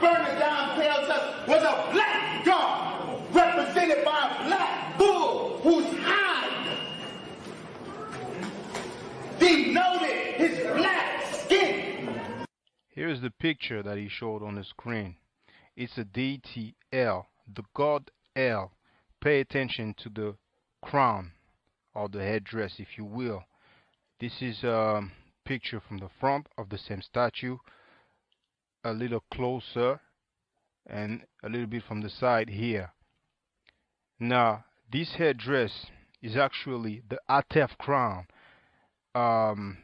Bernadine tells us was a black dog represented by a black bull whose hide denoted his black skin. Here's the picture that he showed on the screen. It's a deity El, the god El. Pay attention to the crown or the headdress, if you will. This is a picture from the front of the same statue, a little closer, and a little bit from the side here. Now, this headdress is actually the Atef crown.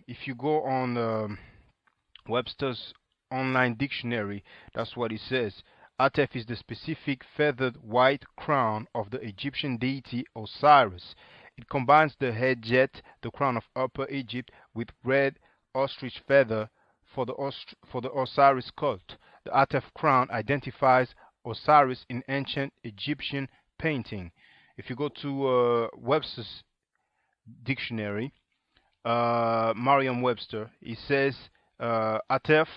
If you go on Webster's online dictionary, that's what it says. Atef is the specific feathered white crown of the Egyptian deity Osiris. It combines the head jet, the crown of Upper Egypt, with red ostrich feather for the Osiris cult. The Atef crown identifies Osiris in ancient Egyptian painting. If you go to Webster's dictionary, Merriam-Webster, it says Atef,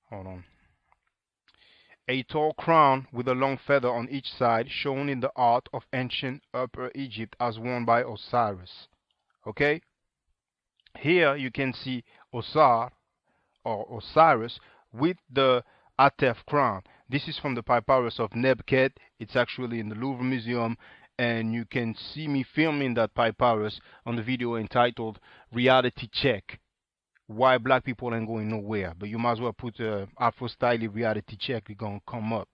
hold on, a tall crown with a long feather on each side, shown in the art of ancient Upper Egypt as worn by Osiris. Okay? Here you can see Osar or Osiris with the Atef crown. This is from the papyrus of Nebket. It's actually in the Louvre Museum, and you can see me filming that papyrus on the video entitled Reality Check. Why black people ain't going nowhere. But you might as well put Afro-style reality check, it's gonna come up.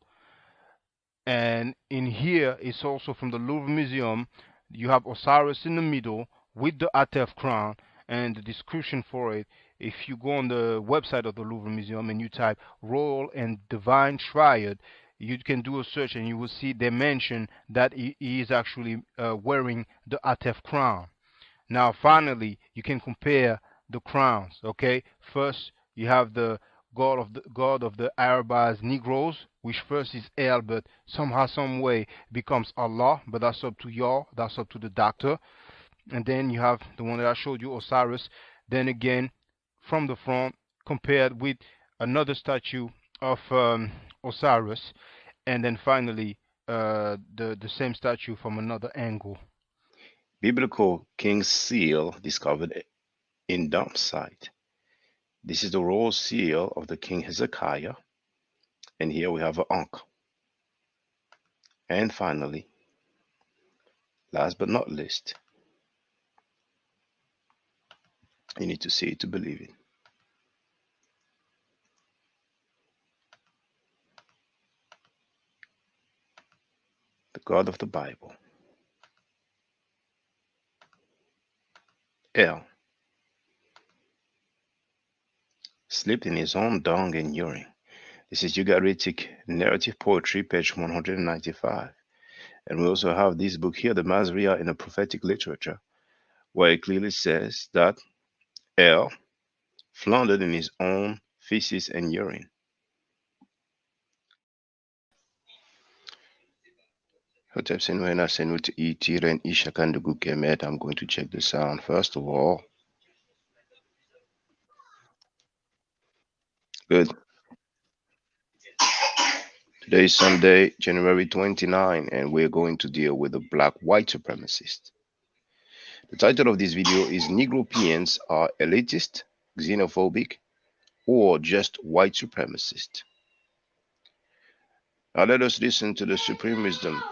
And in here, it's also from the Louvre Museum. You have Osiris in the middle with the Atef crown, and the description for it, if you go on the website of the Louvre Museum and you type Royal and Divine Triad, you can do a search and you will see they mention that he is actually wearing the Atef crown. Now finally, you can compare the crowns. Okay, first you have the god of the Arabs Negroes, which first is El, but somehow, some way becomes Allah. But that's up to y'all. That's up to the doctor. And then you have the one that I showed you, Osiris. Then again, from the front, compared with another statue of Osiris, and then finally the same statue from another angle. Biblical King's Seal discovered in dump site. This is the royal seal of the King Hezekiah, and here we have an ankh. And finally, last but not least, you need to see it to believe it. The God of the Bible, El, slept in his own dung and urine. This is Ugaritic Narrative Poetry, page 195. And we also have this book here, the Masriah in the Prophetic Literature, where it clearly says that El floundered in his own feces and urine. I'm going to check the sound first of all. Good. Today is Sunday, January 29, and we're going to deal with the black white supremacist. The title of this video is Negropeans are elitist, xenophobic, or just white supremacist. Now let us listen to the supreme wisdom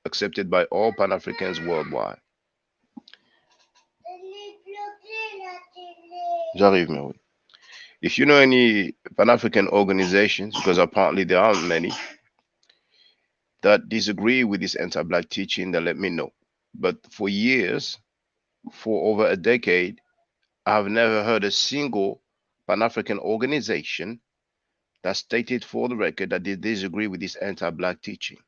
accepted by all Pan-Africans worldwide. J'arrive, mais oui. If you know any Pan-African organizations, because apparently there aren't many, that disagree with this anti-black teaching, then let me know. But for years, for over a decade, I have never heard a single Pan-African organization that stated for the record that they disagree with this anti-black teaching.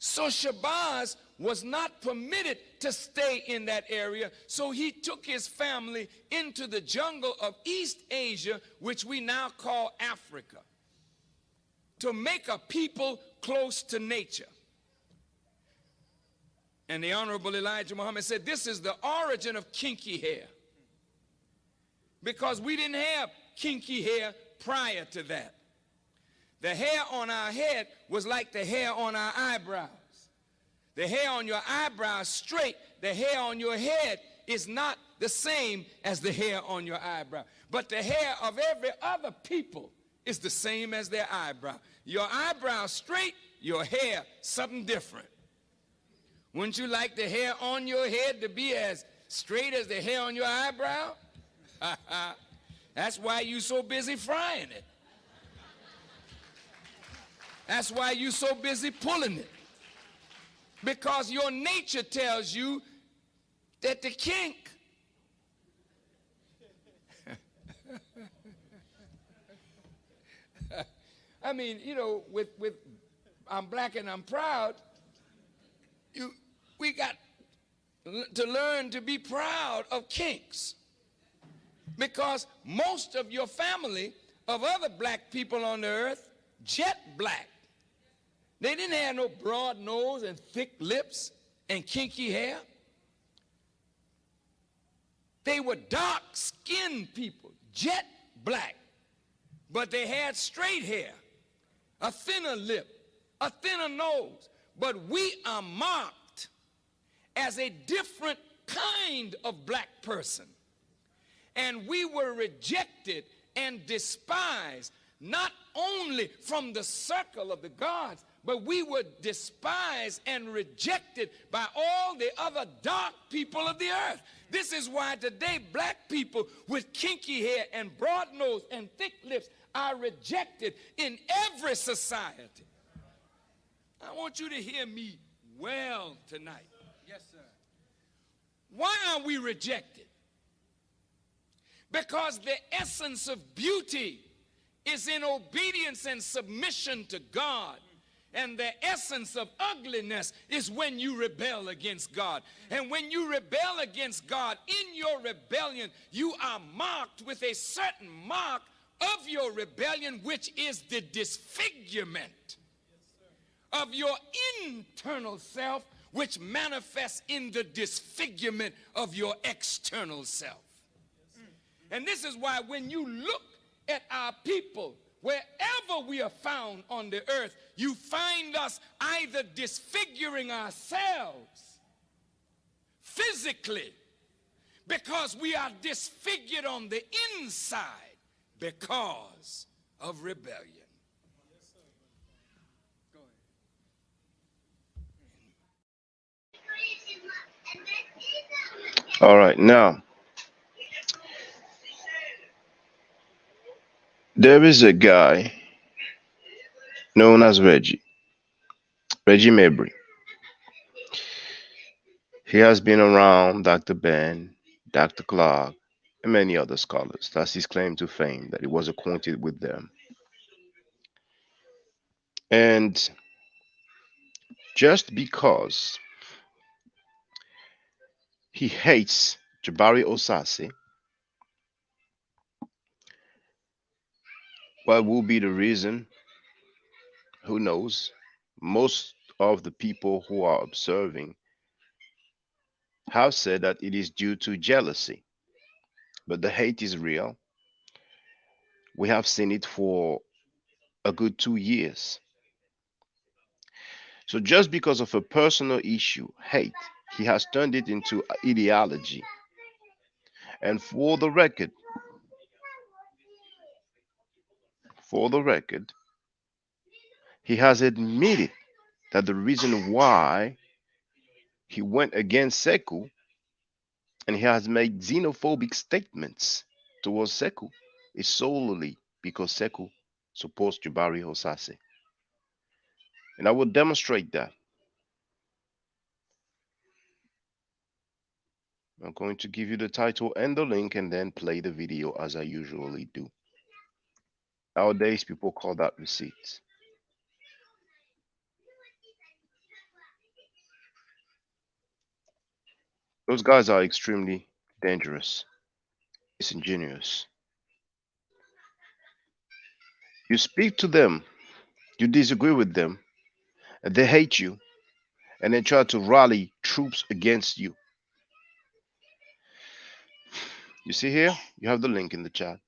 So Shabazz was not permitted to stay in that area, so he took his family into the jungle of East Asia, which we now call Africa, to make a people close to nature. And the Honorable Elijah Muhammad said, this is the origin of kinky hair. Because we didn't have kinky hair prior to that. The hair on our head was like the hair on our eyebrows. The hair on your eyebrows straight, the hair on your head is not the same as the hair on your eyebrow. But the hair of every other people is the same as their eyebrow. Your eyebrow straight, your hair something different. Wouldn't you like the hair on your head to be as straight as the hair on your eyebrow? That's why you're so busy frying it. That's why you're so busy pulling it. Because your nature tells you that the kink I mean, you know, with I'm black and I'm proud, we got to learn to be proud of kinks. Because most of your family of other black people on the earth, jet black. They didn't have no broad nose and thick lips and kinky hair. They were dark-skinned people, jet black. But they had straight hair, a thinner lip, a thinner nose. But we are marked as a different kind of black person. And we were rejected and despised, not only from the circle of the gods, but we were despised and rejected by all the other dark people of the earth. This is why today black people with kinky hair and broad nose and thick lips are rejected in every society. I want you to hear me well tonight. Yes, sir. Why are we rejected? Because the essence of beauty is in obedience and submission to God. And the essence of ugliness is when you rebel against God. And when you rebel against God, in your rebellion, you are marked with a certain mark of your rebellion, which is the disfigurement of your internal self, which manifests in the disfigurement of your external self. And this is why when you look at our people, wherever we are found on the earth, you find us either disfiguring ourselves physically because we are disfigured on the inside because of rebellion. Go All right, now there is a guy known as Reggie Mabry. He has been around Dr. Ben, Dr. Clark, and many other scholars. That's his claim to fame, that he was acquainted with them. And just because he hates Jabari Osase, what will be the reason? Who knows? Most of the people who are observing have said that it is due to jealousy. But the hate is real. We have seen it for a good 2 years. So just because of a personal issue, hate, he has turned it into ideology. And for the record, he has admitted that the reason why he went against Sekou and he has made xenophobic statements towards Sekou is solely because Sekou supports Jabari Osase. And I will demonstrate that. I'm going to give you the title and the link and then play the video as I usually do. Nowadays, people call that receipts. Those guys are extremely dangerous, disingenuous. You speak to them, you disagree with them, and they hate you, and then try to rally troops against you. You see here, you have the link in the chat.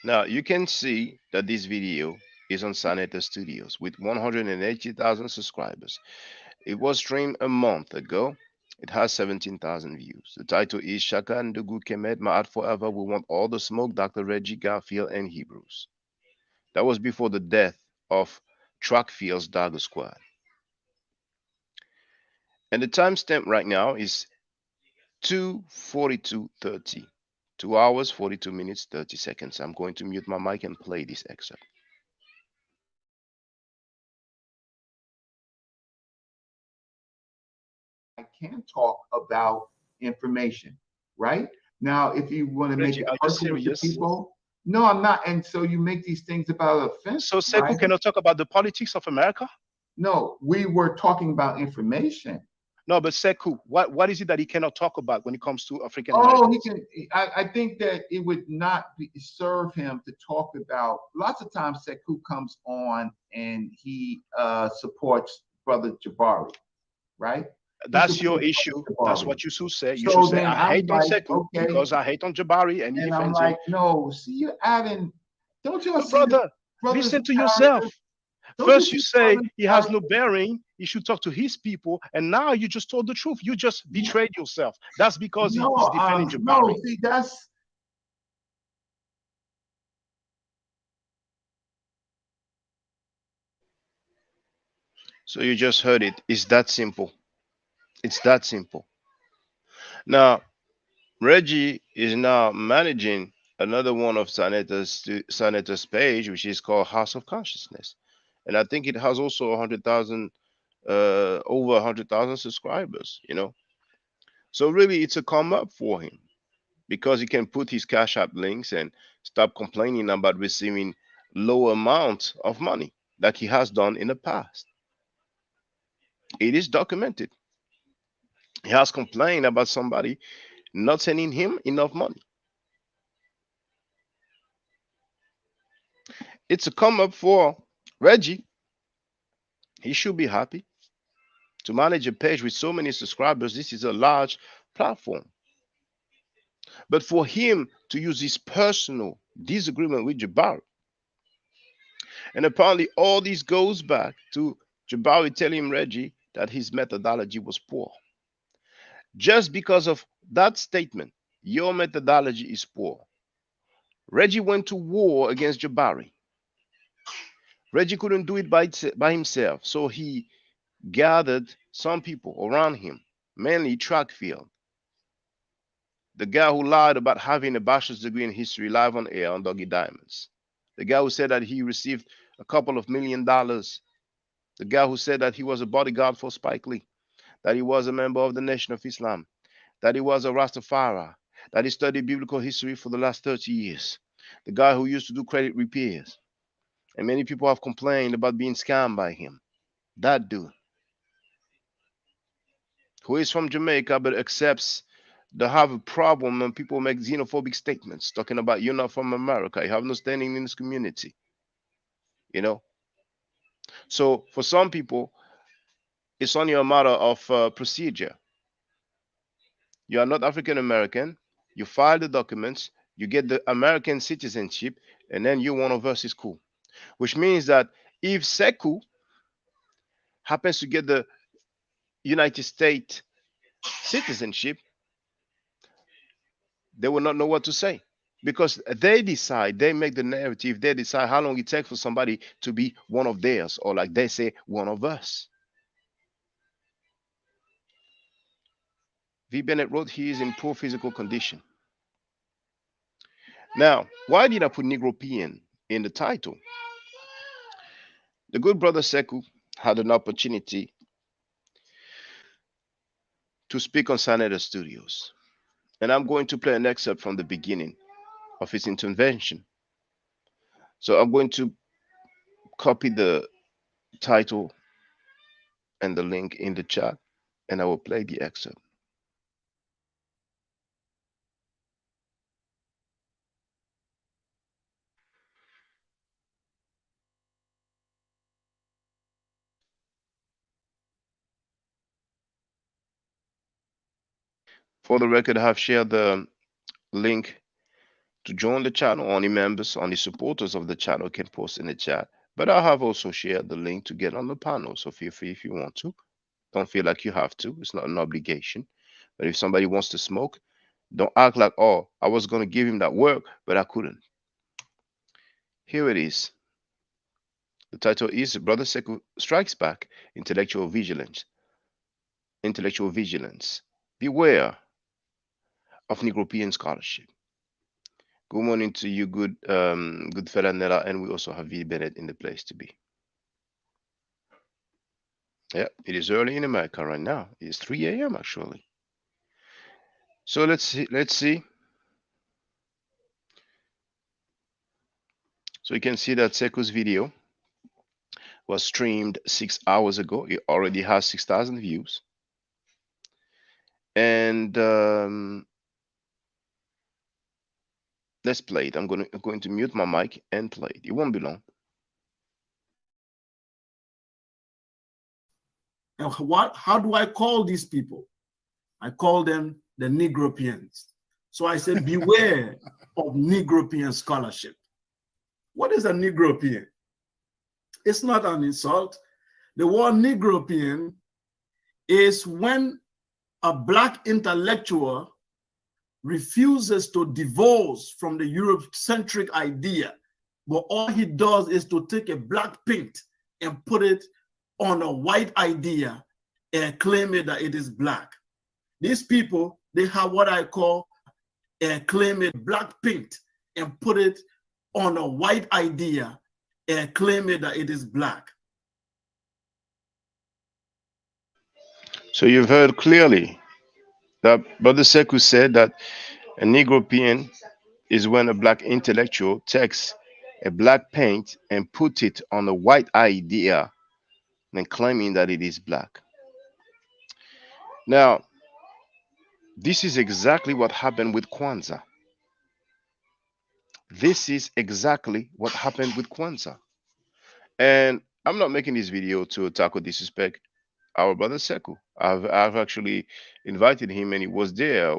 Now you can see that this video is on Sinister Studios with 180,000 subscribers. It was streamed a month ago. It has 17,000 views. The title is Shaka and Dugu Kemet Ma'at Forever. We Want All the Smoke, Dr. Reggie Garfield and Hebrews. That was before the death of Trackfield's Dagger Squad. And the timestamp right now is 2:42:30. 2 hours, 42 minutes, 30 seconds. I'm going to mute my mic and play this excerpt. I can talk about information, right? Now, if you want to make it personal with the people, no, I'm not. And so you make these things about offense. So Sekou right? cannot talk about the politics of America? No, we were talking about information. No, but Sekou, what is it that he cannot talk about when it comes to African Oh, Americans? he can. I think that it would not serve him to talk about. Lots of times, Sekou comes on and he supports Brother Jabari, right? That's your issue. That's what you should say. You So should say, then I I'm hate on like, Sekou okay. because I hate on Jabari and he And I'm defends like, him. no, see, you're adding. Don't you see, Brother, listen to yourself. First, you say he has no bearing. He should talk to his people, and now you just told the truth. You just betrayed yourself. That's because he's defending Jabari. No, see, that's. So you just heard it. It's that simple. It's that simple. Now, Reggie is now managing another one of Senator's page, which is called House of Consciousness. And I think it has also 100,000, over 100,000 subscribers, you know. So really, it's a come up for him because he can put his Cash App links and stop complaining about receiving low amount of money like he has done in the past. It is documented. He has complained about somebody not sending him enough money. It's a come up for Reggie. He should be happy to manage a page with so many subscribers. This is a large platform. But for him to use his personal disagreement with Jabari, and apparently all this goes back to Jabari telling Reggie that his methodology was poor. Just because of that statement, your methodology is poor. Reggie went to war against Jabari. Reggie couldn't do it by himself, so he gathered some people around him, mainly Trackfield, the guy who lied about having a bachelor's degree in history live on air on Doggy Diamonds, the guy who said that he received a couple of $1 million, the guy who said that he was a bodyguard for Spike Lee, that he was a member of the Nation of Islam, that he was a Rastafari, that he studied biblical history for the last 30 years, the guy who used to do credit repairs. And many people have complained about being scammed by him. That dude, who is from Jamaica but accepts they have a problem when people make xenophobic statements talking about you're not from America, you have no standing in this community, you know. So for some people, it's only a matter of procedure. You are not African American, you file the documents, you get the American citizenship, and then you're one of us is cool. Which means that if Sekou happens to get the United States citizenship, they will not know what to say because they decide, they make the narrative, they decide how long it takes for somebody to be one of theirs, or like they say, one of us. V. Bennett wrote he is in poor physical condition. Now, why did I put Negropean in the title? The good brother Sekou had an opportunity to speak on Sinister Studios. And I'm going to play an excerpt from the beginning of his intervention. So I'm going to copy the title and the link in the chat, and I will play the excerpt. For the record, I have shared the link to join the channel. Only members, only supporters of the channel can post in the chat. But I have also shared the link to get on the panel. So feel free if you want to. Don't feel like you have to. It's not an obligation. But if somebody wants to smoke, don't act like, oh, I was going to give him that work, but I couldn't. Here it is. The title is Brother Sekou Strikes Back, Intellectual Vigilance. Intellectual Vigilance. Beware of Negropean scholarship. Good morning to you, good fella Nella, and we also have V. Bennett in the place to be. Yeah, it is early in America right now. It is 3 a.m. actually. So let's see. So you can see that Sekou's video was streamed 6 hours ago. It already has 6,000 views. And let's play it. I'm going to mute my mic and play it. It won't be long. And how do I call these people? I call them the Negropeans. So I said, beware of Negropean scholarship. What is a Negropean? It's not an insult. The word Negropean is when a Black intellectual refuses to divorce from the Eurocentric idea, but all he does is to take a black paint and put it on a white idea and claim it that it is black. These people, they have what I call and claim it black paint and put it on a white idea and claim it that it is black. So you've heard clearly that Brother Sekou said that a Negropean is when a black intellectual takes a black paint and put it on a white idea and claiming that it is black. Now, this is exactly what happened with Kwanzaa. This is exactly what happened with Kwanzaa. And I'm not making this video to attack or disrespect our brother Sekou. I've actually invited him and he was there.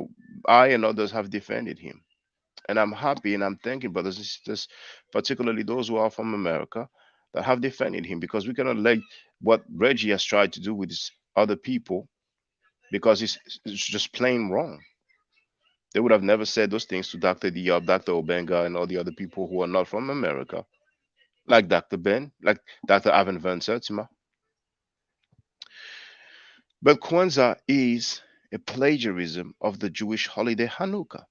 I and others have defended him. And I'm happy and I'm thanking brothers and sisters, particularly those who are from America, that have defended him, because we cannot let what Reggie has tried to do with his other people, because it's just plain wrong. They would have never said those things to Dr. Diop, Dr. Obenga, and all the other people who are not from America, like Dr. Ben, like Dr. Ivan Van Sertima. But Kwanzaa is a plagiarism of the Jewish holiday Hanukkah.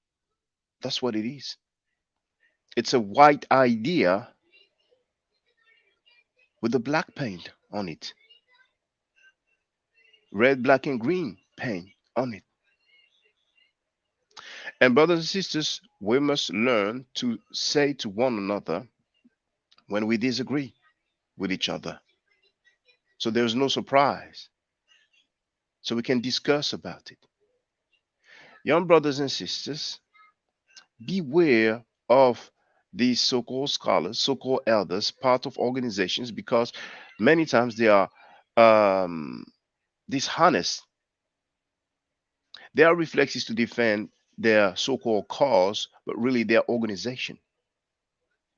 That's what it is. It's a white idea with a black paint on it. Red, black, and green paint on it. And brothers and sisters, we must learn to say to one another when we disagree with each other, so there's no surprise, so we can discuss about it. Young brothers and sisters, beware of these so-called scholars, so-called elders, part of organizations, because many times they are dishonest. Their reflex is to defend their so-called cause, but really their organization,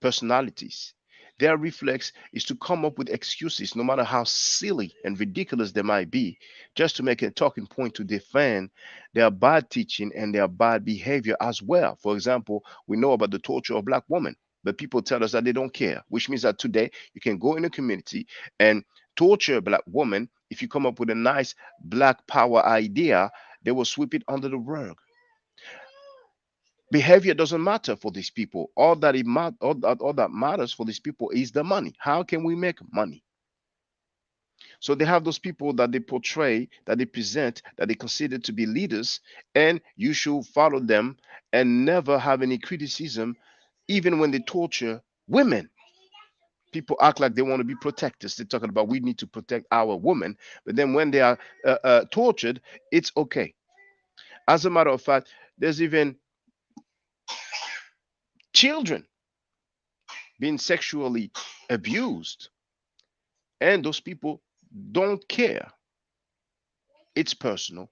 personalities. Their reflex is to come up with excuses, no matter how silly and ridiculous they might be, just to make a talking point to defend their bad teaching and their bad behavior as well. For example, we know about the torture of black women, but people tell us that they don't care, which means that today you can go in a community and torture a black woman. If you come up with a nice black power idea, they will sweep it under the rug. Behavior doesn't matter for these people. All that matters for these people is the money. How can we make money? So they have those people that they portray, that they present, that they consider to be leaders, and you should follow them and never have any criticism, even when they torture women. People act like they want to be protectors. They're talking about we need to protect our women, but then when they are tortured, it's okay. As a matter of fact, there's even children being sexually abused, and those people don't care. It's personal.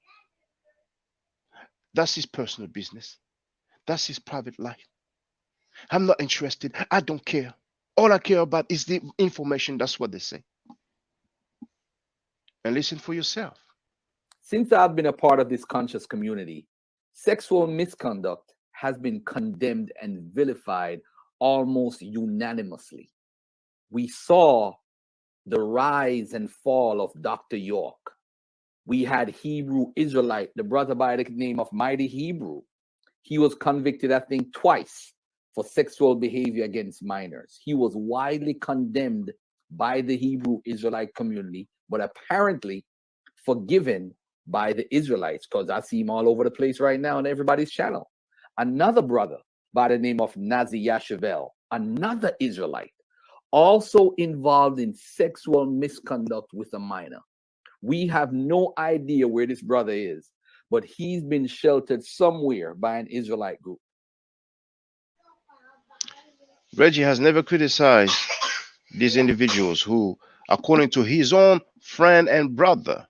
That's his personal business. That's his private life. I'm not interested. I don't care. All I care about is the information. That's what they say. And listen for yourself. Since I've been a part of this conscious community, sexual misconduct has been condemned and vilified almost unanimously. We saw the rise and fall of Dr. York. We had Hebrew Israelite, the brother by the name of Mighty Hebrew. He was convicted, I think, twice for sexual behavior against minors. He was widely condemned by the Hebrew Israelite community, but apparently forgiven by the Israelites, because I see him all over the place right now on everybody's channel. Another brother by the name of Nazi Yashavel, another Israelite, also involved in sexual misconduct with a minor. We have no idea where this brother is, but he's been sheltered somewhere by an Israelite group. Reggie has never criticized these individuals who, according to his own friend and brother,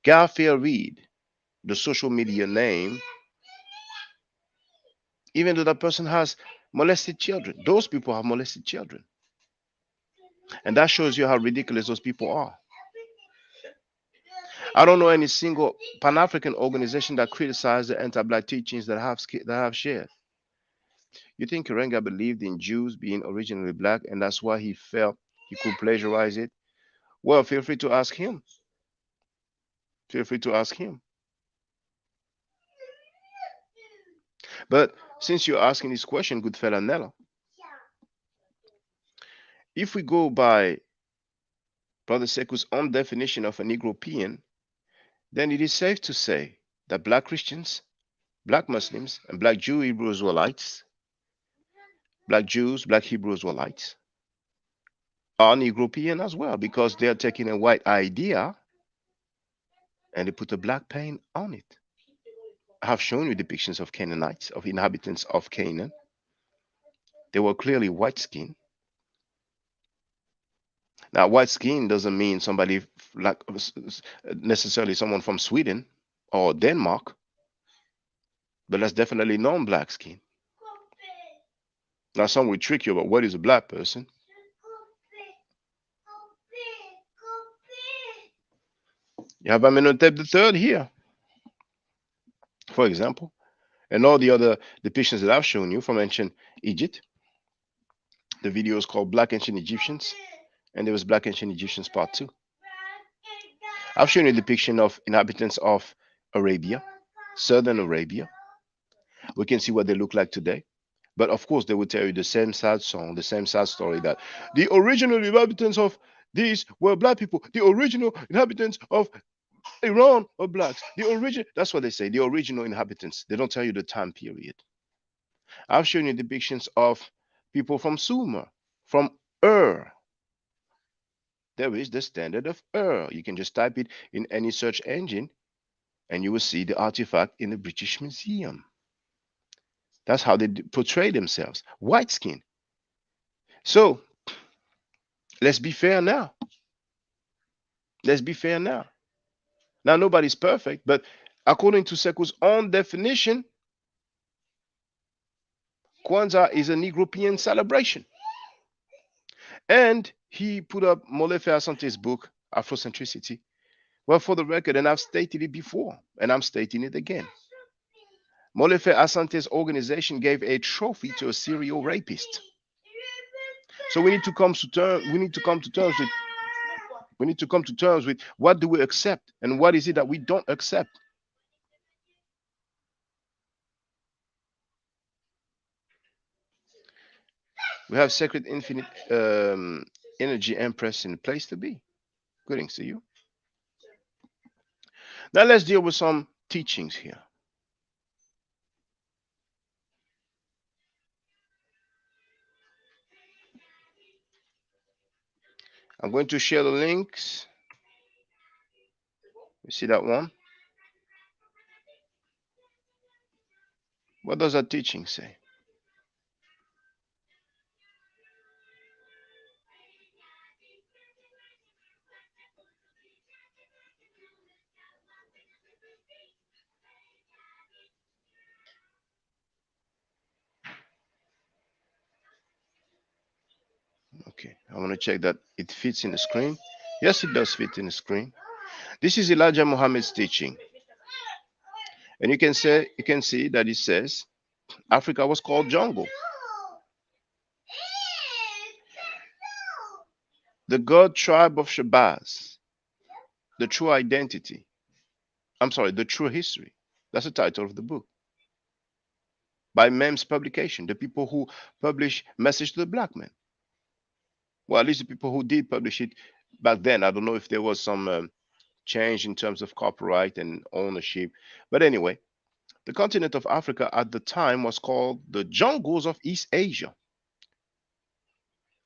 Garfield Reed, the social media name, even though that person has molested children, those people have molested children. And that shows you how ridiculous those people are. I don't know any single Pan-African organization that criticized the anti-black teachings that have shared. You think Karenga believed in Jews being originally black and that's why he felt he could plagiarize it? Well, feel free to ask him. Feel free to ask him. But since you're asking this question, good fella Nella, if we go by Brother Seku's own definition of a Negropean, then it is safe to say that black Christians, black Muslims, and black Jew Hebrew Israelites, black Jews, black Hebrew Israelites, are Negropean as well, because they are taking a white idea and they put a black paint on it. I have shown you depictions of Canaanites, of inhabitants of Canaan. They were clearly white skinned. Now, white skin doesn't mean somebody like necessarily someone from Sweden or Denmark, but that's definitely non-black skin. Now, some will trick you about what is a black person. You have Amenhotep III here, for example, and all the other depictions that I've shown you from ancient Egypt. The video is called Black Ancient Egyptians, and there was Black Ancient Egyptians Part 2. I've shown you a depiction of inhabitants of Arabia, Southern Arabia. We can see what they look like today. But of course, they will tell you the same sad song, the same sad story that the original inhabitants of these were black people. The original inhabitants of Iran were blacks. That's what they say, the original inhabitants. They don't tell you the time period. I've shown you depictions of people from Sumer, from Ur. There is the standard of Ur. You can just type it in any search engine and you will see the artifact in the British Museum. That's how they portray themselves, white skin. So let's be fair now. Let's be fair now. Now, nobody's perfect, but according to Seku's own definition, Kwanzaa is a Negropean celebration. And he put up Molefe Asante's book, Afrocentricity. Well, for the record, and I've stated it before, and I'm stating it again. Molefe Asante's organization gave a trophy to a serial rapist. So we need to come to terms. We need to come to terms with what do we accept and what is it that we don't accept. We have Sacred Infinite Energy Empress in the place to be. Greetings to you. Now let's deal with some teachings here. I'm going to share the links. You see that one? What does that teaching say? I want to check that it fits in the screen. Yes, it does fit in the screen. This is Elijah Muhammad's teaching. And you can see that it says Africa was called jungle. The God tribe of Shabazz, the true identity. I'm sorry, the true history. That's the title of the book. By MEMS publication, the people who publish Message to the Black Man. Well, at least the people who did publish it back then. I don't know if there was some change in terms of copyright and ownership. But anyway, the continent of Africa at the time was called the jungles of East Asia.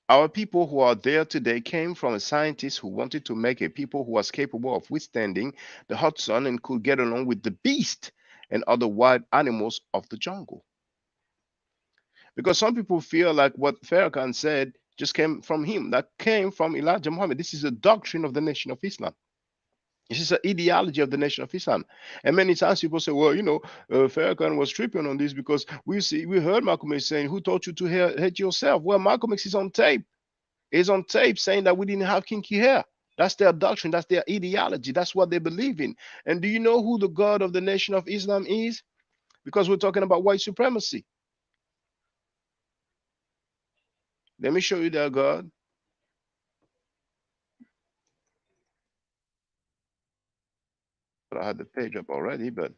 Our people who are there today came from a scientist who wanted to make a people who was capable of withstanding the hot sun and could get along with the beast and other wild animals of the jungle. Because some people feel like what Farrakhan said just came from him. That came from Elijah Muhammad. This is a doctrine of the Nation of Islam. This is an ideology of the Nation of Islam. And many times people say, well, Farrakhan was tripping on this because we heard Malcolm X saying, who taught you to hate yourself? Well, Malcolm X is on tape. He's on tape saying that we didn't have kinky hair. That's their doctrine. That's their ideology. That's what they believe in. And do you know who the God of the Nation of Islam is? Because we're talking about white supremacy. Let me show you their God. I had the page up already, but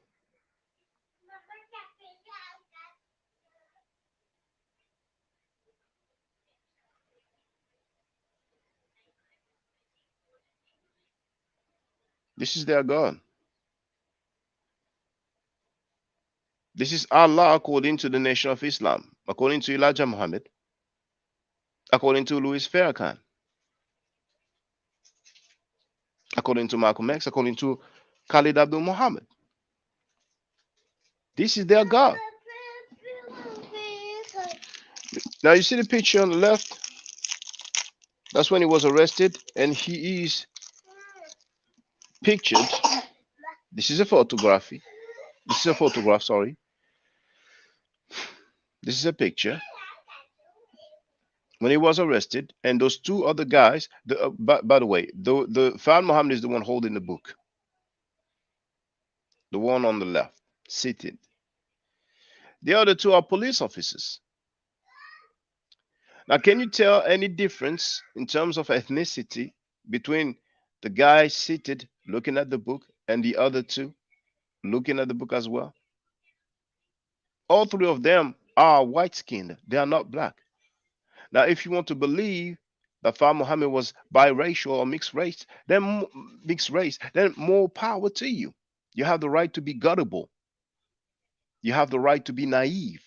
this is their God. This is Allah according to the Nation of Islam, according to Elijah Muhammad, according to Louis Farrakhan, according to Malcolm X, according to Khalid Abdul Muhammad. This is their God. Now you see the picture on the left? That's when he was arrested, and he is pictured. This is a photography. This is a photograph, sorry. This is a picture. When he was arrested, and those two other guys, by the way, the Fard Muhammad is the one holding the book. The one on the left, seated. The other two are police officers. Now, can you tell any difference in terms of ethnicity between the guy seated looking at the book and the other two looking at the book as well? All three of them are white-skinned. They are not black. Now, if you want to believe that Fard Muhammad was biracial or mixed race, then more power to you. You have the right to be gullible. You have the right to be naive.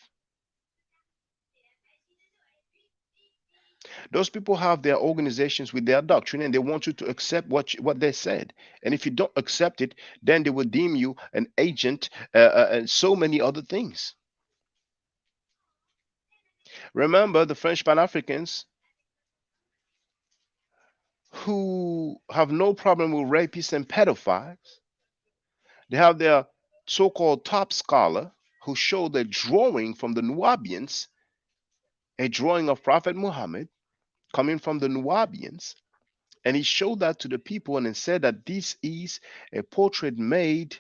Those people have their organizations with their doctrine, and they want you to accept what they said. And if you don't accept it, then they will deem you an agent and so many other things. Remember the French Pan-Africans who have no problem with rapists and pedophiles. They have their so-called top scholar who showed a drawing from the Nubians, a drawing of Prophet Muhammad coming from the Nubians, and he showed that to the people and said that this is a portrait made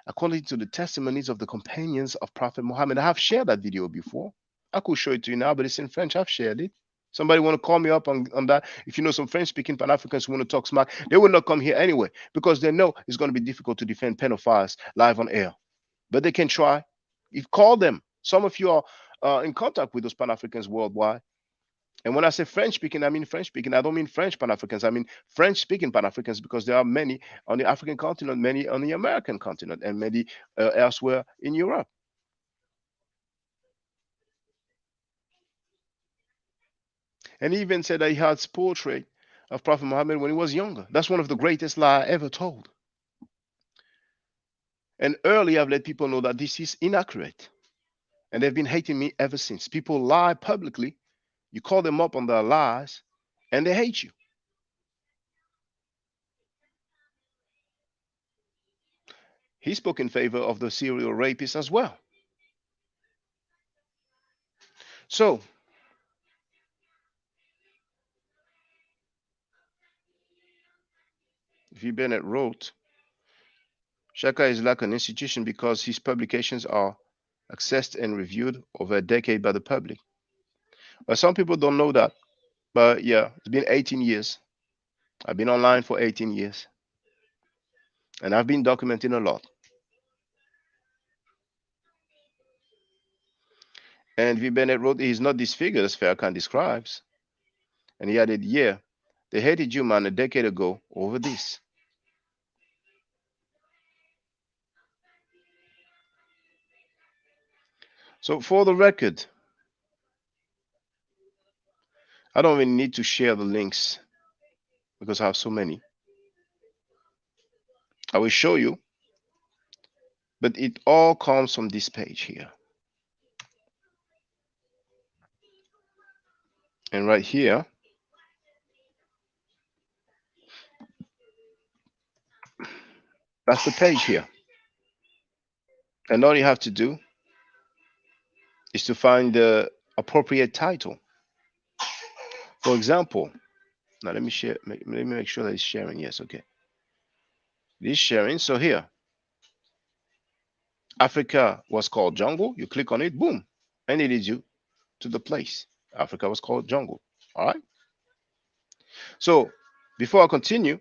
according to the testimonies of the companions of Prophet Muhammad. I have shared that video before. I could show it to you now, but it's in French. I've shared it. Somebody want to call me up on that? If you know some French-speaking Pan-Africans who want to talk smack, they will not come here anyway because they know it's going to be difficult to defend pedophiles live on air. But they can try. You call them. Some of you are in contact with those Pan-Africans worldwide. And when I say French-speaking, I mean French-speaking. I don't mean French Pan-Africans. I mean French-speaking Pan-Africans because there are many on the African continent, many on the American continent, and many elsewhere in Europe. And he even said that he had a portrait of Prophet Muhammad when he was younger. That's one of the greatest lies ever told. And early, I've let people know that this is inaccurate. And they've been hating me ever since. People lie publicly. You call them up on their lies, and they hate you. He spoke in favor of the serial rapists as well. So, V. Bennett wrote, Shaka is like an institution because his publications are accessed and reviewed over a decade by the public. But some people don't know that. But yeah, it's been 18 years. I've been online for 18 years. And I've been documenting a lot. And V. Bennett wrote, he is not disfigured as Farrakhan describes. And he added, yeah, they hated you, man, a decade ago over this. So for the record, I don't even need to share the links because I have so many. I will show you, but it all comes from this page here. And right here, that's the page here. And all you have to do is to find the appropriate title. For example, now let me share, let me make sure that it's sharing. Yes, okay. It is sharing. So here, Africa was called jungle. You click on it, boom, and it leads you to the place. Africa was called jungle. All right. So before I continue,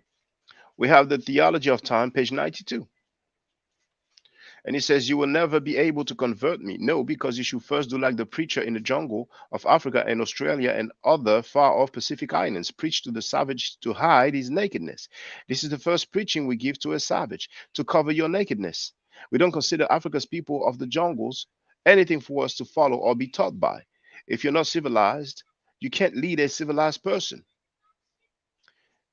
we have the Theology of Time, page 92. And he says, you will never be able to convert me. No, because you should first do like the preacher in the jungle of Africa and Australia and other far-off Pacific islands, preach to the savage to hide his nakedness. This is the first preaching we give to a savage, to cover your nakedness. We don't consider Africa's people of the jungles anything for us to follow or be taught by. If you're not civilized, you can't lead a civilized person.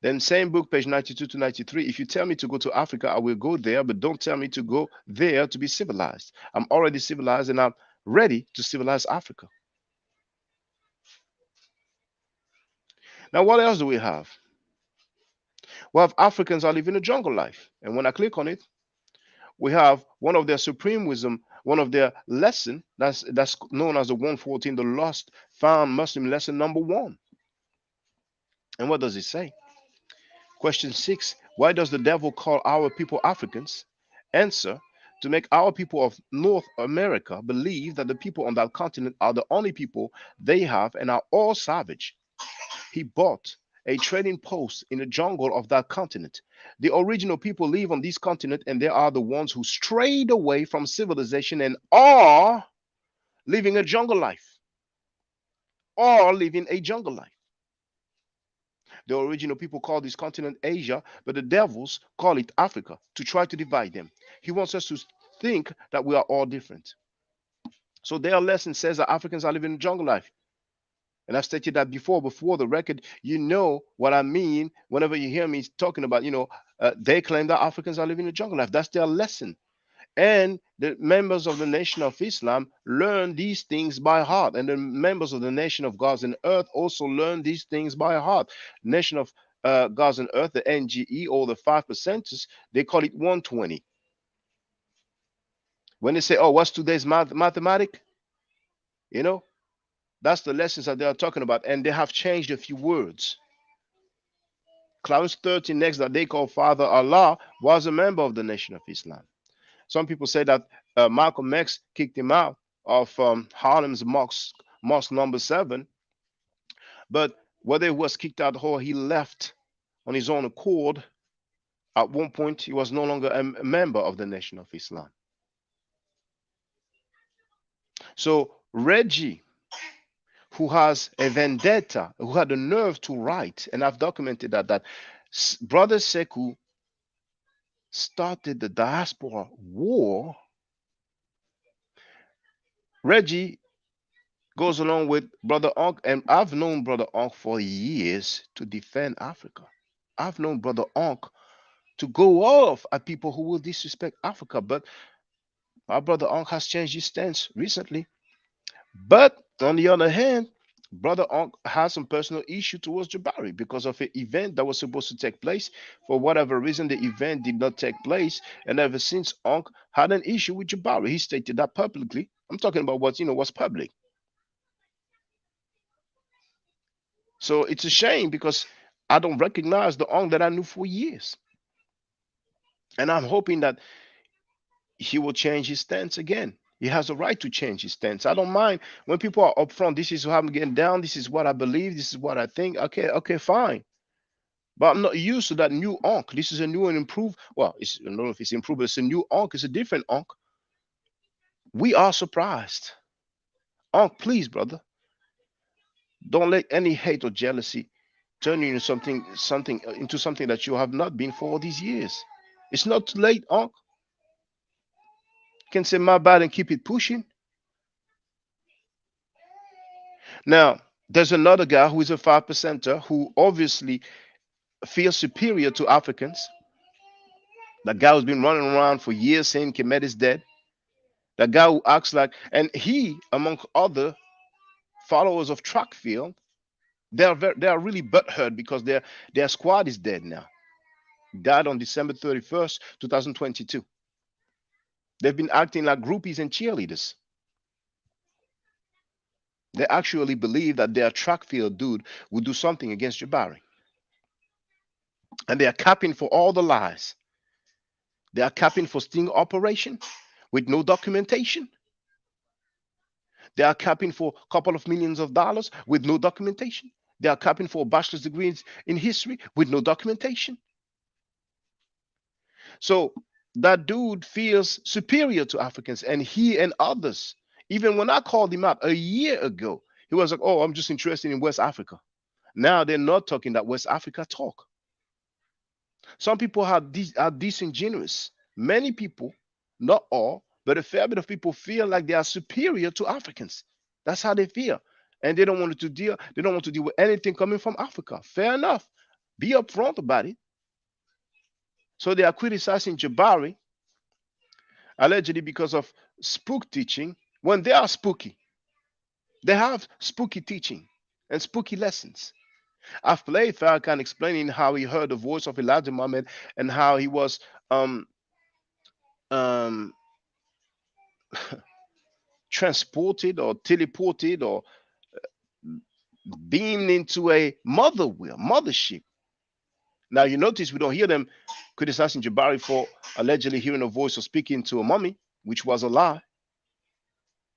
Then same book, page 92 to 93. If you tell me to go to Africa, I will go there, but don't tell me to go there to be civilized. I'm already civilized and I'm ready to civilize Africa. Now, what else do we have? We have Africans are living a jungle life. And when I click on it, we have one of their supremacism, one of their lesson that's known as the 114, the lost found Muslim lesson number 1. And what does it say? Question 6, why does the devil call our people Africans? Answer, to make our people of North America believe that the people on that continent are the only people they have and are all savage. He bought a trading post in the jungle of that continent. The original people live on this continent and they are the ones who strayed away from civilization and are living a jungle life. Are living a jungle life. The original people call this continent Asia, but the devils call it Africa to try to divide them. He wants us to think that we are all different. So their lesson says that Africans are living a jungle life. And I've stated that before the record, you know what I mean whenever you hear me talking about, they claim that Africans are living a jungle life. That's their lesson. And the members of the Nation of Islam learn these things by heart. And the members of the Nation of Gods and Earth also learn these things by heart. Nation of Gods and Earth, the NGE, or the 5%ers, they call it 120. When they say, oh, what's today's mathematic? That's the lessons that they are talking about. And they have changed a few words. Clarence 13 next that they call Father Allah was a member of the Nation of Islam. Some people say that Malcolm X kicked him out of Harlem's mosque number 7. But whether he was kicked out or he left on his own accord, at one point he was no longer a member of the Nation of Islam. So Reggie, who has a vendetta, who had the nerve to write, and I've documented that Brother Sekou started the diaspora war. Reggie goes along with Brother Onk, and I've known Brother Onk for years to defend Africa. I've known Brother Onk to go off at people who will disrespect Africa, but my Brother Onk has changed his stance recently. But on the other hand, Brother Onk has some personal issue towards Jabari because of an event that was supposed to take place. For whatever reason, the event did not take place. And ever since, Onk had an issue with Jabari. He stated that publicly. I'm talking about what's public. So it's a shame because I don't recognize the Onk that I knew for years. And I'm hoping that he will change his stance again. He has a right to change his stance. I don't mind when people are upfront. This is how I'm getting down. This is what I believe. This is what I think. Okay, okay, fine. But I'm not used to that new onk. This is a new and improved. Well, I don't know if it's improved, but it's a new onk. It's a different onk. We are surprised. Onk, please, brother. Don't let any hate or jealousy turn you into something that you have not been for all these years. It's not too late, onk. You can say my bad and keep it pushing. Now, there's another guy who is a 5%er who obviously feels superior to Africans. That guy who's been running around for years saying Kemet is dead. That guy who acts like, and he, among other followers of Trackfield, they are really butthurt because their squad is dead now. Died on December 31st, 2022. They've been acting like groupies and cheerleaders. They actually believe that their Trackfield dude will do something against Jabari. And they are capping for all the lies. They are capping for sting operation with no documentation. They are capping for a couple of millions of dollars with no documentation. They are capping for bachelor's degrees in history with no documentation. So that dude feels superior to Africans, and he and others, even when I called him out a year ago, he was like, oh, I'm just interested in West Africa. Now they're not talking that West Africa talk. Some people are disingenuous. Many people, not all, but a fair bit of people feel like they are superior to Africans. That's how they feel. And they don't want to deal with anything coming from Africa. Fair enough. Be upfront about it. So they are criticizing Jabari allegedly because of spook teaching when they are spooky. They have spooky teaching and spooky lessons. I've played Farrakhan explaining how he heard the voice of Elijah Muhammad and how he was transported or teleported or beamed into a mothership. Now you notice we don't hear them criticizing Jabari for allegedly hearing a voice or speaking to a mummy, which was a lie.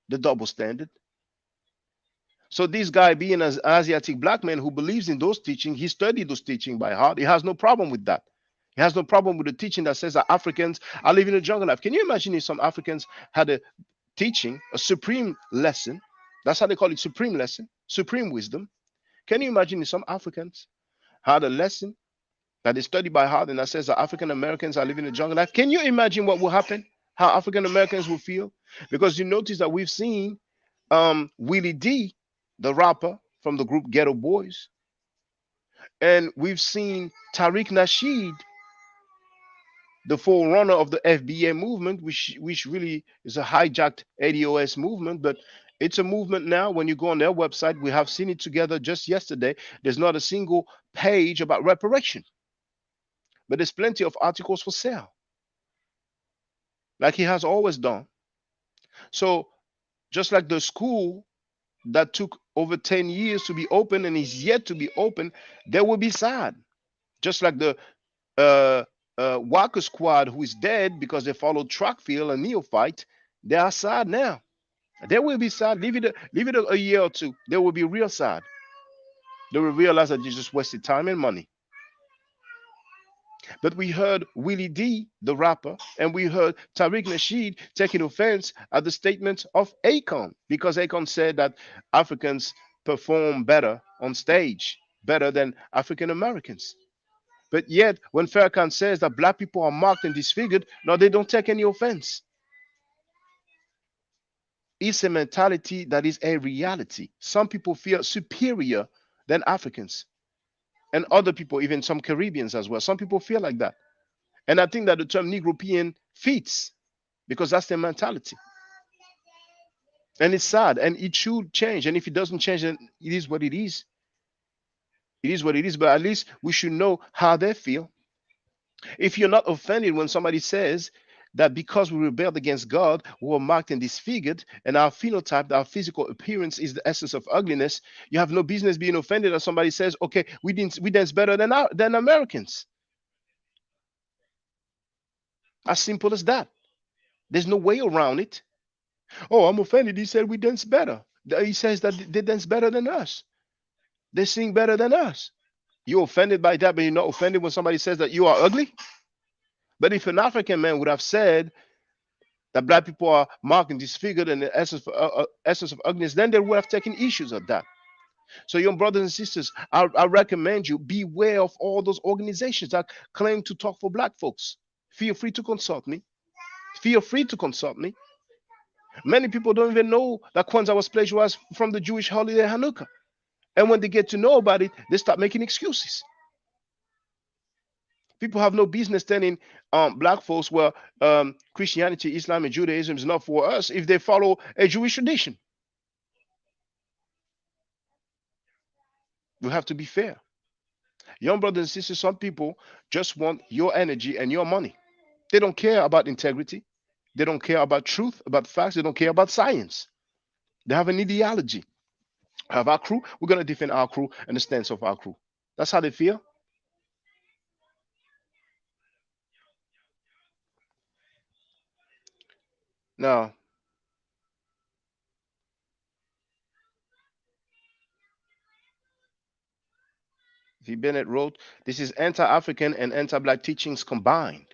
The double standard. So this guy, being an Asiatic black man who believes in those teachings, he studied those teachings by heart. He has no problem with that. He has no problem with the teaching that says that Africans are living a jungle life. Can you imagine if some Africans had a teaching, a supreme lesson? That's how they call it, supreme lesson, supreme wisdom. Can you imagine if some Africans had a lesson that they study by heart and that says that African Americans are living a jungle life? Can you imagine what will happen? How African Americans will feel? Because you notice that we've seen Willie D, the rapper from the group Ghetto Boys, and we've seen Tariq Nasheed, the forerunner of the FBA movement, which really is a hijacked ADOS movement, but it's a movement now. When you go on their website, we have seen it together just yesterday. There's not a single page about reparation, but there's plenty of articles for sale, like he has always done. So just like the school that took over 10 years to be open and is yet to be open, they will be sad. Just like the Walker squad who is dead because they followed Trackfield and Neophyte, they are sad now. They will be sad. Leave it a year or two. They will be real sad. They will realize that you just wasted time and money. But we heard Willie D, the rapper, and we heard Tariq Nasheed taking offense at the statement of Akon, because Akon said that Africans perform better on stage, better than African Americans. But yet, when Farrakhan says that black people are marked and disfigured, no, they don't take any offense. It's a mentality that is a reality. Some people feel superior than Africans. And other people, even some Caribbeans as well. Some people feel like that. And I think that the term Negropean fits because that's their mentality. And it's sad and it should change. And if it doesn't change, then it is what it is. It is what it is. But at least we should know how they feel. If you're not offended when somebody says that because we rebelled against God, we were marked and disfigured, and our phenotype, our physical appearance is the essence of ugliness, you have no business being offended as somebody says, okay, we dance better than Americans. As simple as that. There's no way around it. Oh, I'm offended. He said we dance better. He says that they dance better than us. They sing better than us. You're offended by that, but you're not offended when somebody says that you are ugly? But if an African man would have said that black people are marked and disfigured and the essence of ugliness, then they would have taken issues of that. So, young brothers and sisters, I recommend you beware of all those organizations that claim to talk for black folks. Feel free to consult me. Feel free to consult me. Many people don't even know that Kwanzaa was plagiarized from the Jewish holiday Hanukkah. And when they get to know about it, they start making excuses. People have no business telling black folks, well, Christianity, Islam, and Judaism is not for us if they follow a Jewish tradition. We have to be fair. Young brothers and sisters, some people just want your energy and your money. They don't care about integrity. They don't care about truth, about facts. They don't care about science. They have an ideology. Have our crew, we're going to defend our crew and the stance of our crew. That's how they feel. Now, V. Bennett wrote, this is anti-African and anti-black teachings combined.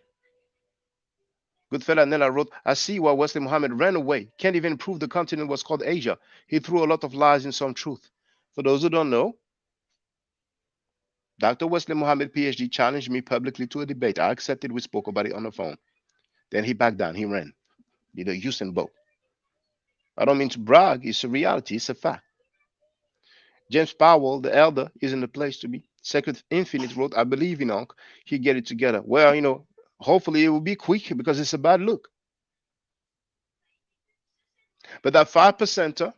Goodfella Nella wrote, I see why Wesley Muhammad ran away. Can't even prove the continent was called Asia. He threw a lot of lies and some truth. For those who don't know, Dr. Wesley Muhammad, PhD, challenged me publicly to a debate. I accepted. We spoke about it on the phone. Then he backed down. He ran. Did a Usain Bolt. I don't mean to brag. It's a reality. It's a fact. James Powell, the elder, is in the place to be. Second Infinite wrote, I believe in Unc. He get it together. Well, you know, hopefully it will be quick because it's a bad look. But that 5%er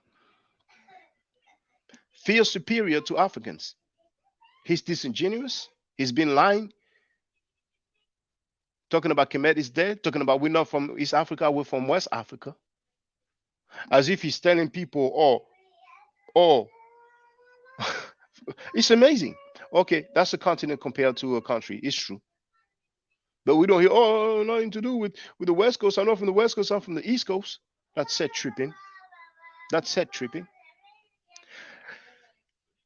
feels superior to Africans. He's disingenuous. He's been lying. Talking about Kemet is dead. Talking about we're not from East Africa, we're from West Africa. As if he's telling people, oh, it's amazing. Okay, that's a continent compared to a country. It's true. But we don't hear, oh, nothing to do with the West Coast. I'm not from the West Coast, I'm from the East Coast. That's set tripping. That's set tripping.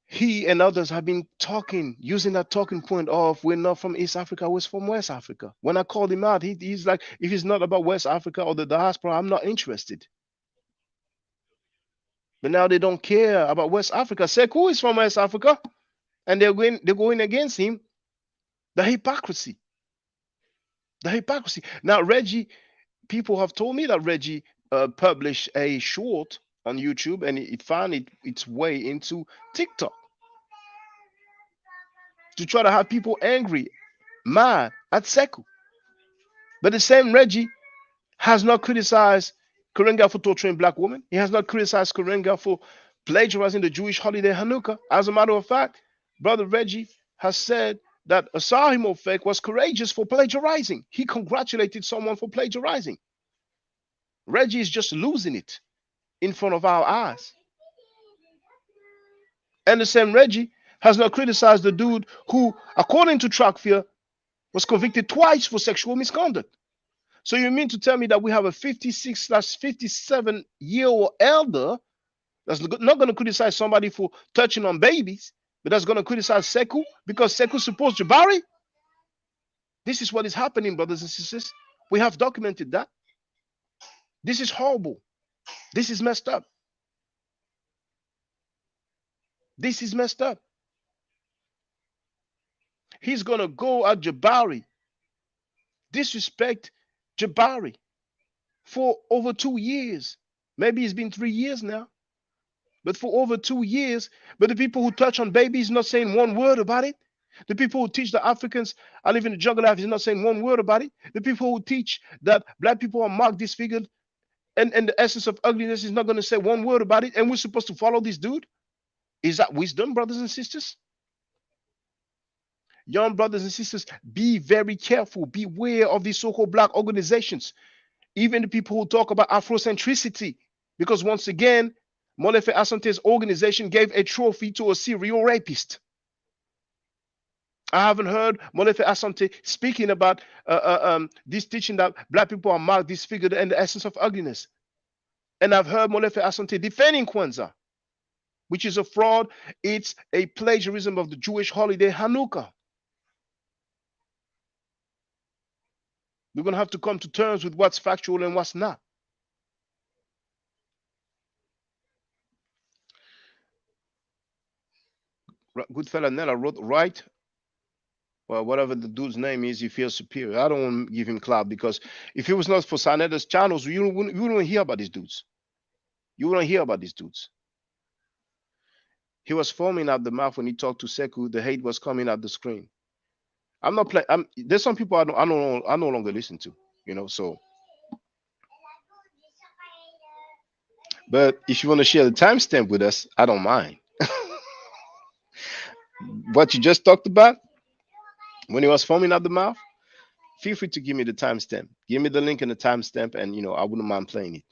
He and others have been talking, using that talking point of we're not from East Africa, we're from West Africa. When I called him out, he's like, if it's not about West Africa or the diaspora, I'm not interested. But now they don't care about West Africa. Sekou is from West Africa, and they're going against him. The hypocrisy. The hypocrisy. Now, Reggie, people have told me that Reggie published a short on YouTube, and it found its way into TikTok to try to have people angry, mad at Sekou. But the same Reggie has not criticized Karenga for torturing black women. He has not criticized Karenga for plagiarizing the Jewish holiday Hanukkah. As a matter of fact, Brother Reggie has said that Asahimofek was courageous for plagiarizing. He congratulated someone for plagiarizing. Reggie is just losing it in front of our eyes. And the same Reggie has not criticized the dude who, according to Trackfear, was convicted twice for sexual misconduct. So you mean to tell me that we have a 56/57-year-old elder that's not going to criticize somebody for touching on babies, but that's going to criticize Sekou because Sekou supports Jabari? This is what is happening, brothers and sisters. We have documented that. This is horrible. This is messed up. This is messed up. He's going to go at Jabari, disrespect Jabari for over 2 years. Maybe it's been 3 years now, but for over 2 years. But the people who touch on babies not saying one word about it. The people who teach the Africans I live in the jungle life is not saying one word about it. The people who teach that black people are marked, disfigured, and the essence of ugliness is not going to say one word about it. And we're supposed to follow this dude? Is that wisdom, brothers and sisters? Young brothers and sisters, be very careful. Beware of these so-called black organizations. Even the people who talk about Afrocentricity. Because once again, Molefe Asante's organization gave a trophy to a serial rapist. I haven't heard Molefe Asante speaking about this teaching that black people are marked, disfigured, and the essence of ugliness. And I've heard Molefe Asante defending Kwanzaa, which is a fraud. It's a plagiarism of the Jewish holiday Hanukkah. We're going to have to come to terms with what's factual and what's not. Good fella Nella wrote, right? Well, whatever the dude's name is, he feels superior. I don't want to give him clout, because if it was not for Saneda's channels, you wouldn't hear about these dudes. You wouldn't hear about these dudes. He was foaming at the mouth when he talked to Sekou. The hate was coming at the screen. I'm not playing. There's some people I no longer listen to, you know. So, but if you want to share the timestamp with us, I don't mind. What you just talked about when he was foaming at the mouth, feel free to give me the timestamp. Give me the link and the timestamp, and I wouldn't mind playing it.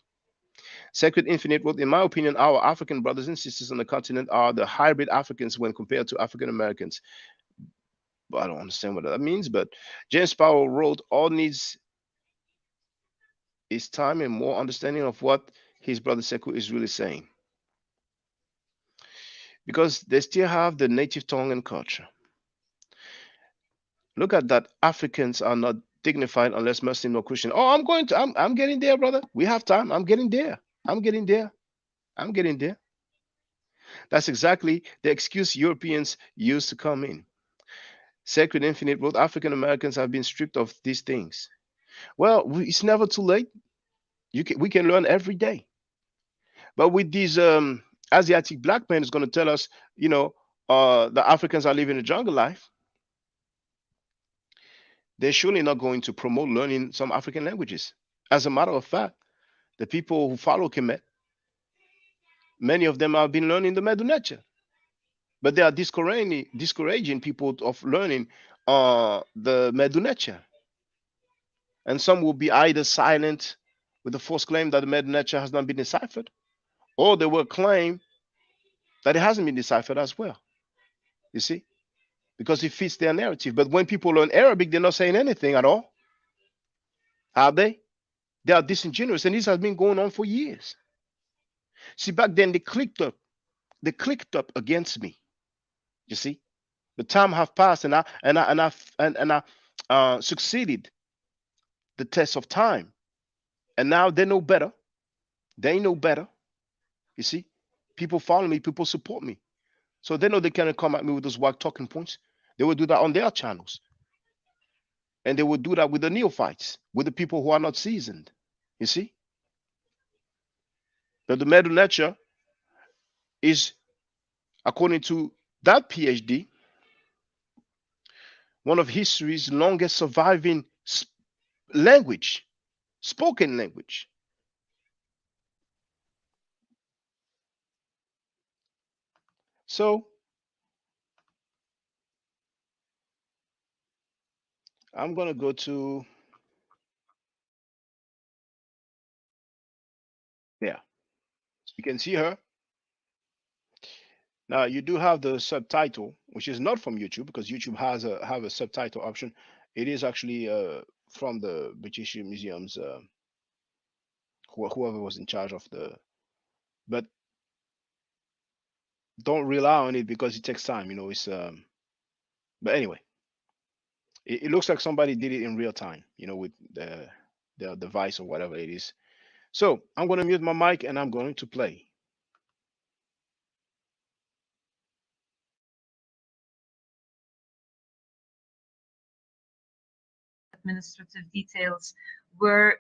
Sacred Infinite wrote, in my opinion, our African brothers and sisters on the continent are the hybrid Africans when compared to African Americans. I don't understand what that means, but James Powell wrote, all needs is time and more understanding of what his brother Sekou is really saying. Because they still have the native tongue and culture. Look at that. Africans are not dignified unless Muslim or Christian. Oh, I'm getting there, brother. We have time. I'm getting there. I'm getting there. I'm getting there. That's exactly the excuse Europeans use to come in. Sacred Infinite wrote, African Americans have been stripped of these things. Well, it's never too late. We can learn every day. But with these Asiatic black men is going to tell us, the Africans are living a jungle life. They're surely not going to promote learning some African languages. As a matter of fact, the people who follow Kemet, many of them have been learning the Meduneche. But they are discouraging people of learning the Meduneche. And some will be either silent with the false claim that the Meduneche has not been deciphered, or they will claim that it hasn't been deciphered as well. You see? Because it fits their narrative. But when people learn Arabic, they're not saying anything at all. Are they? They are disingenuous, and this has been going on for years. See, back then they clicked up against me. You see? The time have passed, and I succeeded the test of time. And now they know better. They know better. You see? People follow me, people support me. So they know they can't come at me with those whack talking points. They will do that on their channels. And they will do that with the neophytes, with the people who are not seasoned. You see? But the Meduneche is, according to that PhD, one of history's longest surviving language, spoken language. So I'm going to go to there. You can see her. Now you do have the subtitle, which is not from YouTube, because YouTube has a subtitle option. It is actually from the British Museum's whoever was in charge of the, but don't rely on it because it takes time. It's but anyway, it looks like somebody did it in real time, with the device or whatever it is. So I'm going to mute my mic and I'm going to play. Administrative details were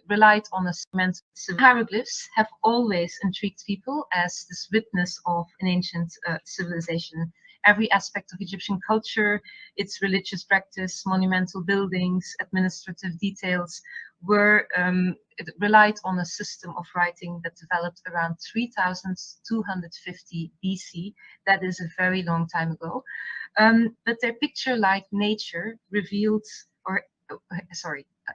relied on a segment. Hieroglyphs have always intrigued people as this witness of an ancient civilization. Every aspect of Egyptian culture, its religious practice, monumental buildings, administrative details were relied on a system of writing that developed around 3250 BC. That is a very long time ago. But their picture-like nature revealed, or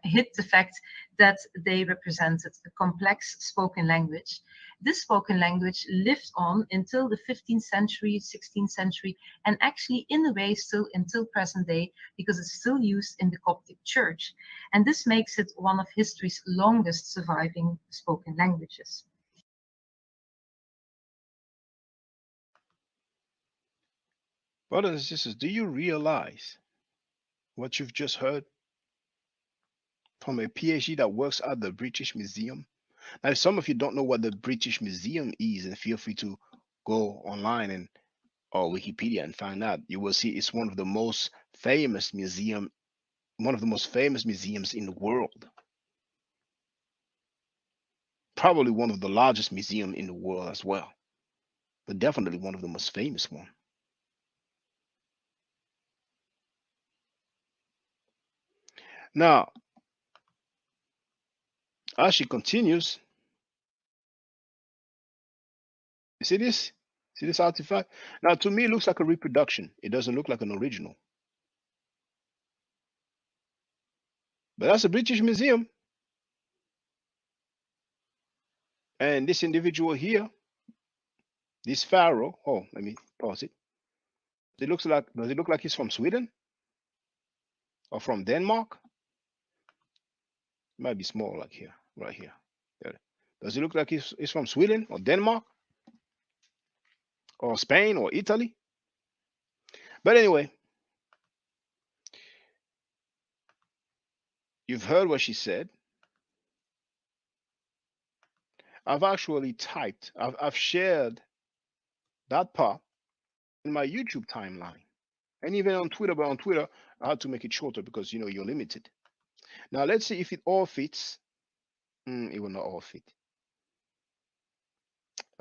hid the fact that they represented a complex spoken language. This spoken language lived on until the 15th century, 16th century, and actually in a way still until present day, because it's still used in the Coptic Church. And this makes it one of history's longest surviving spoken languages. Brothers and sisters, do you realize what you've just heard from a PhD that works at the British Museum? Now, if some of you don't know what the British Museum is, and feel free to go online and or Wikipedia and find out. You will see it's one of the most famous museums in the world. Probably one of the largest museums in the world as well, but definitely one of the most famous one. Now, as she continues, you see this? See this artifact? Now, to me, it looks like a reproduction. It doesn't look like an original. But that's a British Museum. And this individual here, this pharaoh, oh, let me pause it. Does it look like he's from Sweden? Or from Denmark? It might be small, like here, right here. There. Does it look like he's from Sweden or Denmark? Or Spain or Italy? But anyway, you've heard what she said. I've actually typed, I've shared that part in my YouTube timeline. And even on Twitter, but on Twitter, I had to make it shorter because, you know, you're limited. Now, let's see if it all fits. It will not all fit.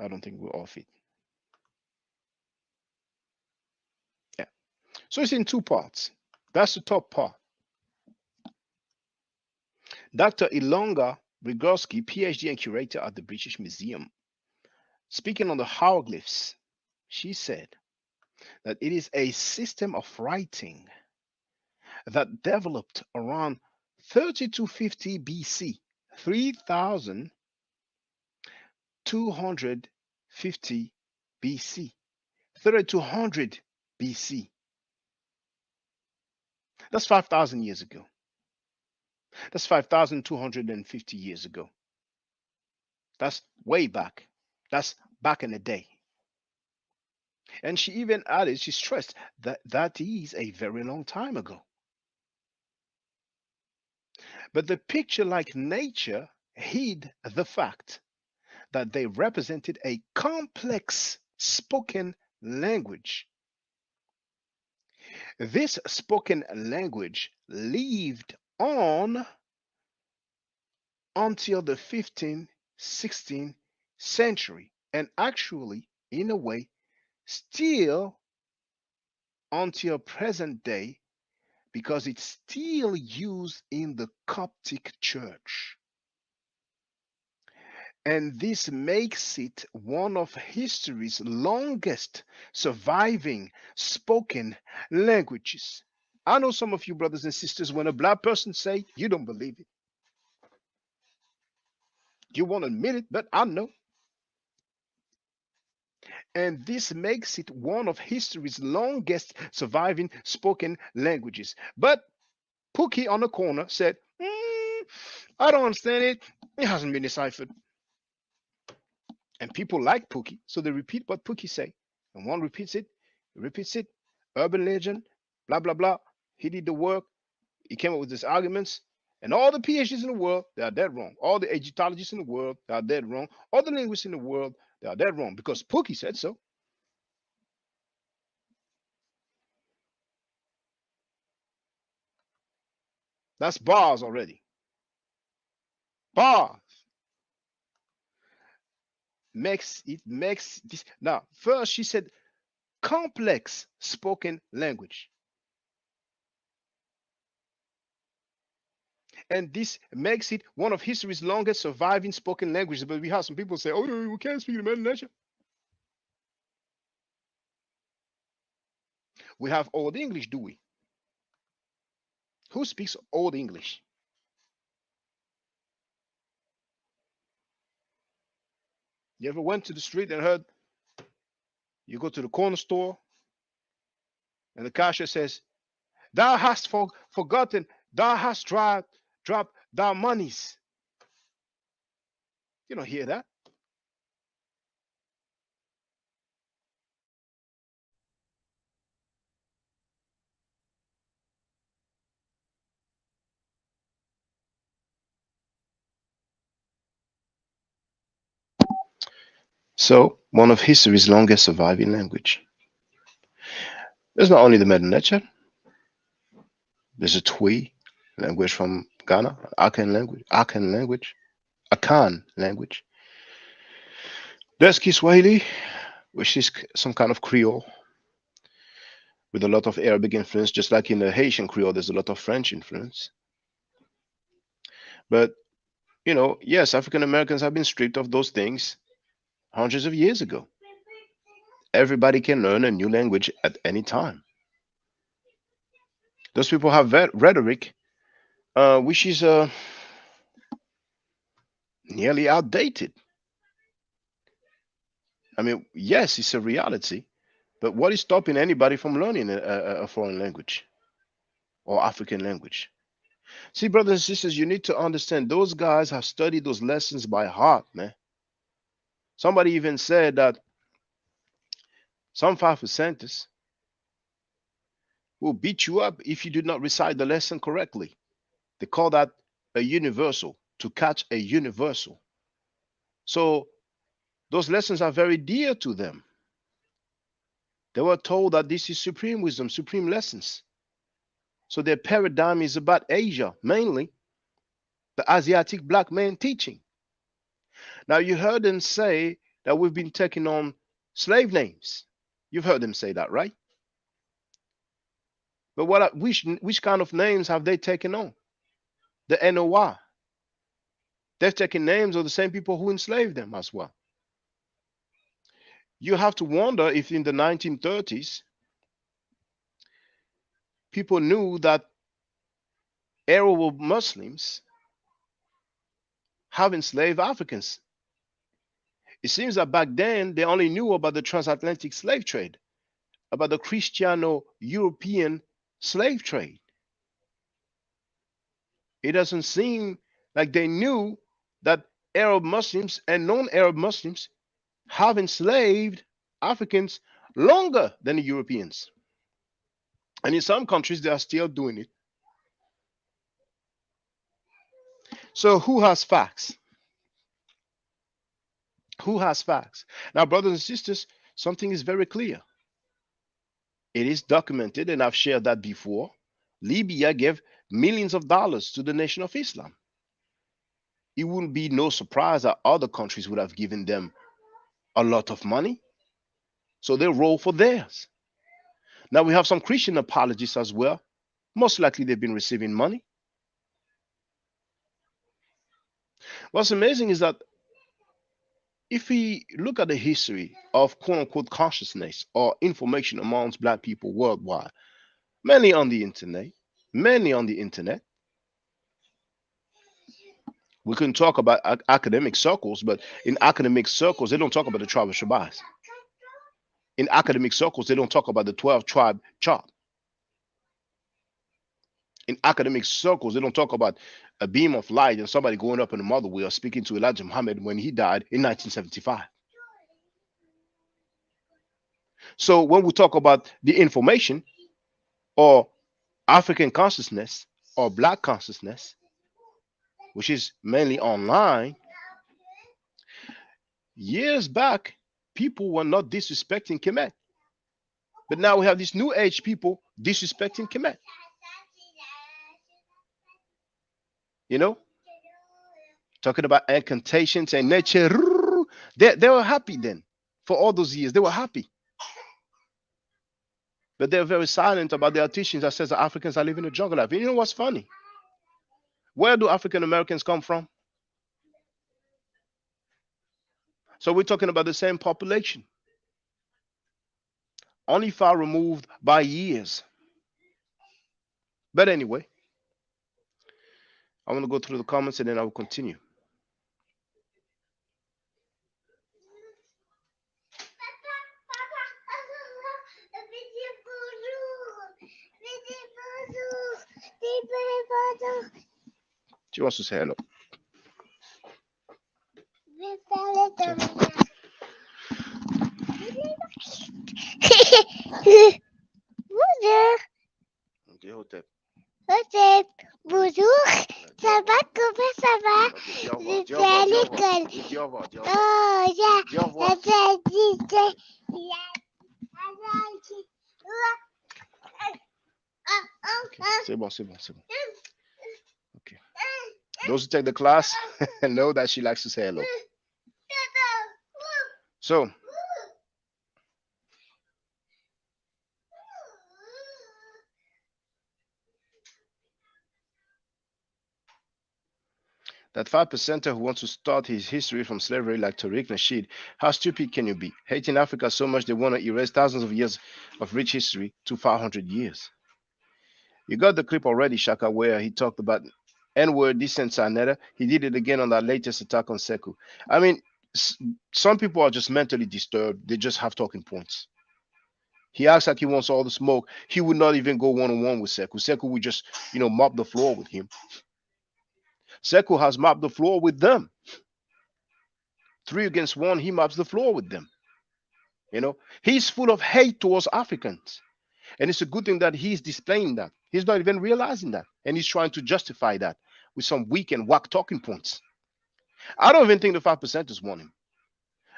I don't think it will all fit. Yeah. So it's in two parts. That's the top part. Dr. Ilonga Brigorski, PhD and curator at the British Museum, speaking on the hieroglyphs, she said that it is a system of writing that developed around 3250 BC, 3250 BC, 3200 BC. That's 5,000 years ago. That's 5,250 years ago. That's way back. That's back in the day. And she even added, she stressed that that is a very long time ago. But the picture, like nature, hid the fact that they represented a complex spoken language. This spoken language lived on until the 15th, 16th century, and actually, in a way, still until present day, because it's still used in the Coptic Church. And this makes it one of history's longest surviving spoken languages. I know some of you brothers and sisters, when a black person say, you don't believe it. You won't admit it, but I know. And this makes it one of history's longest surviving spoken languages. But Pookie on the corner said, I don't understand it. It hasn't been deciphered. And people like Pookie, so they repeat what Pookie say. And one repeats it, urban legend, blah, blah, blah. He did the work. He came up with his arguments. And all the PhDs in the world, they are dead wrong. All the Egyptologists in the world, they are dead wrong. All the linguists in the world, they are dead wrong because Pookie said so. That's bars already. Bars. Makes this. Now, first she said complex spoken language. And this makes it one of history's longest surviving spoken languages. But we have some people say, oh, no, we can't speak Imagination. We have Old English, do we? Who speaks Old English? You ever went to the street and heard, you go to the corner store and the cashier says, thou hast forgotten, thou hast dropped thy monies. You don't hear that. So, one of history's longest surviving language. There's not only the Medu-Neter, there's a Twi language from Ghana, Akan language. There's Kiswahili, which is some kind of Creole with a lot of Arabic influence, just like in the Haitian Creole, there's a lot of French influence. But, you know, yes, African Americans have been stripped of those things hundreds of years ago. Everybody can learn a new language at any time. Those people have rhetoric, which is nearly outdated. I mean, yes, it's a reality, but what is stopping anybody from learning a foreign language or African language? See, brothers and sisters, you need to understand those guys have studied those lessons by heart, man. Somebody even said that some 5%ers will beat you up if you do not recite the lesson correctly. They call that a universal, to catch a universal. So those lessons are very dear to them. They were told that this is supreme wisdom, supreme lessons. So their paradigm is about Asia, mainly the Asiatic black man teaching. Now, you heard them say that we've been taking on slave names. You've heard them say that, right? But which kind of names have they taken on? The NOI. They've taken names of the same people who enslaved them as well. You have to wonder if in the 1930s, people knew that Arab Muslims have enslaved Africans. It seems that back then they only knew about the transatlantic slave trade, about the Christiano-European slave trade. It doesn't seem like they knew that Arab Muslims and non-Arab Muslims have enslaved Africans longer than the Europeans. And in some countries, they are still doing it. So who has facts? Who has facts? Now, brothers and sisters, something is very clear. It is documented, and I've shared that before. Libya gave millions of dollars to the Nation of Islam. It wouldn't be no surprise that other countries would have given them a lot of money. So they roll for theirs. Now we have some Christian apologists as well. Most likely they've been receiving money. What's amazing is that if we look at the history of quote unquote consciousness or information amongst black people worldwide, mainly on the internet, we can talk about academic circles, but in academic circles, they don't talk about the tribe of Shabazz. In academic circles, they don't talk about the 12 tribe chart. In academic circles, they don't talk about a beam of light and somebody going up in the mother wheel speaking to Elijah Muhammad when he died in 1975. So when we talk about the information or African consciousness or black consciousness, which is mainly online, years back, people were not disrespecting Kemet. But now we have these new age people disrespecting Kemet. You know, talking about incantations and nature. They were happy then. For all those years, they were happy. But they're very silent about their teachings that says that Africans are living a jungle life. And you know what's funny? Where do African Americans come from? So we're talking about the same population, only far removed by years. But anyway, I want to go through the comments and then I will continue. She wants to say hello. Ok, Hotep. Hotep, bonjour, ça va, comment ça va? Ok, dis au revoir, Je dis au vais à revoir, l'école. dis au revoir, dis au revoir. Oh, yeah, Dis au revoir. C'est bon, c'est bon, c'est bon. Okay. Those who take the class know that she likes to say hello. So, that 5%er who wants to start his history from slavery like Tariq Nasheed, how stupid can you be? Hating Africa so much they want to erase thousands of years of rich history to 500 years. You got the clip already, Shaka, where he talked about N-word descent Sanetta. He did it again on that latest attack on Sekou. I mean, some people are just mentally disturbed. They just have talking points. He acts like he wants all the smoke. He would not even go one-on-one with Sekou. Sekou would just, mop the floor with him. Sekou has mopped the floor with them. 3 against 1, he mops the floor with them. He's full of hate towards Africans. And it's a good thing that he's displaying that. He's not even realizing that. And he's trying to justify that with some weak and whack talking points. I don't even think the 5%ers want him.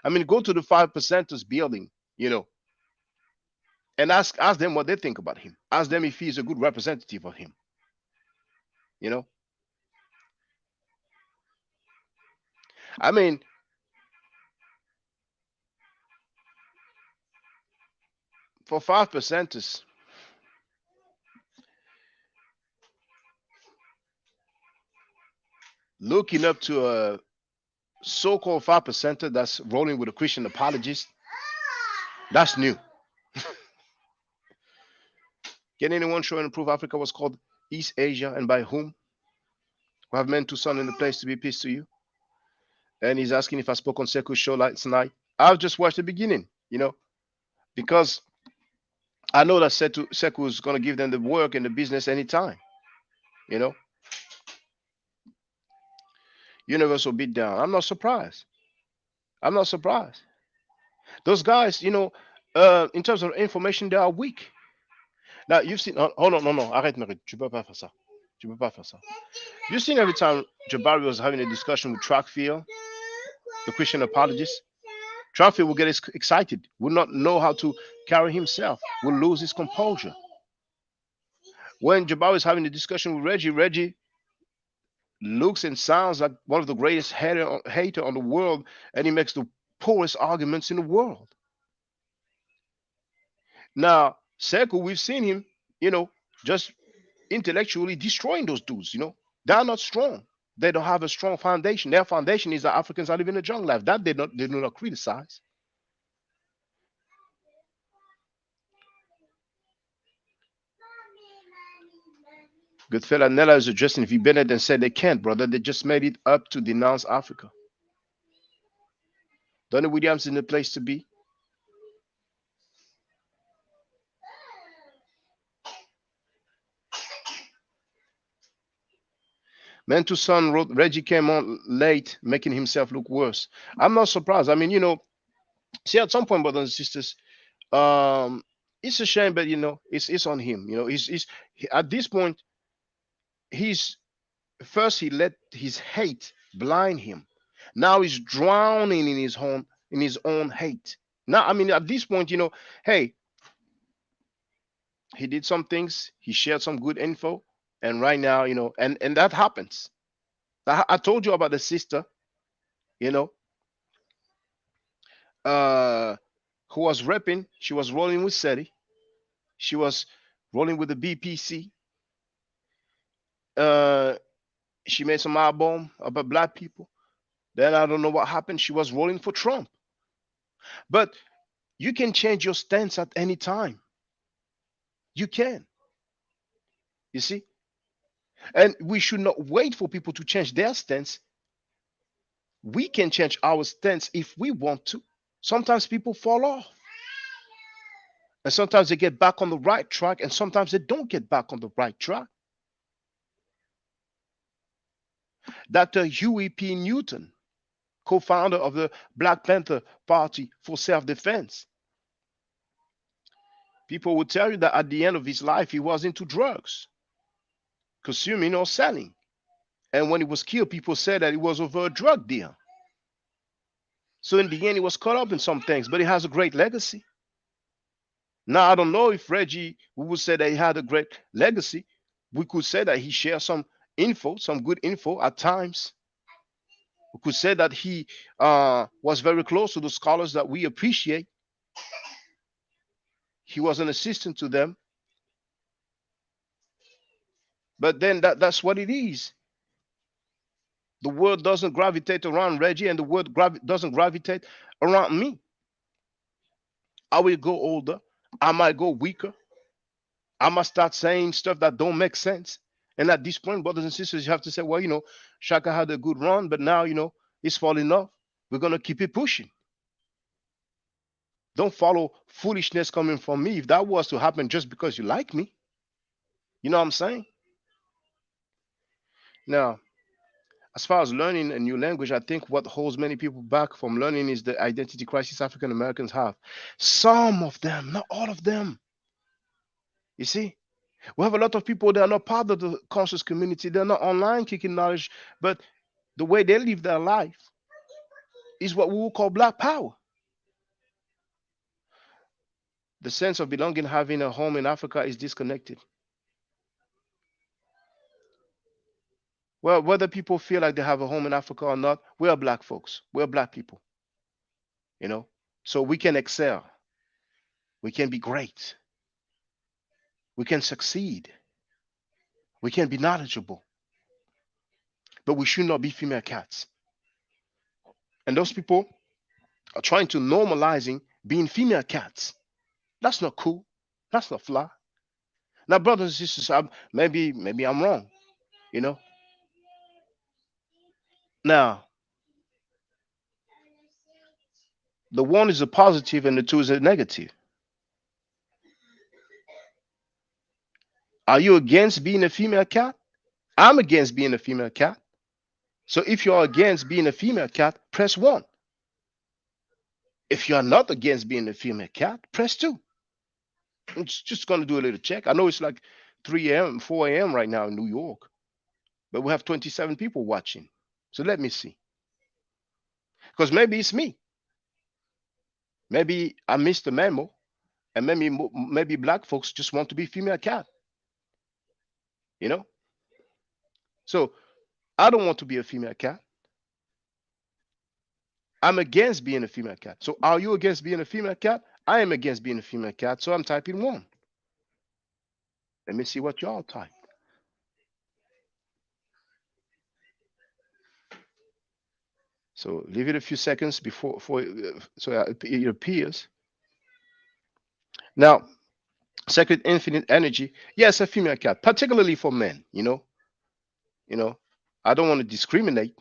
I mean, go to the 5%ers building, and ask them what they think about him. Ask them if he's a good representative of him. I mean, for 5%ers, looking up to a so-called 5%er that's rolling with a Christian apologist, that's new. Can anyone show and prove Africa was called East Asia and by whom? We have men to son in the place to be peace to you. And he's asking if I spoke on Seku's show last night. I've just watched the beginning, because I know that Seku is going to give them the work and the business anytime, Universal beatdown. I'm not surprised. Those guys, in terms of information, they are weak. Now, you've seen, hold on, no, arrête, Marie, tu peux pas faire ça. You've seen every time Jabari was having a discussion with Trackfield, the Christian apologist, Trackfield will get excited, will not know how to carry himself, will lose his composure. When Jabari is having a discussion with Reggie looks and sounds like one of the greatest hater on the world, and he makes the poorest arguments in the world. Now, Sekou, we've seen him, just intellectually destroying those dudes, They're not strong. They don't have a strong foundation. Their foundation is that Africans are living a jungle life. That they do not criticize. Good fella Nella is addressing V. Bennett and said they can't, brother. They just made it up to denounce Africa. Donnie Williams is in the place to be. Man to Son wrote, Reggie came on late, making himself look worse. I'm not surprised. I mean, see, at some point, brothers and sisters, it's a shame, but it's on him. He's at this point, he let his hate blind him. Now he's drowning in his own hate. Now, I mean, at this point, hey, he did some things, he shared some good info. And right now, and that happens. I told you about the sister, who was repping. She was rolling with SETI. She was rolling with the BPC. She made some album about black people. Then I don't know what happened. She was rolling for Trump. But you can change your stance at any time. You can. You see? And we should not wait for people to change their stance. We can change our stance if we want to. Sometimes people fall off. And sometimes they get back on the right track, and sometimes they don't get back on the right track. Dr. Huey P. Newton, co-founder of the Black Panther Party for self-defense. People would tell you that at the end of his life, he was into drugs, consuming or selling. And when he was killed, people said that he was over a drug deal. So in the end, he was caught up in some things, but he has a great legacy. Now, I don't know if Reggie, we would say that he had a great legacy. We could say that he shared some info, some good info at times. We could say that he was very close to the scholars that we appreciate. He was an assistant to them. But then that's what it is. The world doesn't gravitate around Reggie, and the world doesn't gravitate around me. I will go older. I might go weaker. I might start saying stuff that don't make sense. And at this point, brothers and sisters, you have to say, well, Shaka had a good run, but now, it's falling off. We're going to keep it pushing. Don't follow foolishness coming from me. If that was to happen just because you like me, you know what I'm saying? Now, as far as learning a new language, I think what holds many people back from learning is the identity crisis African Americans have. Some of them, not all of them. You see, we have a lot of people that are not part of the conscious community. They're not online kicking knowledge, but the way they live their life is what we will call Black power. The sense of belonging, having a home in Africa, is disconnected. Well, whether people feel like they have a home in Africa or not, we are Black folks. We're Black people. So we can excel. We can be great. We can succeed. We can be knowledgeable. But we should not be female cats. And those people are trying to normalizing being female cats. That's not cool. That's not fly. Now, brothers and sisters, maybe I'm wrong. Now, the one is a positive and the two is a negative. Are you against being a female cat? I'm against being a female cat. So if you're against being a female cat, press 1. If you're not against being a female cat, press 2. I'm just going to do a little check. I know it's like 3 a.m., 4 a.m. right now in New York, but we have 27 people watching. So let me see. Because maybe it's me. Maybe I missed the memo, and maybe Black folks just want to be female cat. So I don't want to be a female cat. I'm against being a female cat. So are you against being a female cat? I am against being a female cat, so I'm typing 1. Let me see what y'all type. So leave it a few seconds so it appears. Now, Sacred Infinite Energy, yes, a female cat, particularly for men. I don't want to discriminate,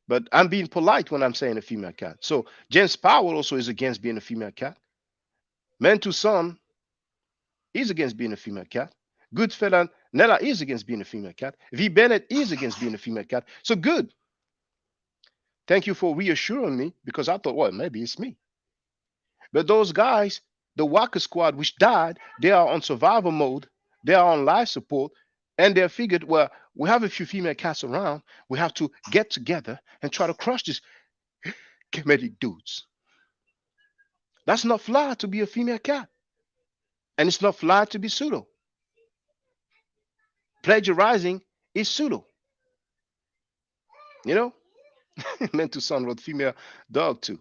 but I'm being polite when I'm saying a female cat. So James Powell also is against being a female cat. Man to Son is against being a female cat. Goodfellow Nella is against being a female cat. V. Bennett is against being a female cat. So good. Thank you for reassuring me, because I thought, well, maybe it's me. But those guys, the Walker Squad, which died, they are on survival mode. They are on life support. And they figured, well, we have a few female cats around. We have to get together and try to crush these Kemetic dudes. That's not fly to be a female cat. And it's not fly to be pseudo. Plagiarizing is pseudo. Meant to son wrote female dog too.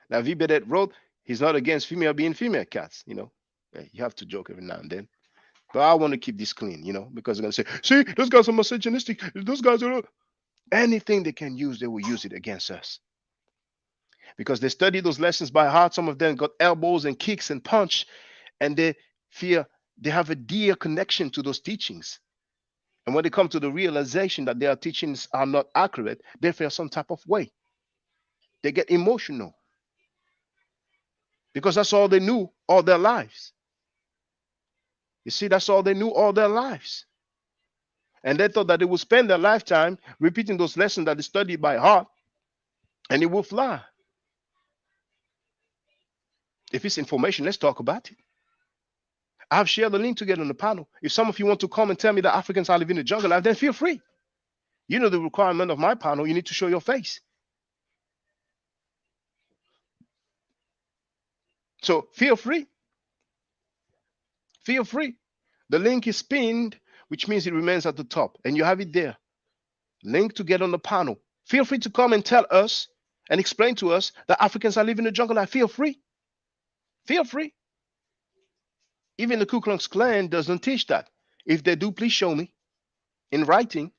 Now V. Bennett wrote, he's not against female being female cats. You have to joke every now and then. But I want to keep this clean, because they're going to say, see, those guys are misogynistic. Those guys are... Anything they can use, they will use it against us. Because they study those lessons by heart. Some of them got elbows and kicks and punch. And they feel they have a dear connection to those teachings. And when they come to the realization that their teachings are not accurate, they feel some type of way. They get emotional. Because that's all they knew all their lives. You see, that's all they knew all their lives. And they thought that they would spend their lifetime repeating those lessons that they studied by heart, and it will fly. If it's information, let's talk about it. I've shared the link to get on the panel. If some of you want to come and tell me that Africans are living the jungle life, then feel free. You know the requirement of my panel, you need to show your face. So feel free. Feel free. The link is pinned, which means it remains at the top, and you have it there. Link to get on the panel. Feel free to come and tell us and explain to us that Africans are living the jungle life. Feel free. Feel free. Even the Ku Klux Klan doesn't teach that. If they do, please show me in writing.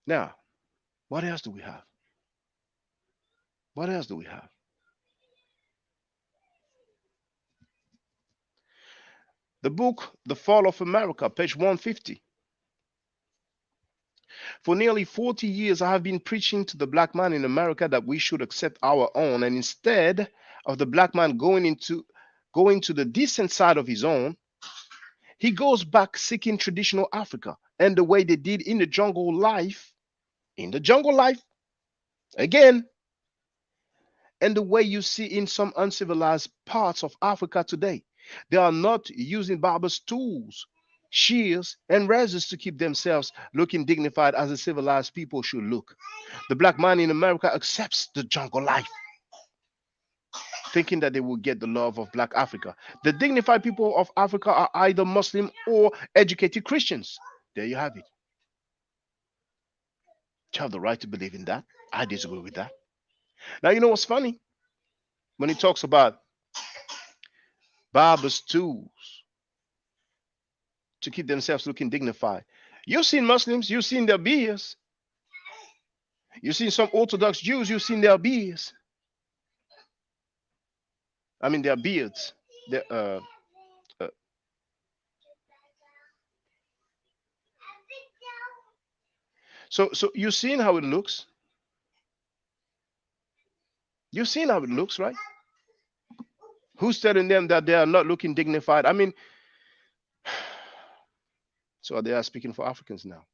Now, what else do we have? What else do we have? The book, The Fall of America, page 150. For nearly 40 years, I have been preaching to the black man in America that we should accept our own, and instead of the black man going to the decent side of his own, he goes back seeking traditional Africa and the way they did in the jungle life, again, and the way you see in some uncivilized parts of Africa today. They are not using barber's tools, shears, and razors to keep themselves looking dignified as a civilized people should look. The black man in America accepts the jungle life, thinking that they will get the love of black Africa. The dignified people of Africa are either Muslim or educated Christians. There you have it. You have the right to believe in that. I disagree with that. Now, you know what's funny? When he talks about barber's tools to keep themselves looking dignified. You've seen Muslims, you've seen their beards. You've seen some Orthodox Jews, you've seen their beards. I mean, their beards. So you've seen how it looks. You've seen how it looks, right? Who's telling them that they are not looking dignified? I mean, so they are speaking for Africans now.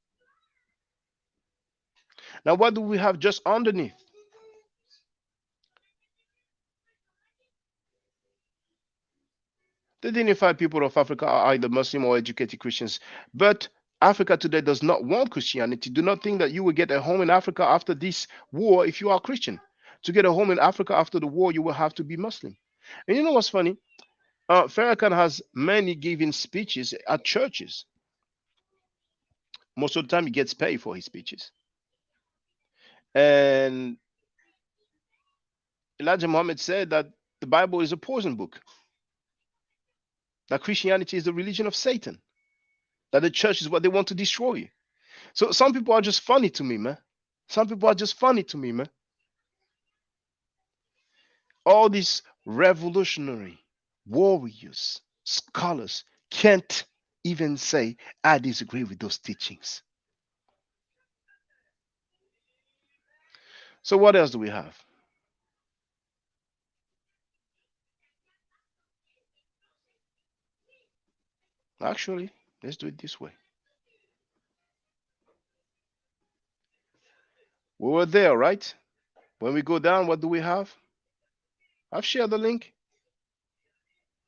Now, what do we have just underneath? The dignified people of Africa are either Muslim or educated Christians. But Africa today does not want Christianity. Do not think that you will get a home in Africa after this war if you are Christian. To get a home in Africa after the war, you will have to be Muslim. And you know what's funny? Farrakhan has many giving speeches at churches. Most of the time, he gets paid for his speeches. And Elijah Muhammad said that the Bible is a poison book, that Christianity is the religion of Satan, that the church is what they want to destroy you. So some people are just funny to me, man. Some people are just funny to me, man. All these revolutionary warriors, scholars can't even say, I disagree with those teachings. So what else do we have? Actually, let's do it this way. We were there, right? When we go down, what do we have? I've shared the link.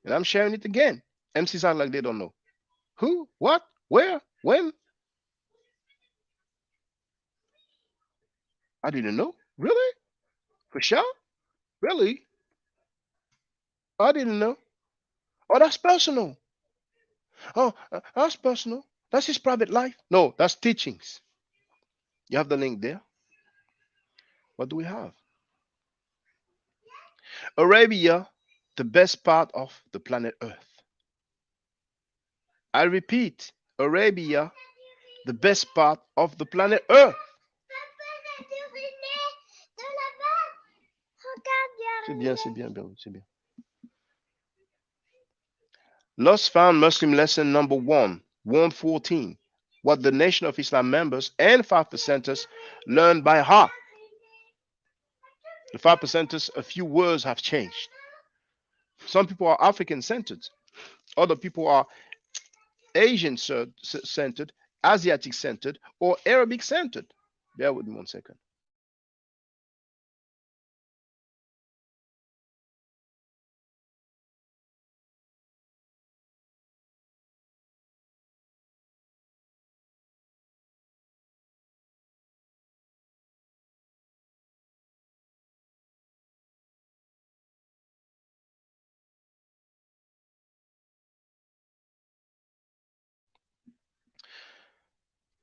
And I'm sharing it again. MCs act like they don't know. Who? What? Where? When? I didn't know. Really? For sure? Really? I didn't know. Oh, that's personal. Oh, that's personal. That's his private life. No, that's teachings. You have the link there. What do we have? Arabia, the best part of the planet Earth. I repeat, Arabia, the best part of the planet Earth. C'est bien, c'est bien, c'est bien. Lost Found Muslim lesson number 114. What the Nation of Islam members and 5%ers learned by heart. The 5%ers, a few words have changed. Some people are African-centered. Other people are Asian centered, Asiatic centered, or Arabic centered. Bear with me 1 second.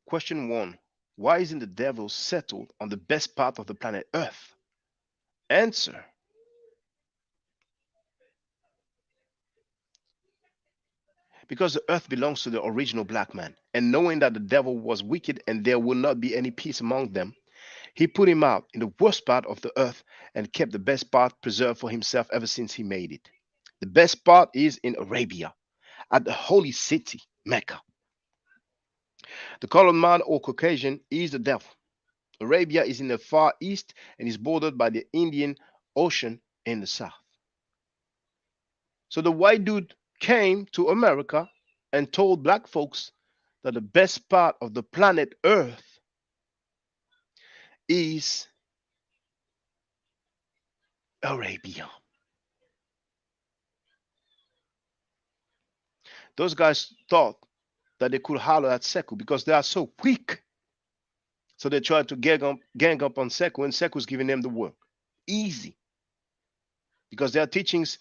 Question 1. Why isn't the devil settled on the best part of the planet Earth? Answer. Because the earth belongs to the original black man, and knowing that the devil was wicked and there will not be any peace among them, he put him out in the worst part of the earth and kept the best part preserved for himself ever since he made it. The best part is in Arabia, at the holy city, Mecca. The colored man or Caucasian is the devil. Arabia is in the far east and is bordered by the Indian Ocean in the south. So the white dude came to America and told black folks that the best part of the planet Earth is Arabia. Those guys thought that they could holler at Sekou because they are so weak. So they tried to gang up on Sekou, and Sekou's giving them the work. Easy. Because their teachings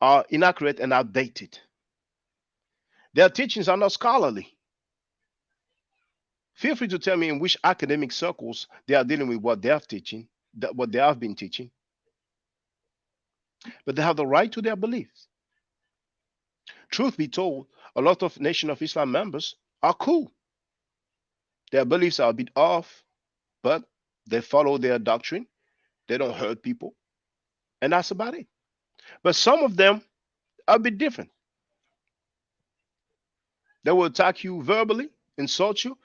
are inaccurate and outdated. Their teachings are not scholarly. Feel free to tell me in which academic circles they are dealing with what they have teaching, what they have been teaching. But they have the right to their beliefs. Truth be told, a lot of Nation of Islam members are cool. Their beliefs are a bit off, but they follow their doctrine. They don't hurt people. And that's about it. But some of them are a bit different. They will attack you verbally, insult you,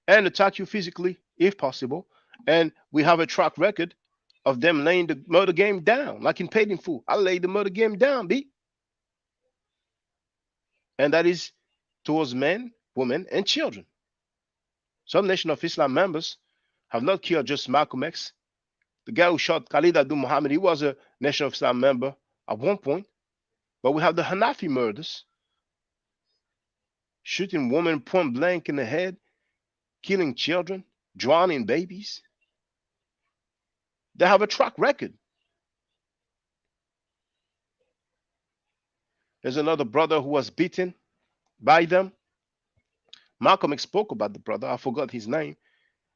and attack you physically if possible. And we have a track record of them laying the murder game down, like in Paid in Full. I laid the murder game down, B. And that is towards men, women, and children. Some Nation of Islam members have not killed just Malcolm X. The guy who shot Khalid Abdul Muhammad, he was a Nation of Islam member at one point. But we have the Hanafi murders, shooting women point blank in the head, killing children, drowning babies. They have a track record. There's another brother who was beaten by them. Malcolm X spoke about the brother. I forgot his name.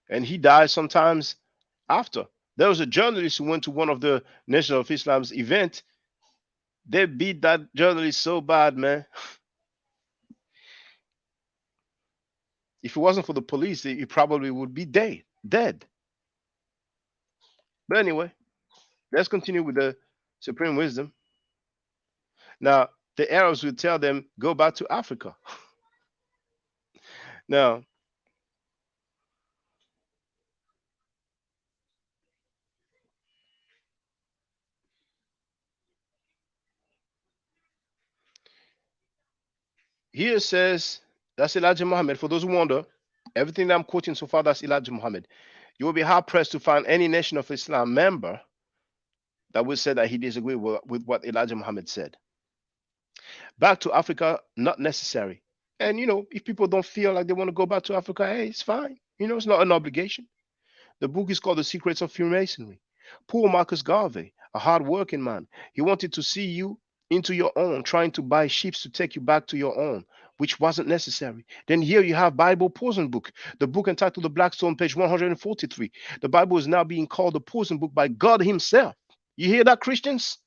And he died sometimes after. There was a journalist who went to one of the Nation of Islam's event. They beat that journalist so bad, man. If it wasn't for the police, he probably would be dead. But anyway, let's continue with the supreme wisdom. Now, the Arabs will tell them, go back to Africa. Now, here it says, that's Elijah Muhammad. For those who wonder, everything that I'm quoting so far, that's Elijah Muhammad. You will be hard pressed to find any Nation of Islam member that will say that he disagreed with what Elijah Muhammad said. Back to Africa, not necessary. And, if people don't feel like they want to go back to Africa, hey, it's fine. It's not an obligation. The book is called The Secrets of Freemasonry. Poor Marcus Garvey, a hard-working man, he wanted to see you into your own, trying to buy ships to take you back to your own, which wasn't necessary. Then here you have Bible Poison Book, the book entitled The Blackstone, page 143. The Bible is now being called the Poison Book by God himself. You hear that, Christians?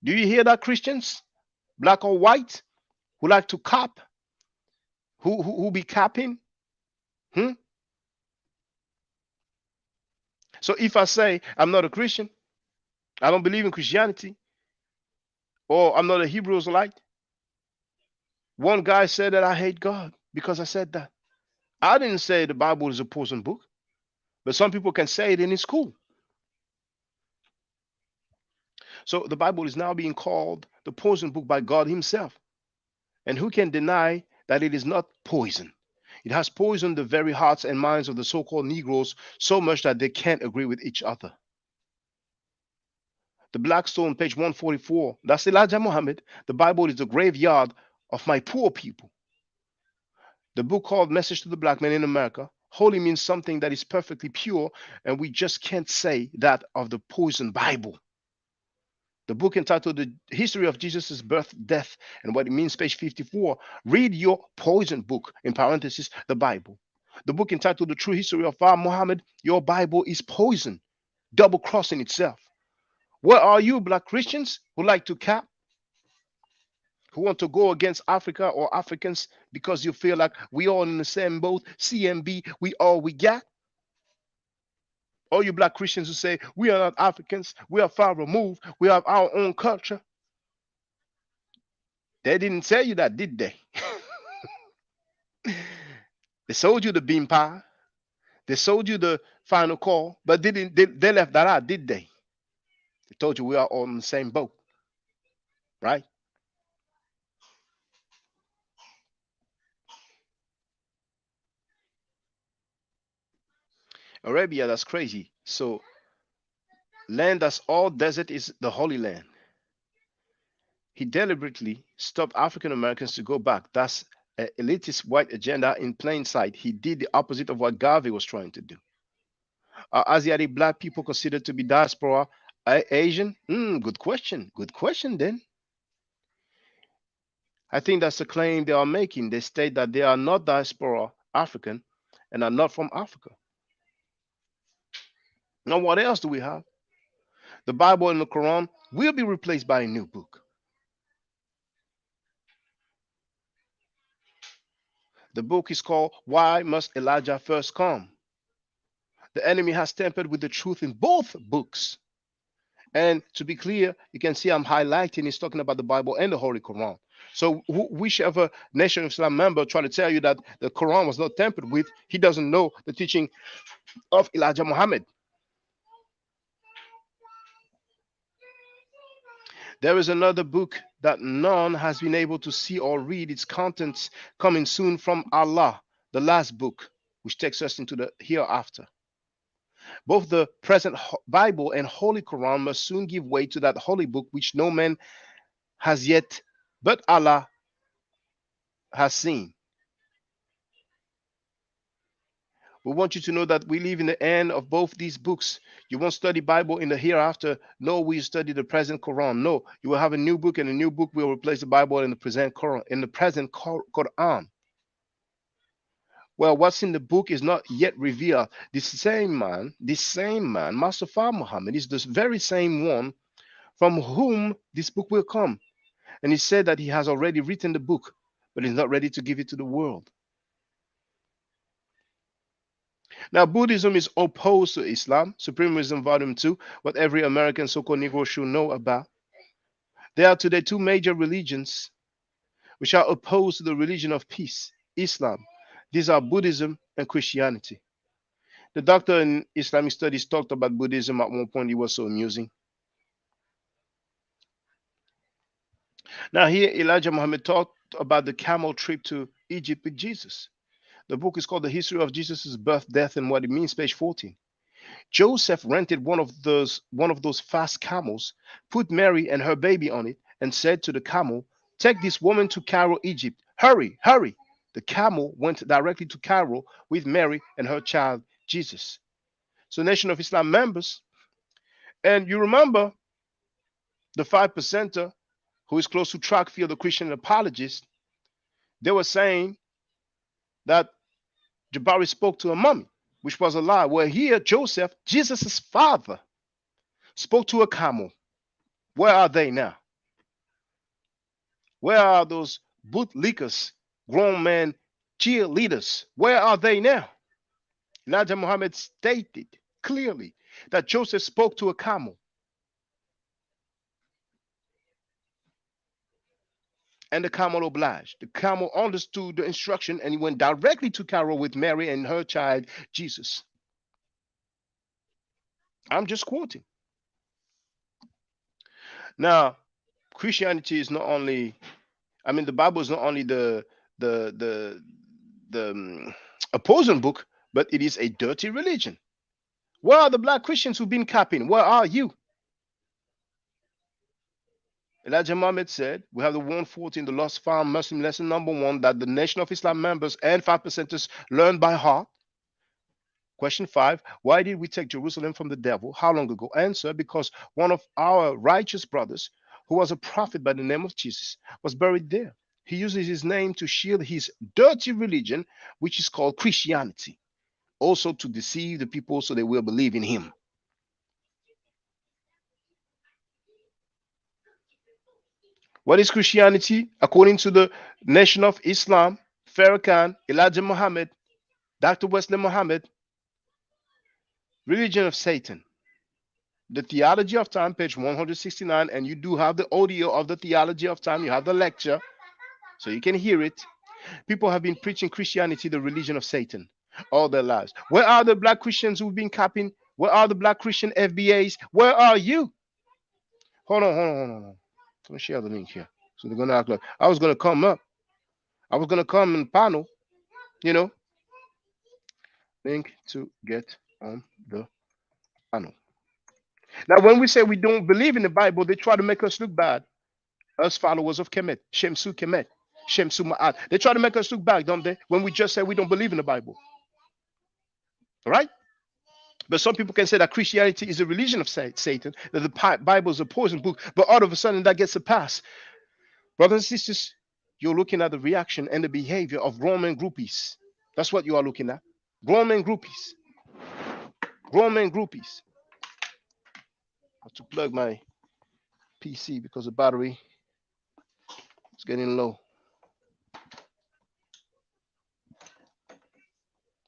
Do you hear that, Christians? Black or white, who like to cop, who be capping? So if I say I'm not a Christian, I don't believe in Christianity, or I'm not a Hebrew Israelite, one guy said that I hate God because I said that. I didn't say the Bible is a poison book, but some people can say it and it's cool. So the Bible is now being called the poison book by God himself. And who can deny that it is not poison? It has poisoned the very hearts and minds of the so-called Negroes so much that they can't agree with each other. The Black Stone, page 144. That's Elijah Muhammad. The Bible is the graveyard of my poor people. The book called Message to the Black Man in America. Holy means something that is perfectly pure, and we just can't say that of the poison Bible. The book entitled The History of Jesus' Birth, Death, and What It Means, page 54. Read your poison book, in parentheses, the Bible. The book entitled The True History of our Muhammad, your Bible is poison, double-crossing itself. Where are you, black Christians who like to cap, who want to go against Africa or Africans because you feel like we all in the same boat, CMB, we all we got? All you black Christians who say we are not Africans, we are far removed, we have our own culture. They didn't tell you that, did they? They sold you the bean pie. They sold you the final call, but they left that out, did they? They told you we are all in the same boat, right? Arabia, that's crazy. So land that's all desert is the Holy Land. He deliberately stopped African Americans to go back. That's an elitist white agenda in plain sight. He did the opposite of what Garvey was trying to do. Are Asiatic black people considered to be diaspora Asian? Good question. Good question then. I think that's the claim they are making. They state that they are not diaspora African and are not from Africa. Now, what else do we have? The Bible and the Quran will be replaced by a new book. The book is called Why Must Elijah First Come? The enemy has tampered with the truth in both books. And to be clear, you can see I'm highlighting, he's talking about the Bible and the Holy Quran. So whichever Nation of Islam member try to tell you that the Quran was not tampered with, he doesn't know the teaching of Elijah Muhammad. There is another book that none has been able to see or read its contents, coming soon from Allah, the last book, which takes us into the hereafter. Both the present Bible and Holy Quran must soon give way to that holy book which no man has yet but Allah has seen. We want you to know that we live in the end of both these books. You won't study Bible in the hereafter, nor will you study the present Quran. No, you will have a new book, and a new book will replace the Bible in the present Quran. Quran. Well, what's in the book is not yet revealed. This same man, Mustafa Muhammad, is the very same one from whom this book will come. And he said that he has already written the book, but he's not ready to give it to the world. Now, Buddhism is opposed to Islam. Supremacism, Volume 2, what every American so-called Negro should know about. There are today two major religions which are opposed to the religion of peace, Islam. These are Buddhism and Christianity. The doctor in Islamic studies talked about Buddhism at one point. It was so amusing. Now here, Elijah Muhammad talked about the camel trip to Egypt with Jesus. The book is called The History of Jesus' Birth, Death, and What It Means, page 14. Joseph rented one of those fast camels, put Mary and her baby on it, and said to the camel, "Take this woman to Cairo, Egypt. Hurry, hurry." The camel went directly to Cairo with Mary and her child, Jesus. So Nation of Islam members, and you remember the 5%er who is close to Trackfield, the Christian apologist, they were saying that Jabari spoke to a mummy, which was a lie. Well, here, Joseph, Jesus' father, spoke to a camel. Where are they now? Where are those bootlickers, grown men, cheerleaders? Where are they now? Elijah Muhammad stated clearly that Joseph spoke to a camel. And the camel obliged. The camel understood the instruction, and he went directly to Cairo with Mary and her child, Jesus. I'm just quoting. Now, Christianity is not only I mean, the Bible is not only the opposing book, but it is a dirty religion. Where are the black Christians who've been capping? Where are you? Elijah Muhammad said, we have the 114, the lost found Muslim lesson number 1, that the Nation of Islam members and 5%ers learn by heart. Question 5, why did we take Jerusalem from the devil? How long ago? Answer, because one of our righteous brothers, who was a prophet by the name of Jesus, was buried there. He uses his name to shield his dirty religion, which is called Christianity, also to deceive the people so they will believe in him. What is Christianity? According to the Nation of Islam, Farrakhan, Elijah Muhammad, Dr. Wesley Muhammad, religion of Satan. The Theology of Time, page 169, and you do have the audio of the Theology of Time. You have the lecture, so you can hear it. People have been preaching Christianity, the religion of Satan, all their lives. Where are the black Christians who've been capping? Where are the black Christian FBAs? Where are you? Hold on. Let me share the link here. So they're going to act like I was going to come up. I was going to come in panel, you know. Link to get on the panel. Now, when we say we don't believe in the Bible, they try to make us look bad. Us followers of Kemet, Shemsu Kemet, Shemsu Ma'at. They try to make us look bad, don't they? When we just say we don't believe in the Bible. All right? But some people can say that Christianity is a religion of Satan, that the Bible is a poison book, but all of a sudden that gets a pass. Brothers and sisters, you're looking at the reaction and the behavior of grown men groupies. That's what you are looking at. Grown men groupies. Grown men groupies. I have to plug my PC because the battery is getting low.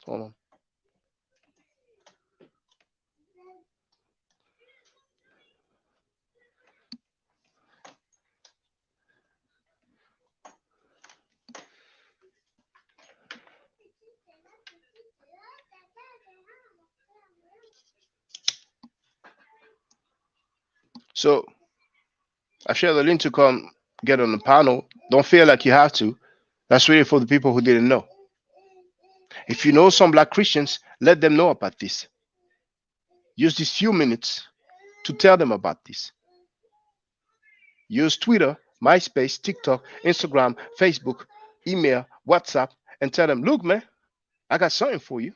Hold on. So I share the link to come get on the panel. Don't feel like you have to. That's really for the people who didn't know. If you know some black Christians, let them know about this. Use these few minutes to tell them about this. Use Twitter, MySpace, TikTok, Instagram, Facebook, email, WhatsApp, and tell them, look, man, I got something for you.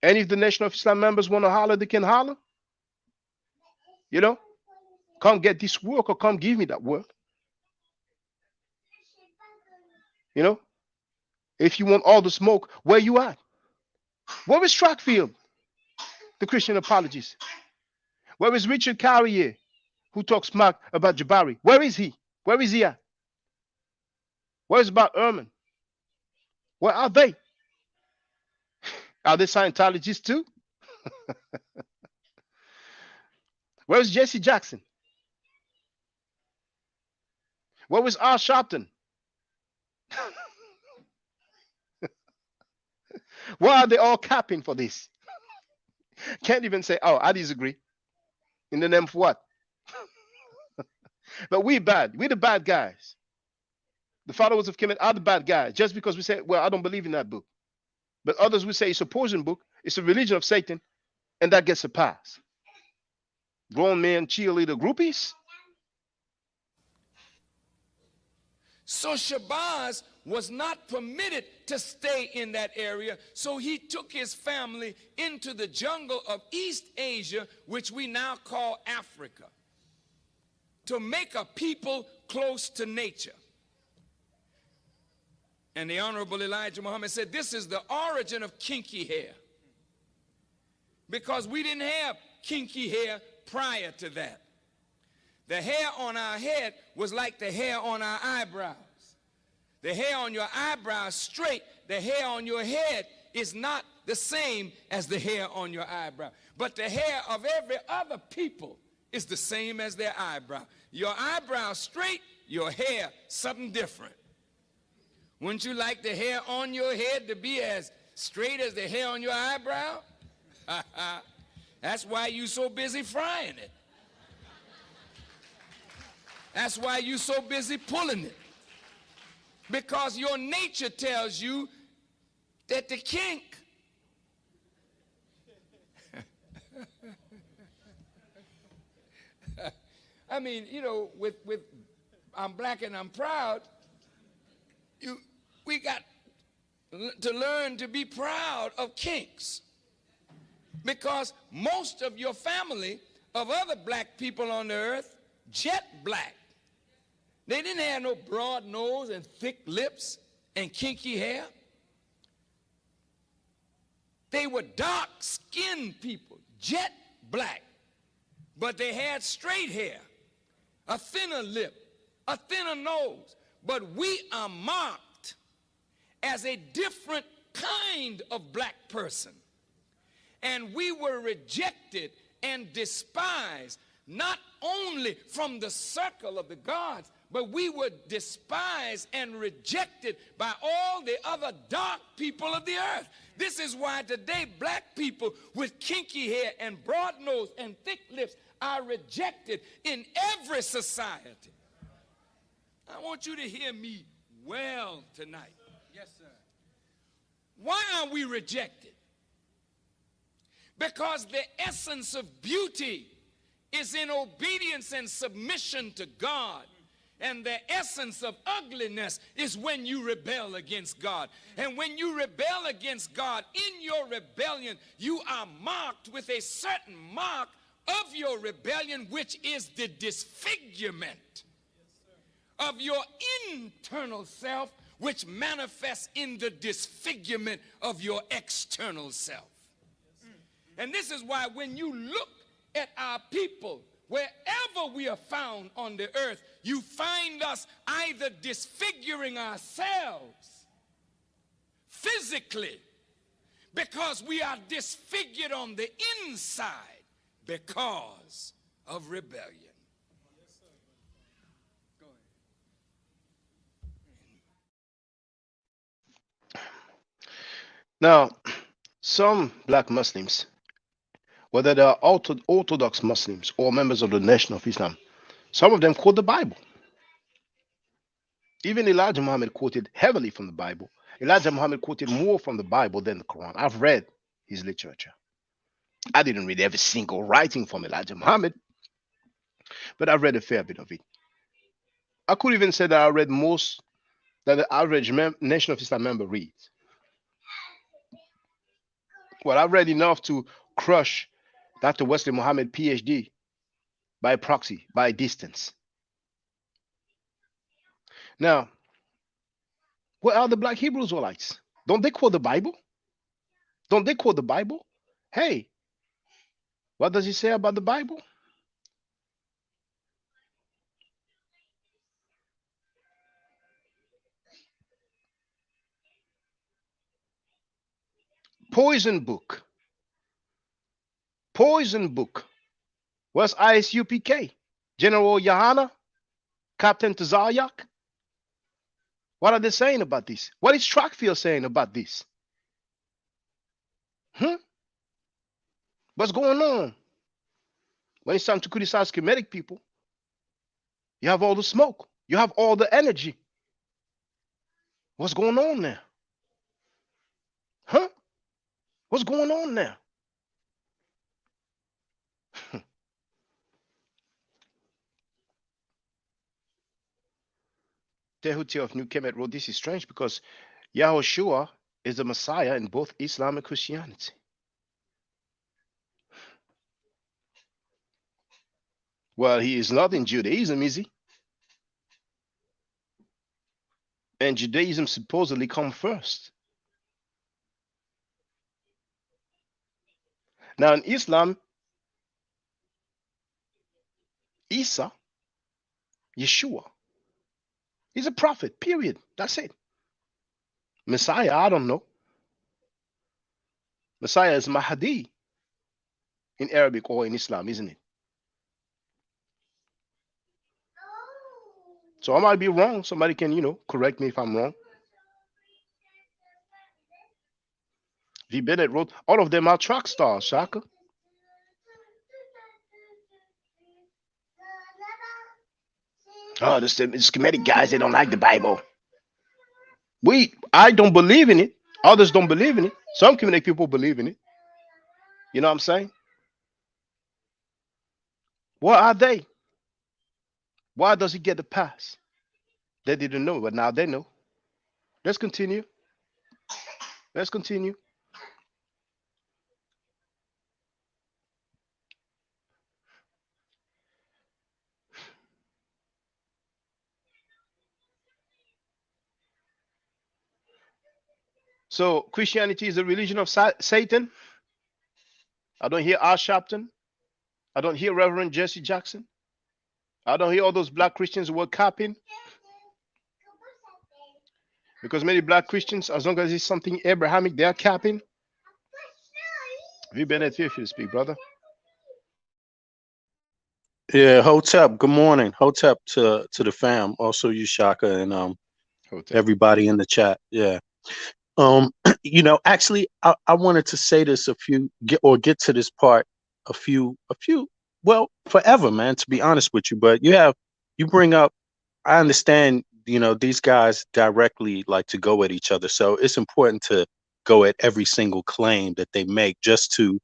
And if the Nation of Islam members want to holler, they can holler. You know, come get this work or come give me that work. You know, if you want all the smoke, where you at? Where is Strackfield, the Christian apologist? Where is Richard Carrier, who talks smack about Jabari? Where is he? Where is he at? Where is about Ehrman? Where are they? Are they Scientologists too? Where is Jesse Jackson? Where was Al Sharpton? Why are they all capping for this? Can't even say, oh, I disagree. In the name of what? But we bad. We're the bad guys. The followers of Kemet are the bad guys. Just because we say, well, I don't believe in that book. But others will say it's a poison book. It's a religion of Satan. And that gets a pass. Grown men cheerleader groupies. So Shabazz was not permitted to stay in that area, so he took his family into the jungle of East Asia, which we now call Africa, to make a people close to nature. And the Honorable Elijah Muhammad said, this is the origin of kinky hair, because we didn't have kinky hair prior to that. The hair on our head was like the hair on our eyebrows. The hair on your eyebrows straight, the hair on your head is not the same as the hair on your eyebrow. But the hair of every other people is the same as their eyebrow. Your eyebrow straight, your hair something different. Wouldn't you like the hair on your head to be as straight as the hair on your eyebrow? That's why you're so busy frying it. That's why you're so busy pulling it. Because your nature tells you that the kink I mean, you know, with I'm black and I'm proud, we got to learn to be proud of kinks. Because most of your family of other black people on the earth, jet black. They didn't have no broad nose and thick lips and kinky hair. They were dark-skinned people, jet black. But they had straight hair, a thinner lip, a thinner nose. But we are marked as a different kind of black person. And we were rejected and despised, not only from the circle of the gods, but we were despised and rejected by all the other dark people of the earth. This is why today black people with kinky hair and broad nose and thick lips are rejected in every society. I want you to hear me well tonight. Yes, sir. Why are we rejected? Because the essence of beauty is in obedience and submission to God. And the essence of ugliness is when you rebel against God. And when you rebel against God, in your rebellion, you are marked with a certain mark of your rebellion, which is the disfigurement of your internal self, which manifests in the disfigurement of your external self. And this is why when you look at our people, wherever we are found on the earth, you find us either disfiguring ourselves physically because we are disfigured on the inside because of rebellion. Yes, sir. Go ahead. Now, some black Muslims, whether they are Orthodox Muslims or members of the Nation of Islam, some of them quote the Bible. Even Elijah Muhammad quoted heavily from the Bible. Elijah Muhammad quoted more from the Bible than the Quran. I've read his literature. I didn't read every single writing from Elijah Muhammad, but I read a fair bit of it. I could even say that I read most that the average Nation of Islam member reads. Well, I read enough to crush Dr. Wesley Muhammad, PhD, by proxy, by distance. Now, where are the black Hebrew Israelites? Don't they quote the Bible? Don't they quote the Bible? Hey, what does he say about the Bible? Poison book. Poison book. Where's ISUPK? General Yohana? Captain Tazaryak? What are they saying about this? What is Trackfield saying about this? What's going on? When it's time to criticize Kemetic people, you have all the smoke. You have all the energy. What's going on there? What's going on there? Tehuti of New Kemet wrote, this is strange because Yahushua is the Messiah in both Islam and Christianity. Well, he is not in Judaism, is he? And Judaism supposedly come first. Now in Islam, Isa, Yeshua, he's a prophet, period. That's it. Messiah, I don't know. Messiah is Mahdi in Arabic or in Islam, isn't it? So I might be wrong. Somebody can, correct me if I'm wrong. V. Bennett wrote, all of them are track stars, Shaka. Oh, the schematic guys, they don't like the Bible. I don't believe in it. Others don't believe in it. Some community people believe in it. You know what I'm saying? What are they? Why does he get the pass? They didn't know, but now they know. Let's continue. Let's continue. So Christianity is a religion of Satan. I don't hear Al Sharpton. I don't hear Reverend Jesse Jackson. I don't hear all those black Christians who were copying. Because many black Christians, as long as it's something Abrahamic, they are capping. V. Bennett, feel free to speak, brother. Yeah, Hotep, good morning. Hotep to the fam, also you Shaka and Hotep. everybody in the chat. Yeah. You know, actually I wanted to say this get to this part well, forever, man, to be honest with you. But you bring up, I understand, you know, these guys directly like to go at each other. So it's important to go at every single claim that they make just to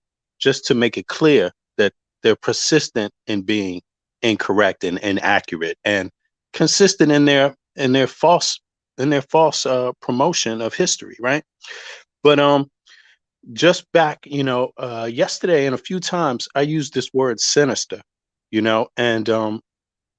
make it clear that they're persistent in being incorrect and inaccurate and consistent in their false promotion of history, right? But just back, you know, yesterday and a few times I used this word sinister, you know, and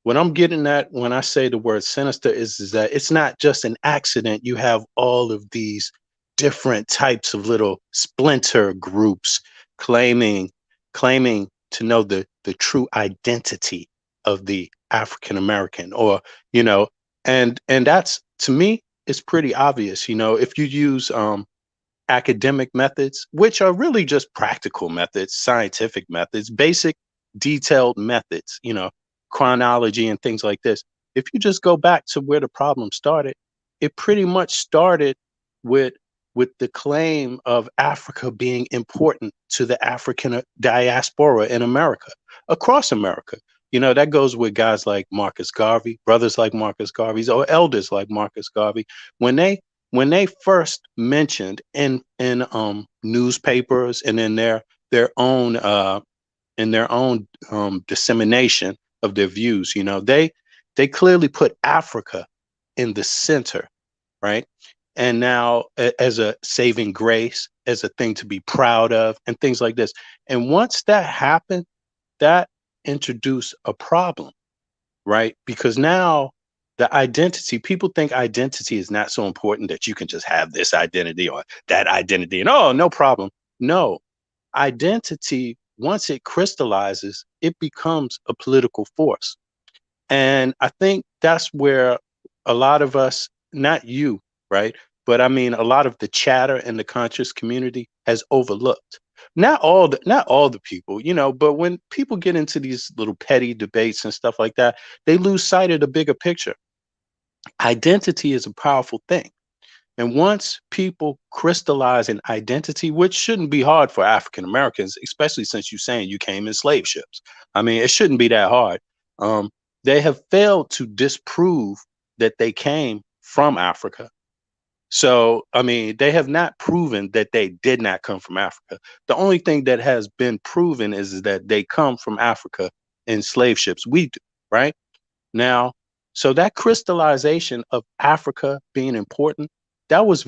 what I'm getting at when I say the word sinister is that it's not just an accident. You have all of these different types of little splinter groups claiming to know the true identity of the African American, or, you know, and that's, to me, it's pretty obvious. You know, if you use academic methods, which are really just practical methods, scientific methods, basic detailed methods, you know, chronology and things like this. If you just go back to where the problem started, it pretty much started with the claim of Africa being important to the African diaspora in America, across America. You know, that goes with guys like Marcus Garvey, brothers like Marcus Garvey, or elders like Marcus Garvey. When they first mentioned in newspapers and in their own dissemination of their views, you know, they clearly put Africa in the center, right? And now as a saving grace, as a thing to be proud of, and things like this. And once that happened, that introduced a problem, right? Because now the identity, people think identity is not so important, that you can just have this identity or that identity and, oh, no problem. No, identity, once it crystallizes, it becomes a political force. And I think that's where a lot of us, not you, right, but I mean, a lot of the chatter in the conscious community has overlooked. Not all the people, you know, but when people get into these little petty debates and stuff like that, they lose sight of the bigger picture. Identity is a powerful thing. And once people crystallize an identity, which shouldn't be hard for African Americans, especially since you're saying you came in slave ships. I mean, it shouldn't be that hard. They have failed to disprove that they came from Africa. So, I mean, they have not proven that they did not come from Africa. The only thing that has been proven is that they come from Africa in slave ships. We do, right? Now, so that crystallization of Africa being important, that was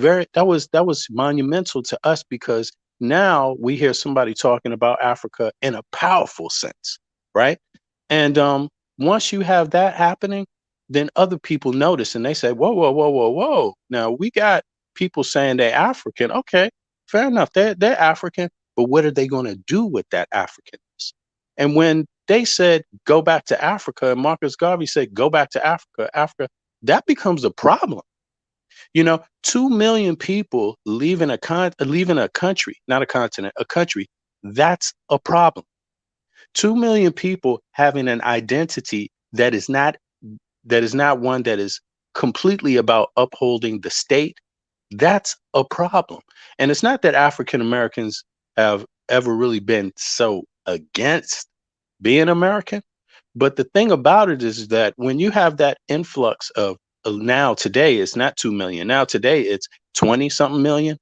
monumental to us, because now we hear somebody talking about Africa in a powerful sense, right? And once you have that happening, then other people notice and they say, whoa, whoa, whoa, whoa, whoa. Now we got people saying they're African. Okay, fair enough. They're African, but what are they going to do with that Africanness? And when they said, go back to Africa, and Marcus Garvey said, go back to Africa, that becomes a problem. You know, 2 million people leaving a country, not a continent, a country, that's a problem. 2 million people having an identity that is not one that is completely about upholding the state, that's a problem. And it's not that African Americans have ever really been so against being American, But the thing about it is that when you have that influx of now today, it's not 2 million. Now today it's 20 something million.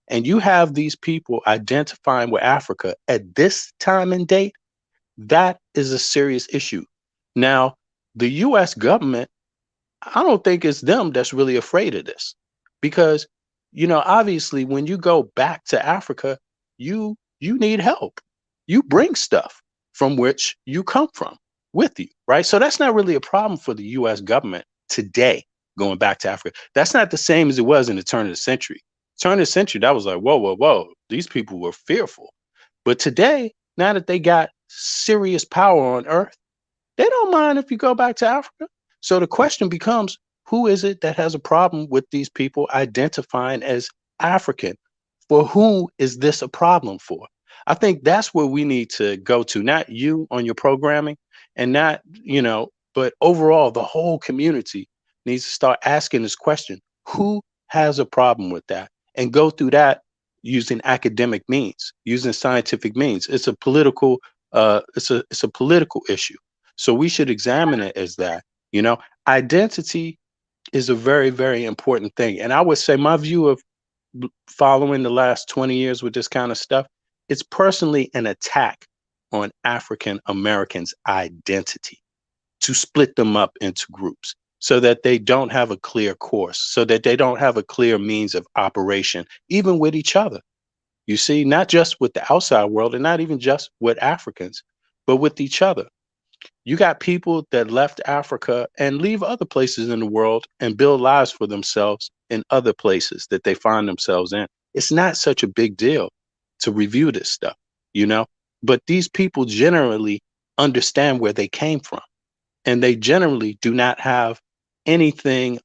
And you have these people identifying with Africa at this time and date, that is a serious issue. Now, the US government, I don't think it's them that's really afraid of this, because, you know, obviously when you go back to Africa, you need help. You bring stuff from which you come from with you, right? So that's not really a problem for the US government today, going back to Africa. That's not the same as it was in the turn of the century. Turn of the century, that was like, whoa, whoa, whoa. These people were fearful. But today, now that they got serious power on earth, they don't mind if you go back to Africa. So the question becomes, who is it that has a problem with these people identifying as African? For who is this a problem for? I think that's where we need to go to, not you on your programming and not, you know, but overall, the whole community needs to start asking this question: who has a problem with that? And go through that using academic means, using scientific means. It's a political, it's a political issue. So we should examine it as that. You know, identity is a very, very important thing. And I would say my view of following the last 20 years with this kind of stuff, it's personally an attack on African Americans' identity, to split them up into groups so that they don't have a clear course, so that they don't have a clear means of operation, even with each other. You see, not just with the outside world and not even just with Africans, but with each other. You got people that left Africa and leave other places in the world and build lives for themselves in other places that they find themselves in. It's not such a big deal to review this stuff, you know, but these people generally understand where they came from, and they generally do not have anything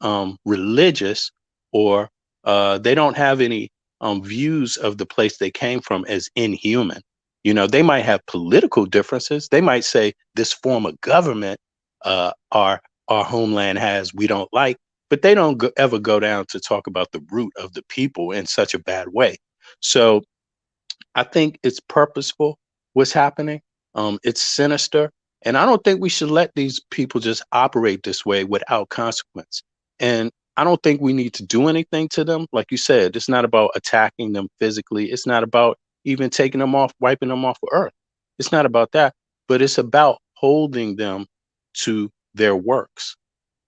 religious, or they don't have any views of the place they came from as inhuman. You know, they might have political differences. They might say this form of government our homeland has, we don't like, but they don't ever go down to talk about the root of the people in such a bad way. So I think it's purposeful what's happening. It's sinister. And I don't think we should let these people just operate this way without consequence. And I don't think we need to do anything to them. Like you said, it's not about attacking them physically. It's not about even taking them off, wiping them off of earth. It's not about that, but it's about holding them to their works,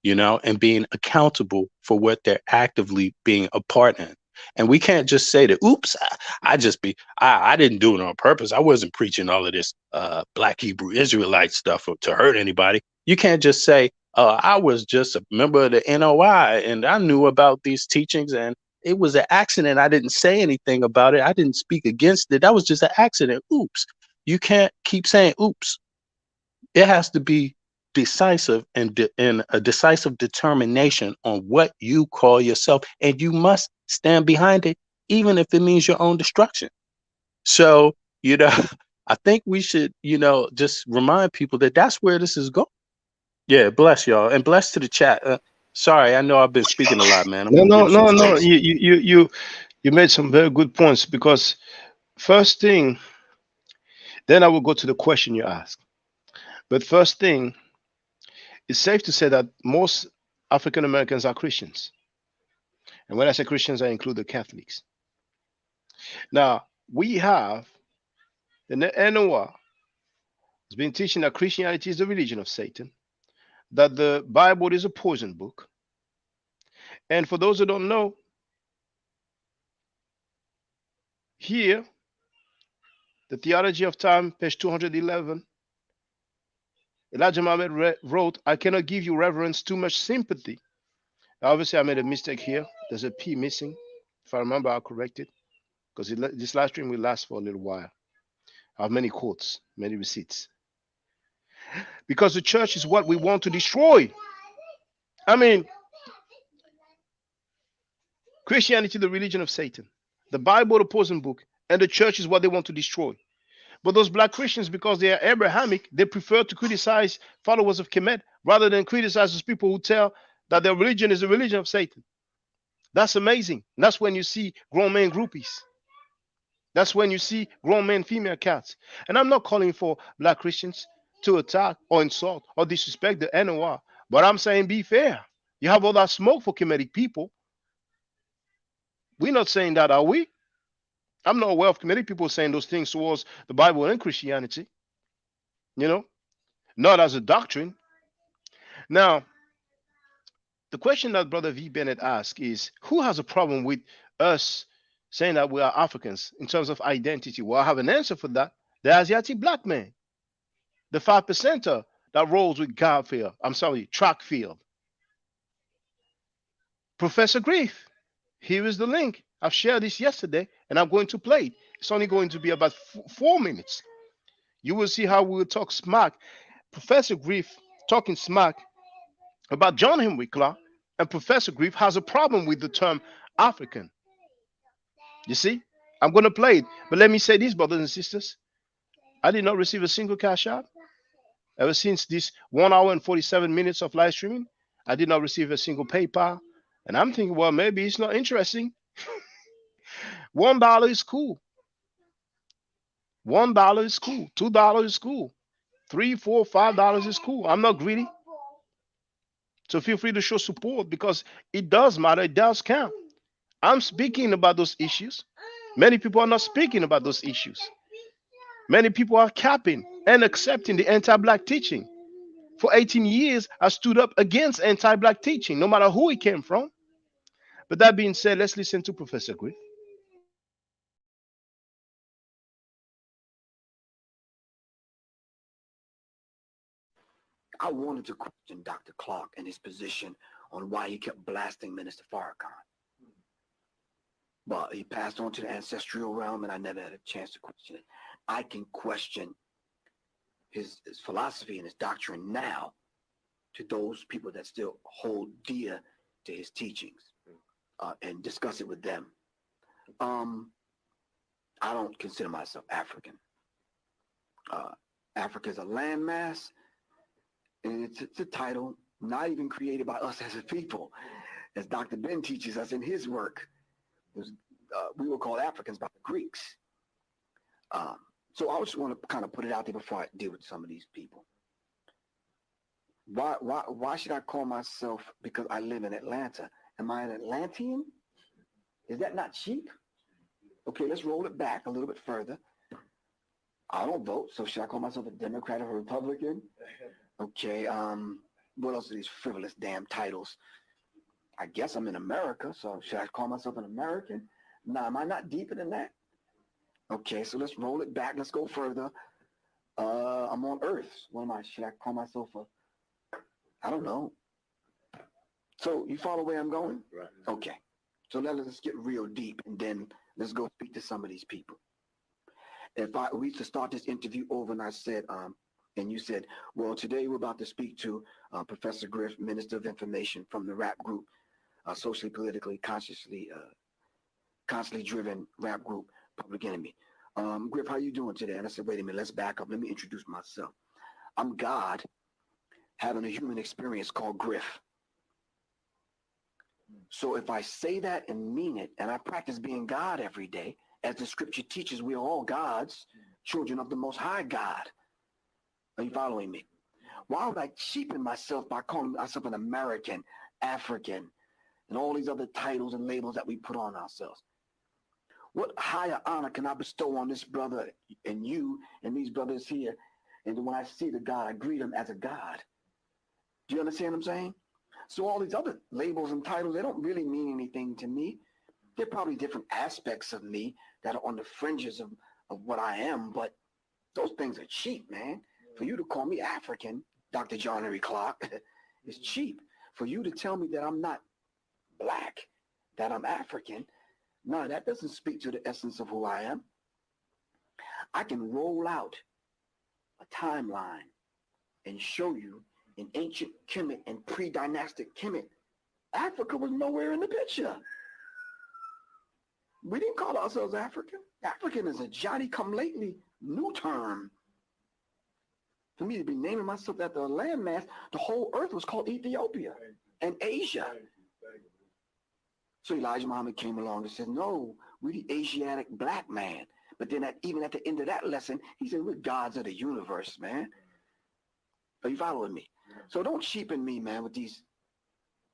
you know, and being accountable for what they're actively being a part in. And we can't just say that, oops, I didn't do it on purpose. I wasn't preaching all of this Black Hebrew Israelite stuff to hurt anybody. You can't just say, I was just a member of the NOI and I knew about these teachings and it was an accident. I didn't say anything about it. I didn't speak against it. That was just an accident. Oops. You can't keep saying oops. It has to be decisive and a decisive determination on what you call yourself, and you must stand behind it, even if it means your own destruction. So, you know, I think we should, you know, just remind people that that's where this is going. Yeah, bless y'all, and bless to the chat. Sorry, I know I've been speaking a lot, man. No. You made some very good points, because first thing, then I will go to the question you asked. But first thing, it's safe to say that most African Americans are Christians. And when I say Christians, I include the Catholics. Now, we have the NOA has been teaching that Christianity is the religion of Satan, that the Bible is a poison book. And for those who don't know, here, the Theology of Time, page 211, Elijah Muhammad wrote, I cannot give you reverence, too much sympathy. Now, obviously, I made a mistake here. There's a P missing. If I remember, I'll correct it, because this live stream will last for a little while. I have many quotes, many receipts. Because the church is what we want to destroy. I mean, Christianity, the religion of Satan, the Bible, the poison book, and the church is what they want to destroy. But those Black Christians, because they are Abrahamic, they prefer to criticize followers of Kemet rather than criticize those people who tell that their religion is the religion of Satan. That's amazing. And that's when you see grown men groupies. That's when you see grown men female cats. And I'm not calling for Black Christians to attack or insult or disrespect the NOR. But I'm saying be fair. You have all that smoke for Kemetic people. We're not saying that, are we? I'm not aware of Kemetic people saying those things towards the Bible and Christianity. You know, not as a doctrine. Now, the question that Brother V. Bennett asked is, who has a problem with us saying that we are Africans in terms of identity? Well, I have an answer for that. The Asiatic black man, the 5%er that rolls with track field. Professor Griff, here is the link. I've shared this yesterday and I'm going to play it. It's only going to be about 4 minutes. You will see how we will talk smack. Professor Griff talking smack about John Henry Clark, and Professor Griff has a problem with the term African. You see, I'm going to play it, but let me say this, brothers and sisters. I did not receive a single cash out ever since this 1 hour and 47 minutes of live streaming. I did not receive a single PayPal, and I'm thinking, well, maybe it's not interesting. $1 is cool. $1 is cool. $2 is cool. $3, $4, $5 is cool. I'm not greedy. So feel free to show support because it does matter. It does count. I'm speaking about those issues. Many people are not speaking about those issues. Many people are capping and accepting the anti-black teaching. For 18 years, I stood up against anti-black teaching, no matter who it came from. But that being said, let's listen to Professor Griff. I wanted to question Dr. Clark and his position on why he kept blasting Minister Farrakhan. But he passed on to the ancestral realm, and I never had a chance to question it. I can question his philosophy and his doctrine now to those people that still hold dear to his teachings and discuss it with them. I don't consider myself African. Africa is a landmass. And it's a title not even created by us as a people. As Dr. Ben teaches us in his work, we were called Africans by the Greeks. So I just want to kind of put it out there before I deal with some of these people. Why should I call myself, because I live in Atlanta? Am I an Atlantean? Is that not cheap? Okay, let's roll it back a little bit further. I don't vote, so should I call myself a Democrat or a Republican? Okay, what else are these frivolous damn titles? I guess I'm in America, so should I call myself an American? No, am I not deeper than that? Okay, so let's roll it back. Let's go further. I'm on Earth. What am I? Should I call myself I don't know. So you follow where I'm going? Right. Okay. So let's get real deep, and then let's go speak to some of these people. If we used to start this interview over, and I said, and you said, well, today we're about to speak to Professor Griff, Minister of Information from the rap group, socially, politically, constantly driven rap group, Public Enemy. Griff, how you doing today? And I said, wait a minute, let's back up. Let me introduce myself. I'm God having a human experience called Griff. So if I say that and mean it, and I practice being God every day, as the scripture teaches, we are all gods, children of the Most High God. Are you following me? Why would I cheapen myself by calling myself an American, African, and all these other titles and labels that we put on ourselves? What higher honor can I bestow on this brother and you and these brothers here? And when I see the God, I greet him as a God. Do you understand what I'm saying? So all these other labels and titles, they don't really mean anything to me. They're probably different aspects of me that are on the fringes of what I am, but those things are cheap, man. For you to call me African, Dr. John Henry Clark, is cheap. For you to tell me that I'm not black, that I'm African, no, that doesn't speak to the essence of who I am. I can roll out a timeline and show you in ancient Kemet and pre-dynastic Kemet, Africa was nowhere in the picture. We didn't call ourselves African. African is a Johnny-come-lately new term. For me to be naming myself after a landmass, the whole earth was called Ethiopia and Asia. So Elijah Muhammad came along and said, no, we're the Asiatic black man. But then even at the end of that lesson, he said, we're gods of the universe, man. Are you following me? So don't cheapen me, man, with these.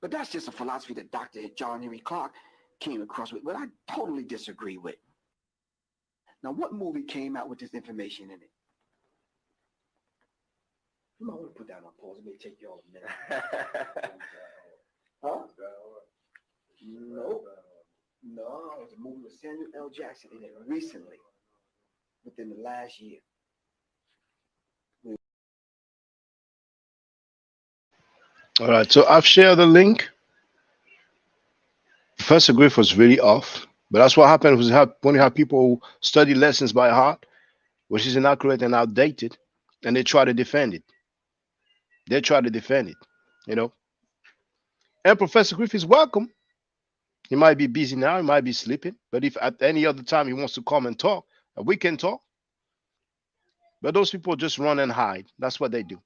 But that's just a philosophy that Dr. John Henry Clark came across with, but I totally disagree with. Now, what movie came out with this information in it? You might want to put that on pause. It may take you all a minute. Huh? Nope. No, it was a movie with Samuel L. Jackson in it recently, within the last year. All right, so I've shared the link. Professor Griff was really off, but that's what happened when you have people who study lessons by heart, which is inaccurate and outdated, and they try to defend it. They try to defend it, you know. And Professor Griff is welcome. He might be busy now, he might be sleeping, but if at any other time he wants to come and talk, we can talk. But those people just run and hide. That's what they do.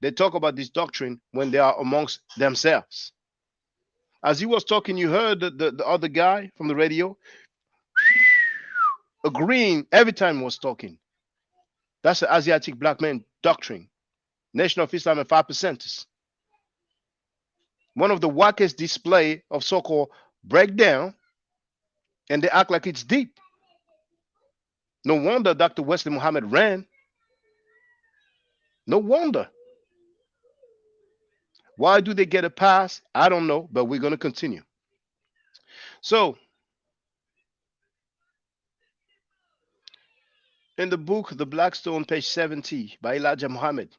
They talk about this doctrine when they are amongst themselves. As he was talking, you heard the other guy from the radio agreeing every time he was talking. That's the Asiatic black man doctrine. Nation of Islam and 5%ers. One of the wackest display of so-called breakdown, and they act like it's deep. No wonder Dr. Wesley Muhammad ran. No wonder. Why do they get a pass? I don't know, but we're going to continue. So, in the book, The Black Stone, page 70, by Elijah Muhammad,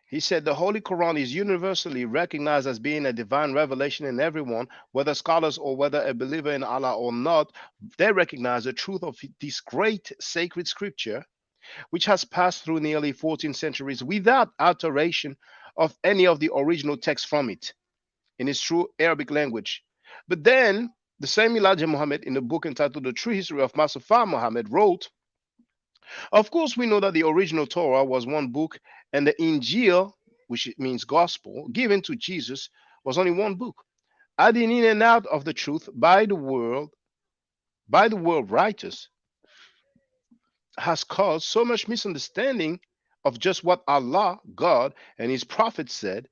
he said the Holy Quran is universally recognized as being a divine revelation, in everyone, whether scholars or whether a believer in Allah or not, they recognize the truth of this great sacred scripture, which has passed through nearly 14 centuries without alteration of any of the original text from it in its true Arabic language. But then the same Elijah Muhammad, in a book entitled The True History of Mustafa Muhammad, wrote, of course, we know that the original Torah was one book, and the Injil, which means gospel, given to Jesus, was only one book. Adding in and out of the truth by the world writers has caused so much misunderstanding of just what Allah, God, and his prophet said,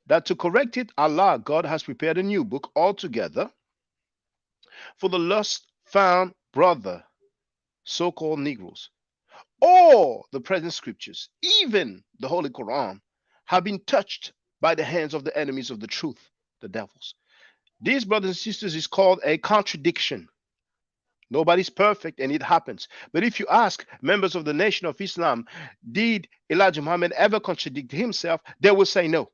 that to correct it, Allah, God, has prepared a new book altogether for the lost found brother, so-called Negroes. All the present scriptures, even the Holy Quran, have been touched by the hands of the enemies of the truth, the devils. These, brothers and sisters, is called a contradiction. Nobody's perfect, and it happens. But if you ask members of the Nation of Islam, did Elijah Muhammad ever contradict himself? They will say no.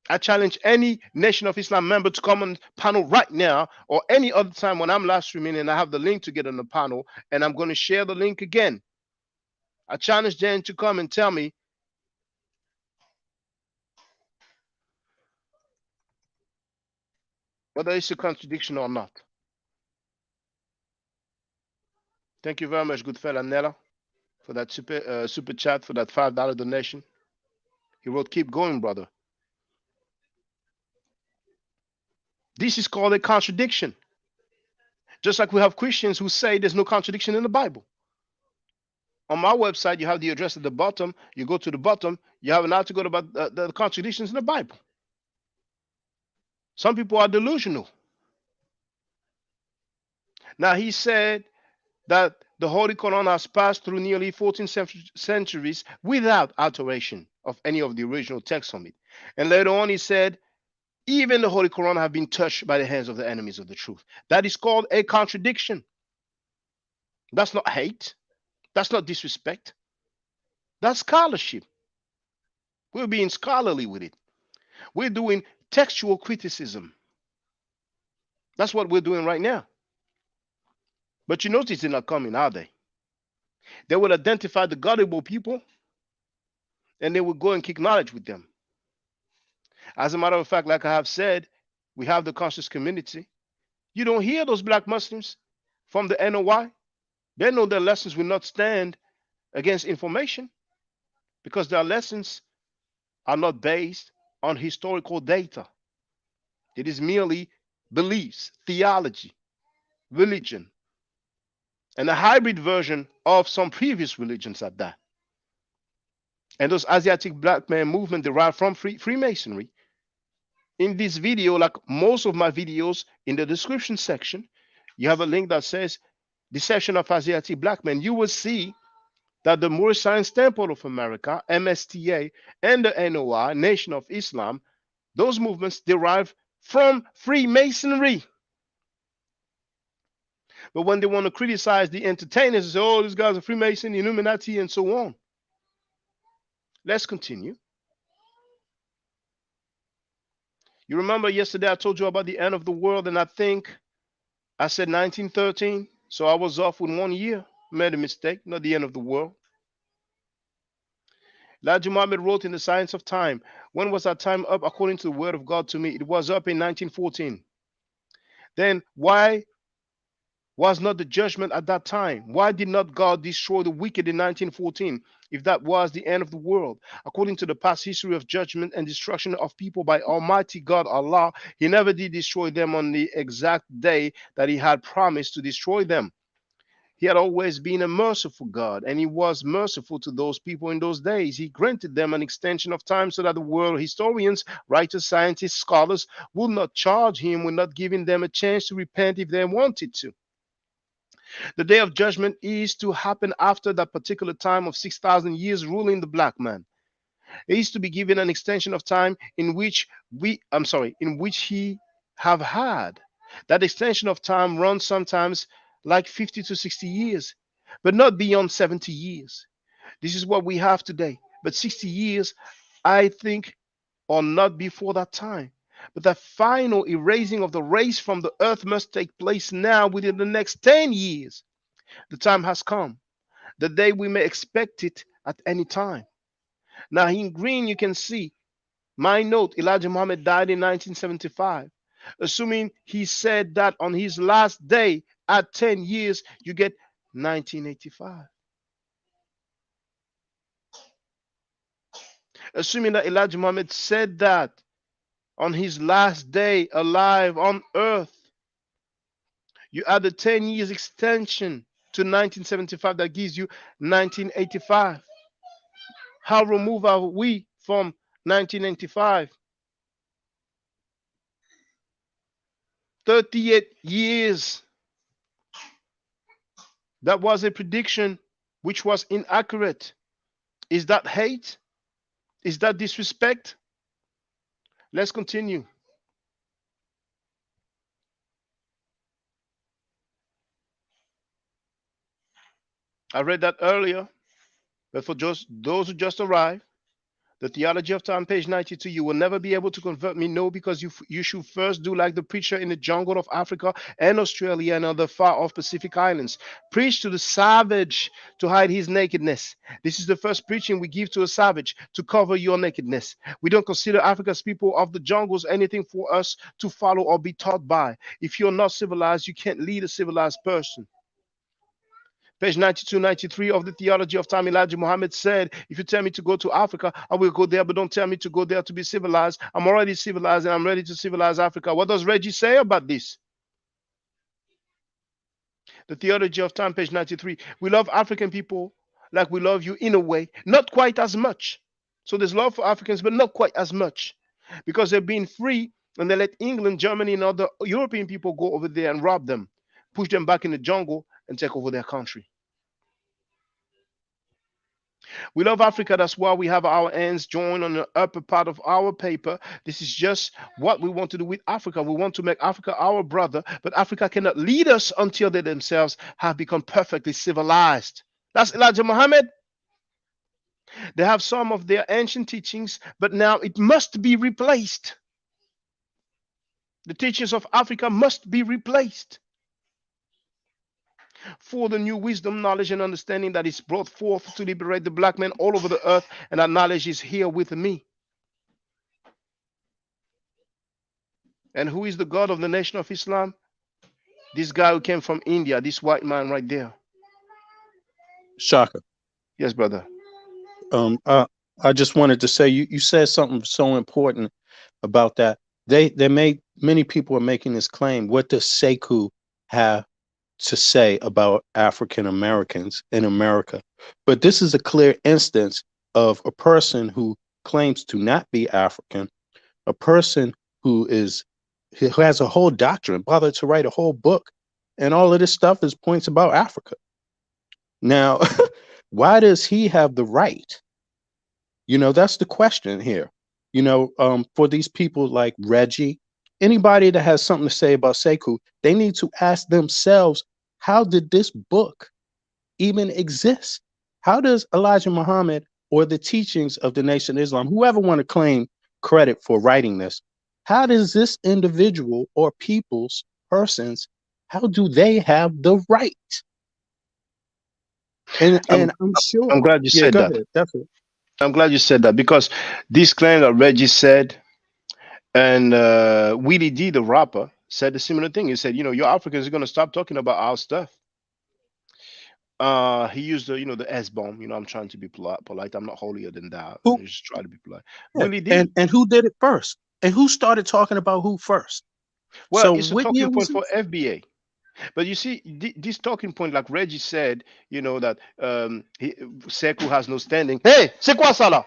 I challenge any Nation of Islam member to come on panel right now, or any other time when I'm live streaming and I have the link to get on the panel, and I'm going to share the link again. I challenge them to come and tell me whether it's a contradiction or not. Thank you very much, good fella Nella, for that super chat, for that $5 donation. He wrote, keep going, brother. This is called a contradiction. Just like we have Christians who say there's no contradiction in the Bible. On my website, you have the address at the bottom. You go to the bottom, you have an article about the contradictions in the Bible. Some people are delusional. Now, he said that the Holy Quran has passed through nearly 14 centuries without alteration of any of the original text from it. And later on, he said, even the Holy Quran have been touched by the hands of the enemies of the truth. That is called a contradiction. That's not hate. That's not disrespect. That's scholarship. We're being scholarly with it. We're doing textual criticism. That's what we're doing right now. But you notice they're not coming, are they? They will identify the gullible people, and they will go and kick knowledge with them. As a matter of fact, like I have said, we have the conscious community. You don't hear those black Muslims from the NOI. They know their lessons will not stand against information, because their lessons are not based on historical data. It is merely beliefs, theology, religion, and a hybrid version of some previous religions at that. And those Asiatic black man movement derived from Freemasonry. In this video, like most of my videos, in the description section, you have a link that says Deception of Asiatic Black Men. You will see that the Moorish Science Temple of America, MSTA, and the NOI, Nation of Islam, those movements derive from Freemasonry. But when they want to criticize the entertainers, they say, oh, these guys are Freemason, Illuminati, and so on. Let's continue. You remember yesterday I told you about the end of the world, and I think I said 1913. So I was off with 1 year. Made a mistake, not the end of the world. Elijah Muhammad wrote in The Science of Time, when was that time up according to the word of God to me? It was up in 1914. Then why was not the judgment at that time? Why did not God destroy the wicked in 1914 if that was the end of the world? According to the past history of judgment and destruction of people by Almighty God Allah, He never did destroy them on the exact day that He had promised to destroy them. He had always been a merciful God, and He was merciful to those people in those days. He granted them an extension of time so that the world historians, writers, scientists, scholars would not charge Him with not giving them a chance to repent if they wanted to. The day of judgment is to happen after that particular time of 6,000 years ruling the black man. He is to be given an extension of time in which he have had. That extension of time runs sometimes like 50 to 60 years, but not beyond 70 years. This is what we have today. But 60 years, I think, or not before that time. But the final erasing of the race from the earth must take place now within the next 10 years. The time has come. The day we may expect it at any time. Now in green you can see my note, Elijah Muhammad died in 1975. Assuming he said that on his last day at 10 years, you get 1985. Assuming that Elijah Muhammad said that on his last day alive on earth, you add a 10 years extension to 1975, that gives you 1985. How removed are we from 1995? 38 years. That was a prediction which was inaccurate. Is that hate? Is that disrespect? Let's continue. I read that earlier, but for just those who just arrived, the Theology of Time, page 92, you will never be able to convert me. No, because you should first do like the preacher in the jungle of Africa and Australia and other far-off Pacific islands. Preach to the savage to hide his nakedness. This is the first preaching we give to a savage, to cover your nakedness. We don't consider Africa's people of the jungles anything for us to follow or be taught by. If you're not civilized, you can't lead a civilized person. Page 92, 93 of the Theology of Time, Elijah Muhammad said, if you tell me to go to Africa, I will go there, but don't tell me to go there to be civilized. I'm already civilized and I'm ready to civilize Africa. What does Reggie say about this? The Theology of Time, page 93. We love African people like we love you in a way, not quite as much. So there's love for Africans, but not quite as much, because they're being free and they let England, Germany, and other European people go over there and rob them, push them back in the jungle and take over their country. We love Africa. That's why we have our hands joined on the upper part of our paper. This is just what we want to do with Africa. We want to make Africa our brother, but Africa cannot lead us until they themselves have become perfectly civilized. That's Elijah Muhammad. They have some of their ancient teachings, but now it must be replaced. The teachings of Africa must be replaced for the new wisdom, knowledge, and understanding that is brought forth to liberate the black man all over the earth, and that knowledge is here with me. And who is the God of the Nation of Islam? This guy who came from India, this white man right there. Shaka. Yes, brother. I just wanted to say, you said something so important about that. Many people are making this claim. What does Sekou have to say about African Americans in America? But this is a clear instance of a person who claims to not be African, a person who has a whole doctrine, bothered to write a whole book, and all of this stuff is points about Africa. Now, why does he have the right? You know, that's the question here. You know, for these people like Reggie, anybody that has something to say about Sekou, they need to ask themselves, how did this book even exist? How does Elijah Muhammad or the teachings of the Nation of Islam, whoever want to claim credit for writing this, how does this individual or persons, how do they have the right? And I'm sure. I'm glad you Yeah, said go that. ahead. That's it. I'm glad you said that, because this claim that Reggie said, and Willie D, the rapper, said a similar thing. He said, you know, your Africans are going to stop talking about our stuff. He used the, you know, the S bomb. You know, I'm trying to be polite. I'm not holier than thou. Who, I just try to be polite. yeah, Willie D. and who did it first? And who started talking about who first? Well, So it's a Whitney talking point Houston? for FBA. But you see, this talking point, like Reggie said, you know, that Sekou has no standing. Hey, c'est quoi ça là?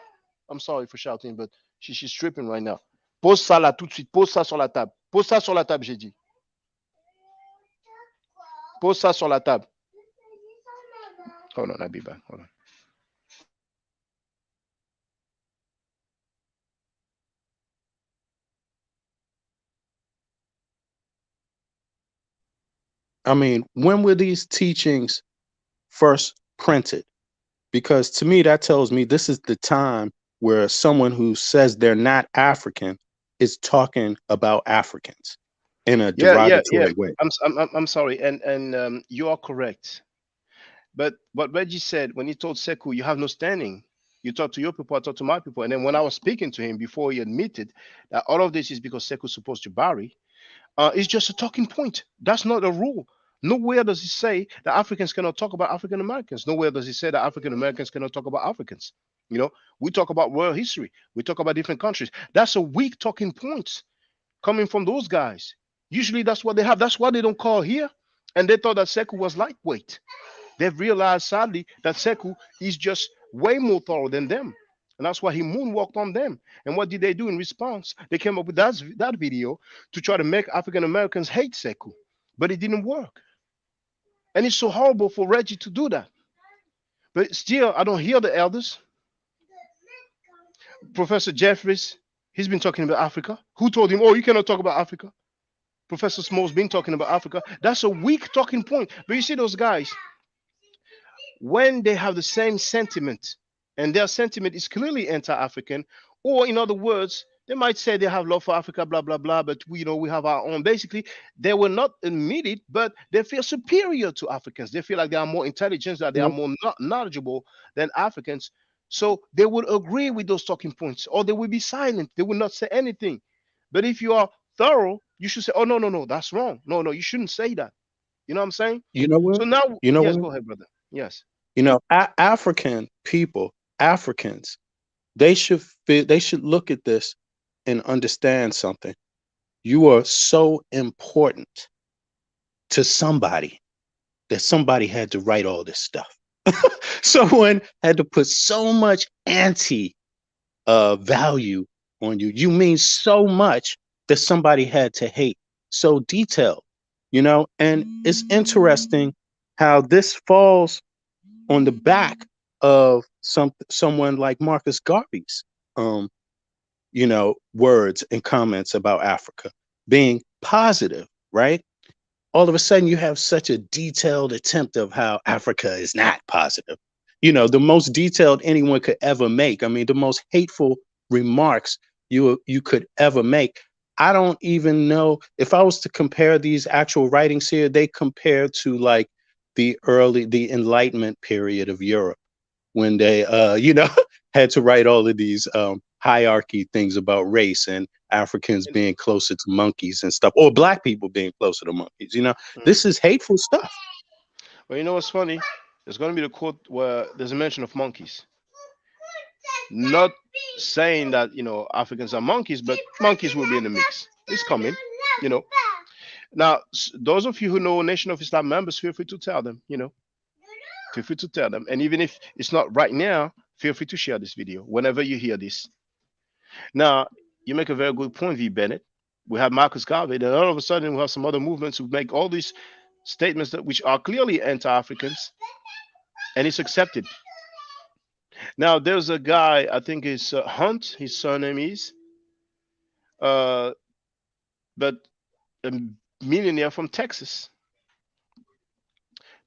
I'm sorry for shouting, but she's tripping right now. Pose ça là tout de suite. Pose ça sur la table. Pose ça sur la table, j'ai dit. Pose ça sur la table. Hold on, I'll be back. Hold on. I mean, when were these teachings first printed? Because to me, that tells me this is the time where someone who says they're not African is talking about Africans in a derogatory way. I'm sorry, and you are correct. But what Reggie said when he told Sekou, you have no standing. You talk to your people, I talk to my people. And then when I was speaking to him before he admitted that all of this is because Sekou supposed to bury, it's just a talking point. That's not a rule. Nowhere does he say that Africans cannot talk about African Americans. Nowhere does he say that African Americans cannot talk about Africans. You know, we talk about world history. We talk about different countries. That's a weak talking point coming from those guys. Usually that's what they have. That's why they don't call here. And they thought that Sekou was lightweight. They've realized, sadly, that Sekou is just way more thorough than them. And that's why he moonwalked on them. And what did they do in response? They came up with that video to try to make African Americans hate Sekou. But it didn't work. And it's so horrible for Reggie to do that. But still, I don't hear the elders. Professor Jeffries, he's been talking about Africa. Who told him, oh, you cannot talk about Africa? Professor Small's been talking about Africa. That's a weak talking point. But you see those guys, when they have the same sentiment, and their sentiment is clearly anti-African, or in other words, they might say they have love for Africa, blah, blah, blah, but we, you know, we have our own. Basically, they will not admit it, but they feel superior to Africans. They feel like they are more intelligent, that they are more knowledgeable than Africans. So they would agree with those talking points, or they will be silent. They will not say anything. But if you are thorough, you should say, oh, no, that's wrong. No, you shouldn't say that. You know what I'm saying? You know what? So now, you know yes, what? go ahead, brother. Yes. You know, African people, Africans, they should look at this and understand something. You are so important to somebody that somebody had to write all this stuff. Someone had to put so much value on you. You mean so much that somebody had to hate so detailed, you know? And it's interesting how this falls on the back of someone like Marcus Garvey's you know, words and comments about Africa being positive, right? All of a sudden you have such a detailed attempt of how Africa is not positive. You know, the most detailed anyone could ever make. I mean, the most hateful remarks you could ever make. I don't even know if I was to compare these actual writings here, they compare to like the Enlightenment period of Europe when they, you know, had to write all of these hierarchy things about race and Africans being closer to monkeys and stuff, or black people being closer to monkeys. You know, this is hateful stuff. Well, you know what's funny? There's going to be the quote where there's a mention of monkeys. Not saying that, you know, Africans are monkeys, but monkeys will be in the mix. It's coming, you know. Now, those of you who know Nation of Islam members, feel free to tell them, you know. Feel free to tell them. And even if it's not right now, Feel free to share this video whenever you hear this. Now, you make a very good point, V. Bennett. We have Marcus Garvey, and all of a sudden we have some other movements who make all these statements that which are clearly anti-Africans, and it's accepted. Now, there's a guy, I think it's Hunt, his surname is, but a millionaire from Texas.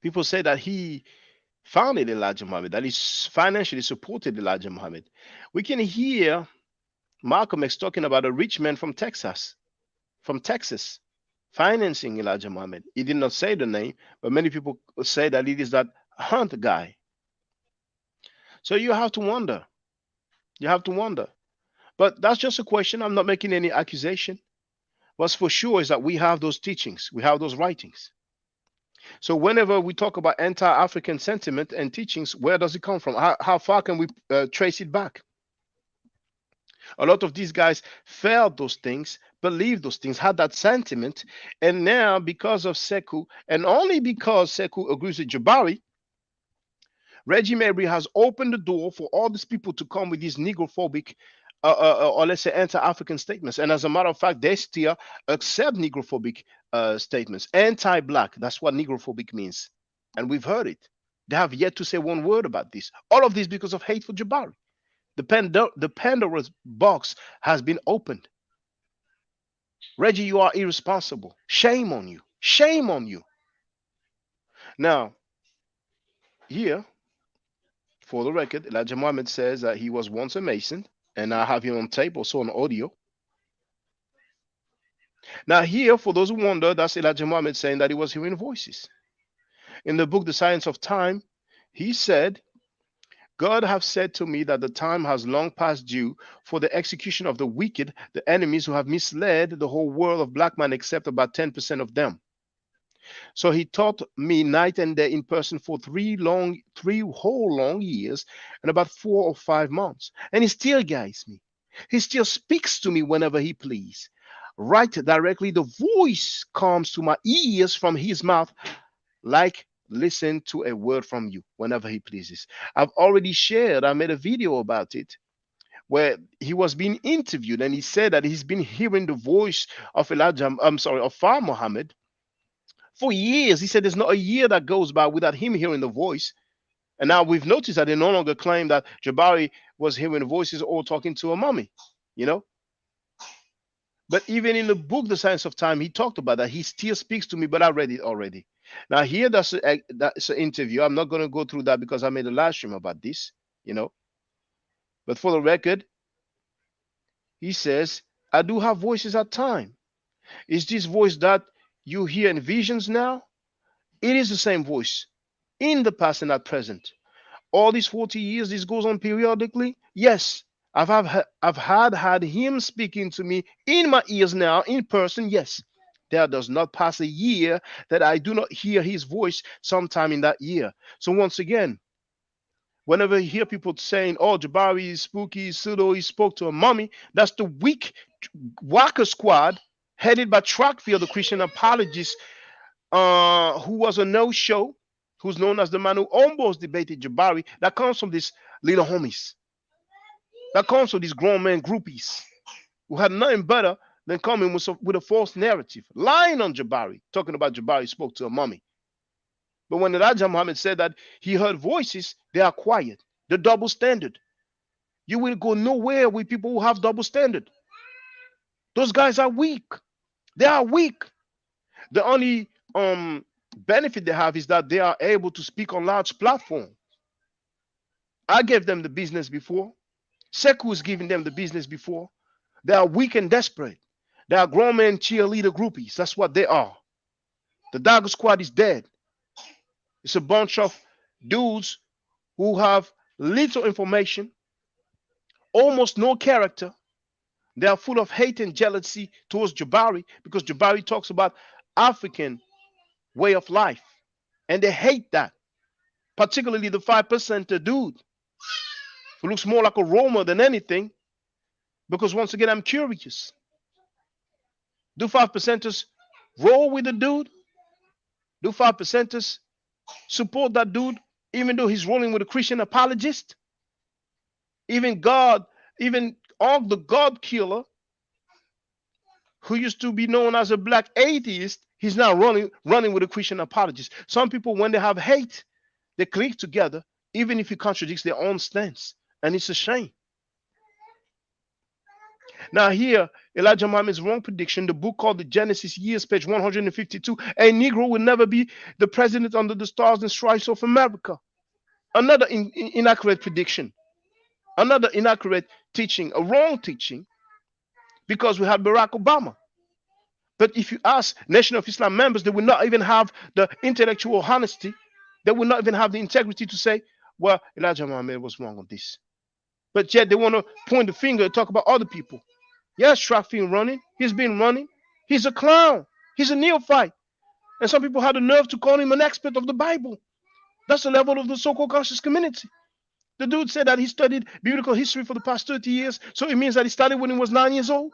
People say that he founded Elijah Muhammad, that he financially supported Elijah Muhammad. We can hear Malcolm X talking about a rich man from Texas, financing Elijah Muhammad. He did not say the name, but many people say that it is that Hunt guy. So you have to wonder. You have to wonder. But that's just a question. I'm not making any accusation. What's for sure is that we have those teachings. We have those writings. So whenever we talk about anti-African sentiment and teachings, where does it come from? How far can we trace it back? A lot of these guys felt those things, believed those things, had that sentiment, and now because of Sekou, and only because Sekou agrees with Jabari, Reggie Mabry has opened the door for all these people to come with these negrophobic or let's say anti-African statements. And as a matter of fact, they still accept negrophobic statements. Anti-black, that's what negrophobic means. And we've heard it. They have yet to say one word about this. All of this because of hate for Jabari. The Pandora's box has been opened. Reggie, you are irresponsible. Shame on you. Shame on you. Now, here, for the record, Elijah Muhammad says that he was once a Mason, and I have him on tape, also on audio. Now here, for those who wonder, that's Elijah Muhammad saying that he was hearing voices. In the book, The Science of Time, he said, God have said to me that the time has long past due for the execution of the wicked, the enemies who have misled the whole world of black man except about 10% of them. So he taught me night and day in person for 3 whole long years and about 4 or 5 months. And he still guides me. He still speaks to me whenever he pleases. Right directly, the voice comes to my ears from his mouth, like listen to a word from you whenever he pleases. I've already shared, I made a video about it, where he was being interviewed and he said that he's been hearing the voice of Far Muhammad for years. He said there's not a year that goes by without him hearing the voice. And now we've noticed that they no longer claim that Jabari was hearing voices or talking to a mummy, you know. But even in the book, The Science of Time, he talked about that. He still speaks to me, but I read it already. Now here, that's an interview. I'm not going to go through that because I made a live stream about this, you know. But for the record, he says, I do have voices at time. Is this voice that you hear in visions now? It is the same voice in the past and at present. All these 40 years, this goes on periodically. Yes, I've had him speaking to me in my ears now, in person. Yes, there does not pass a year that I do not hear his voice sometime in that year. So once again, whenever you hear people saying, oh, Jabari is spooky, pseudo, he spoke to a mummy, that's the weak Waka squad headed by Trackfield, the Christian apologist, who was a no-show, who's known as the man who almost debated Jabari. That comes from these little homies. That comes from these grown men groupies who had nothing better than coming with a false narrative, lying on Jabari, talking about Jabari spoke to a mummy. But when Elijah Muhammad said that he heard voices, they are quiet. The double standard. You will go nowhere with people who have double standard. Those guys are weak. They are weak. The only benefit they have is that they are able to speak on large platforms. I gave them the business before. Sekou is giving them the business before. They are weak and desperate. They are grown men cheerleader groupies. That's what they are. The Dagger Squad is dead. It's a bunch of dudes who have little information, almost no character. They are full of hate and jealousy towards Jabari because Jabari talks about African way of life. And they hate that. Particularly the 5%er dude who looks more like a Roma than anything. Because once again, I'm curious. Do 5%ers roll with the dude? Do 5%ers support that dude even though he's rolling with a Christian apologist? Even God, even Og the God killer, who used to be known as a black atheist, he's now running with a Christian apologist. Some people, when they have hate, they click together, even if it contradicts their own stance. And it's a shame. Now here, Elijah Muhammad's wrong prediction, the book called The Genesis Years, page 152, a Negro will never be the president under the stars and stripes of America. Another inaccurate prediction. Another inaccurate teaching, a wrong teaching, because we had Barack Obama. But if you ask Nation of Islam members, they will not even have the intellectual honesty. They will not even have the integrity to say, well, Elijah Muhammad was wrong on this. But yet they want to point the finger and talk about other people. Yes, Shrakfield running. He's been running. He's a clown. He's a neophyte. And some people had the nerve to call him an expert of the Bible. That's the level of the so-called conscious community. The dude said that he studied biblical history for the past 30 years. So it means that he started when he was 9 years old.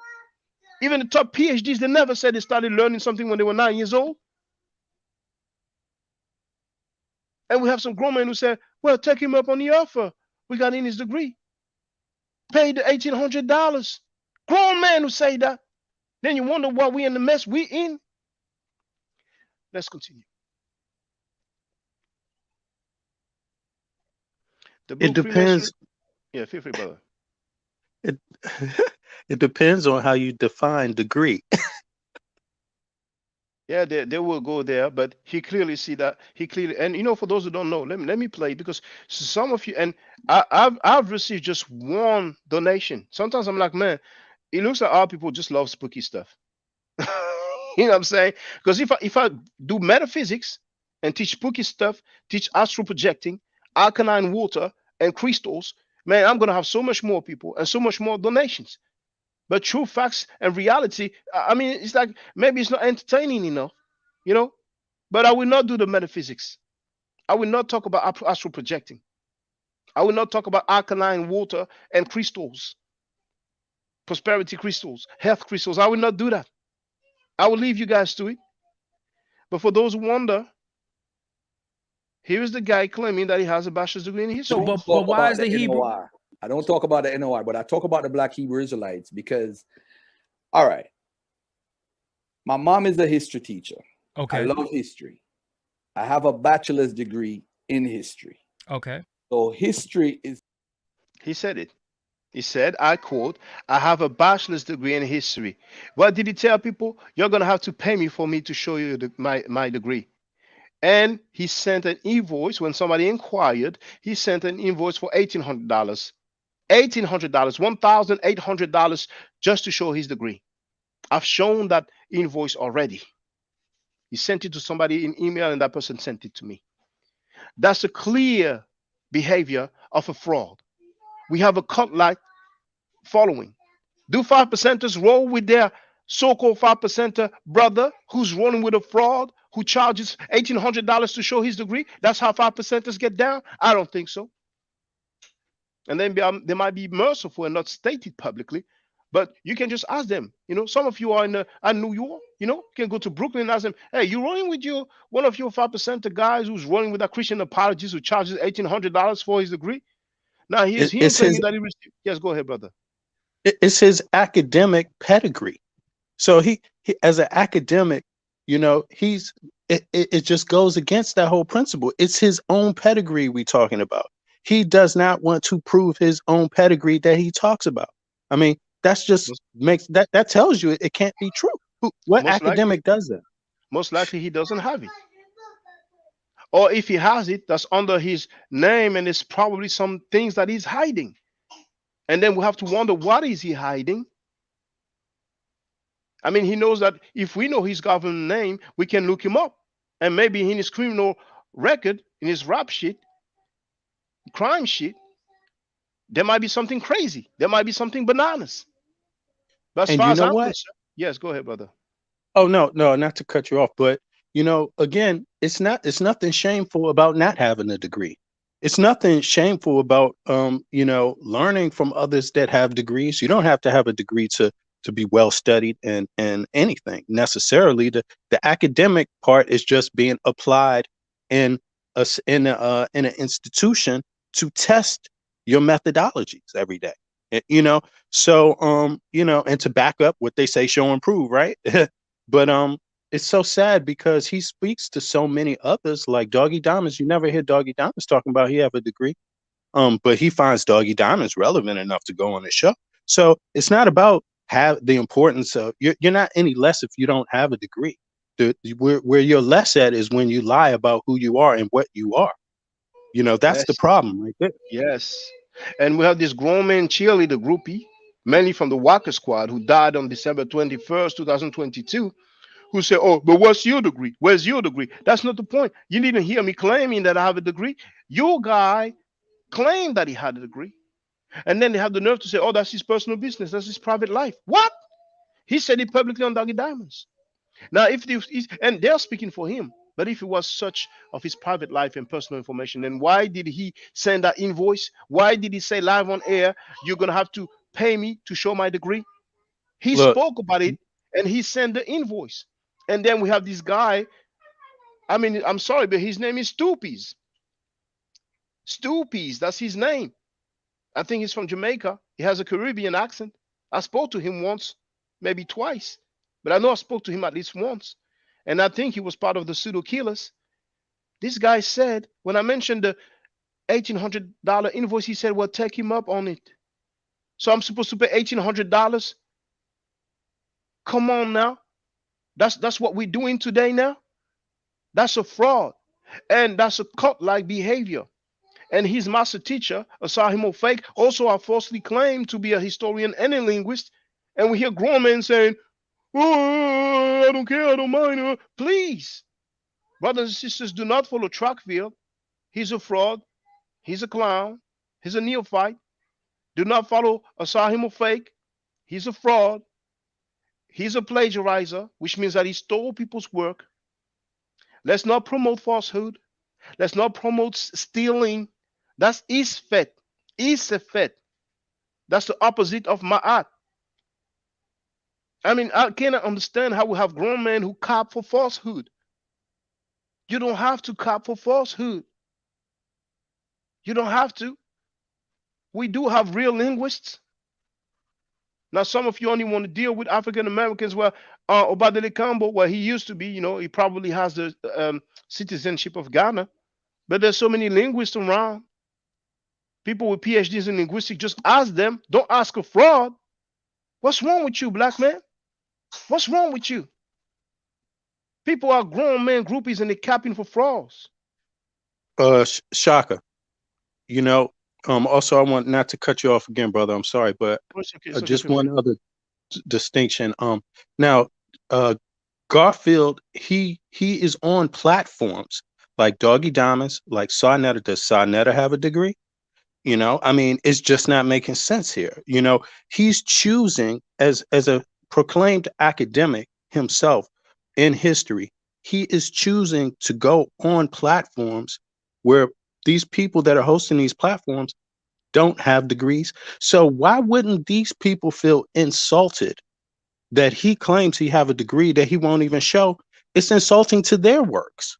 Even the top PhDs, they never said they started learning something when they were 9 years old. And we have some grown men who say, well, take him up on the offer. We got in his degree. Paid the $1,800. Grown men who say that. Then you wonder why we in the mess we in. Let's continue. It depends. Yeah, feel free, brother. It it depends on how you define degree. Yeah, they will go there, but he clearly see that and you know, for those who don't know, let me play, because some of you, and I've received just one donation. Sometimes I'm like, man, it looks like our people just love spooky stuff. You know what I'm saying? Because if I do metaphysics and teach spooky stuff, teach astral projecting, alkaline water, and crystals, man, I'm gonna have so much more people and so much more donations. But true facts and reality, I mean, it's like maybe it's not entertaining enough, you know. But I will not do the metaphysics. I will not talk about astral projecting. I will not talk about alkaline water and crystals, prosperity crystals, health crystals. I will not do that. I will leave you guys to it. But for those who wonder, here is the guy claiming that he has a bachelor's degree in history. But why is the Hebrew? I don't talk about the NOI, but I talk about the Black Hebrew Israelites because, all right, my mom is a history teacher. Okay. I love history. I have a bachelor's degree in history. Okay. So history is. He said it. He said, I quote, I have a bachelor's degree in history. What did he tell people? You're going to have to pay me for me to show you my degree. And he sent an invoice when somebody inquired. He sent an invoice for $1,800, $1,800 just to show his degree. I've shown that invoice already. He sent it to somebody in email, and that person sent it to me. That's a clear behavior of a fraud. We have a cult-like following. Do 5%ers roll with their so-called 5%er brother who's rolling with a fraud, who charges $1,800 to show his degree? That's how 5%ers get down? I don't think so. And then they might be merciful and not state it publicly, but you can just ask them. You know, some of you are in New York. You know, you can go to Brooklyn and ask them, hey, you rolling with one of your 5%er guys who's rolling with a Christian apologist who charges $1,800 for his degree? Now he's claiming that he received. Yes, go ahead, brother. It's his academic pedigree. So he as an academic, you know, it just goes against that whole principle. It's his own pedigree we're talking about. He does not want to prove his own pedigree that he talks about. I mean, that's just that tells you it can't be true. What academic does that? Most likely he doesn't have it. Or if he has it, that's under his name, and it's probably some things that he's hiding. And then we have to wonder, what is he hiding? I mean, he knows that if we know his government name, we can look him up. And maybe in his criminal record, in his rap sheet, crime sheet, there might be something crazy. There might be something bananas. But as far as I'm concerned, yes, go ahead, brother. Oh, no, not to cut you off, but you know, again, it's nothing shameful about not having a degree. It's nothing shameful about you know, learning from others that have degrees. You don't have to have a degree to be well studied and anything necessarily. The academic part is just being applied in an institution to test your methodologies every day. You know, so you know, and to back up what they say, show and prove, right? But it's so sad because he speaks to so many others, like Doggy Diamonds. You never hear Doggy Diamonds talking about he have a degree. But he finds Doggy Diamonds relevant enough to go on the show. So it's not about have the importance of you're not any less if you don't have a degree. Where you're less at is when you lie about who you are and what you are. You know, that's the Yes, problem right there. yes. And we have this grown man cheerleader groupie, mainly from the Walker Squad, who died on December 21st, 2022, who said, "Oh, but what's your degree? Where's your degree?" That's not the point. You didn't hear me claiming that I have a degree. Your guy claimed that he had a degree. And then they have the nerve to say, "Oh, that's his personal business. That's his private life." What? He said it publicly on Doggy Diamonds. Now, if they, and they're speaking for him, but if it was such of his private life and personal information, then why did he send that invoice? Why did he say live on air, "You're going to have to pay me to show my degree"? He Look, spoke about it and he sent the invoice. And then we have this guy. I mean, I'm sorry, but his name is Stoopies. Stoopies, that's his name. I think he's from Jamaica. He has a Caribbean accent. I spoke to him once, maybe twice, but I know I spoke to him at least once. And I think he was part of the pseudo killers. This guy said, when I mentioned the $1,800 invoice, he said, "Well, take him up on it." So I'm supposed to pay $1,800? Come on now. That's what we're doing today now. That's a fraud. And that's a cult-like behavior. And his master teacher, Asahimo Fake, also are falsely claimed to be a historian and a linguist. And we hear grown men saying, "Oh, I don't care, I don't mind." Please, brothers and sisters, do not follow Trackfield. He's a fraud. He's a clown. He's a neophyte. Do not follow Asahimo Fake. He's a fraud. He's a plagiarizer, which means that he stole people's work. Let's not promote falsehood. Let's not promote stealing. That's isfet. Isfet. That's the opposite of ma'at. I mean, I cannot understand how we have grown men who cop for falsehood. You don't have to cop for falsehood. You don't have to. We do have real linguists. Now, some of you only want to deal with African Americans. Well, Obadele Campbell, well, he used to be, you know, he probably has the citizenship of Ghana. But there's so many linguists around. People with PhDs in linguistics, just ask them. Don't ask a fraud. What's wrong with you, black man? What's wrong with you? People are grown men groupies and they're capping for frauds. Shaka, you know, also I want not to cut you off again, brother. I'm sorry, but just one other distinction. Now, Garfield, he is on platforms like Doggy Diamonds, like Sarnetta. Does Sarnetta have a degree? You know, I mean, it's just not making sense here. You know, he's choosing as a proclaimed academic himself in history, he is choosing to go on platforms where these people that are hosting these platforms don't have degrees. So why wouldn't these people feel insulted that he claims he have a degree that he won't even show? It's insulting to their works.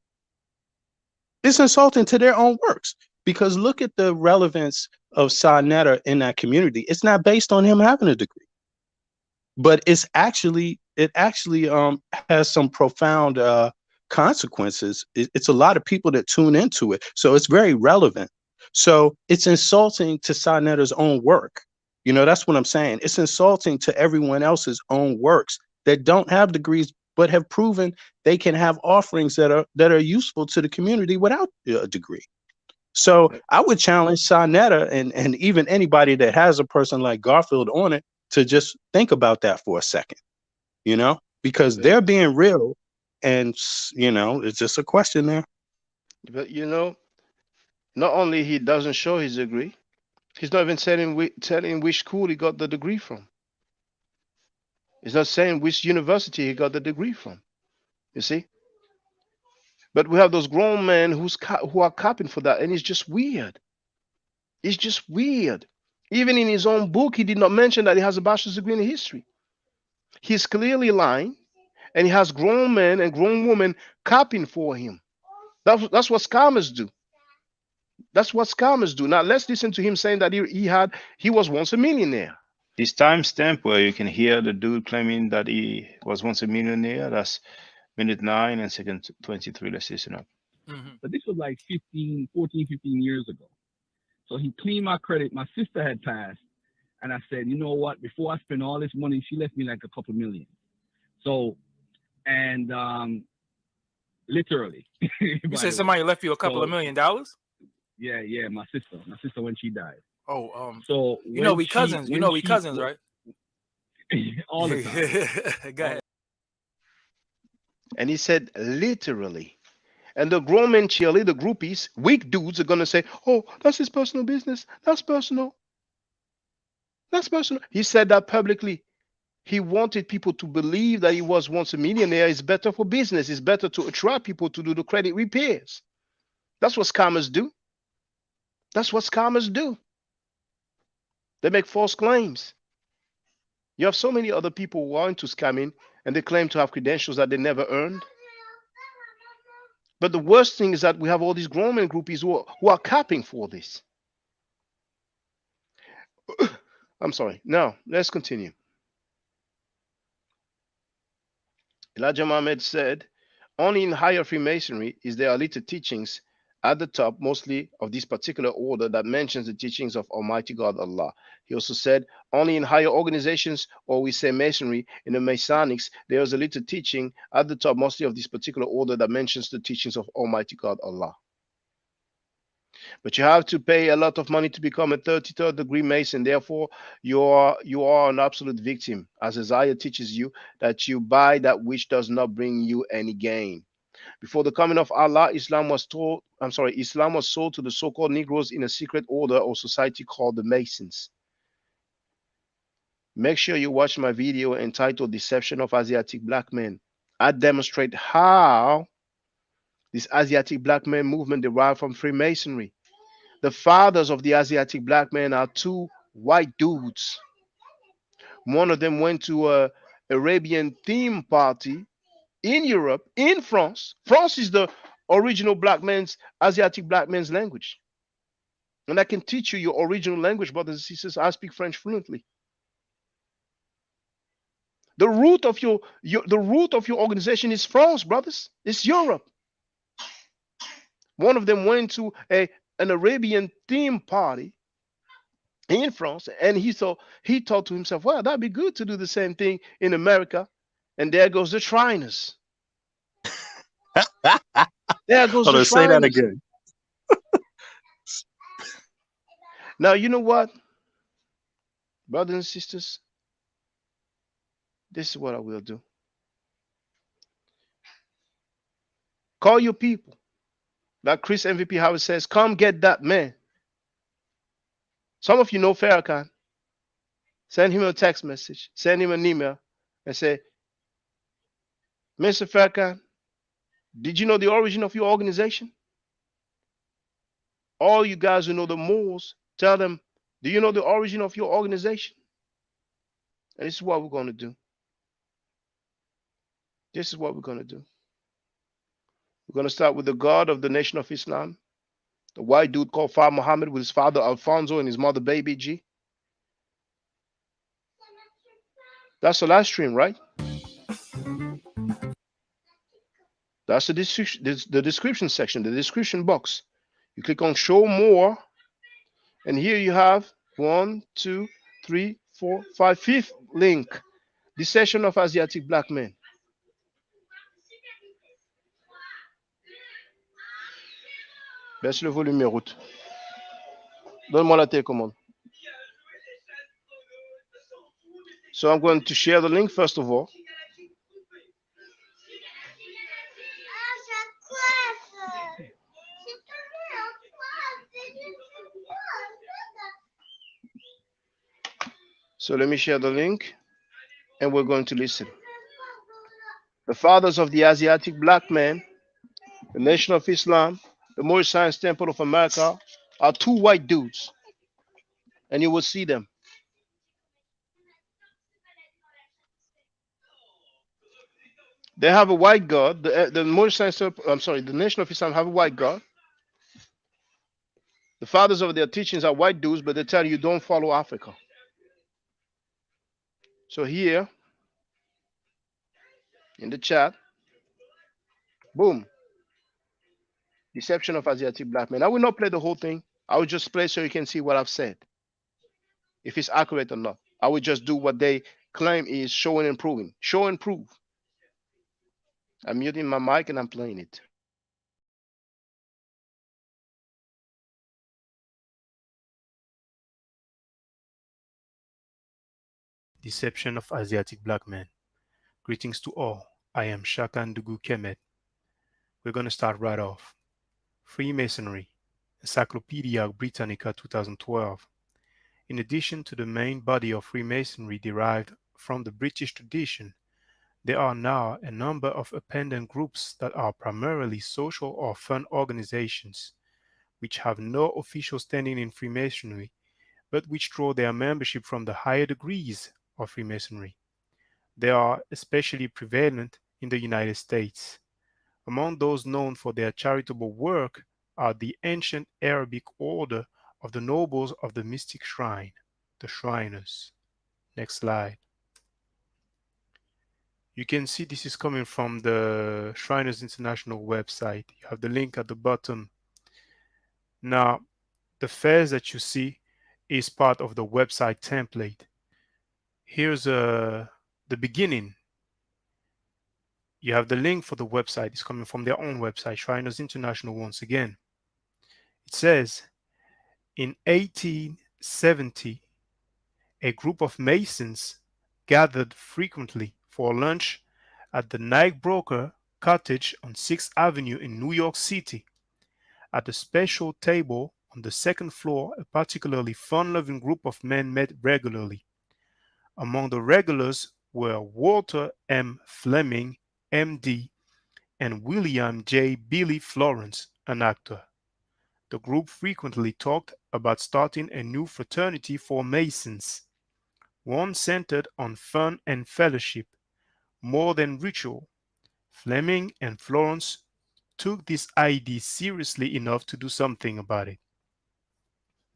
It's insulting to their own works. Because look at the relevance of Sarnetta in that community. It's not based on him having a degree, but it actually has some profound consequences. It's a lot of people that tune into it, so it's very relevant. So it's insulting to Sarnetta's own work. You know, that's what I'm saying. It's insulting to everyone else's own works that don't have degrees but have proven they can have offerings that are useful to the community without a degree. So I would challenge Sarnetta and even anybody that has a person like Garfield on it to just think about that for a second, you know, because they're being real. And, you know, it's just a question there. But, you know, not only he doesn't show his degree, he's not even telling which school he got the degree from. He's not saying which university he got the degree from. You see? But we have those grown men who are copying for that, and it's just weird. It's just weird. Even in his own book, he did not mention that he has a bachelor's degree in history. He's clearly lying, and he has grown men and grown women copying for him. That's what scammers do. That's what scammers do. Now let's listen to him saying that he was once a millionaire. This timestamp where you can hear the dude claiming that he was once a millionaire, that's minute 9 and second 23. Let's listen up. But this was like 14, 15 years ago. So he cleaned my credit. My sister had passed. And I said, you know what? Before I spend all this money, she left me like a couple million. So, and literally. You said somebody left you a couple of $1 million? Yeah, my sister when she died. Oh, so you know we cousins. You know we cousins, right? All the time. Go ahead. And he said literally. And the grown men cheerleader groupies, weak dudes, are gonna say, "Oh, that's his personal business. That's personal. That's personal." He said that publicly. He wanted people to believe that he was once a millionaire. It's better for business. It's better to attract people to do the credit repairs. That's what scammers do. That's what scammers do. They make false claims. You have so many other people who are into scamming and they claim to have credentials that they never earned. But the worst thing is that we have all these grown men groupies who are capping for this. I'm sorry. Now, let's continue. Elijah Muhammad said, only in higher Freemasonry is there elite teachings at the top, mostly of this particular order that mentions the teachings of Almighty God Allah. He also said, only in higher organizations, or we say Masonry, in the Masonics, there is a little teaching at the top, mostly of this particular order that mentions the teachings of Almighty God Allah. But you have to pay a lot of money to become a 33rd degree Mason. Therefore, you are an absolute victim, as Isaiah teaches you that you buy that which does not bring you any gain. Before the coming of Allah, Islam was sold to the so-called Negroes in a secret order or society called the Masons. Make sure you watch my video entitled Deception of Asiatic Black Men. I demonstrate how this Asiatic Black Men movement derived from Freemasonry. The fathers of the Asiatic Black Men are two white dudes. One of them went to an Arabian theme party in Europe, in France. France is the original Asiatic black man's language. And I can teach you your original language, brothers and sisters. I speak French fluently. The root of your organization is France, brothers. It's Europe. One of them went to an Arabian theme party in France, and he thought to himself, well, that'd be good to do the same thing in America. And there goes the Shriners. There goes the Shriners. Say that again. Now, you know what, brothers and sisters? This is what I will do. Call your people. Like Chris MVP Howard says, come get that man. Some of you know Farrakhan. Send him a text message. Send him an email and say, Mr. Farrakhan, did you know the origin of your organization? All you guys who know the Moors, tell them, do you know the origin of your organization? And this is what we're going to do. This is what we're going to do. We're going to start with the God of the Nation of Islam, the white dude called Father Muhammad with his father Alfonso and his mother Baby G. That's the last stream, right? That's the description section, the description box. You click on show more, and here you have 1, 2, 3, 4, 5, 5th link. Deception of Asiatic Black Men. Baisse le volume, mes routes. Donne-moi la télécommande. So I'm going to share the link first of all. So let me share the link and we're going to listen. The fathers of the Asiatic Black Men, the Nation of Islam, the Moorish Science Temple of America are two white dudes. And you will see them. They have a white God. The Moorish Science Temple, I'm sorry, the Nation of Islam have a white God. The fathers of their teachings are white dudes, but they tell you don't follow Africa. So here in the chat, boom, deception of Asiatic black men. I will not play the whole thing. I will just play so you can see what I've said, if it's accurate or not. I will just do what they claim is showing and proving. Show and prove. I'm muting my mic and I'm playing it. Deception of Asiatic black men. Greetings to all. I am Shaka Ndugu Kemet. We're going to start right off. Freemasonry, Encyclopedia Britannica 2012. In addition to the main body of Freemasonry derived from the British tradition, there are now a number of appendant groups that are primarily social or fun organizations, which have no official standing in Freemasonry, but which draw their membership from the higher degrees of Freemasonry. They are especially prevalent in the United States. Among those known for their charitable work are the ancient Arabic order of the Nobles of the Mystic Shrine, the Shriners. Next slide. You can see this is coming from the Shriners International website. You have the link at the bottom. Now, the fairs that you see is part of the website template. Here's the beginning. You have the link for the website. It's coming from their own website, Shriners International once again. It says, in 1870, a group of Masons gathered frequently for lunch at the Negropeans cottage on 6th Avenue in New York City. At a special table on the second floor, a particularly fun-loving group of men met regularly. Among the regulars were Walter M. Fleming, M.D., and William J. Billy Florence, an actor. The group frequently talked about starting a new fraternity for Masons, one centered on fun and fellowship, more than ritual. Fleming and Florence took this idea seriously enough to do something about it.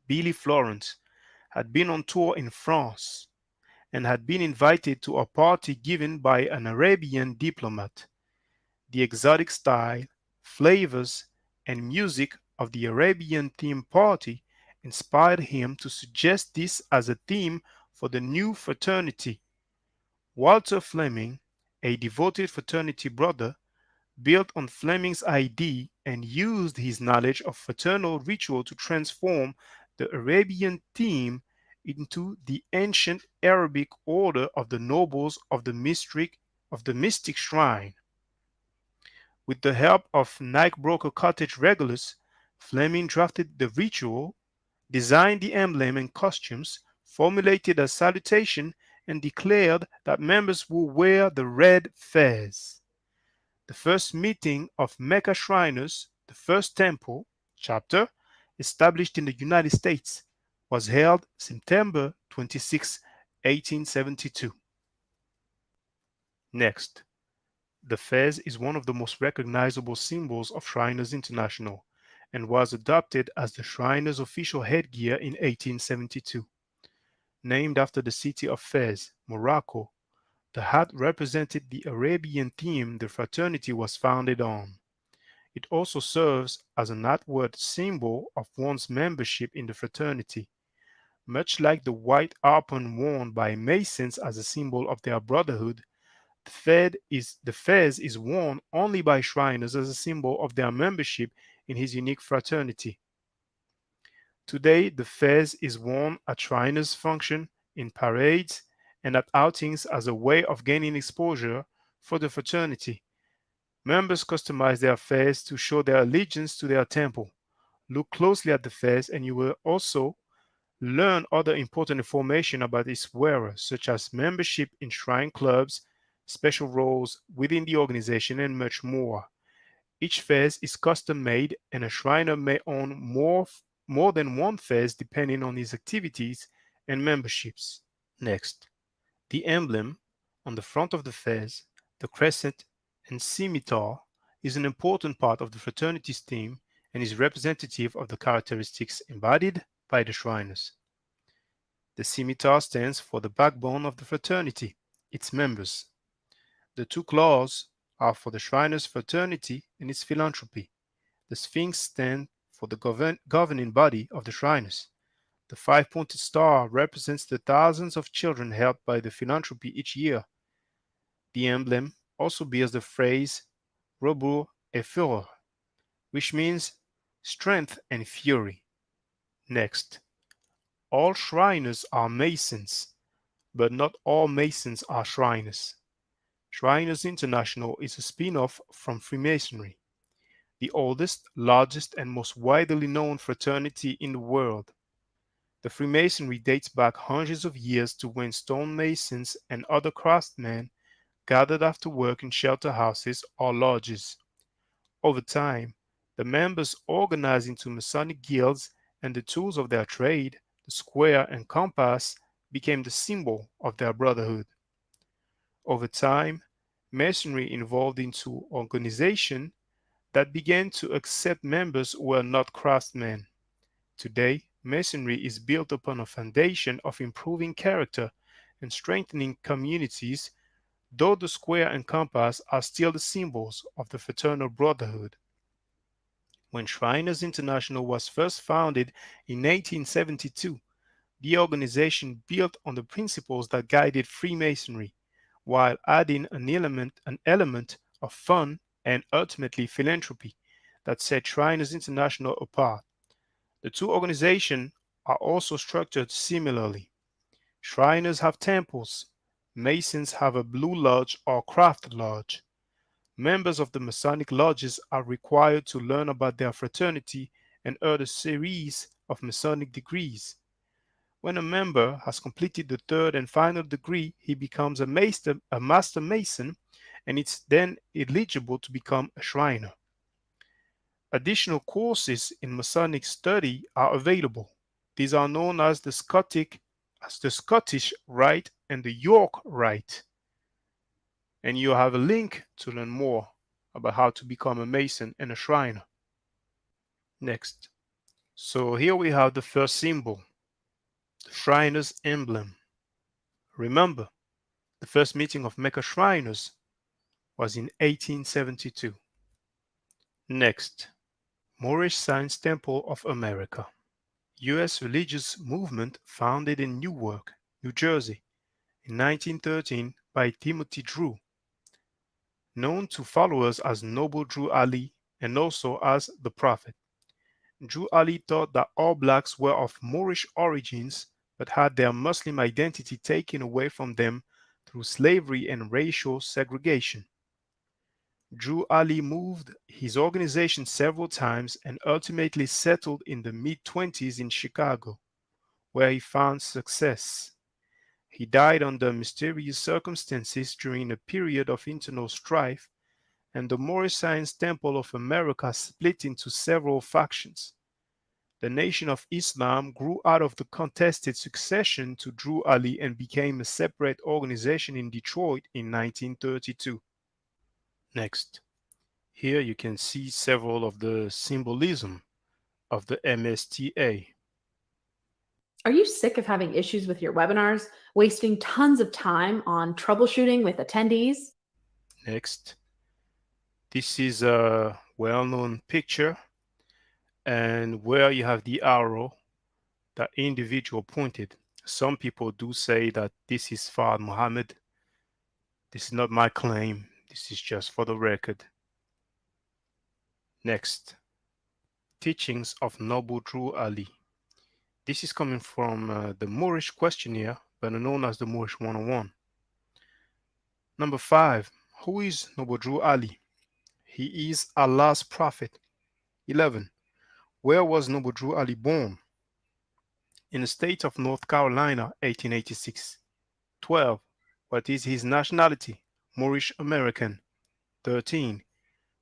Billy Florence had been on tour in France and had been invited to a party given by an Arabian diplomat. The exotic style, flavors, and music of the Arabian theme party inspired him to suggest this as a theme for the new fraternity. Walter Fleming, a devoted fraternity brother, built on Fleming's idea and used his knowledge of fraternal ritual to transform the Arabian theme into the ancient Arabic order of the Nobles of the Mystic Shrine. With the help of Negropeans cottage regulars, Fleming drafted the ritual, designed the emblem and costumes, formulated a salutation, and declared that members will wear the red fez. The first meeting of Mecca Shriners, the first temple chapter, established in the United States, was held September 26, 1872. Next, the fez is one of the most recognizable symbols of Shriners International and was adopted as the Shriners' official headgear in 1872. Named after the city of Fez, Morocco, the hat represented the Arabian theme the fraternity was founded on. It also serves as an outward symbol of one's membership in the fraternity, much like the white arpon worn by Masons as a symbol of their brotherhood. The fez is worn only by Shriners as a symbol of their membership in his unique fraternity. Today, the fez is worn at Shriners' function, in parades, and at outings as a way of gaining exposure for the fraternity. Members customize their fez to show their allegiance to their temple. Look closely at the fez and you will also learn other important information about its wearer, such as membership in shrine clubs, special roles within the organization, and much more. Each fez is custom made, and a Shriner may own more than one fez depending on his activities and memberships. Next, the emblem on the front of the fez, the crescent and scimitar, is an important part of the fraternity's theme and is representative of the characteristics embodied by the Shriners. The scimitar stands for the backbone of the fraternity, its members. The two claws are for the Shriners' fraternity and its philanthropy. The Sphinx stands for the governing body of the Shriners. The five-pointed star represents the thousands of children helped by the philanthropy each year. The emblem also bears the phrase Robur et Furor, which means strength and fury. Next, all Shriners are Masons, but not all Masons are Shriners. Shriners International is a spin-off from Freemasonry, the oldest, largest, and most widely known fraternity in the world. The Freemasonry dates back hundreds of years to when stonemasons and other craftsmen gathered after work in shelter houses or lodges. Over time, the members organized into Masonic guilds, and the tools of their trade, the square and compass, became the symbol of their brotherhood. Over time, Masonry evolved into organization that began to accept members who were not craftsmen. Today, Masonry is built upon a foundation of improving character and strengthening communities, though the square and compass are still the symbols of the fraternal brotherhood. When Shriners International was first founded in 1872, the organization built on the principles that guided Freemasonry, while adding an element of fun and ultimately philanthropy that set Shriners International apart. The two organizations are also structured similarly. Shriners have temples. Masons have a Blue Lodge or Craft Lodge. Members of the Masonic lodges are required to learn about their fraternity and earn a series of Masonic degrees. When a member has completed the third and final degree, he becomes a Master Mason, and is then eligible to become a Shriner. Additional courses in Masonic study are available. These are known as the Scottish Rite and the York Rite. And you have a link to learn more about how to become a Mason and a Shriner. Next. So here we have the first symbol, the Shriner's emblem. Remember, the first meeting of Mecca Shriners was in 1872. Next, Moorish Science Temple of America. U.S. religious movement founded in Newark, New Jersey in 1913 by Timothy Drew, known to followers as Noble Drew Ali and also as the Prophet. Drew Ali thought that all blacks were of Moorish origins but had their Muslim identity taken away from them through slavery and racial segregation. Drew Ali moved his organization several times and ultimately settled in the mid-20s in Chicago, where he found success. He died under mysterious circumstances during a period of internal strife, and the Moorish Science Temple of America split into several factions. The Nation of Islam grew out of the contested succession to Drew Ali and became a separate organization in Detroit in 1932. Next, here you can see several of the symbolism of the MSTA. Are you sick of having issues with your webinars, wasting tons of time on troubleshooting with attendees? Next, this is a well-known picture, and where you have the arrow, that individual pointed. Some people do say that this is Fard Muhammad. This is not my claim. This is just for the record. Next, teachings of Noble Drew Ali. This is coming from the Moorish questionnaire, better known as the Moorish 101. Number 5, who is Noble Drew Ali? He is Allah's prophet. 11, where was Noble Drew Ali born? In the state of North Carolina, 1886. 12, what is his nationality? Moorish American. 13,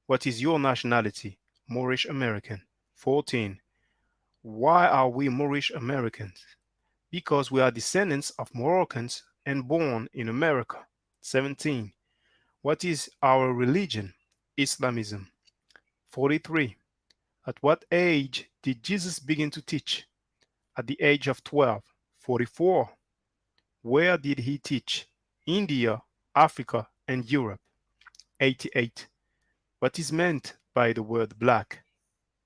what is your nationality? Moorish American. 14, why are we Moorish Americans? Because we are descendants of Moroccans and born in America. 17, what is our religion? Islamism. 43, At what age did Jesus begin to teach? At the age of 12. 44. Where did he teach? India, Africa, and Europe. 88. What is meant by the word black?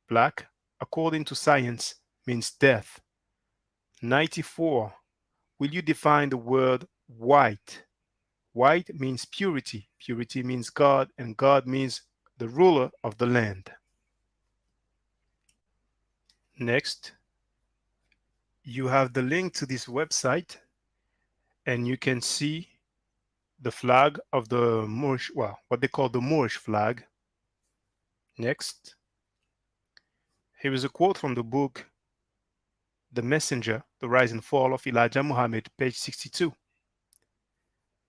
Black, according to science, means death. 94. Will you define the word white? White means purity. Purity means God, and God means the ruler of the land. Next, you have the link to this website, and you can see the flag of the Moorish, well, what they call the Moorish flag. Next, here is a quote from the book The Messenger, The Rise and Fall of Elijah Muhammad, page 62.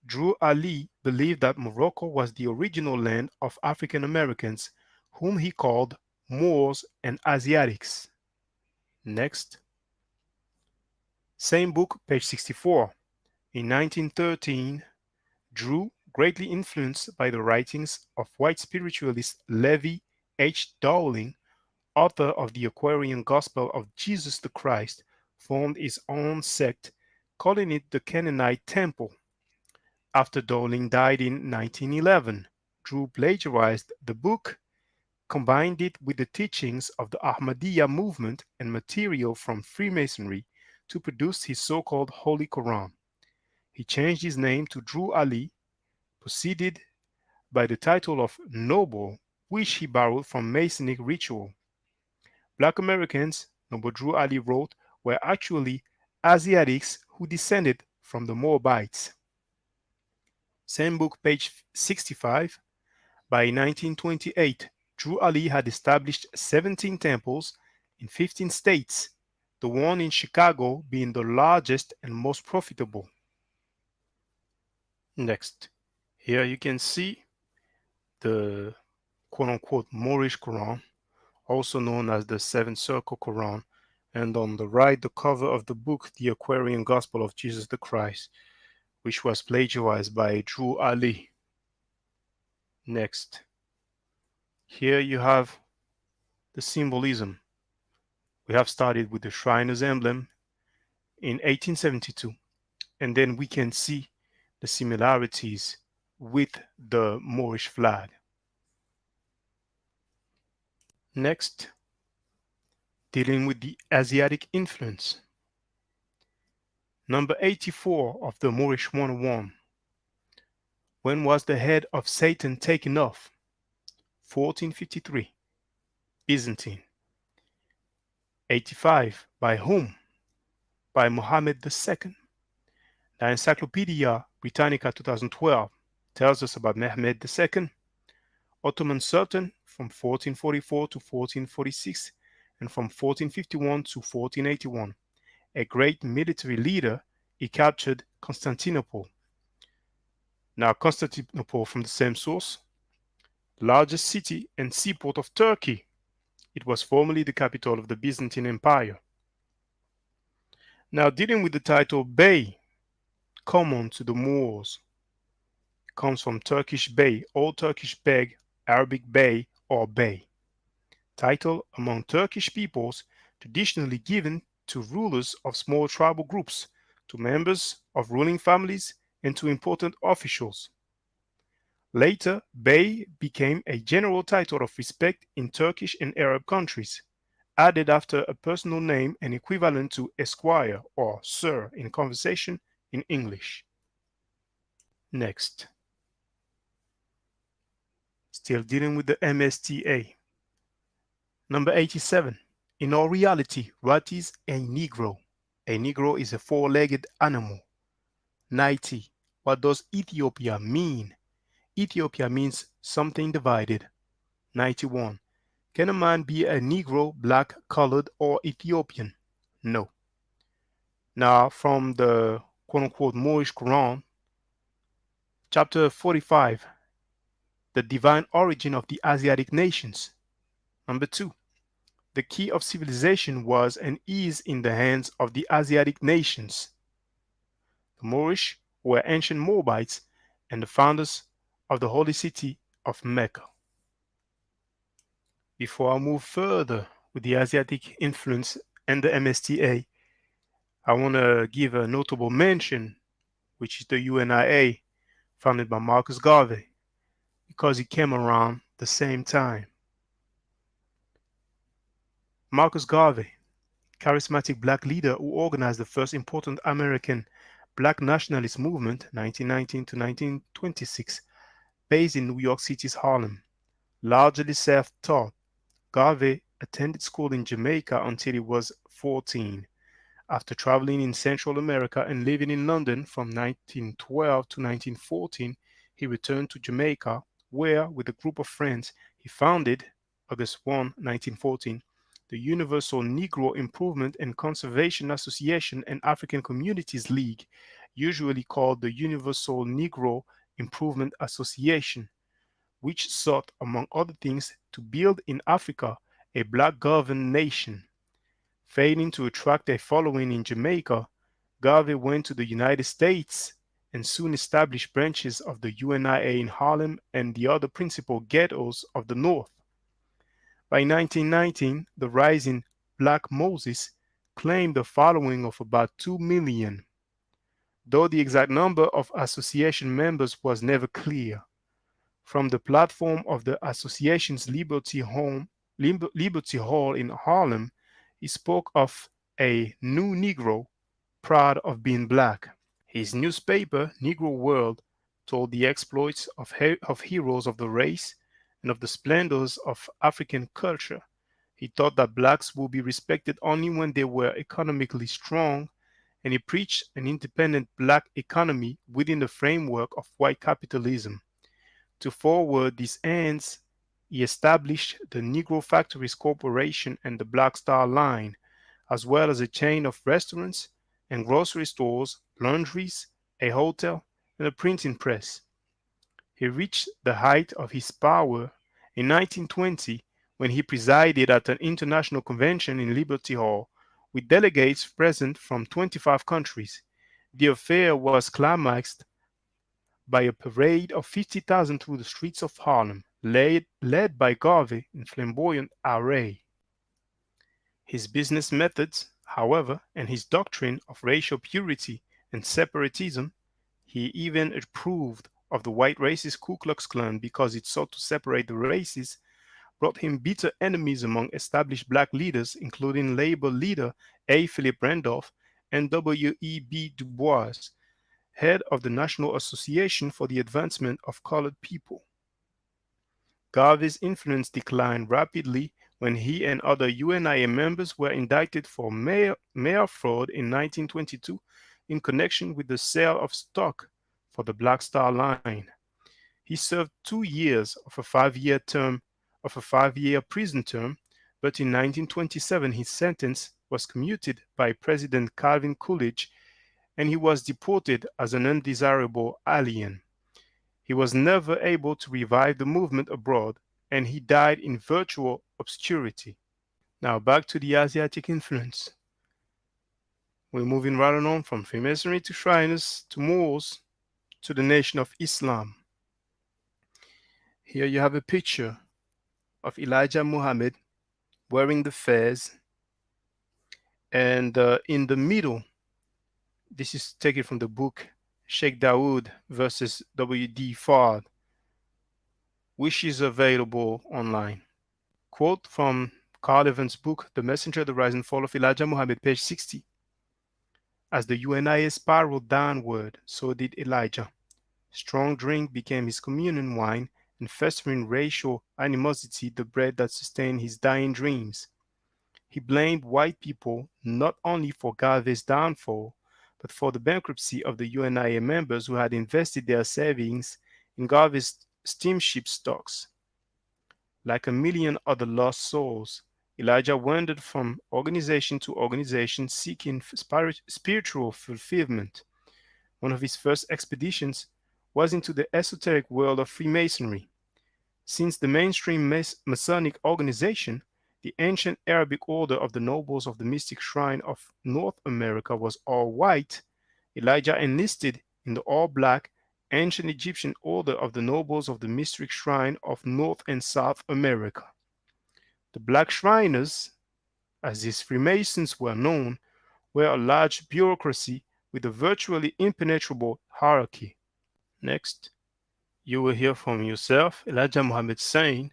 Drew Ali believed that Morocco was the original land of African Americans, whom he called Moors and Asiatics. Next. Same book, page 64. In 1913, Drew, greatly influenced by the writings of white spiritualist Levi H. Dowling, author of the Aquarian Gospel of Jesus the Christ, formed his own sect, calling it the Canaanite Temple. After Dowling died in 1911, Drew plagiarized the book, combined it with the teachings of the Ahmadiyya movement and material from Freemasonry to produce his so-called Holy Quran. He changed his name to Drew Ali, preceded by the title of Noble, which he borrowed from Masonic ritual. Black Americans, Noble Drew Ali wrote, were actually Asiatics who descended from the Moabites. Same book, page 65. By 1928, Drew Ali had established 17 temples in 15 states, the one in Chicago being the largest and most profitable. Next, here you can see the quote-unquote Moorish Quran, also known as the Seven Circle Quran, and on the right, the cover of the book, The Aquarian Gospel of Jesus the Christ, which was plagiarized by Drew Ali. Next, here you have the symbolism. We have started with the Shriner's emblem in 1872, and then we can see the similarities with the Moorish flag. Next, dealing with the Asiatic influence. Number 84 of the Moorish 101. When was the head of Satan taken off? 1453. Byzantine. 85. By whom? By Muhammad II. The Encyclopedia Britannica 2012 tells us about Mehmed II, Ottoman Sultan from 1444 to 1446 and from 1451 to 1481. A great military leader, he captured Constantinople. Now Constantinople, from the same source, largest city and seaport of Turkey. It was formerly the capital of the Byzantine Empire. Now dealing with the title Bey, common to the Moors, comes from Turkish Bey, Old Turkish Beg, Arabic Bey or Bey. Title among Turkish peoples traditionally given to rulers of small tribal groups, to members of ruling families, and to important officials. Later, Bey became a general title of respect in Turkish and Arab countries, added after a personal name and equivalent to Esquire or Sir in conversation in English. Next. Still dealing with the MSTA. Number 87. In all reality, what is a Negro? A Negro is a four-legged animal. 90. What does Ethiopia mean? Ethiopia means something divided. 91. Can a man be a Negro, black, colored, or Ethiopian? No. Now, from the quote-unquote Moorish Quran, chapter 45, the divine origin of the Asiatic nations. Number 2. The key of civilization was and is in the hands of the Asiatic nations. The Moorish were ancient Moabites and the founders of the holy city of Mecca. Before I move further with the Asiatic influence and the MSTA, I want to give a notable mention, which is the UNIA, founded by Marcus Garvey, because it came around the same time. Marcus Garvey, charismatic black leader who organized the first important American black nationalist movement, 1919 to 1926, based in New York City's Harlem. Largely self-taught, Garvey attended school in Jamaica until he was 14. After traveling in Central America and living in London from 1912 to 1914, he returned to Jamaica, where, with a group of friends, he founded, August 1, 1914, the Universal Negro Improvement and Conservation Association and African Communities League, usually called the Universal Negro Improvement Association, which sought, among other things, to build in Africa a black-governed nation. Failing to attract a following in Jamaica, Garvey went to the United States and soon established branches of the UNIA in Harlem and the other principal ghettos of the North. By 1919, the rising Black Moses claimed a following of about 2 million, though the exact number of association members was never clear. From the platform of the association's Liberty Hall in Harlem, he spoke of a new Negro proud of being black. His newspaper, Negro World, told the exploits of heroes of the race and of the splendors of African culture. He thought that blacks would be respected only when they were economically strong, and he preached an independent black economy within the framework of white capitalism. To forward these ends, he established the Negro Factories Corporation and the Black Star Line, as well as a chain of restaurants and grocery stores, laundries, a hotel, and a printing press. He reached the height of his power in 1920 when he presided at an international convention in Liberty Hall with delegates present from 25 countries. The affair was climaxed by a parade of 50,000 through the streets of Harlem, led by Garvey in flamboyant array. His business methods, however, and his doctrine of racial purity and separatism, he even approved of the white racist Ku Klux Klan because it sought to separate the races, brought him bitter enemies among established black leaders, including labor leader A. Philip Randolph and W. E. B. Du Bois, head of the National Association for the Advancement of Colored People. Garvey's influence declined rapidly when he and other UNIA members were indicted for mail fraud in 1922 in connection with the sale of stock for the Black Star Line. He served 2 years of a 5-year prison term, but in 1927 his sentence was commuted by President Calvin Coolidge, and he was deported as an undesirable alien. He was never able to revive the movement abroad, and he died in virtual obscurity. Now back to the Asiatic influence. We're moving right on from Freemasonry to Shriners to Moors to the Nation of Islam. Here you have a picture of Elijah Muhammad wearing the fez, and in the middle, this is taken from the book Sheikh Dawood versus W.D. Fard, which is available online. Quote from Carl Evans' book, The Messenger, The Rise and Fall of Elijah Muhammad, page 60. As the UNIA spiraled downward, so did Elijah. Strong drink became his communion wine, and festering racial animosity the bread that sustained his dying dreams. He blamed white people not only for Garvey's downfall, but for the bankruptcy of the UNIA members who had invested their savings in Garvey's steamship stocks. Like a million other lost souls, Elijah wandered from organization to organization seeking spiritual fulfillment. One of his first expeditions was into the esoteric world of Freemasonry. Since the mainstream Masonic organization, the ancient Arabic order of the nobles of the mystic shrine of North America was all white, Elijah enlisted in the all-black ancient Egyptian order of the nobles of the mystic shrine of North and South America. The Black Shriners, as these Freemasons were known, were a large bureaucracy with a virtually impenetrable hierarchy. Next, you will hear from yourself Elijah Muhammad saying,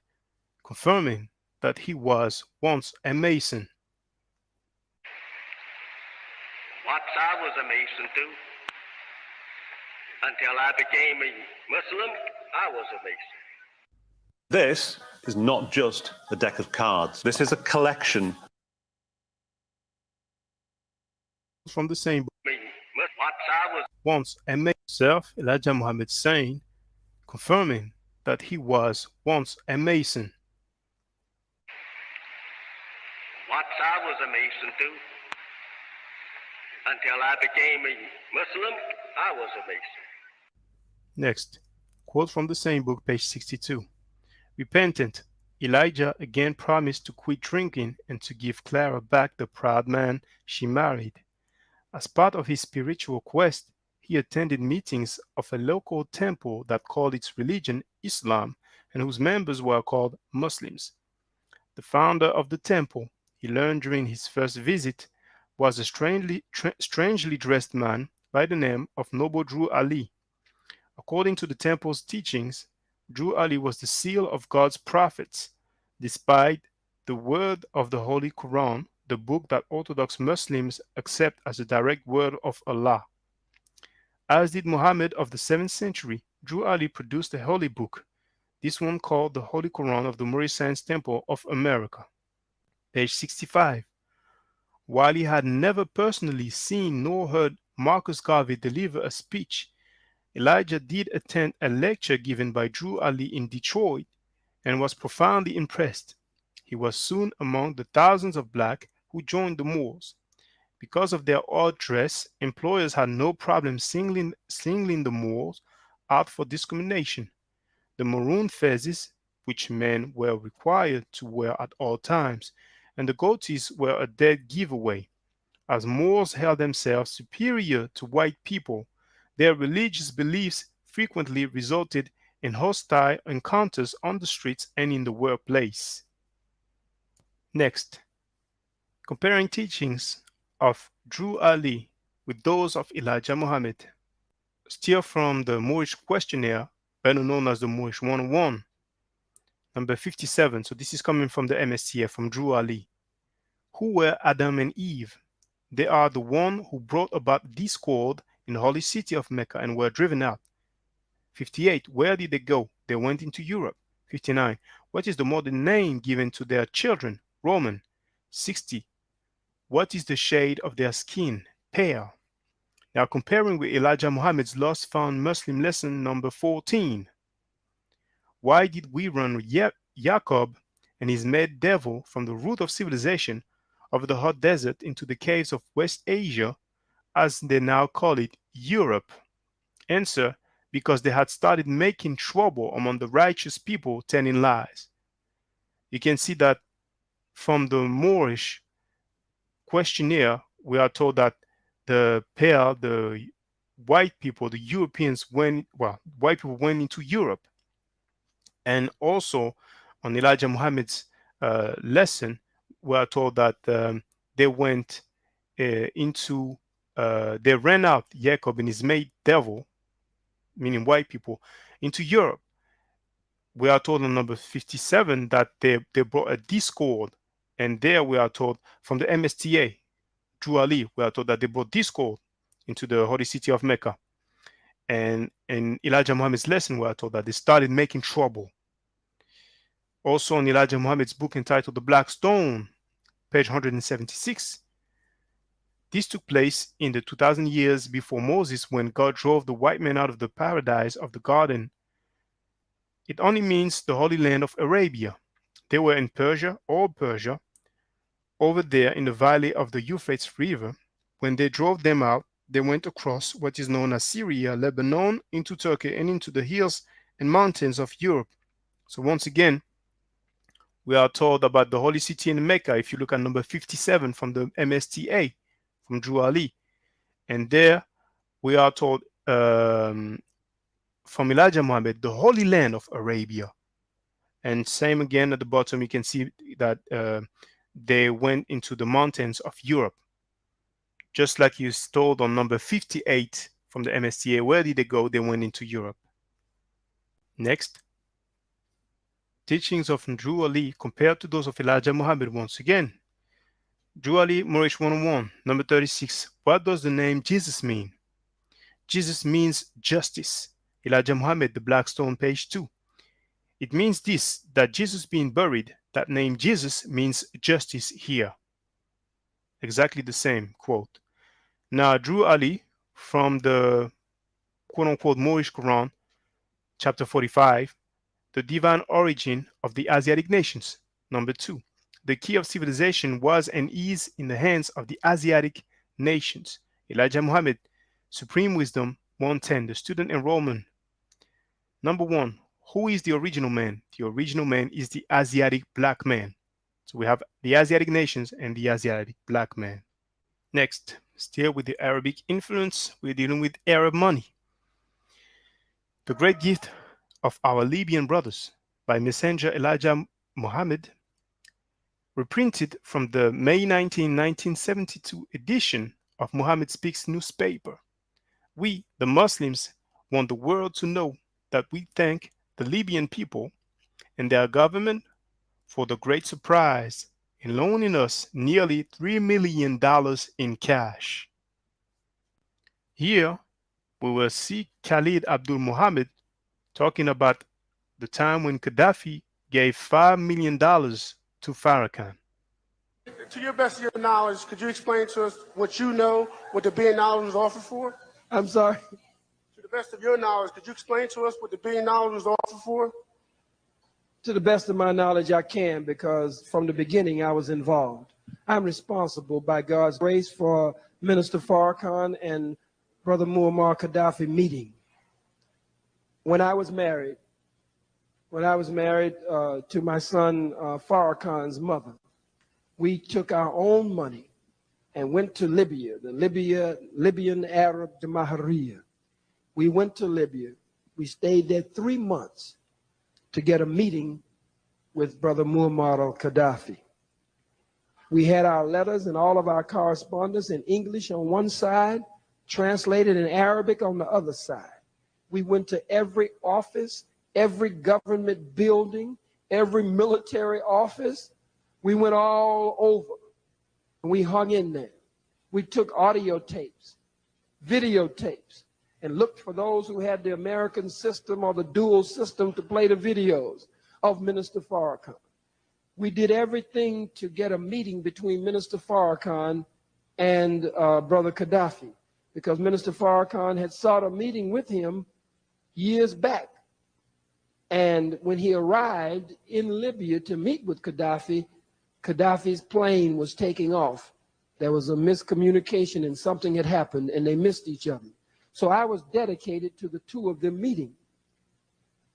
confirming that he was once a Mason. Once I was a Mason too. Until I became a Muslim, I was a Mason. This is not just a deck of cards. This is a collection. From the same book. Once I was Once a Mason. Self Elijah Muhammad saying, confirming that he was once a Mason. Once I was a Mason too. Until I became a Muslim, I was a Mason. Next, quote from the same book, page 62. Repentant, Elijah again promised to quit drinking and to give Clara back the proud man she married. As part of his spiritual quest, he attended meetings of a local temple that called its religion Islam and whose members were called Muslims. The founder of the temple, he learned during his first visit, was a strangely dressed man by the name of Noble Drew Ali. According to the temple's teachings, Drew Ali was the seal of God's prophets, despite the word of the Holy Quran, the book that Orthodox Muslims accept as a direct word of Allah. As did Muhammad of the 7th century, Drew Ali produced a holy book, this one called the Holy Quran of the Moorish Science Temple of America. Page 65. While he had never personally seen nor heard Marcus Garvey deliver a speech, Elijah did attend a lecture given by Drew Ali in Detroit and was profoundly impressed. He was soon among the thousands of blacks who joined the Moors. Because of their odd dress, employers had no problem singling the Moors out for discrimination. The maroon fezzes, which men were required to wear at all times, and the goatees were a dead giveaway. As Moors held themselves superior to white people, their religious beliefs frequently resulted in hostile encounters on the streets and in the workplace. Next, comparing teachings of Drew Ali with those of Elijah Muhammad. Still from the Moorish questionnaire, better known as the Moorish 101, number 57. So this is coming from the MSTF, from Drew Ali. Who were Adam and Eve? They are the one who brought about discord in the holy city of Mecca and were driven out. 58. Where did they go? They went into Europe. 59. What is the modern name given to their children? Roman. 60. What is the shade of their skin? Pale. Now comparing with Elijah Muhammad's lost found Muslim lesson number 14. Why did we run Jacob and his mad devil from the root of civilization over the hot desert into the caves of West Asia, as they now call it, Europe? Answer: because they had started making trouble among the righteous people telling lies. You can see that from the Moorish questionnaire, we are told that the white people, the Europeans white people went into Europe. And also on Elijah Muhammad's lesson, we are told that they went they ran out Jacob and his mate devil, meaning white people, into Europe. We are told on number 57 that they brought a discord, and there we are told from the MSTA, Drew Ali, we are told that they brought discord into the holy city of Mecca. And in Elijah Muhammad's lesson, we are told that they started making trouble. Also in Elijah Muhammad's book entitled The Black Stone, page 176, this took place in the 2000 years before Moses, when God drove the white men out of the paradise of the garden. It only means the Holy Land of Arabia. They were in Persia, over there in the valley of the Euphrates River. When they drove them out, they went across what is known as Syria, Lebanon, into Turkey, and into the hills and mountains of Europe. So once again, we are told about the holy city in Mecca. If you look at number 57 from the MSTA, from Drew Ali, and there we are told from Elijah Muhammad, the Holy Land of Arabia. And same again at the bottom, you can see that they went into the mountains of Europe. Just like you told on number 58 from the MSTA, where did they go? They went into Europe. Next. Teachings of Drew Ali compared to those of Elijah Muhammad once again. Drew Ali, Moorish 101, number 36. What does the name Jesus mean? Jesus means justice. Elijah Muhammad, the Black Stone, page 2. It means this, that Jesus being buried, that name Jesus means justice here. Exactly the same quote. Now, Drew Ali from the quote-unquote Moorish Quran, chapter 45, the divine origin of the Asiatic nations. Number 2, the key of civilization was and is in the hands of the Asiatic nations. Elijah Muhammad, Supreme Wisdom 110, the student enrollment. Number 1, who is the original man? The original man is the Asiatic black man. So we have the Asiatic nations and the Asiatic black man. Next, still with the Arabic influence, we're dealing with Arab money. The great gift of our Libyan brothers by Messenger Elijah Muhammad, reprinted from the May 19, 1972 edition of Muhammad Speaks newspaper. We, the Muslims, want the world to know that we thank the Libyan people and their government for the great surprise in loaning us nearly $3 million in cash. Here, we will see Khalid Abdul Muhammad talking about the time when Gaddafi gave $5 million to Farrakhan. To your best of your knowledge, could you explain to us what you know what the $1 billion was offered for? I'm sorry? To the best of your knowledge, could you explain to us what the $1 billion was offered for? To the best of my knowledge, I can, because from the beginning I was involved. I'm responsible by God's grace for Minister Farrakhan and Brother Muammar Gaddafi meeting. When I was married to my son Farrakhan's mother, we took our own money and went to Libya, the Libyan Arab Jamahiriya. We went to Libya. We stayed there 3 months to get a meeting with Brother Muammar al-Gaddafi. We had our letters and all of our correspondence in English on one side, translated in Arabic on the other side. We went to every office, every government building, every military office. We went all over, and we hung in there. We took audio tapes, videotapes, and looked for those who had the American system or the dual system to play the videos of Minister Farrakhan. We did everything to get a meeting between Minister Farrakhan and Brother Gaddafi, because Minister Farrakhan had sought a meeting with him years back. And when he arrived in Libya to meet with Gaddafi, Gaddafi's plane was taking off. There was a miscommunication and something had happened and they missed each other. So I was dedicated to the two of them meeting.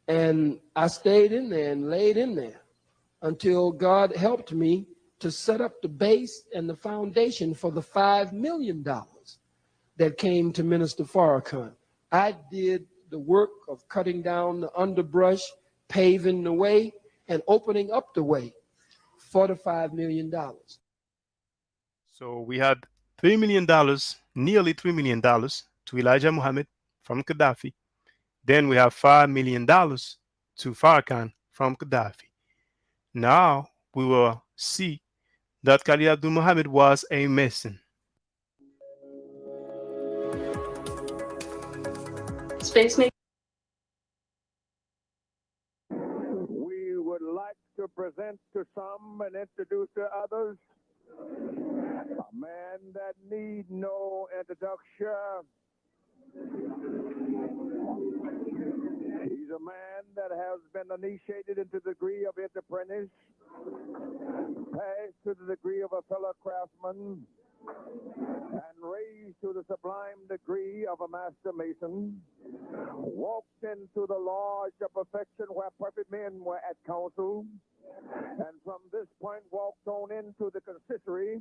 And I stayed in there and laid in there until God helped me to set up the base and the foundation for the $5 million that came to Minister Farrakhan. I did the work of cutting down the underbrush, paving the way, and opening up the way for the $5 million. So we had $3 million, nearly $3 million to Elijah Muhammad from Gaddafi. Then we have $5 million to Farrakhan from Gaddafi. Now we will see that Khalid Abdul Muhammad was a Mason. Space Maker. We would like to present to some and introduce to others a man that need no introduction. He's a man that has been initiated into the degree of his apprentice, passed to the degree of a fellow craftsman, and raised to the sublime degree of a master mason, walked into the lodge of perfection where perfect men were at council, and from this point walked on into the consistory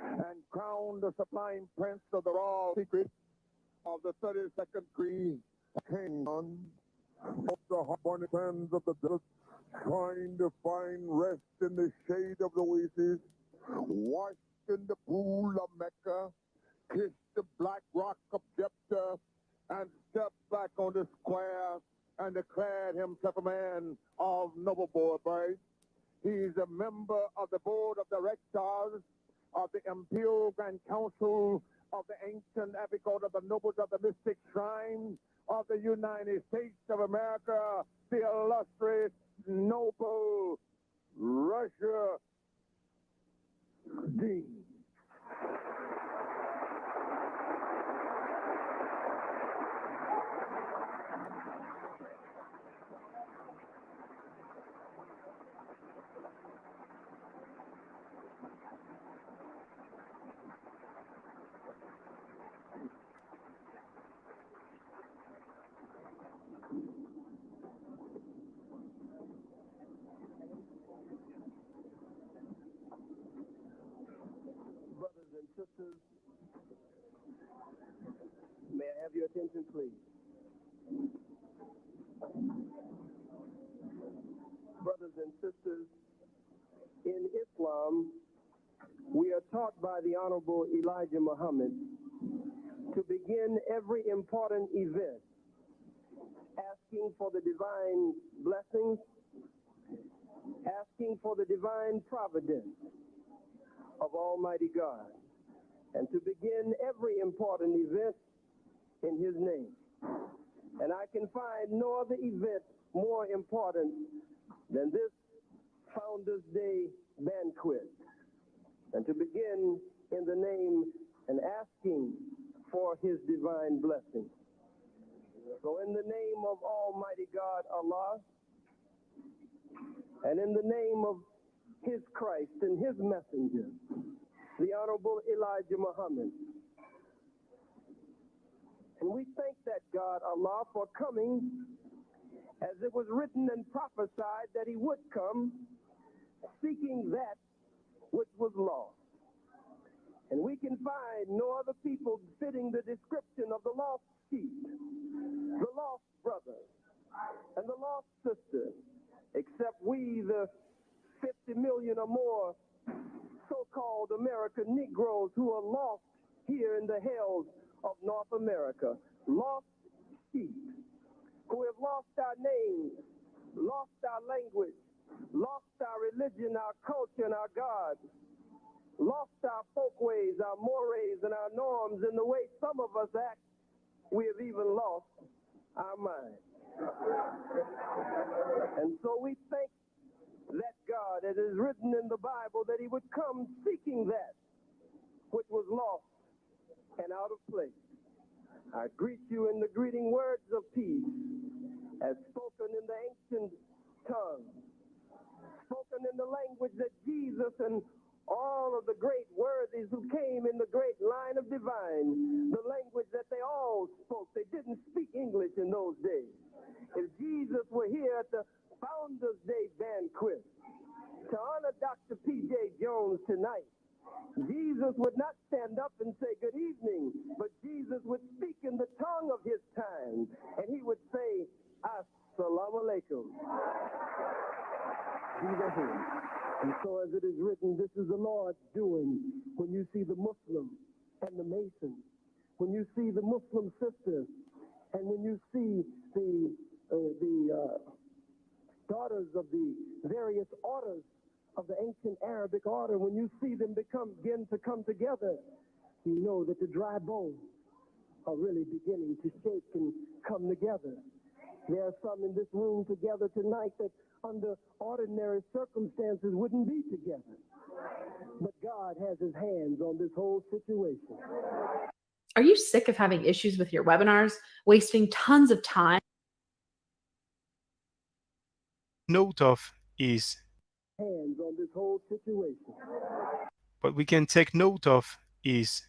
and crowned the sublime prince of the royal secret of the 32nd degree, king of the harborn friends of the desert, trying to find rest in the shade of the oasis, washed in the pool of Mecca, kissed the black rock of Jephthah, and stepped back on the square and declared himself a man of noble birth. He's a member of the board of directors of the Imperial Grand Council of the ancient epic order of the nobles of the mystic shrine of the United States of America, the illustrious noble Russia Dean. Brothers and sisters, may I have your attention, please? Brothers and sisters, in Islam, we are taught by the Honorable Elijah Muhammad to begin every important event asking for the divine blessings, asking for the divine providence of Almighty God, and to begin every important event in His name. And I can find no other event more important than this Founders Day banquet, and to begin in the name and asking for His divine blessing. So in the name of Almighty God Allah, and in the name of His Christ and His messenger, the Honorable Elijah Muhammad. And we thank that God Allah for coming as it was written and prophesied that He would come, seeking that which was lost. And we can find no other people fitting the description of the lost sheep, the lost brother, and the lost sister, except we, the 50 million or more so-called American Negroes who are lost here in the hells of North America, lost sheep, who have lost our names, lost our language, lost our religion, our culture, and our God, lost our folkways, our mores, and our norms, and the way some of us act. We have even lost our mind. And so we thank that God, it is written in the Bible that He would come seeking that which was lost and out of place. I greet you in the greeting words of peace, as spoken in the ancient tongue, spoken in the language that Jesus and all of the great worthies who came in the great line of divine, the language that they all spoke. They didn't speak English in those days. If Jesus were here at the Founders Day banquet to honor Dr. P.J. Jones tonight, Jesus would not stand up and say good evening, but Jesus would speak in the tongue of His time, and He would say, Assalamu alaikum. Be the him. And so as it is written, this is the Lord's doing. When you see the Muslim and the Mason, when you see the Muslim sisters, and when you see the daughters of the various orders of the ancient Arabic order, when you see them begin to come together, you know that the dry bones are really beginning to shake and come together. There are some in this room together tonight that under ordinary circumstances wouldn't be together. But God has His hands on this whole situation. Are you sick of having issues with your webinars, wasting tons of time? Note of is, Hands on this whole situation. what we can take note of is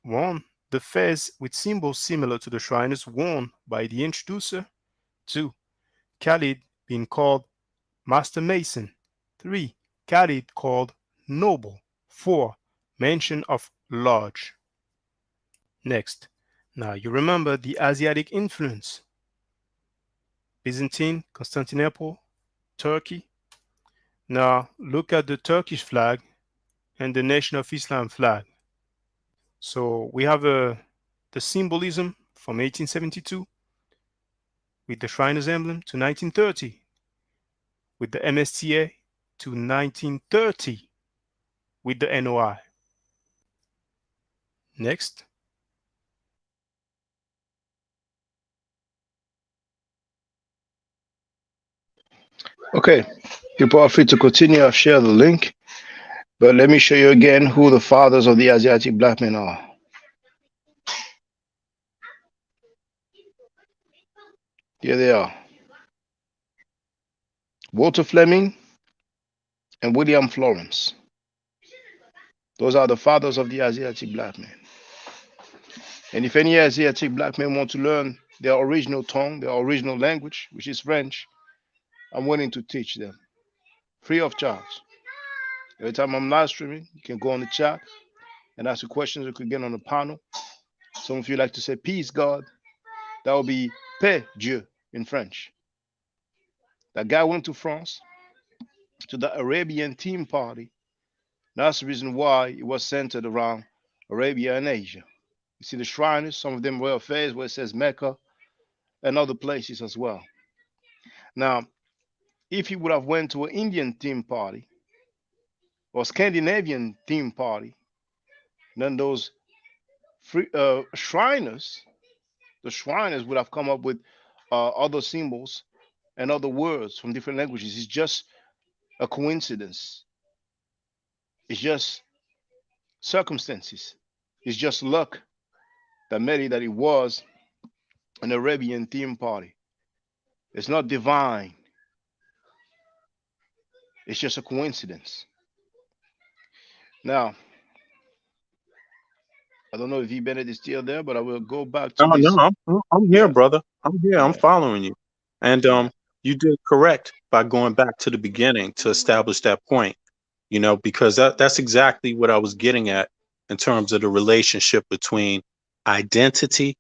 1. The fez with symbols similar to the Shriners worn by the introducer. 2. Khalid being called Master Mason. 3. Khalid called Noble. 4. Mention of Lodge. Next. Now you remember the Asiatic influence. Byzantine, Constantinople, Turkey. Now look at the Turkish flag and the Nation of Islam flag. So we have the symbolism from 1872 with the Shriners emblem to 1930 with the MSTA to 1930 with the NOI. Next. Okay, people are free to continue. I've shared the link, but let me show you again who the fathers of the Asiatic black men are. Here they are. Walter Fleming and William Florence. Those are the fathers of the Asiatic black men. And if any Asiatic black men want to learn their original tongue, their original language, which is French, I'm willing to teach them, free of charge. Every time I'm live streaming, you can go on the chat and ask the questions. You could get on the panel. Some of you like to say peace, God. That will be paix, Dieu in French. That guy went to France, to the Arabian Team Party. That's the reason why it was centered around Arabia and Asia. You see the Shriners, some of them wear fairs where it says Mecca and other places as well. Now, if you would have went to an Indian Team Party or Scandinavian Team Party, then those Shriners, the Shriners would have come up with other symbols and other words from different languages. It's just a coincidence. It's just circumstances. It's just luck that made it that it was an Arabian Team Party. It's not divine. It's just a coincidence. Now, I don't know if Bennett is still there, but I will go back to this. No, I'm here, brother. I'm here. I'm following you. And you did correct by going back to the beginning to establish that point, you know, because that's exactly what I was getting at in terms of the relationship between identity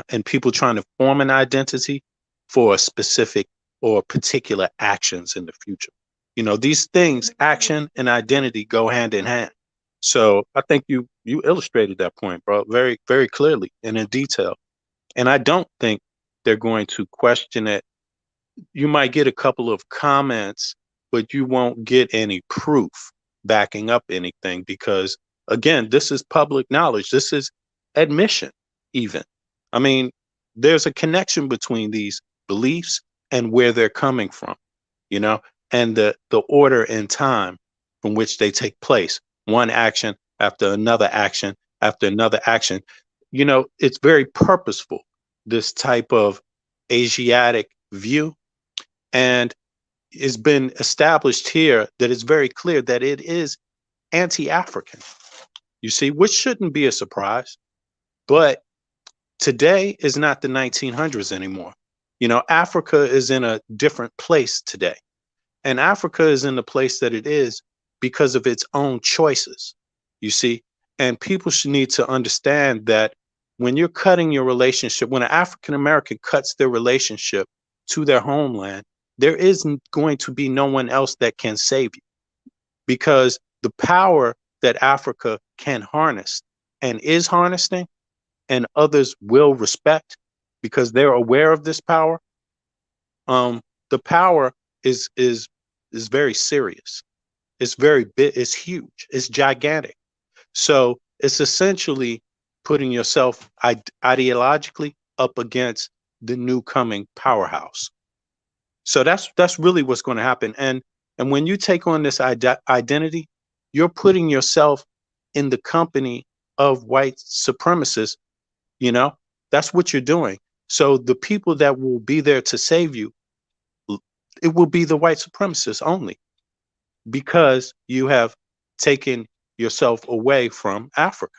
and people trying to form an identity for a specific or particular actions in the future. You know, these things, action and identity, go hand in hand. So I think you illustrated that point, bro, very, very clearly and in detail. And I don't think they're going to question it. You might get a couple of comments, but you won't get any proof backing up anything because, again, this is public knowledge. This is admission, even. I mean, there's a connection between these beliefs and where they're coming from, you know, and the order and time from which they take place. One action after another action after another action. You know, it's very purposeful, this type of Asiatic view. And it's been established here that it's very clear that it is anti-African, you see, which shouldn't be a surprise. But today is not the 1900s anymore. You know, Africa is in a different place today. And Africa is in the place that it is because of its own choices, you see. And people should need to understand that when you're cutting your relationship, when an African American cuts their relationship to their homeland, there isn't going to be no one else that can save you, because the power that Africa can harness and is harnessing, and others will respect because they're aware of this power. The power is very serious. It's very big. It's huge. It's gigantic. So it's essentially putting yourself ideologically up against the new coming powerhouse. So that's really what's going to happen. And when you take on this identity, you're putting yourself in the company of white supremacists. You know, that's what you're doing. So the people that will be there to save you, it will be the white supremacists only, because you have taken yourself away from Africa.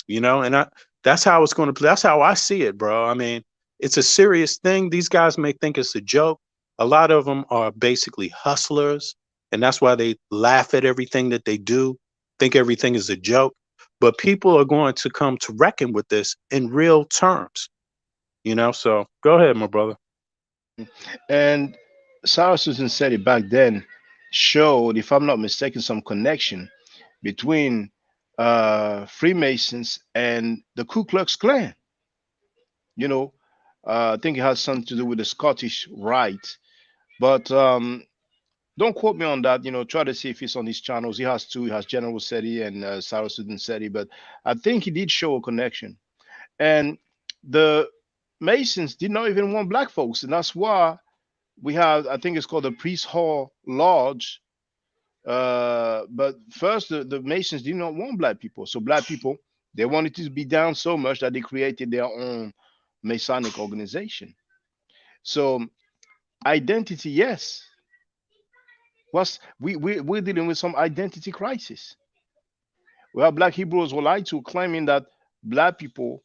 You know, and that's how it's going to play. That's how I see it, bro. I mean, it's a serious thing. These guys may think it's a joke. A lot of them are basically hustlers, and that's why they laugh at everything that they do, think everything is a joke. But people are going to come to reckon with this in real terms, you know? So go ahead, my brother. And Saracen said it back then, showed, if I'm not mistaken, some connection between Freemasons and the Ku Klux Klan. You know, I think it has something to do with the Scottish Rite. But don't quote me on that. You know, try to see if it's on his channels. He has two. He has General Seti and Saracen Seti. But I think he did show a connection. And the Masons did not even want black folks. And that's why we have, I think it's called the Priest Hall Lodge. But first, the Masons did not want black people. So black people, they wanted to be down so much that they created their own Masonic organization. So identity, yes. We're dealing with some identity crisis. We have black Hebrews who lied to, claiming that black people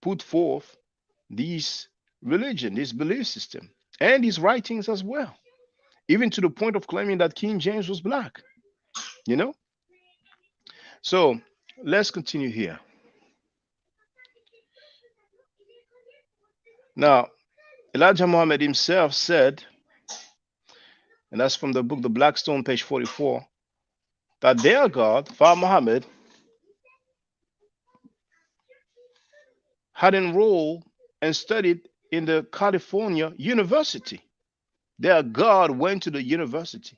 put forth these religion, this belief system, and these writings as well, even to the point of claiming that King James was black, you know? So let's continue here. Now, Elijah Muhammad himself said, and that's from the book The Black Stone, page 44, that their God, Father Muhammad, had enrolled and studied in the California University. Their God went to the university.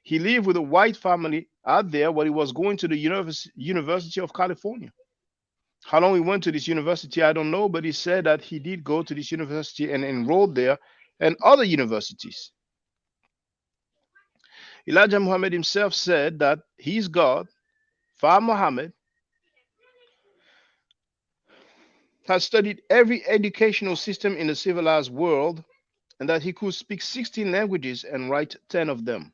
He lived with a white family out there while he was going to the University of California. How long he went to this university, I don't know, but he said that he did go to this university and enrolled there and other universities. Elijah Muhammad himself said that his God, Father Muhammad, had studied every educational system in the civilized world and that he could speak 16 languages and write 10 of them.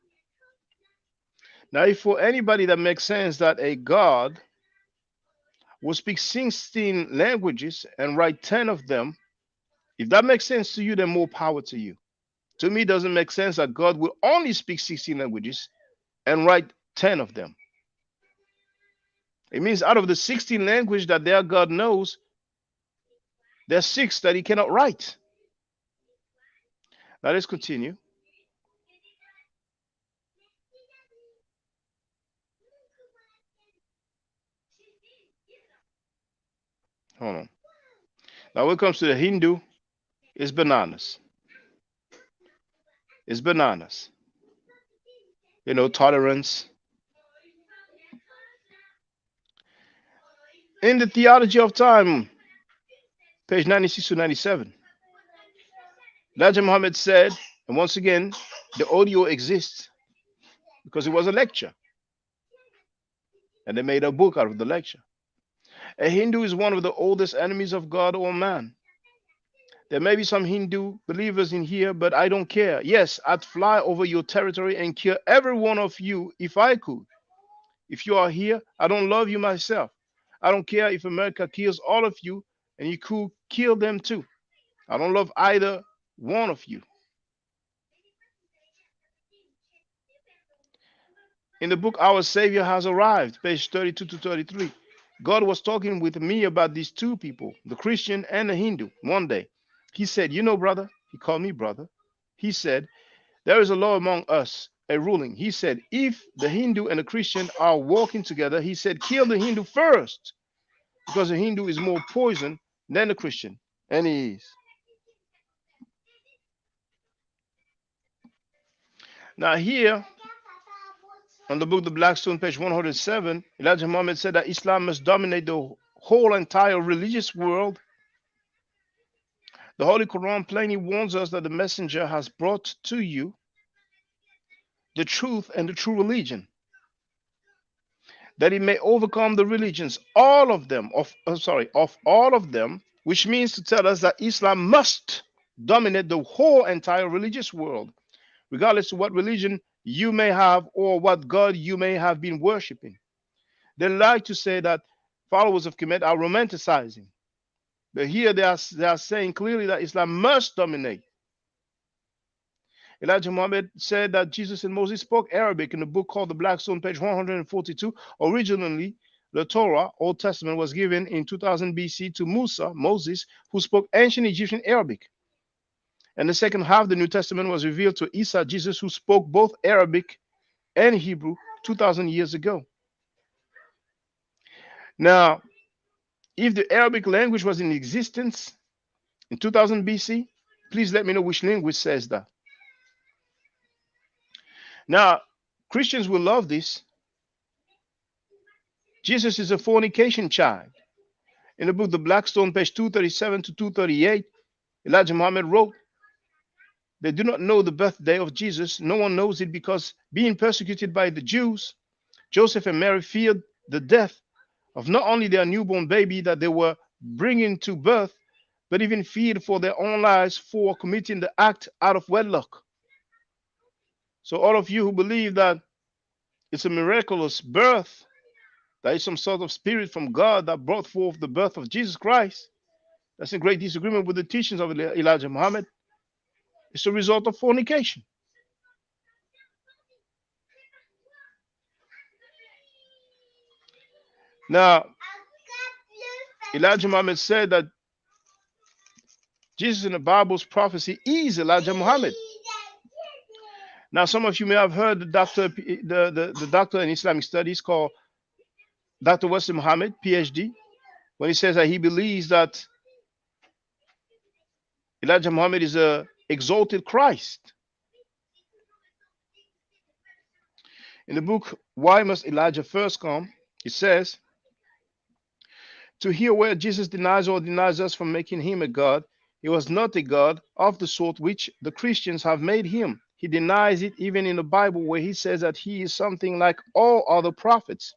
Now, if for anybody that makes sense that a God will speak 16 languages and write 10 of them, if that makes sense to you, then more power to you. To me, it doesn't make sense that God will only speak 16 languages and write 10 of them. It means out of the 16 languages that their God knows, there's 6 that he cannot write. Now let's continue. Hold on. Now when it comes to the Hindu, it's bananas. It's bananas. You know, tolerance. In the Theology of Time, page 96 to 97, Elijah Muhammad said, and once again, the audio exists because it was a lecture. And they made a book out of the lecture. A Hindu is one of the oldest enemies of God or man. There may be some Hindu believers in here, but I don't care. Yes, I'd fly over your territory and kill every one of you if I could. If you are here, I don't love you myself. I don't care if America kills all of you and you could kill them too. I don't love either one of you. In the book Our Savior Has Arrived, page 32 to 33, God was talking with me about these two people, the Christian and the Hindu, one day. He said, you know, brother, he called me brother. He said, there is a law among us, a ruling. He said, if the Hindu and the Christian are walking together, he said, kill the Hindu first, because the Hindu is more poison than the Christian. And he is. Now here, on the book The Black Stone, page 107, Elijah Muhammad said that Islam must dominate the whole entire religious world. The Holy Quran plainly warns us that the messenger has brought to you the truth and the true religion, that it may overcome the religions, all of them, of all of them, which means to tell us that Islam must dominate the whole entire religious world, regardless of what religion you may have or what God you may have been worshiping. They like to say that followers of Kemet are romanticizing. But here they are saying clearly that Islam must dominate. Elijah Muhammad said that Jesus and Moses spoke Arabic in a book called The Black Stone, page 142. Originally, the Torah, Old Testament, was given in 2000 BC to Moses, who spoke ancient Egyptian Arabic. And the second half of the New Testament was revealed to Isa, Jesus, who spoke both Arabic and Hebrew 2,000 years ago. Now, if the Arabic language was in existence in 2000 BC, please let me know which language says that. Now, Christians will love this. Jesus is a fornication child. In the book The Black Stone, page 237 to 238, Elijah Muhammad wrote, they do not know the birthday of Jesus. No one knows it because being persecuted by the Jews, Joseph and Mary feared the death of not only their newborn baby that they were bringing to birth, but even feared for their own lives for committing the act out of wedlock. So all of you who believe that it's a miraculous birth, that is some sort of spirit from God that brought forth the birth of Jesus Christ, that's in great disagreement with the teachings of Elijah Muhammad. It's a result of fornication. Now, Elijah Muhammad said that Jesus in the Bible's prophecy is Elijah Muhammad. Now, some of you may have heard the doctor in Islamic studies called Dr. Wesley Muhammad, PhD, when he says that he believes that Elijah Muhammad is an exalted Christ. In the book, Why Must Elijah First Come? It says, to hear where Jesus denies us from making him a God, he was not a God of the sort which the Christians have made him. He denies it even in the Bible where he says that he is something like all other prophets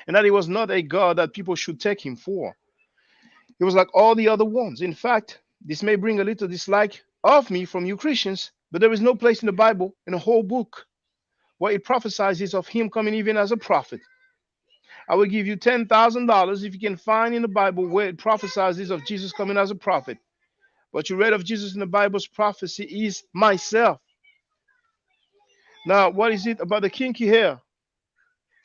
and that he was not a God that people should take him for. He was like all the other ones. In fact, this may bring a little dislike of me from you Christians, but there is no place in the Bible, in the whole book, where it prophesies of him coming even as a prophet. I will give you $10,000 if you can find in the Bible where it prophesies of Jesus coming as a prophet. What you read of Jesus in the Bible's prophecy is myself. Now, what is it about the kinky hair?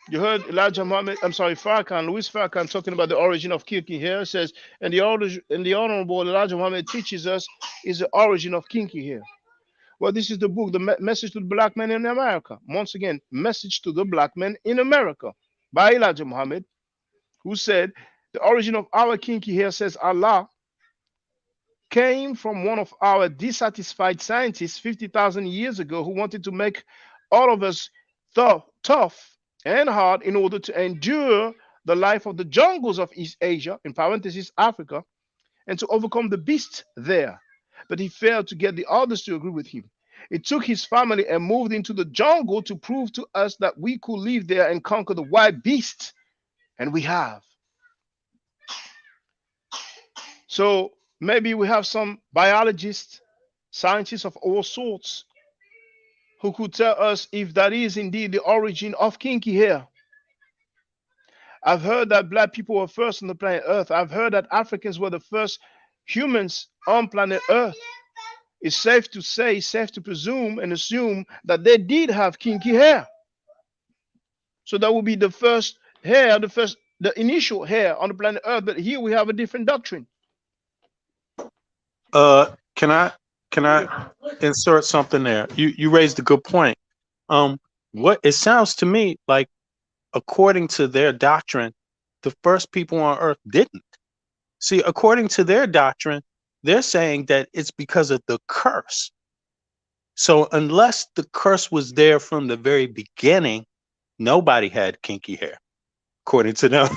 You heard Farrakhan, Louis Farrakhan talking about the origin of kinky hair. It says, and the Honorable Elijah Muhammad teaches us is the origin of kinky hair. Well, this is the book, the Message to the Black Man in America. Once again, Message to the Black Man in America by Elijah Muhammad, who said, the origin of our kinky hair, says Allah, came from one of our dissatisfied scientists 50,000 years ago who wanted to make all of us tough and hard in order to endure the life of the jungles of East Asia, in parentheses Africa, and to overcome the beasts there. But he failed to get the others to agree with him. It took his family and moved into the jungle to prove to us that we could live there and conquer the wild beasts, and we have. So maybe we have some biologists, scientists of all sorts, who could tell us if that is indeed the origin of kinky hair. I've heard that black people were first on the planet Earth. I've heard that Africans were the first humans on planet Earth. It's safe to say, safe to presume and assume that they did have kinky hair. So that would be the first hair, the initial hair on the planet Earth. But here we have a different doctrine. Can I insert something there? You raised a good point. What it sounds to me like, according to their doctrine, the first people on Earth didn't. See, according to their doctrine, they're saying that it's because of the curse. So unless the curse was there from the very beginning, nobody had kinky hair, according to them.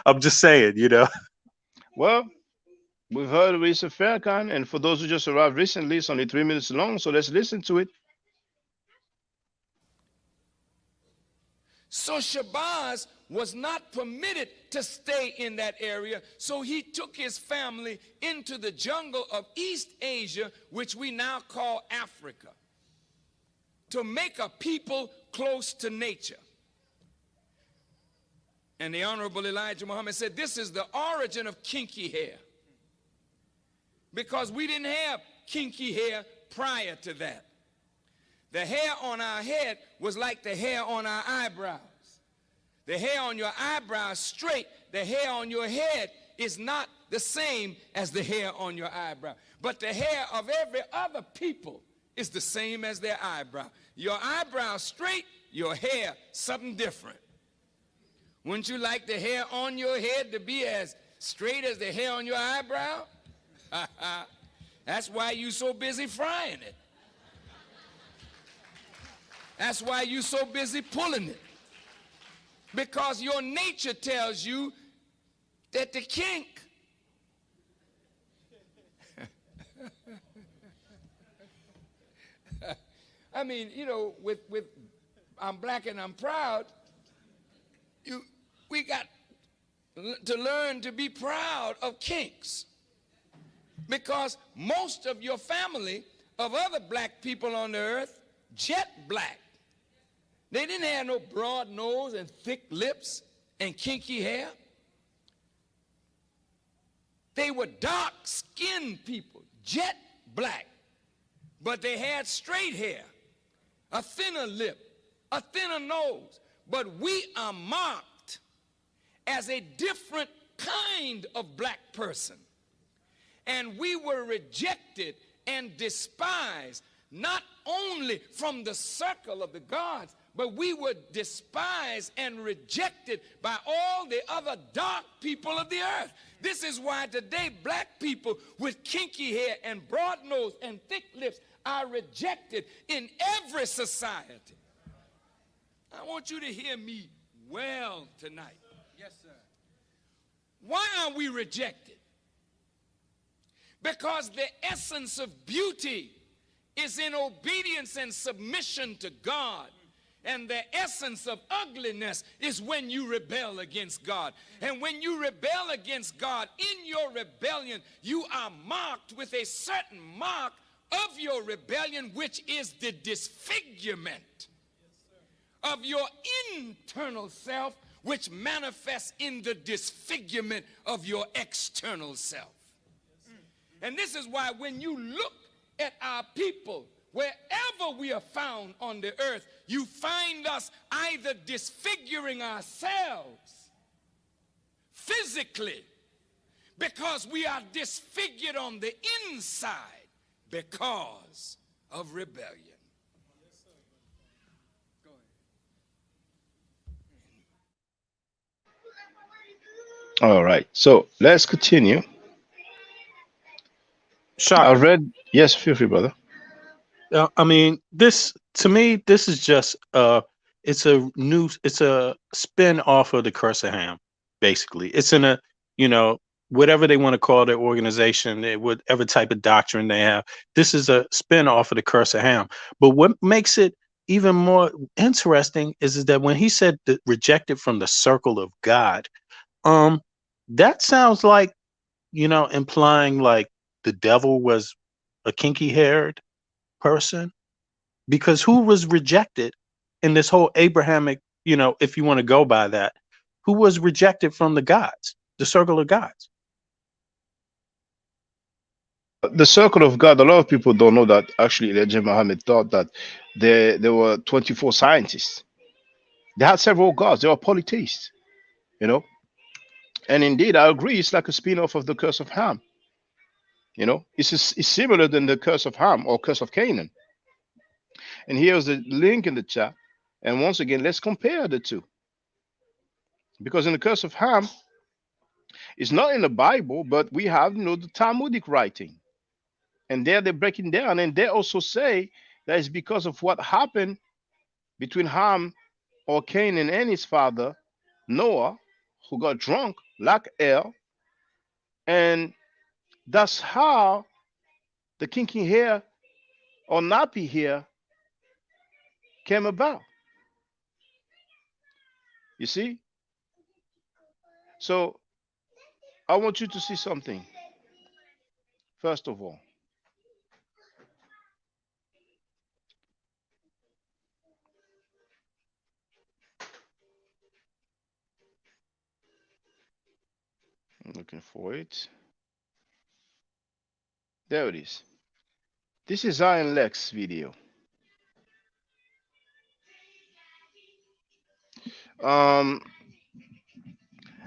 I'm just saying, you know. Well, we've heard of Issa Farrakhan, and for those who just arrived recently, it's only 3 minutes long, so let's listen to it. So Shabazz was not permitted to stay in that area, so he took his family into the jungle of East Asia, which we now call Africa, to make a people close to nature. And the Honorable Elijah Muhammad said, this is the origin of kinky hair, because we didn't have kinky hair prior to that. The hair on our head was like the hair on our eyebrows. The hair on your eyebrows straight, the hair on your head is not the same as the hair on your eyebrow. But the hair of every other people is the same as their eyebrow. Your eyebrow straight, your hair something different. Wouldn't you like the hair on your head to be as straight as the hair on your eyebrow? That's why you so busy frying it. That's why you so busy pulling it. Because your nature tells you that the kink I mean, you know, with I'm black and I'm proud, we got to learn to be proud of kinks. Because most of your family of other black people on the earth, jet black. They didn't have no broad nose and thick lips and kinky hair. They were dark-skinned people, jet black. But they had straight hair, a thinner lip, a thinner nose. But we are marked as a different kind of black person. And we were rejected and despised, not only from the circle of the gods, but we were despised and rejected by all the other dark people of the earth. This is why today black people with kinky hair and broad nose and thick lips are rejected in every society. I want you to hear me well tonight. Yes, sir. Why are we rejected? Because the essence of beauty is in obedience and submission to God. And the essence of ugliness is when you rebel against God. And when you rebel against God, in your rebellion, you are marked with a certain mark of your rebellion, which is the disfigurement of your internal self, which manifests in the disfigurement of your external self. And this is why when you look at our people, wherever we are found on the earth, you find us either disfiguring ourselves physically because we are disfigured on the inside because of rebellion. All right, so let's continue. Shaka. I read, yes, feel free, brother. I mean, this to me, this is just it's a spin off of the Curse of Ham, basically. It's in a, you know, whatever they want to call their organization, whatever type of doctrine they have. This is a spin off of the Curse of Ham. But what makes it even more interesting is that when he said that rejected from the circle of God, that sounds like, you know, implying like the devil was a kinky haired person, because who was rejected in this whole Abrahamic, you know, if you want to go by that, who was rejected from the gods, the circle of gods? The circle of God, a lot of people don't know that actually Elijah Muhammad thought that there were 24 scientists. They had several gods. They were polytheists, you know. And indeed, I agree, it's like a spin-off of the Curse of Ham. You know, it's similar than the Curse of Ham or Curse of Canaan. And here's the link in the chat. And once again, let's compare the two. Because in the Curse of Ham, it's not in the Bible, but we have, you know, the Talmudic writing. And there they're breaking down. And they also say that it's because of what happened between Ham or Canaan and his father, Noah, who got drunk like hell. And that's how the kinky hair or nappy hair came about. You see? So I want you to see something. First of all, I'm looking for it. There it is. This is Zion Lex video.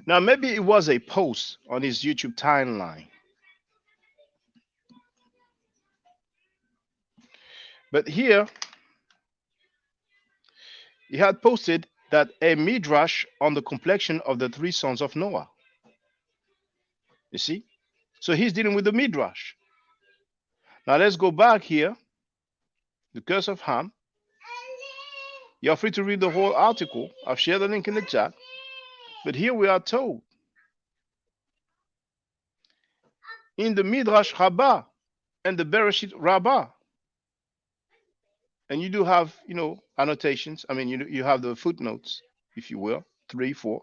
Now, maybe it was a post on his YouTube timeline. But here, he had posted that a midrash on the complexion of the three sons of Noah. You see? So he's dealing with the midrash. Now let's go back here. The curse of Ham. You're free to read the whole article. I've shared the link in the chat. But here we are told in the Midrash Rabbah and the Bereshit Rabbah. And you do have, annotations. I mean, you have the footnotes, if you will, 3, 4.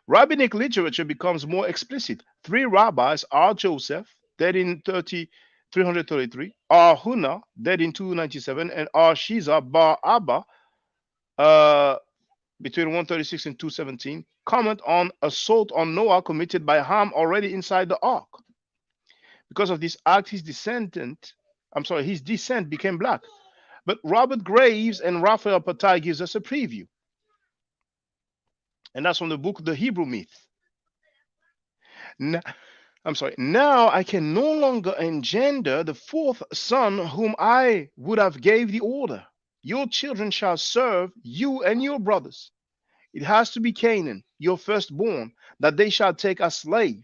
Rabbinic literature becomes more explicit. 3 rabbis are Joseph, dead in 333, are Huna, dead in 297, and are Shiza Bar Abba, between 136 and 217, comment on assault on Noah committed by Ham already inside the ark. Because of this act, his descent became black. But Robert Graves and Raphael Patai gives us a preview. And that's from the book, The Hebrew Myth. Now I can no longer engender the 4th son whom I would have gave the order. Your children shall serve you and your brothers. It has to be Canaan, your firstborn, that they shall take as slave.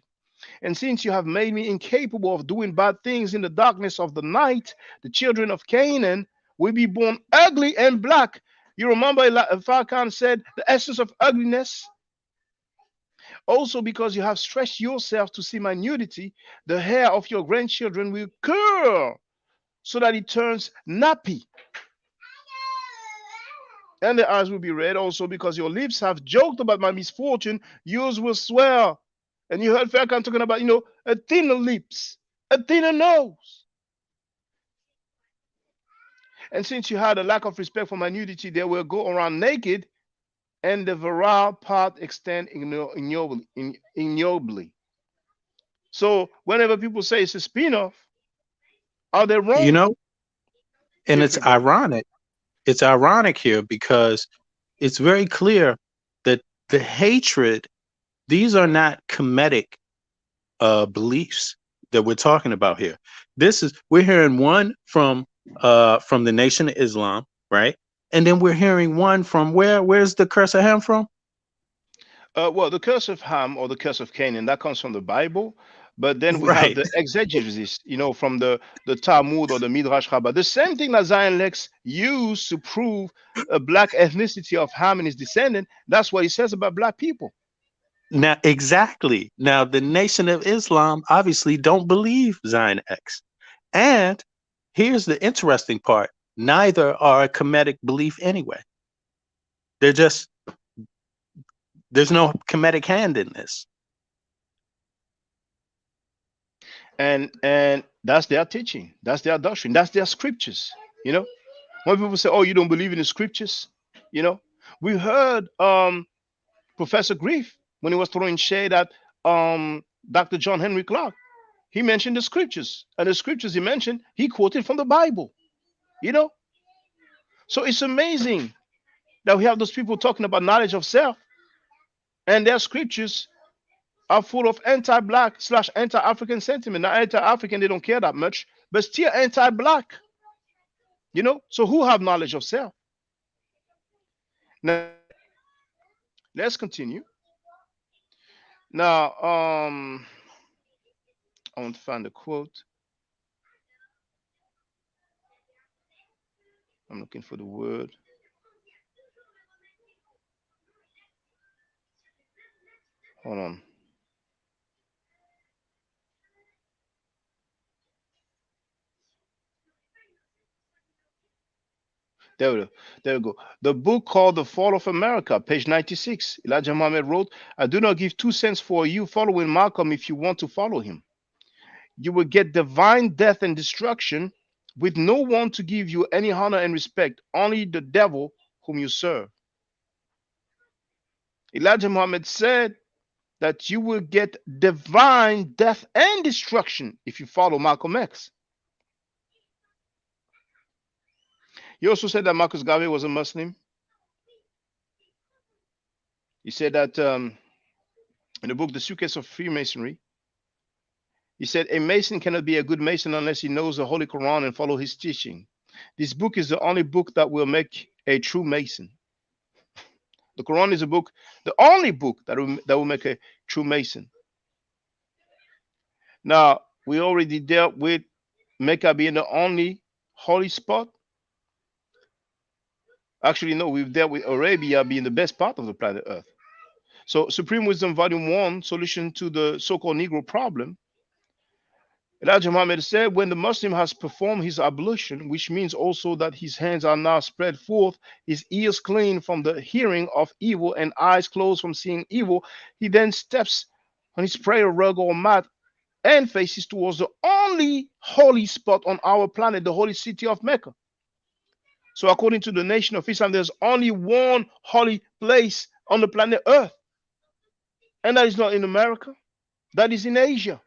And since you have made me incapable of doing bad things in the darkness of the night, the children of Canaan will be born ugly and black. You remember Farrakhan said the essence of ugliness? Also, because you have stretched yourself to see my nudity, the hair of your grandchildren will curl so that it turns nappy. And the eyes will be red. Also, because your lips have joked about my misfortune, yours will swell. And you heard Farrakhan talking about, a thinner lips, a thinner nose. And since you had a lack of respect for my nudity, they will go around naked, and the virile part extend ignobly. So whenever people say it's a spin-off, are they wrong? And it's ironic. It's ironic here because it's very clear that the hatred, these are not Kemetic beliefs that we're talking about here. We're hearing one from the Nation of Islam, right? And then we're hearing one from where's the curse of Ham from? Well, the curse of Ham or the curse of Canaan, that comes from the Bible. But then we have the exegesis, from the Talmud or the Midrash Rabbah. The same thing that Zion Lex used to prove a black ethnicity of Ham and his descendant. That's what he says about black people. Now, exactly. Now, the Nation of Islam obviously don't believe Zion X. And here's the interesting part. Neither are a Kemetic belief anyway. There's no Kemetic hand in this. And that's their teaching. That's their doctrine. That's their scriptures. When people say, oh, you don't believe in the scriptures, we heard Professor Griff, when he was throwing shade at Dr. John Henry Clark, he mentioned the scriptures. And the scriptures he mentioned, he quoted from the Bible. So it's amazing that we have those people talking about knowledge of self, and their scriptures are full of anti-black / anti-African sentiment. Now, anti-African, they don't care that much, but still anti-black. So who have knowledge of self? Now, let's continue. Now, I want to find a quote. I'm looking for the word. Hold on. There we go. The book called The Fall of America, page 96. Elijah Muhammad wrote, I do not give 2 cents for you following Malcolm if you want to follow him. You will get divine death and destruction with no one to give you any honor and respect, only the devil whom you serve. Elijah Muhammad said that you will get divine death and destruction if you follow Malcolm X. He also said that Marcus Garvey was a Muslim. He said that in the book, The Suitcase of Freemasonry. He said, a Mason cannot be a good Mason unless he knows the Holy Quran and follow his teaching. This book is the only book that will make a true Mason. The Quran is a book, the only book that will make a true Mason. Now, we already dealt with Mecca being the only holy spot. Actually, no, we've dealt with Arabia being the best part of the planet Earth. So, Supreme Wisdom Volume 1, Solution to the So-Called Negro Problem. Elijah Muhammad said, when the Muslim has performed his ablution, which means also that his hands are now spread forth, his ears clean from the hearing of evil and eyes closed from seeing evil, he then steps on his prayer rug or mat and faces towards the only holy spot on our planet, the holy city of Mecca. So according to the Nation of Islam, there's only one holy place on the planet Earth. And that is not in America. That is in Asia.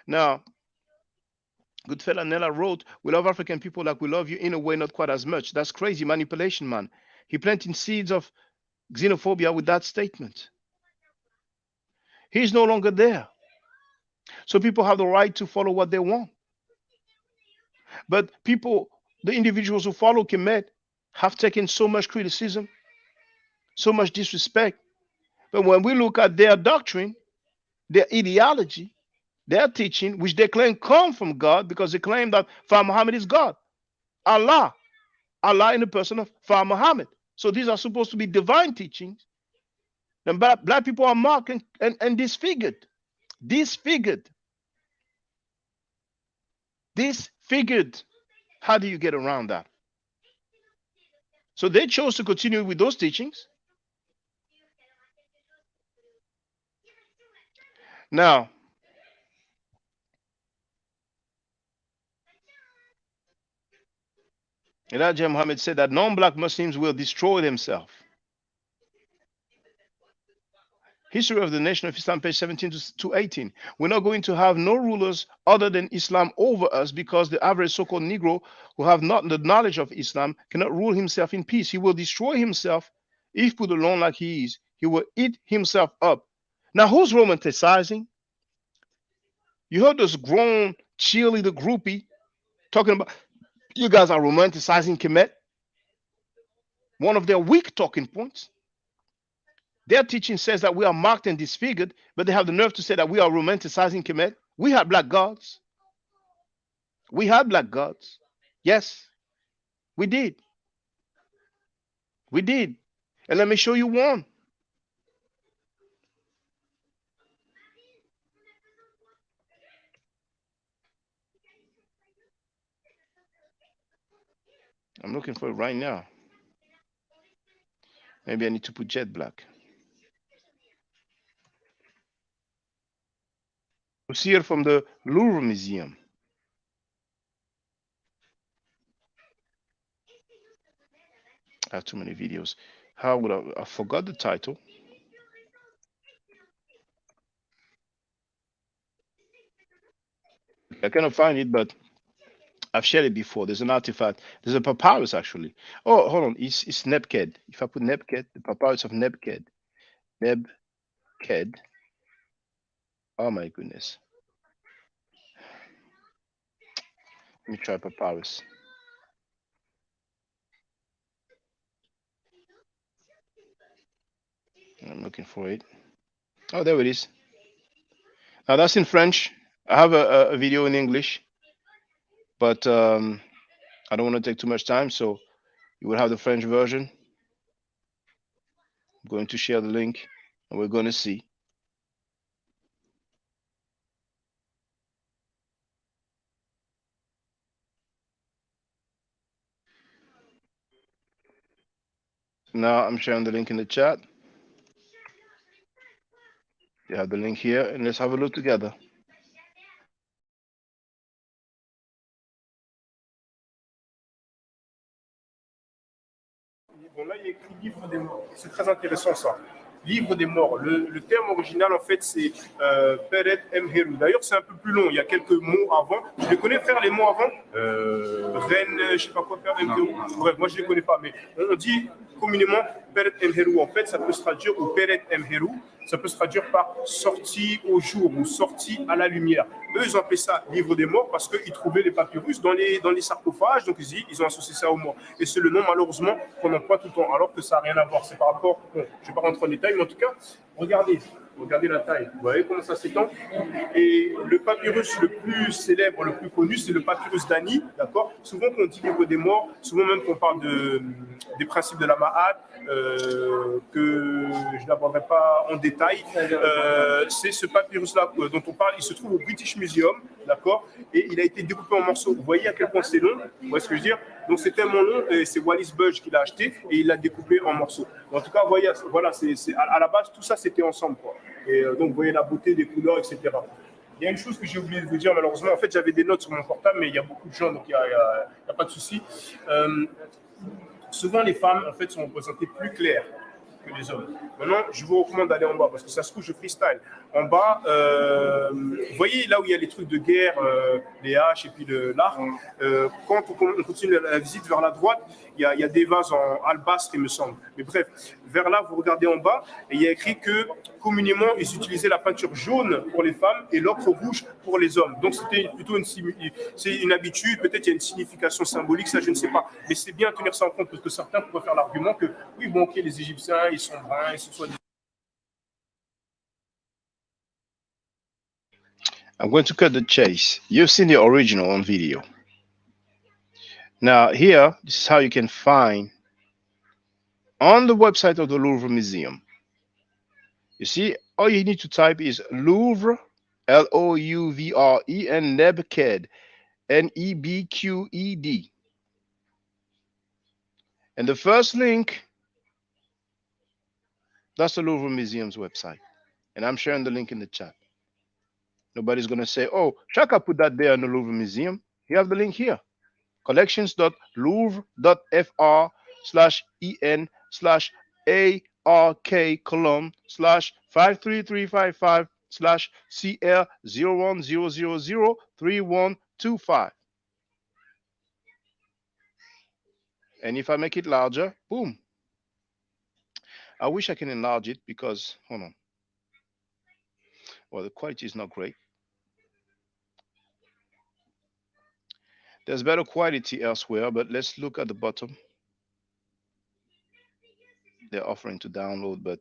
Now, good fella Nella wrote, we love African people like we love you, in a way not quite as much. That's crazy manipulation, man. He planted seeds of xenophobia with that statement. He's no longer there. So people have the right to follow what they want. But people, the individuals who follow Kemet, have taken so much criticism, so much disrespect. But when we look at their doctrine, their ideology, their teaching, which they claim come from God, because they claim that Father Muhammad is God. Allah in the person of Father Muhammad. So these are supposed to be divine teachings. And black people are marked and disfigured. Disfigured. Disfigured. How do you get around that? So they chose to continue with those teachings. Now, Elijah Muhammad said that non-black Muslims will destroy themselves. History of the Nation of Islam, page 17 to 18. We're not going to have no rulers other than Islam over us, because the average so-called Negro who have not the knowledge of Islam cannot rule himself in peace. He will destroy himself if put alone like he is. He will eat himself up. Now, who's romanticizing? You heard this grown cheerleader groupie talking about, you guys are romanticizing Kemet. One of their weak talking points. Their teaching says that we are marked and disfigured, but they have the nerve to say that we are romanticizing Kemet. We had black gods. We had black gods. Yes, we did. We did. And let me show you one. I'm looking for it right now. Maybe I need to put jet black. We see it from the Louvre Museum. I have too many videos. How would I forgot the title. I cannot find it, but I've shared it before. There's an artifact. There's a papyrus, actually. Oh, hold on. It's Nebked. If I put Nebked, the papyrus of Nebked. Nebked. Oh, my goodness. Let me try papyrus. I'm looking for it. Oh, there it is. Now, that's in French. I have a video in English, but I don't want to take too much time, so you will have the French version. I'm going to share the link, and we're going to see. Now I'm sharing the link in the chat. You have the link here, and let's have a look together. Bon, là, il y a écrit livre des morts. C'est très intéressant, ça. Livre des morts. Le terme original, en fait, c'est Peret Mheru. D'ailleurs, c'est un peu plus long. Il y a quelques mots avant. Je les connais, frère, les mots avant. Reine, je sais pas quoi, Père Mheru. Bref, moi, je les connais pas. Mais on dit communément Peret Emheru. En fait, ça peut se traduire, ou Peret Emheru, ça peut se traduire par sortie au jour ou sortie à la lumière. Eux, ils ont appelé ça livre des morts parce qu'ils trouvaient les papyrus dans les sarcophages, donc ils ont associé ça aux morts. Et c'est le nom, malheureusement, qu'on emploie tout le temps, alors que ça n'a rien à voir. C'est par rapport, bon, je ne vais pas rentrer en détail, mais en tout cas, regardez la taille, vous voyez comment ça s'étend. Et le papyrus le plus célèbre, le plus connu, c'est le papyrus d'Ani, d'accord. Souvent, quand on dit livre des morts, souvent même qu'on parle des principes de la Ma'at, que je n'aborderai pas en détail, c'est ce papyrus-là dont on parle. Il se trouve au British Museum, d'accord, et il a été découpé en morceaux. Vous voyez à quel point c'est long, vous voyez ce que je veux dire? Donc c'est tellement long, et c'est Wallis Budge qui l'a acheté, et il l'a découpé en morceaux. En tout cas, vous voyez, voilà, à la base, tout ça, c'était ensemble, quoi. Et donc, vous voyez la beauté des couleurs, etc. Il y a une chose que j'ai oublié de vous dire, malheureusement. En fait, j'avais des notes sur mon portable, mais il y a beaucoup de gens, donc il n'y a pas de souci. Souvent, les femmes, en fait, sont représentées plus claires que les hommes. Maintenant, je vous recommande d'aller en bas, parce que ça se trouve, je freestyle. En bas, vous voyez là où il y a les trucs de guerre, les haches et puis l'arc. Quand on continue la visite vers la droite, il y a des vases en albastre, il me semble. Mais bref, vers là, vous regardez en bas, et il y a écrit que communément, ils utilisaient la peinture jaune pour les femmes et l'ocre rouge pour les hommes. Donc, c'était plutôt une habitude, peut-être il y a une signification symbolique, ça, je ne sais pas. Mais c'est bien de tenir ça en compte, parce que certains pourraient faire l'argument que, oui, bon, ok, les Égyptiens, ils sont bruns, ils sont soit. I'm going to cut the chase. You've seen the original on video. Now here, this is how you can find on the website of the Louvre Museum. You see, all you need to type is Louvre, Louvre, and Nebked, Nebqed. And the first link, that's the Louvre Museum's website. And I'm sharing the link in the chat. Nobody's going to say, oh, Shaka put that there in the Louvre Museum. You have the link here. collections.louvre.fr/en/ARK:/53355/CL010003125. And if I make it larger, boom. I wish I can enlarge it because, hold on. Well, the quality is not great. There's better quality elsewhere, but let's look at the bottom. They're offering to download, but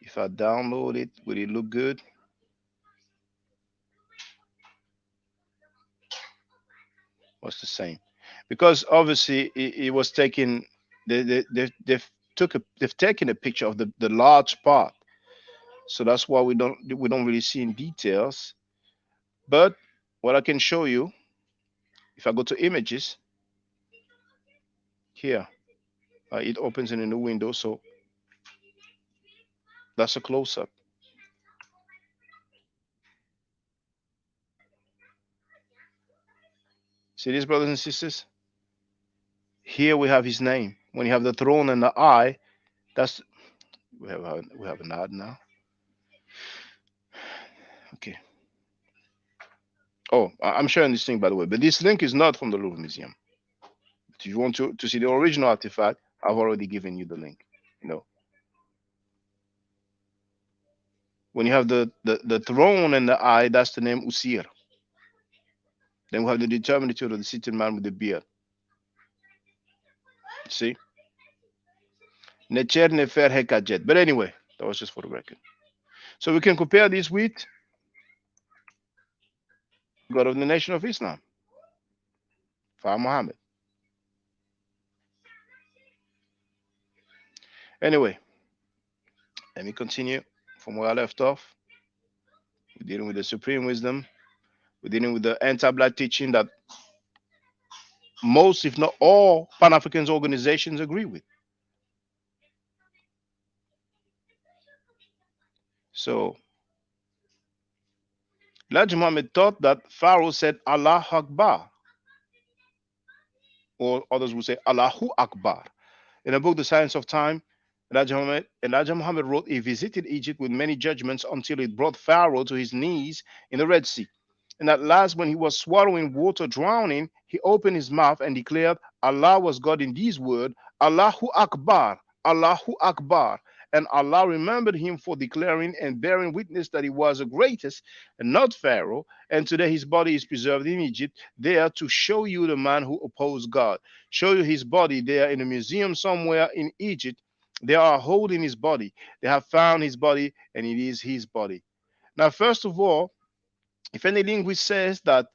if I download it, will it look good? What's the same? Because obviously it was taken. They've taken a picture of the large part, so that's why we don't really see in details. But what I can show you, if I go to images here, it opens in a new window. So that's a close-up. See this, brothers and sisters? Here we have his name. When you have the throne and the eye, that's we have an ad now. Okay. Oh, I'm sharing this thing, by the way, but this link is not from the Louvre Museum. If you want to see the original artifact, I've already given you the link. You know, when you have the throne and the eye, that's the name Usir. Then we have the determinative of the sitting man with the beard. See? Necher nefer hekajet. But anyway, that was just for the record. So we can compare this with God of the Nation of Islam, Far Muhammad. Anyway, let me continue from where I left off. We're dealing with the supreme wisdom. We're dealing with the anti-black teaching that most, if not all, Pan-African organizations agree with. So, Elijah Muhammad taught that Pharaoh said Allah Akbar, or others would say Allahu Akbar. In the book The Science of Time, Elijah Muhammad wrote, he visited Egypt with many judgments until it brought Pharaoh to his knees in the Red Sea. And at last, when he was swallowing water, drowning, he opened his mouth and declared Allah was God in these words, Allahu Akbar, Allahu Akbar. And Allah remembered him for declaring and bearing witness that he was the greatest and not Pharaoh. And today his body is preserved in Egypt, there to show you the man who opposed God. Show you his body there in a museum somewhere in Egypt. They are holding his body. They have found his body, and it is his body. Now, first of all, if any linguist says that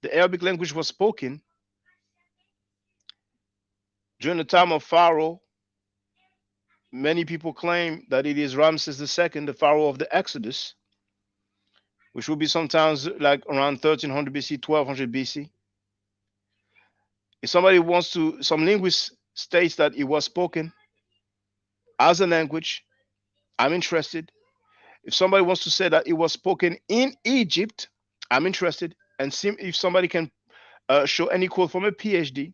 the Arabic language was spoken during the time of Pharaoh, many people claim that it is Ramses II, the Pharaoh of the Exodus, which will be sometimes like around 1300 BC, 1200 BC. If somebody wants to, some linguist states that it was spoken as a language, I'm interested. If somebody wants to say that it was spoken in Egypt, I'm interested. And if somebody can show any quote from a PhD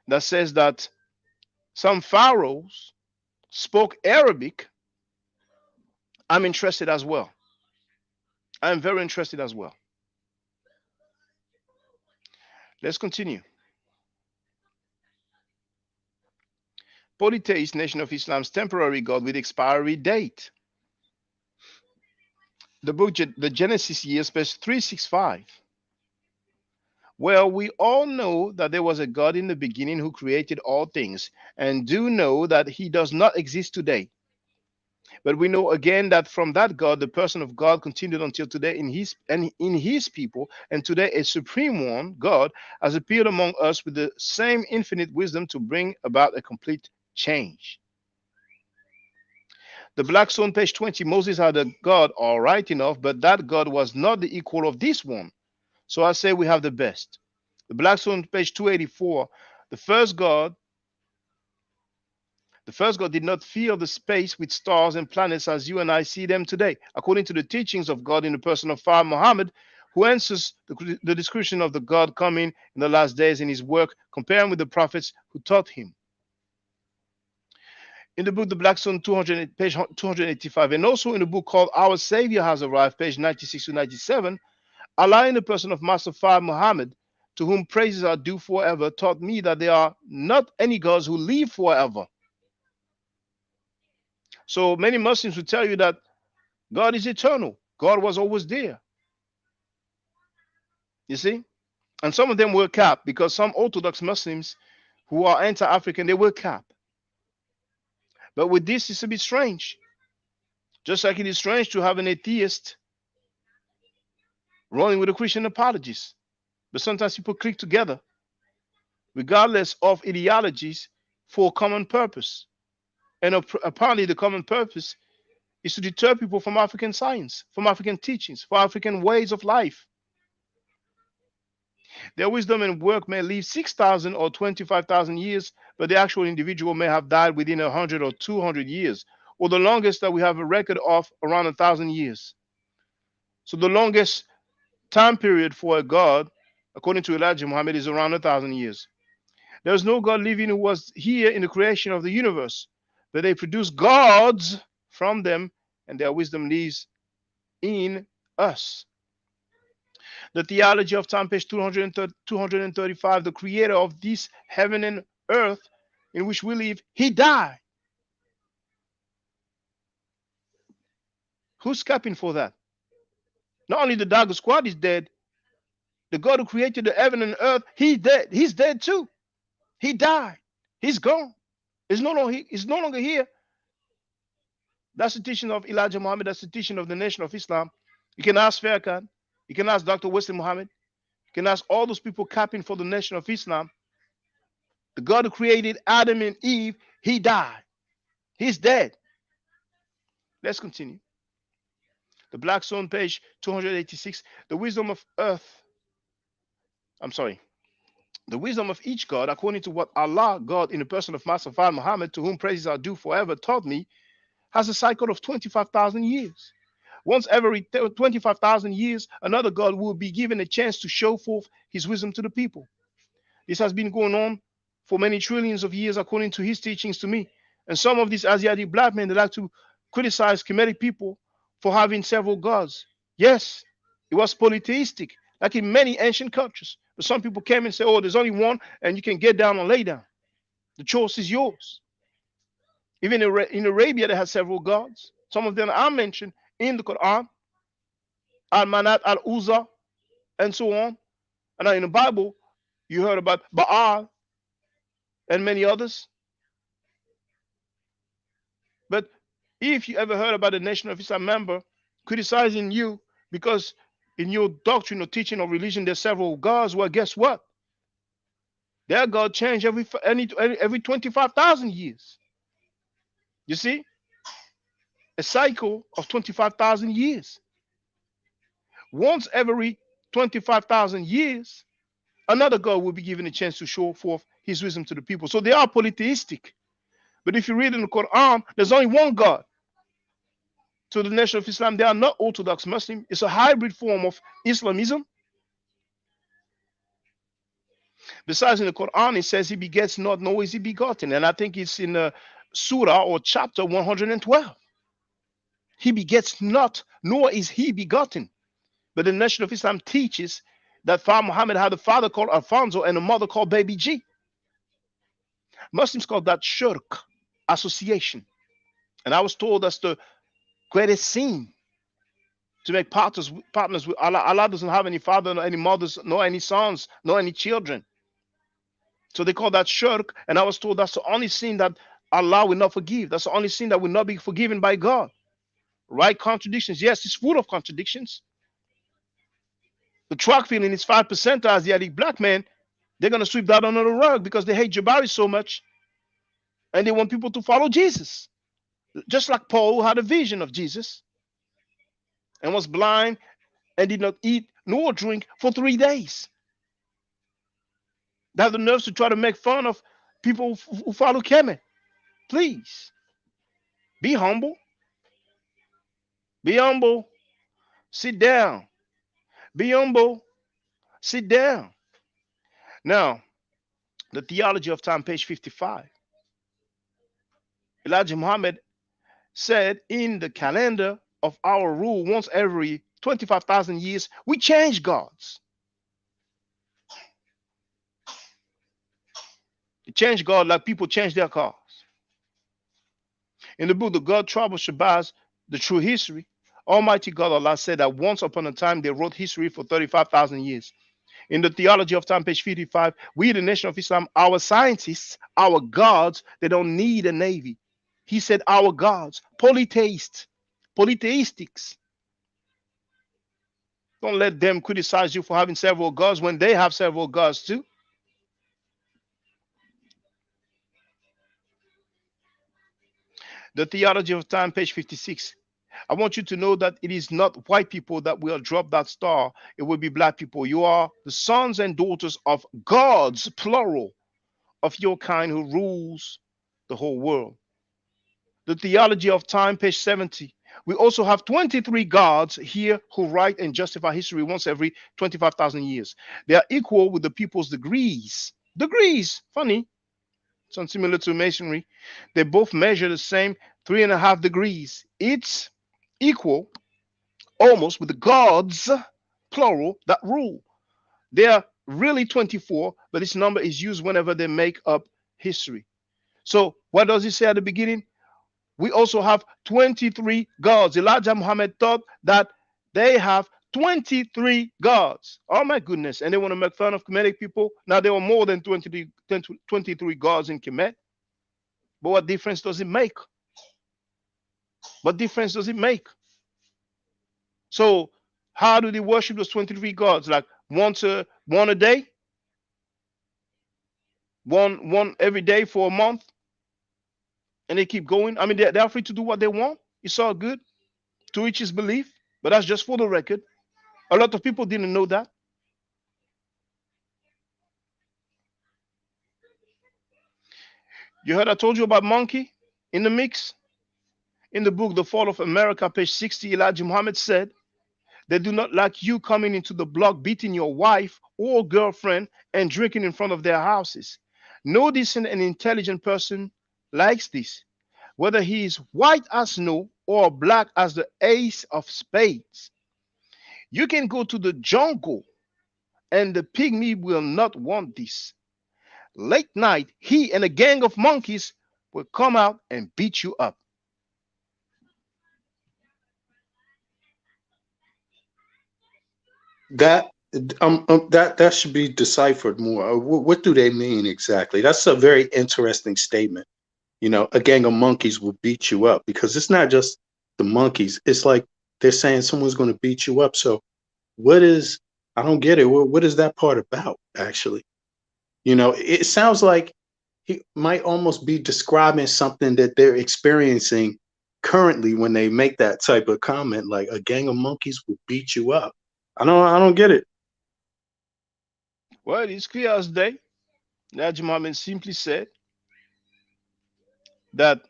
that says that some pharaohs spoke Arabic, I'm interested as well. I'm very interested as well. Let's continue. Polytheist nation of Islam's temporary God with expiry date. The book, the Genesis years, page 365. Well, we all know that there was a God in the beginning who created all things, and do know that he does not exist today. But we know again that from that God, the person of God continued until today in his people, and today a supreme one, God, has appeared among us with the same infinite wisdom to bring about a complete change. The Blackstone, page 20, Moses had a God, all right enough, but that God was not the equal of this one. So I say we have the best. The Blackstone, page 284, the first God did not fill the space with stars and planets as you and I see them today, according to the teachings of God in the person of Father Muhammad, who answers the description of the God coming in the last days in his work, comparing with the prophets who taught him. In the book, the Blackstone, page 285, and also in the book called Our Savior Has Arrived, page 96 to 97, Allah in the person of Master Father Muhammad, to whom praises are due forever, taught me that there are not any gods who live forever. So many Muslims will tell you that God is eternal. God was always there. You see? And some of them were capped, because some Orthodox Muslims who are anti-African, they were capped. But with this, it's a bit strange. Just like it is strange to have an atheist rolling with a Christian apologist. But sometimes people click together, regardless of ideologies, for a common purpose. And apparently the common purpose is to deter people from African science, from African teachings, from African ways of life. Their wisdom and work may live 6,000 or 25,000 years, but the actual individual may have died within 100 or 200 years, or the longest that we have a record of around 1,000 years. So the longest time period for a God, according to Elijah Muhammad, is around 1,000 years. There is no God living who was here in the creation of the universe, but they produce gods from them, and their wisdom lives in us. The Theology of Time, page 235, the creator of this heaven and earth in which we live, he died. Who's capping for that? Not only the Dagger Squad is dead, the God who created the heaven and earth, he's dead. He's dead too. He died. He's gone. He's no longer here. That's the teaching of Elijah Muhammad. That's the teaching of the Nation of Islam. You can ask Farrakhan. You can ask Dr. Wesley Muhammad. You can ask all those people capping for the Nation of Islam. The God who created Adam and Eve, he died. He's dead. Let's continue. The Blackstone, page 286. The wisdom of each God, according to what Allah, God in the person of Master Father Muhammad, to whom praises are due forever, taught me, has a cycle of 25,000 years. Once every 25,000 years, another God will be given a chance to show forth his wisdom to the people. This has been going on for many trillions of years, according to his teachings to me. And some of these Asiatic black men, they like to criticize Kemetic people for having several gods. Yes, it was polytheistic, like in many ancient cultures. But some people came and said, oh, there's only one, and you can get down and lay down. The choice is yours. Even in Arabia, they have several gods. Some of them are mentioned in the Quran, Al-Manat, Al-Uzza, and so on. And in the Bible, you heard about Baal and many others. But if you ever heard about a Nation of Islam member criticizing you because in your doctrine or teaching or religion there's several gods, well, guess what? Their God changed every 25,000 years. You see? A cycle of 25,000 years. Once every 25,000 years, another God will be given a chance to show forth his wisdom to the people. So they are polytheistic. But if you read in the Quran, there's only one God. To the Nation of Islam, they are not Orthodox Muslim. It's a hybrid form of Islamism. Besides, in the Quran, it says he begets not, nor is he begotten. And I think it's in Surah or chapter 112. He begets not, nor is he begotten. But the Nation of Islam teaches that Father Muhammad had a father called Alfonso and a mother called Baby G. Muslims call that shirk, association. And I was told that's the greatest sin, to make partners with Allah. Allah doesn't have any father, nor any mothers, nor any sons, nor any children. So they call that shirk. And I was told that's the only sin that Allah will not forgive. That's the only sin that will not be forgiven by God. Right? Contradictions. Yes, it's full of contradictions. The track feeling is 5% Asiatic black men. They're going to sweep that under the rug because they hate Jabari so much. And they want people to follow Jesus. Just like Paul, who had a vision of Jesus and was blind and did not eat nor drink for 3 days. They have the nerves to try to make fun of people who follow Kemet. Please, be humble. Be humble. Sit down. Be humble. Sit down. Now, the Theology of Time, page 55. Elijah Muhammad said in the calendar of our rule, once every 25,000 years, we change gods. You change God like people change their cars. In the book, The God Trouble Shabazz, The True History, Almighty God Allah said that once upon a time they wrote history for 35,000 years. In the Theology of Time, page 55, we, the Nation of Islam, our scientists, our gods, they don't need a navy. He said our gods, polytheists, polytheistics. Don't let them criticize you for having several gods when they have several gods too. The Theology of Time, page 56. I want you to know that it is not white people that will drop that star. It will be black people. You are the sons and daughters of gods, plural, of your kind who rules the whole world. The Theology of Time, page 70. We also have 23 gods here who write and justify history once every 25,000 years. They are equal with the people's degrees. Degrees, funny. Sounds similar to Masonry. They both measure the same 3.5 degrees. It's equal almost with the gods, plural, that rule. They are really 24, but this number is used whenever they make up history. So what does he say at the beginning? We also have 23 gods. Elijah Muhammad thought that they have 23 gods. Oh my goodness. And they want to make fun of Kemetic people. Now there were more than 23 gods in Kemet. But what difference does it make? What difference does it make? So how do they worship those 23 gods? Like one a day? One every day for a month? And they keep going. I mean, they're free to do what they want. It's all good. To each his belief. But that's just for the record. A lot of people didn't know that. You heard I told you about monkey in the mix? In the book, The Fall of America, page 60, Elijah Muhammad said, they do not like you coming into the block, beating your wife or girlfriend and drinking in front of their houses. No decent and intelligent person likes this, whether he is white as snow or black as the ace of spades. You can go to the jungle and the pygmy will not want this. Late night, he and a gang of monkeys will come out and beat you up. That that should be deciphered more. What do they mean exactly? That's a very interesting statement. You know, a gang of monkeys will beat you up, because it's not just the monkeys. It's like they're saying someone's going to beat you up. So what is, I don't get it. What is that part about, actually? You know, it sounds like he might almost be describing something that they're experiencing currently when they make that type of comment, like a gang of monkeys will beat you up. I don't get it. Well, it's clear as day. Elijah Muhammad simply said that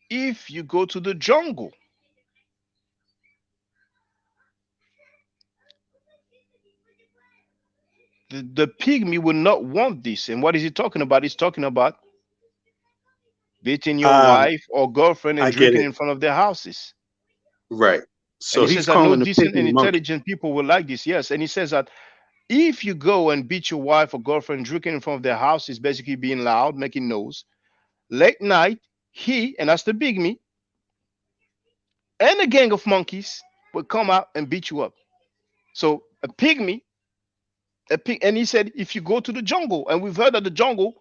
if you go to the jungle, the pygmy will not want this. And what is he talking about? He's talking about beating your wife or girlfriend and I get drinking it. in front of their houses. Right. So And he he's says that no calling the decent and pygmy monkey. intelligent people will like this. Yes. And he says that if you go and beat your wife or girlfriend drinking in front of their house, is basically being loud, making noise. Late night, he, and that's the pygmy, and a gang of monkeys will come out and beat you up. So a pygmy, and he said, if you go to the jungle, and we've heard that the jungle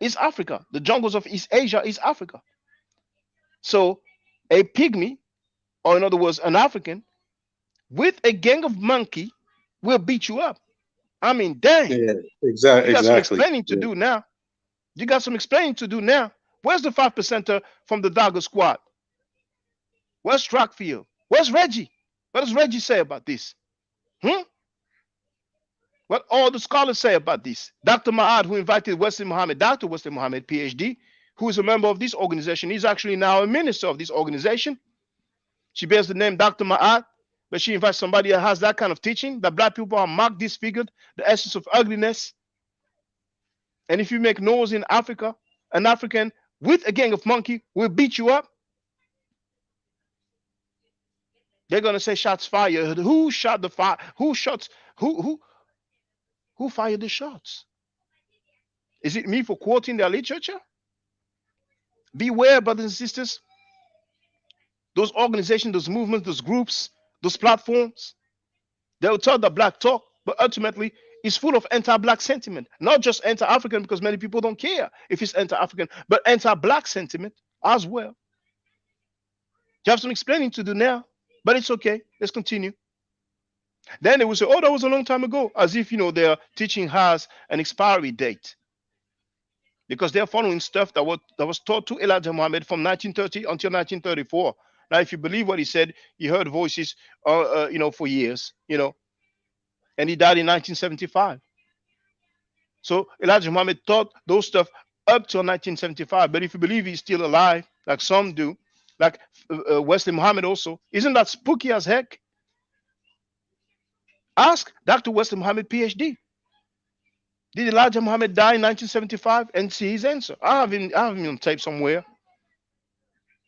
is Africa, the jungles of East Asia is Africa. So a pygmy, or in other words, an African, with a gang of monkey will beat you up. I mean, dang. Yeah, exactly. You got some Exactly. explaining to Yeah. do now. You got some explaining to do now. Where's the 5%er from the Dagger squad? Where's Trackfield? Where's Reggie? What does Reggie say about this? What all the scholars say about this? Dr. Ma'ad, who invited Wesley Muhammad, Dr. Wesley Muhammad, PhD, who is a member of this organization. He's actually now a minister of this organization. She bears the name Dr. Ma'ad, but she invites somebody that has that kind of teaching, that black people are marked, disfigured, the essence of ugliness. And if you make noise in Africa, an African with a gang of monkey will beat you up. They're gonna say shots fired. Who shot the fire? Who fired the shots? Is it me for quoting their literature? Beware, brothers and sisters. Those organizations, those movements, those groups, those platforms, they'll tell the black talk, but ultimately it's full of anti-black sentiment. Not just anti-African, because many people don't care if it's anti-African, but anti-black sentiment as well. You have some explaining to do now, but it's okay. Let's continue. Then they will say, oh, that was a long time ago, as if, you know, their teaching has an expiry date, because they're following stuff that was taught to Elijah Muhammad from 1930 until 1934. Now, if you believe what he said, he heard voices, you know, for years, you know, and he died in 1975. So Elijah Muhammad taught those stuff up till 1975. But if you believe he's still alive, like some do, like Wesley Muhammad also, isn't that spooky as heck? Ask Dr. Wesley Muhammad, PhD. Did Elijah Muhammad die in 1975? And see his answer. I have him on tape somewhere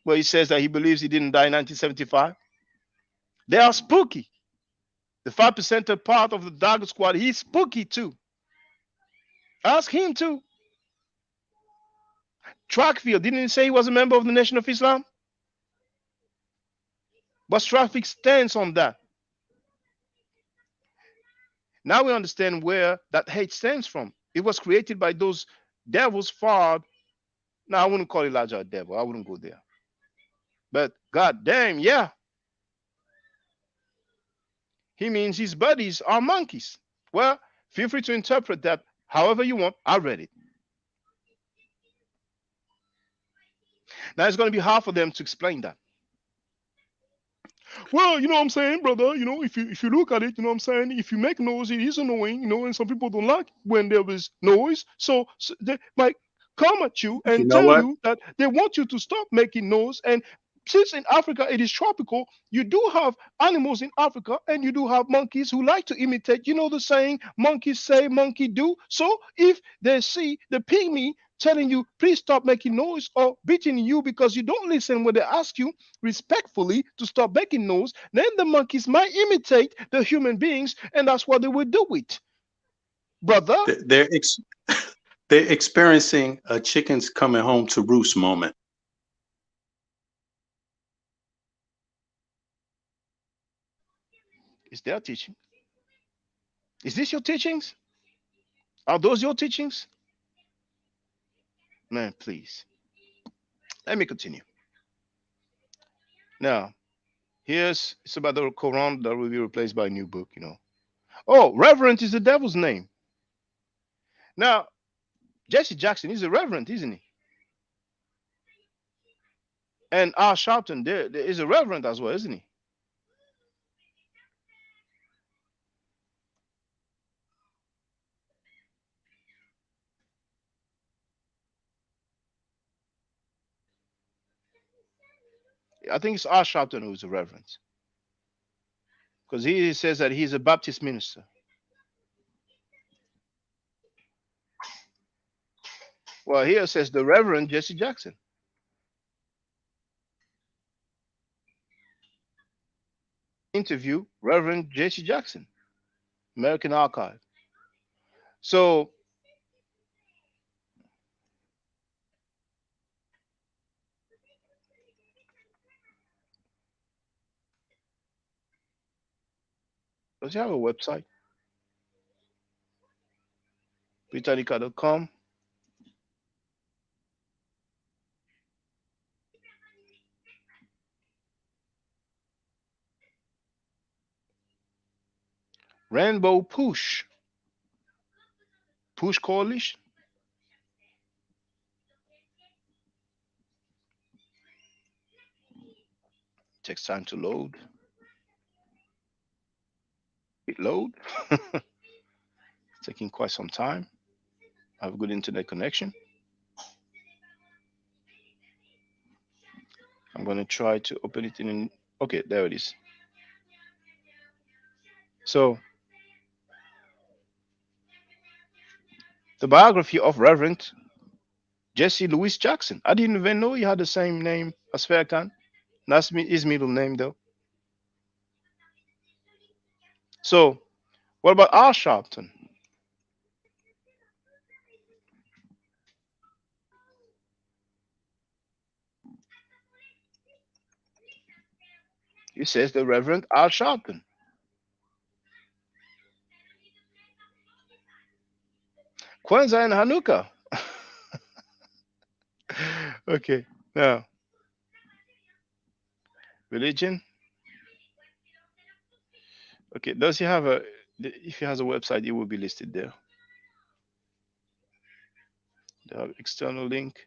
where he says that he believes he didn't die in 1975. They are spooky. The 5%er part of the Dagger squad, he's spooky too. Ask him too. Trackfield, didn't he say he was a member of the Nation of Islam? What's Trackfield's stance on that? Now we understand where that hate stems from. It was created by those devils far. Now I wouldn't call Elijah a devil. I wouldn't go there. But god damn, yeah. He means his buddies are monkeys. Well, feel free to interpret that however you want. I read it. Now it's going to be hard for them to explain that. Well, you know what I'm saying, brother, you know, if you look at it, you know what I'm saying, if you make noise, it is annoying, you know, and some people don't like when there is noise. So they might come at you and tell you that they want you to stop making noise. And since in Africa it is tropical, you do have animals in Africa, and you do have monkeys who like to imitate, you know, the saying, monkeys say, monkey do. So if they see the pygmy telling you, please stop making noise, or beating you because you don't listen when they ask you respectfully to stop making noise, then the monkeys might imitate the human beings, and that's what they will do it. brother. They're experiencing a chickens coming home to roost moment. It's their teaching. Is this your teachings? Are those your teachings? Man, please. Let me continue. Now, it's about the Quran that will be replaced by a new book, you know. Oh, reverend is the devil's name. Now, Jesse Jackson is a reverend, isn't he? And Al Sharpton there is a reverend as well, isn't he? I think it's Al Sharpton who's a reverend. Because he says that he's a Baptist minister. Well, here it says the Reverend Jesse Jackson. Interview Reverend Jesse Jackson, American Archive. So does he have a website? Britannica.com. Rainbow Push Coalition. Takes time to load. It load. Taking quite some time. I have a good internet connection. I'm going to try to open it in. Okay, there it is. So, the biography of Reverend Jesse Louis Jackson. I didn't even know he had the same name as Faircon. That's his middle name, though. So, what about Al Sharpton? He says the Reverend Al Sharpton. Kwanzaa and Hanukkah. Okay, now religion. Okay, does he have a? If he has a website, it will be listed there. They have external link.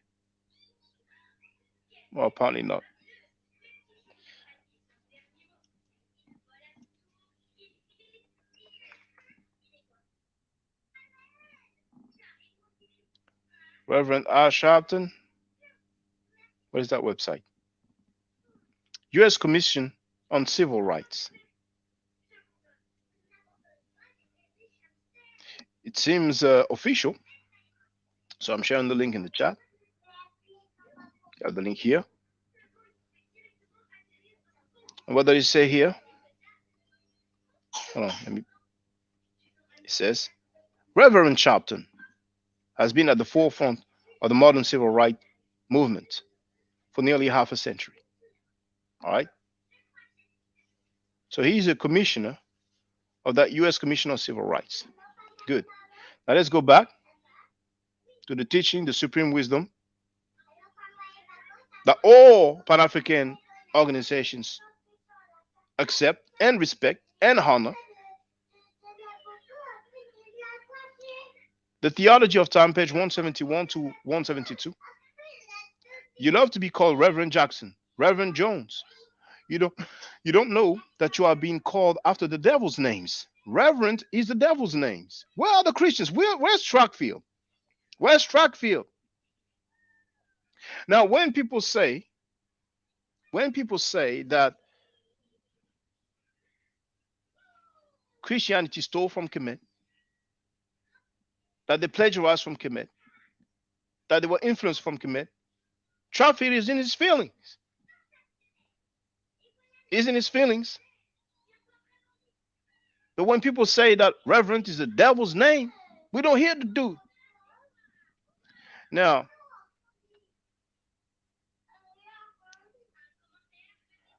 Well, apparently not. Reverend R. Sharpton. What is that website? U.S. Commission on Civil Rights. It seems official. So I'm sharing the link in the chat. I have the link here. And what does it say here? Hold on, it says, Reverend Sharpton has been at the forefront of the modern civil rights movement for nearly half a century. All right. So he's a commissioner of that U.S. Commission on Civil Rights. Good. Now let's go back to the teaching, the supreme wisdom that all Pan-African organizations accept and respect and honor. The Theology of Time, page 171 to 172. You love to be called Reverend Jackson, Reverend Jones. You don't know that you are being called after the devil's names. Reverend is the devil's names. Where are the Christians? Where's Strackfield? Where's Strackfield? Now, when people say that Christianity stole from Kemet, that they plagiarized from Kemet, that they were influenced from Kemet, Strackfield is in his feelings. Is in his feelings. But when people say that Reverend is the devil's name, We don't hear the dude. Now,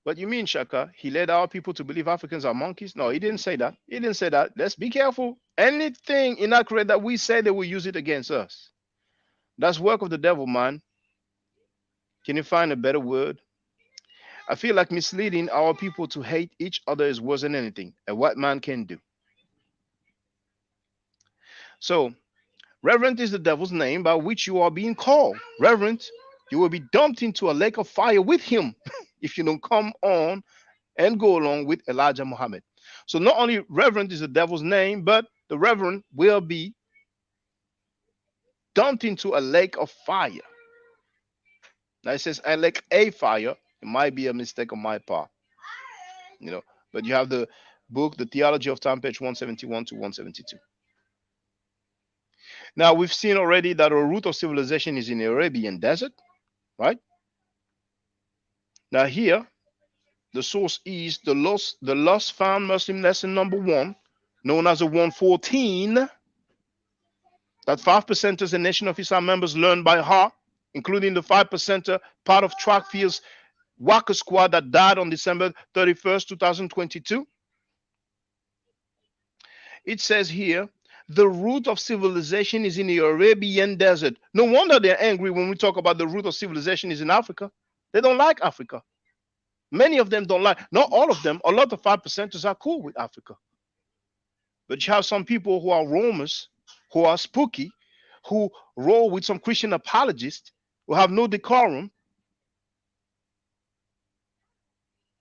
what you mean, Shaka? He led our people to believe Africans are monkeys? No, he didn't say that. He didn't say that. Let's be careful. Anything inaccurate that we say, they will use it against us. That's work of the devil, man. Can you find a better word? I feel like misleading our people to hate each other is worse than anything a white man can do. So, reverend is the devil's name by which you are being called. Reverend, you will be dumped into a lake of fire with him if you don't come on and go along with Elijah Muhammad. So not only reverend is the devil's name, but the reverend will be dumped into a lake of fire. Now it says a lake a fire. It might be a mistake on my part, but you have the book, The Theology of Time, page 171 to 172. Now we've seen already that our root of civilization is in the Arabian desert, right? Now here, the source is the lost found Muslim lesson number 1, known as the 114, that 5%ers and Nation of Islam members learned by heart, including the 5%er part of Trackfield's Waka squad that died on December 31st, 2022. It says here, the root of civilization is in the Arabian desert. No wonder they're angry when we talk about the root of civilization is in Africa. They don't like Africa. Many of them don't like, not all of them, a lot of 5%ers are cool with Africa. But you have some people who are roamers, who are spooky, who roll with some Christian apologists, who have no decorum.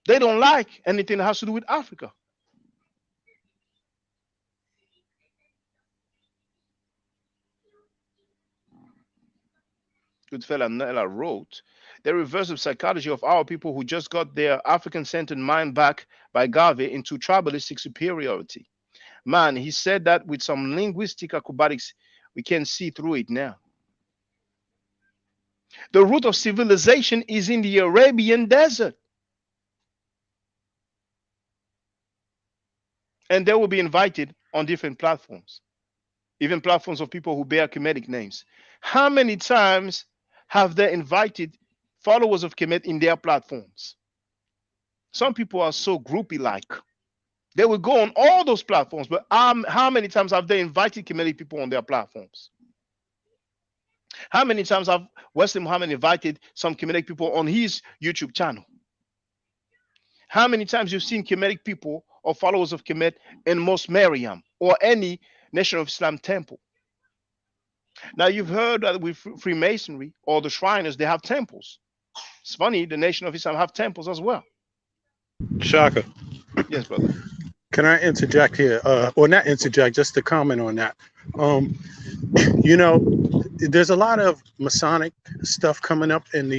They don't like anything that has to do with Africa. Goodfellow Nella wrote, the reversive psychology of our people who just got their African-centered mind back by Garvey into tribalistic superiority. Man, he said that with some linguistic acrobatics, we can see through it now. The root of civilization is in the Arabian desert. And they will be invited on different platforms, even platforms of people who bear Kemetic names. How many times have they invited followers of Kemet in their platforms? Some people are so groupie-like. They will go on all those platforms, but how many times have they invited Kemetic people on their platforms? How many times have Wesley Muhammad invited some Kemetic people on his YouTube channel? How many times you've seen Kemetic people or followers of Kemet in Mos Maryam or any Nation of Islam temple? Now you've heard that with Freemasonry or the Shriners, they have temples. It's funny, the Nation of Islam have temples as well. Shaka. Yes, brother. Can I interject here? Or not interject, just to comment on that. There's a lot of Masonic stuff coming up in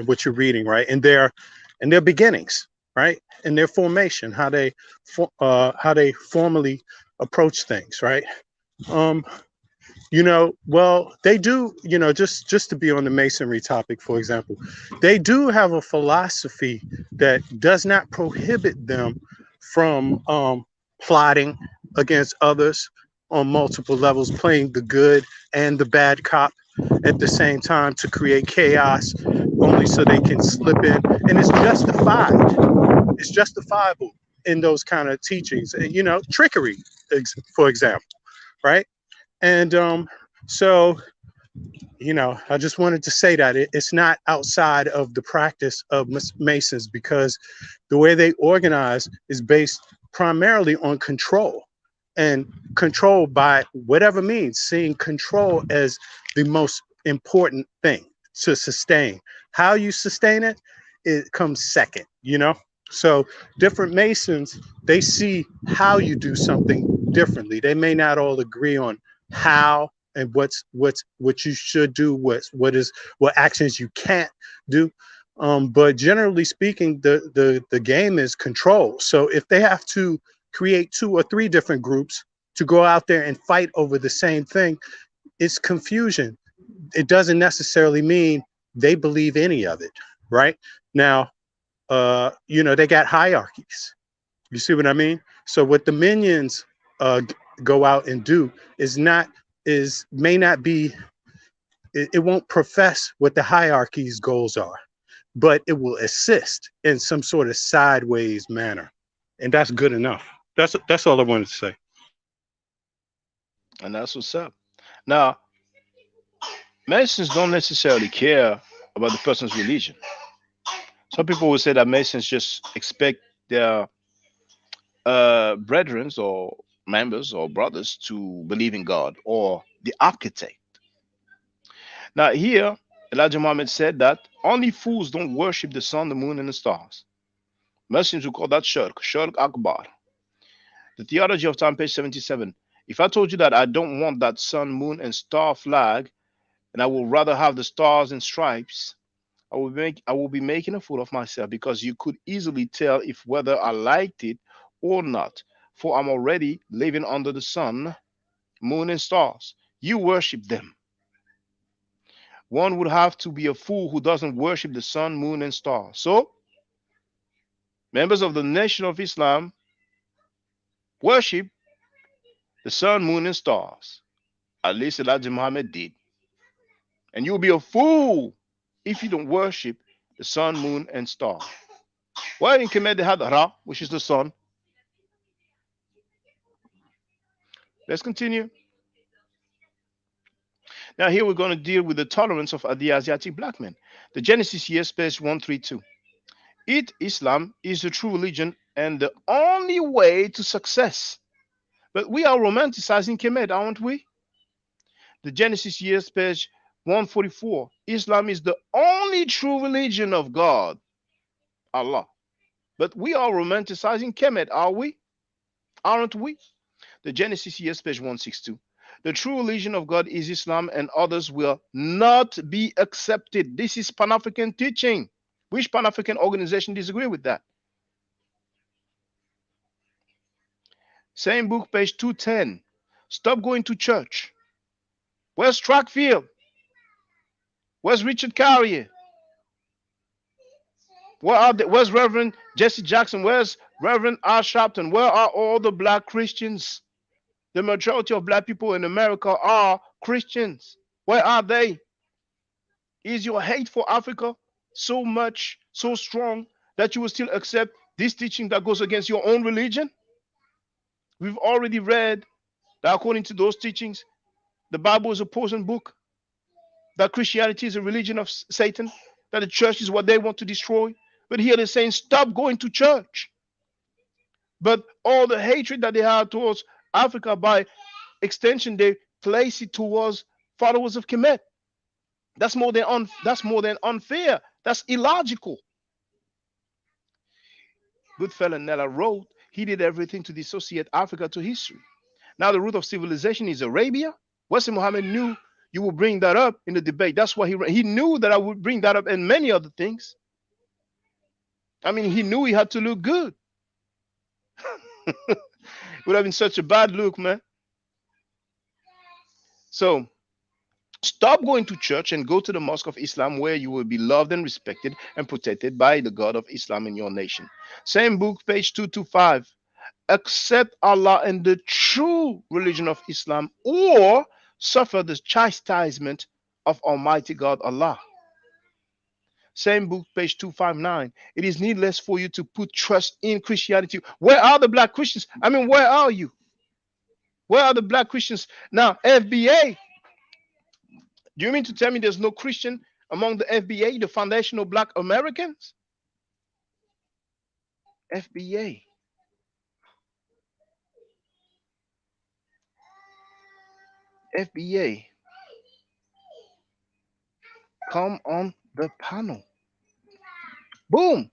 what you're reading, right? In their beginnings, right? In their formation, how they formally approach things, right? Well, they do, just to be on the Masonry topic, for example, they do have a philosophy that does not prohibit them from plotting against others on multiple levels, playing the good and the bad cop at the same time to create chaos, only so they can slip in. And it's justified. It's justifiable in those kind of teachings, trickery, for example, right? And so, I just wanted to say that it's not outside of the practice of Masons, because the way they organize is based primarily on control, and control by whatever means, seeing control as the most important thing to sustain. How you sustain it, it comes second, So different Masons, they see how you do something differently. They may not all agree on how and what you should do, what actions you can't do. But generally speaking, the game is control. So if they have to create 2 or 3 different groups to go out there and fight over the same thing, it's confusion. It doesn't necessarily mean they believe any of it, right? Now, they got hierarchies. You see what I mean? So what the minions go out and do may not be, it won't profess what the hierarchy's goals are, but it will assist in some sort of sideways manner. And that's good enough. That's all I wanted to say. And that's what's up. Now, Masons don't necessarily care about the person's religion. Some people will say that Masons just expect their brethren or members or brothers to believe in God or the architect. Now, here, Elijah Muhammad said that only fools don't worship the sun, the moon, and the stars. Muslims will call that Shirk Akbar. The Theology of Time, page 77. If I told you that I don't want that sun, moon, and star flag, and I would rather have the stars and stripes, I will be making a fool of myself, because you could easily tell if whether I liked it or not, for I'm already living under the sun, moon, and stars. You worship them. One would have to be a fool who doesn't worship the sun, moon, and stars. So, members of the Nation of Islam worship the sun, moon, and stars. At least Elijah Muhammad did. And you'll be a fool if you don't worship the sun, moon, and stars. Why in Kemet they had Ra, which is the sun? Let's continue. Now here we're going to deal with the tolerance of the Asiatic black men. The Genesis years, page 132. Islam is the true religion and the only way to success. But we are romanticizing Kemet, aren't we? The Genesis years, page 144. Islam is the only true religion of God, Allah. But we are romanticizing Kemet, are we? Aren't we? The Genesis years, page 162. The true religion of God is Islam, and others will not be accepted. This is Pan-African teaching. Which Pan-African organization disagree with that? Same book, page 210. Stop going to church. Where's Trackfield? Where's Richard Carrier? Where's Reverend Jesse Jackson? Where's Reverend R. Sharpton? Where are all the black Christians? The majority of black people in America are Christians. Where are they? Is your hate for Africa so much, so strong, that you will still accept this teaching that goes against your own religion? We've already read that according to those teachings, the Bible is a poison book, that Christianity is a religion of Satan, that the church is what they want to destroy. But here they're saying, stop going to church. But all the hatred that they have towards Africa, by extension, they place it towards followers of Kemet. That's more than unfair. That's illogical. Goodfellow Nella wrote, he did everything to dissociate Africa to history. Now the root of civilization is Arabia. Wesley Muhammad knew you would bring that up in the debate. That's why he knew that I would bring that up, and many other things. I mean, he knew he had to look good. It would have been such a bad look, man. So stop going to church and go to the Mosque of Islam, where you will be loved and respected and protected by the God of Islam in your nation. Same book, page 225. Accept Allah and the true religion of Islam, or suffer the chastisement of Almighty God Allah. Same book, page 259. It is needless for you to put trust in Christianity. Where are the black Christians? I mean, where are you? Where are the black Christians? Now, FBA. Do you mean to tell me there's no Christian among the FBA, the Foundational Black Americans? FBA. FBA. Come on the panel. Boom.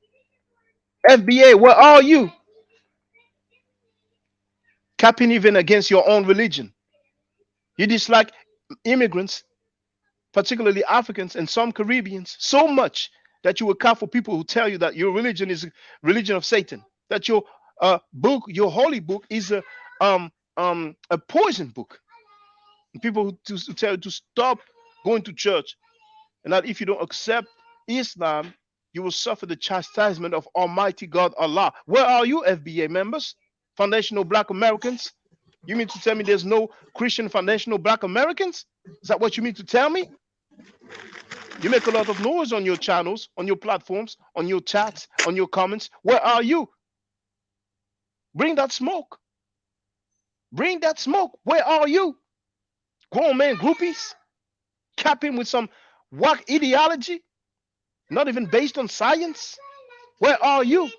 FBA, where are you? Capping even against your own religion. You dislike immigrants, particularly Africans and some Caribbeans, so much that you will cap for people who tell you that your religion is a religion of Satan, that your book, your holy book, is a poison book. And people who tell you to stop going to church, and that if you don't accept Islam, you will suffer the chastisement of Almighty God Allah. Where are you, FBA members? Foundational Black Americans? You mean to tell me there's no Christian foundational black Americans? Is that what you mean to tell me? You make a lot of noise on your channels, on your platforms, on your chats, on your comments. Where are you? Bring that smoke. Bring that smoke. Where are you? Grown man groupies? Capping with some whack ideology? Not even based on science? Where are you?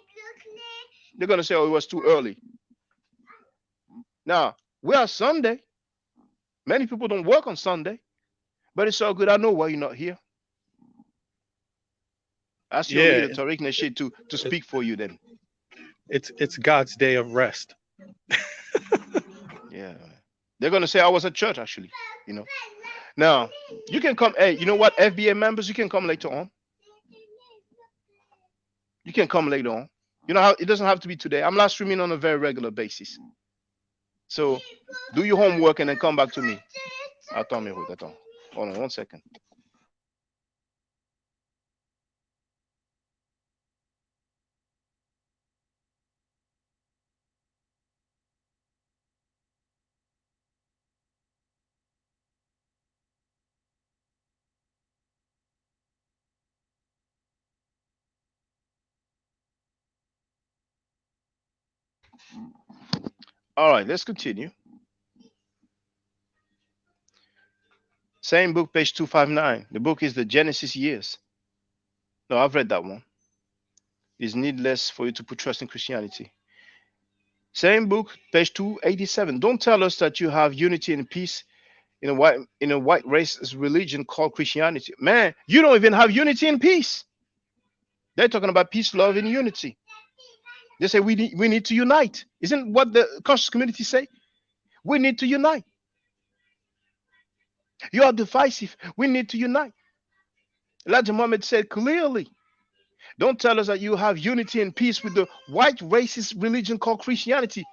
They're going to say, oh, it was too early. Now, we are Sunday. Many people don't work on Sunday. But it's all good. I know why you're not here. Ask your leader, Tariq Nasheed, to speak for you then. It's God's day of rest. Yeah. They're going to say I was at church, actually. You know. Now, you can come. Hey, you know what? FBA members, you can come later on. You can come later on. You know how it doesn't have to be today. I'm live streaming on a very regular basis. So do your homework and then come back to me. Attends, attends. Hold on 1 second. All right, let's continue. Same book, page 259. The book is the Genesis Years. No, I've read that one. It's needless for you to put trust in Christianity. Same book, page 287. Don't tell us that you have unity and peace in a white race religion called Christianity. Man, you don't even have unity and peace. They're talking about peace, love, and unity. They say we need to unite. Isn't what the conscious community say? We need to unite. You are divisive. We need to unite. Elijah Muhammad said clearly, don't tell us that you have unity and peace with the white racist religion called Christianity.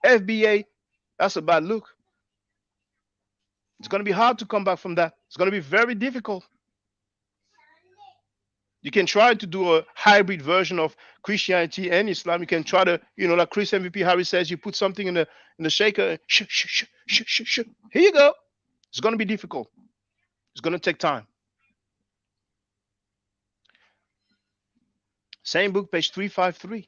FBA, that's a bad look. It's going to be hard to come back from that. It's going to be very difficult. You can try to do a hybrid version of Christianity and Islam. You can try to, like Chris MVP Harris says, you put something in the shaker. Here you go. It's going to be difficult. It's going to take time. Same book, page 353.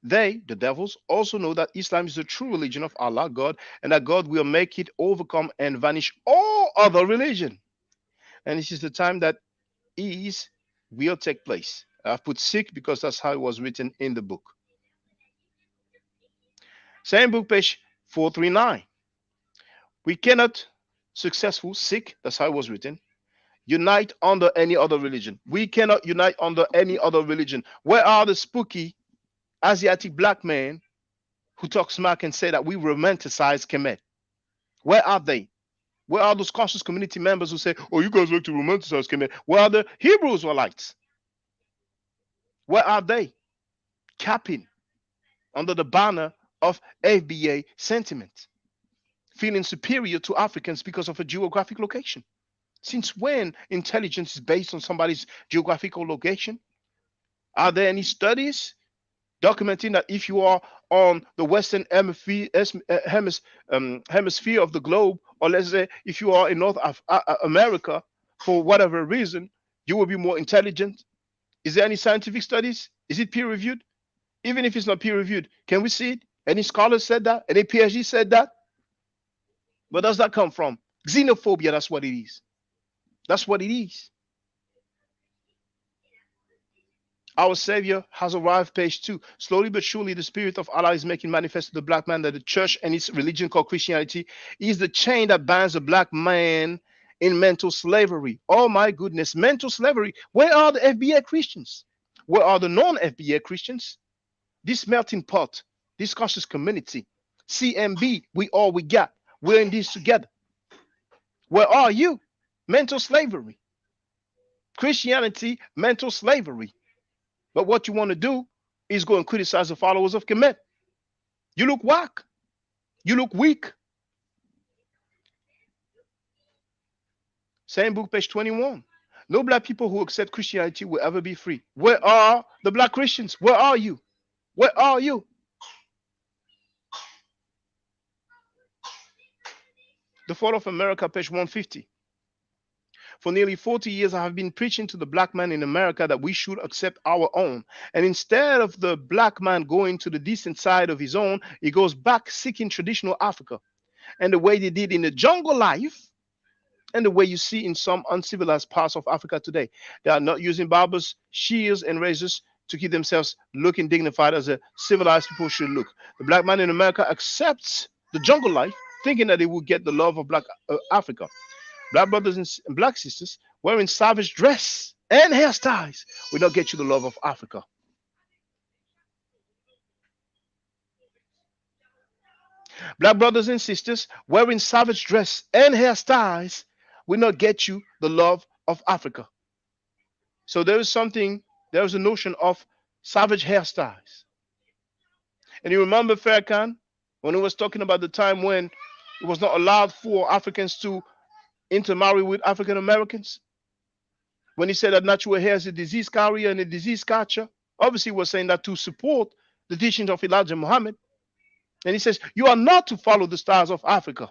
They, the devils, also know that Islam is the true religion of Allah, God, and that God will make it overcome and vanish all other religion. And this is the time that ease will take place. I've put sick because that's how it was written in the book. Same book, page 439. We cannot successful sick, that's how it was written, unite under any other religion. We cannot unite under any other religion. Where are the spooky Asiatic black men who talk smack and say that we romanticize Kemet? Where are they? Where are those conscious community members who say, oh, you guys like to romanticize Kemet? Where are the Hebrew Israelites? Where are they? Capping under the banner of FBA sentiment, feeling superior to Africans because of a geographic location. Since when intelligence is based on somebody's geographical location? Are there any studies documenting that if you are on the Western hemisphere of the globe, or let's say if you are in North America, for whatever reason, you will be more intelligent? Is there any scientific studies? Is it peer reviewed? Even if it's not peer reviewed, can we see it? Any scholars said that? Any PhD said that? Where does that come from? Xenophobia, that's what it is. That's what it is. Our Savior has arrived, page 2. Slowly but surely, the Spirit of Allah is making manifest to the black man that the church and its religion called Christianity is the chain that binds the black man in mental slavery. Oh my goodness, mental slavery. Where are the FBA Christians? Where are the non-FBA Christians? This melting pot, this conscious community, CMB, we got. We're in this together. Where are you? Mental slavery. Christianity, mental slavery. But what you want to do is go and criticize the followers of Kemet. You look whack. You look weak. Same book, page 21. No black people who accept Christianity will ever be free. Where are the black Christians? Where are you? Where are you? The Fall of America, page 150. For nearly 40 years, I have been preaching to the black man in America that we should accept our own. And instead of the black man going to the decent side of his own, he goes back seeking traditional Africa. And the way they did in the jungle life, and the way you see in some uncivilized parts of Africa today. They are not using barbers, shears, and razors to keep themselves looking dignified as a civilized people should look. The black man in America accepts the jungle life, thinking that he will get the love of black Africa. Black brothers and black sisters wearing savage dress and hairstyles will not get you the love of Africa. Black brothers and sisters wearing savage dress and hairstyles will not get you the love of Africa. So there is a notion of savage hairstyles. And you remember Farrakhan when he was talking about the time when it was not allowed for Africans to intermarry with African Americans? When he said that natural hair is a disease carrier and a disease catcher, obviously he was saying that to support the teachings of Elijah Muhammad. And he says, you are not to follow the stars of Africa.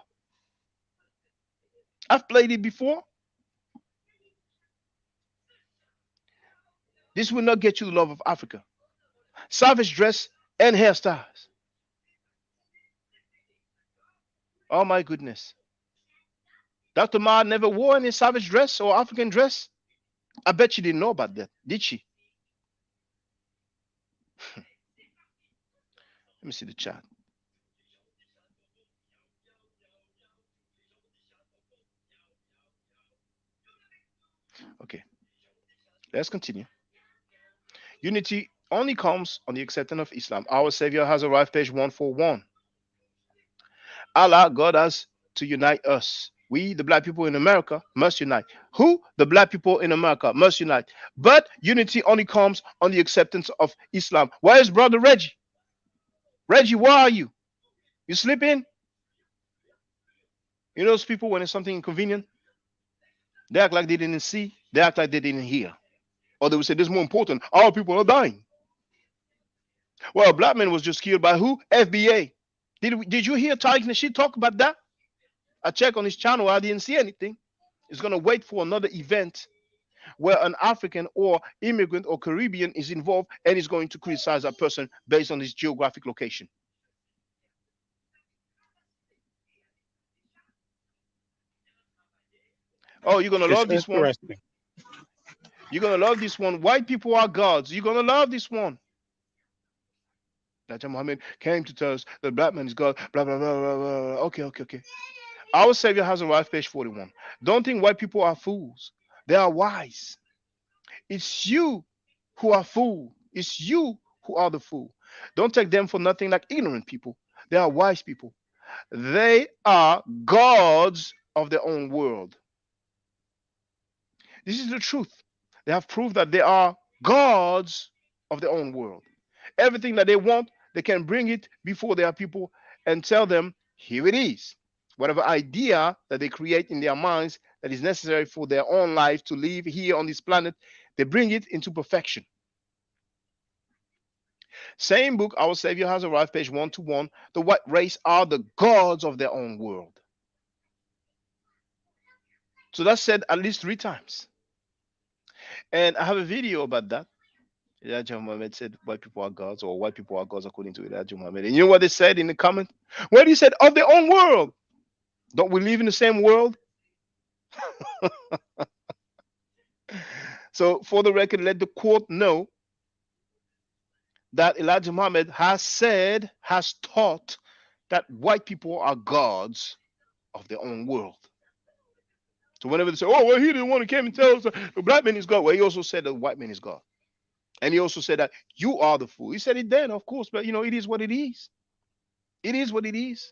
I've played it before. This will not get you the love of Africa. Savage dress and hairstyles. Oh my goodness. Dr. Ma never wore any savage dress or African dress. I bet she didn't know about that, did she? Let me see the chat. Okay, let's continue. Unity only comes on the acceptance of Islam. Our Savior has arrived, page 141. Allah, God has to unite us. We, the black people in America, must unite. Who? The black people in America must unite. But unity only comes on the acceptance of Islam. Where is Brother Reggie? Reggie, where are you? You sleeping? You know those people when it's something inconvenient? They act like they didn't see. They act like they didn't hear. Or they would say, this is more important. Our people are dying. Well, a black man was just killed by who? FBA. Did you hear Tariq Nasheed talk about that? I checked on his channel. I didn't see anything. He's going to wait for another event where an African or immigrant or Caribbean is involved, and he's going to criticize that person based on his geographic location. Oh, you're going to love this one. You're going to love this one. White people are gods. You're going to love this one. That Muhammad came to tell us that black man is God. Blah, blah, blah, blah, blah. Okay. Our Savior has arrived, page 41. Don't think white people are fools. They are wise. It's you who are fool. It's you who are the fool. Don't take them for nothing like ignorant people. They are wise people. They are gods of their own world. This is the truth. They have proved that they are gods of their own world. Everything that they want, they can bring it before their people and tell them, here it is. Whatever idea that they create in their minds that is necessary for their own life to live here on this planet, they bring it into perfection. Same book, Our Savior has arrived, page 121. The white race are the gods of their own world. So that's said at least 3 times. And I have a video about that. Elijah Muhammad said white people are gods, or white people are gods according to Elijah Muhammad. And you know what they said in the comment? Well, he said of their own world. Don't we live in the same world? So for the record, let the court know that Elijah Muhammad has taught that white people are gods of their own world. So whenever they say, oh, well, he didn't want to come and tell us the black man is God. Well, he also said that the white man is God. And he also said that you are the fool. He said it then, of course, but it is what it is. It is what it is.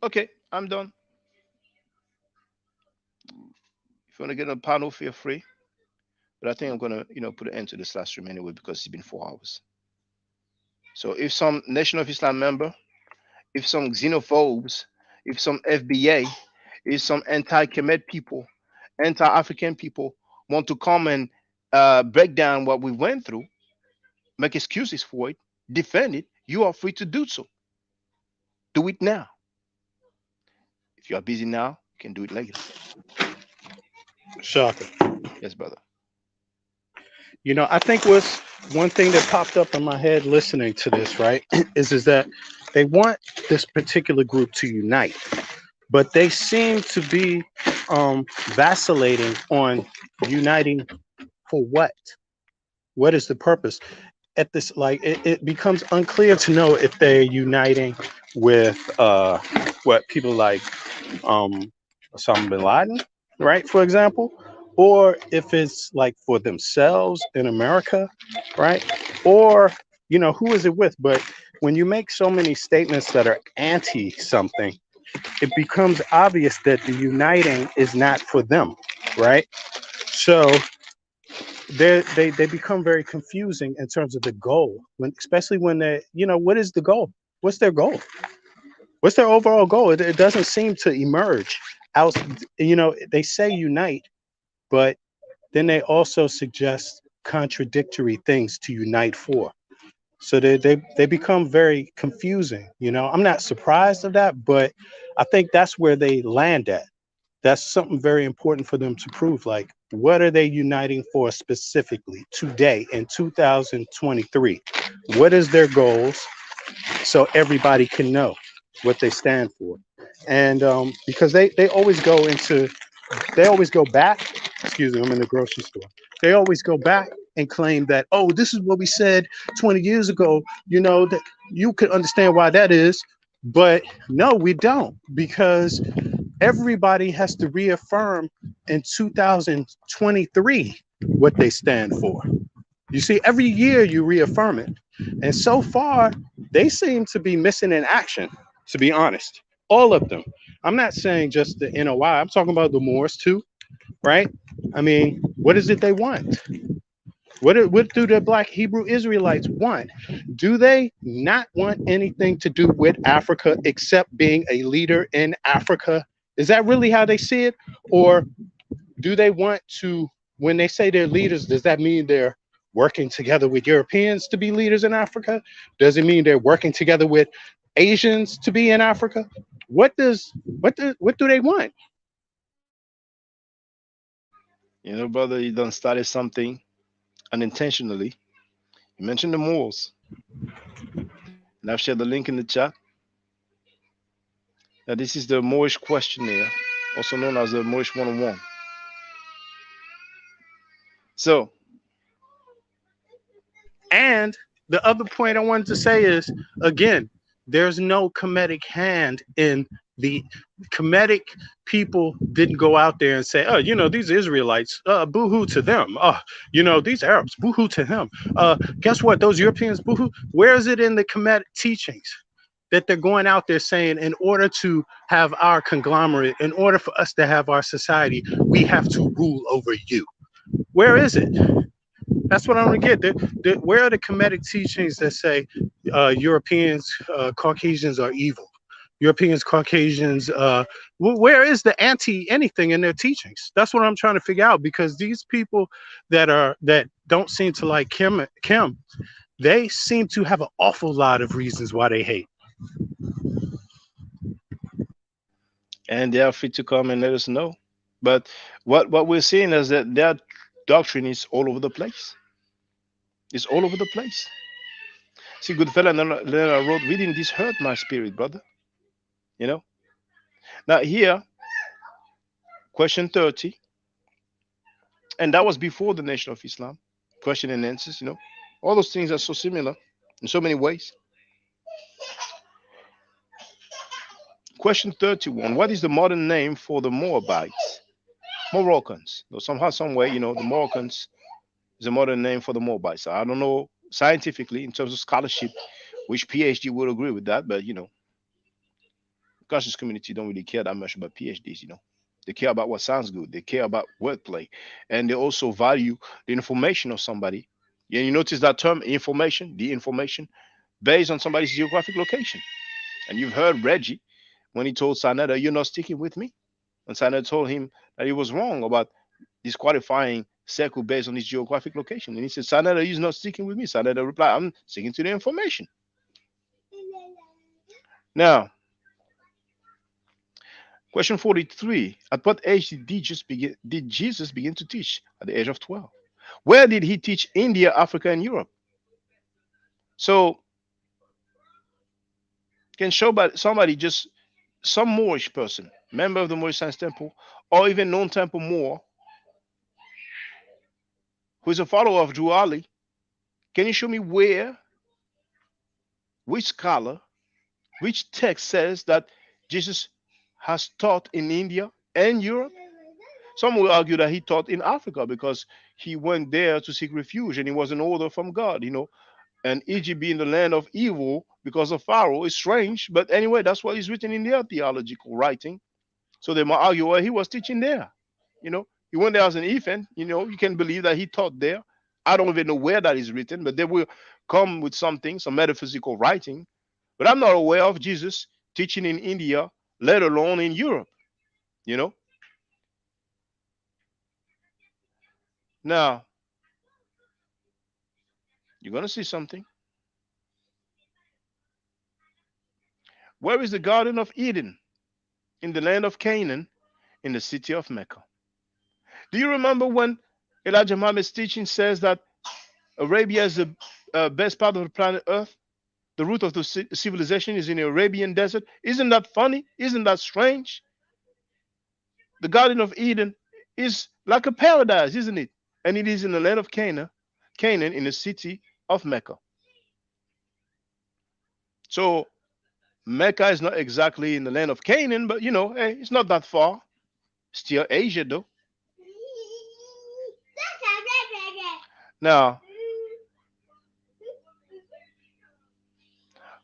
Okay, I'm done. If you want to get on a panel, feel free. But I think I'm going to, put an end to this live stream anyway because it's been 4 hours. So if some Nation of Islam member, if some xenophobes, if some FBA, if some anti-Kemet people, anti-African people want to come and break down what we went through, make excuses for it, defend it, you are free to do so. Do it now. If you are busy now, you can do it later. Shocking. Yes, brother. You know, I think what's one thing that popped up in my head listening to this, right, is that they want this particular group to unite, but they seem to be vacillating on uniting for what? What is the purpose? At this, like, it becomes unclear to know if they're uniting with what people like Osama bin Laden, right, for example, or if it's like for themselves in America, right? Or, you know, who is it with? But when you make so many statements that are anti something, it becomes obvious that the uniting is not for them, right? So they become very confusing in terms of the goal, especially when they, you know, what is the goal? What's their goal? What's their overall goal? It doesn't seem to emerge out. You know, they say unite, but then they also suggest contradictory things to unite for. So they become very confusing. You know, I'm not surprised of that, but I think that's where they land at. That's something very important for them to prove. Like, what are they uniting for specifically today in 2023? What is their goals, so everybody can know what they stand for? And because they always go back. Excuse me, I'm in the grocery store. They always go back and claim that, oh, this is what we said 20 years ago. You know, that you could understand why that is, but no, we don't, because everybody has to reaffirm in 2023 what they stand for. You see, every year you reaffirm it. And so far, they seem to be missing in action, to be honest. All of them. I'm not saying just the NOI. I'm talking about the Moors too, right? I mean, what is it they want? What do the Black Hebrew Israelites want? Do they not want anything to do with Africa except being a leader in Africa? Is that really how they see it? Or do they want to, when they say they're leaders, does that mean they're working together with Europeans to be leaders in Africa? Does it mean they're working together with Asians to be in Africa? What do they want? You know, brother, you done started something unintentionally. You mentioned the Moors. And I've shared the link in the chat. Now, this is the Moorish questionnaire, also known as the Moorish 101. So, and the other point I wanted to say is, again, there's no Kemetic hand in the Kemetic people didn't go out there and say, oh, you know, these Israelites, boo-hoo to them. You know, these Arabs, boo-hoo to him. Guess what? Those Europeans, boo-hoo. Where is it in the Kemetic teachings that they're going out there saying, in order to have our conglomerate, in order for us to have our society, we have to rule over you? Where is it? That's what I don't get. Where are the Kemetic teachings that say Europeans, Caucasians are evil? Europeans, Caucasians, where is the anti-anything in their teachings? That's what I'm trying to figure out, because these people that don't seem to like Kim, they seem to have an awful lot of reasons why they hate. And they are free to come and let us know. But what we're seeing is that their doctrine is all over the place. It's all over the place. See, good fella Leonard wrote, reading this hurt my spirit, brother. You know? Now here, question 30. And that was before the Nation of Islam. Question and answers, you know. All those things are so similar in so many ways. Question 31. What is the modern name for the Moabites? Moroccans. So somehow, some way, you know, the Moroccans is a modern name for the Moabites. I don't know scientifically in terms of scholarship which PhD would agree with that, but you know, the conscious community don't really care that much about PhDs, you know. They care about what sounds good. They care about wordplay. And they also value the information of somebody. And you notice that term, information, the information, based on somebody's geographic location. And you've heard Reggie when he told Sanada, you're not sticking with me. And Sanada told him that he was wrong about disqualifying circle based on his geographic location. And he said, Sanada is not sticking with me. Sanada replied, I'm sticking to the information. Now, question 43. At what age did Jesus begin to teach? At the age of 12. Where did he teach? India, Africa, and Europe. So, can show by somebody, just some Moorish person, member of the Moorish Science Temple, or even non-temple Moor, who is a follower of Drew Ali, can you show me where, which scholar, which text says that Jesus has taught in India and Europe? Some will argue that he taught in Africa because he went there to seek refuge and he was an order from God, and Egypt being the land of evil because of Pharaoh is strange. But anyway, that's what is written in their theological writing. So they might argue, well, he was teaching there. He went there as an infant. You can believe that he taught there. I don't even know where that is written, but they will come with something, some metaphysical writing. But I'm not aware of Jesus teaching in India, let alone in Europe. Now, you're going to see something. Where is the Garden of Eden? In the land of Canaan, in the city of Mecca. Do you remember when Elijah Muhammad's teaching says that Arabia is the best part of the planet Earth? The root of the civilization is in the Arabian desert. Isn't that funny? Isn't that strange? The Garden of Eden is like a paradise, isn't it? And it is in the land of Canaan, in the city of Mecca. So Mecca is not exactly in the land of Canaan, but hey, it's not that far. Still Asia, though. Now,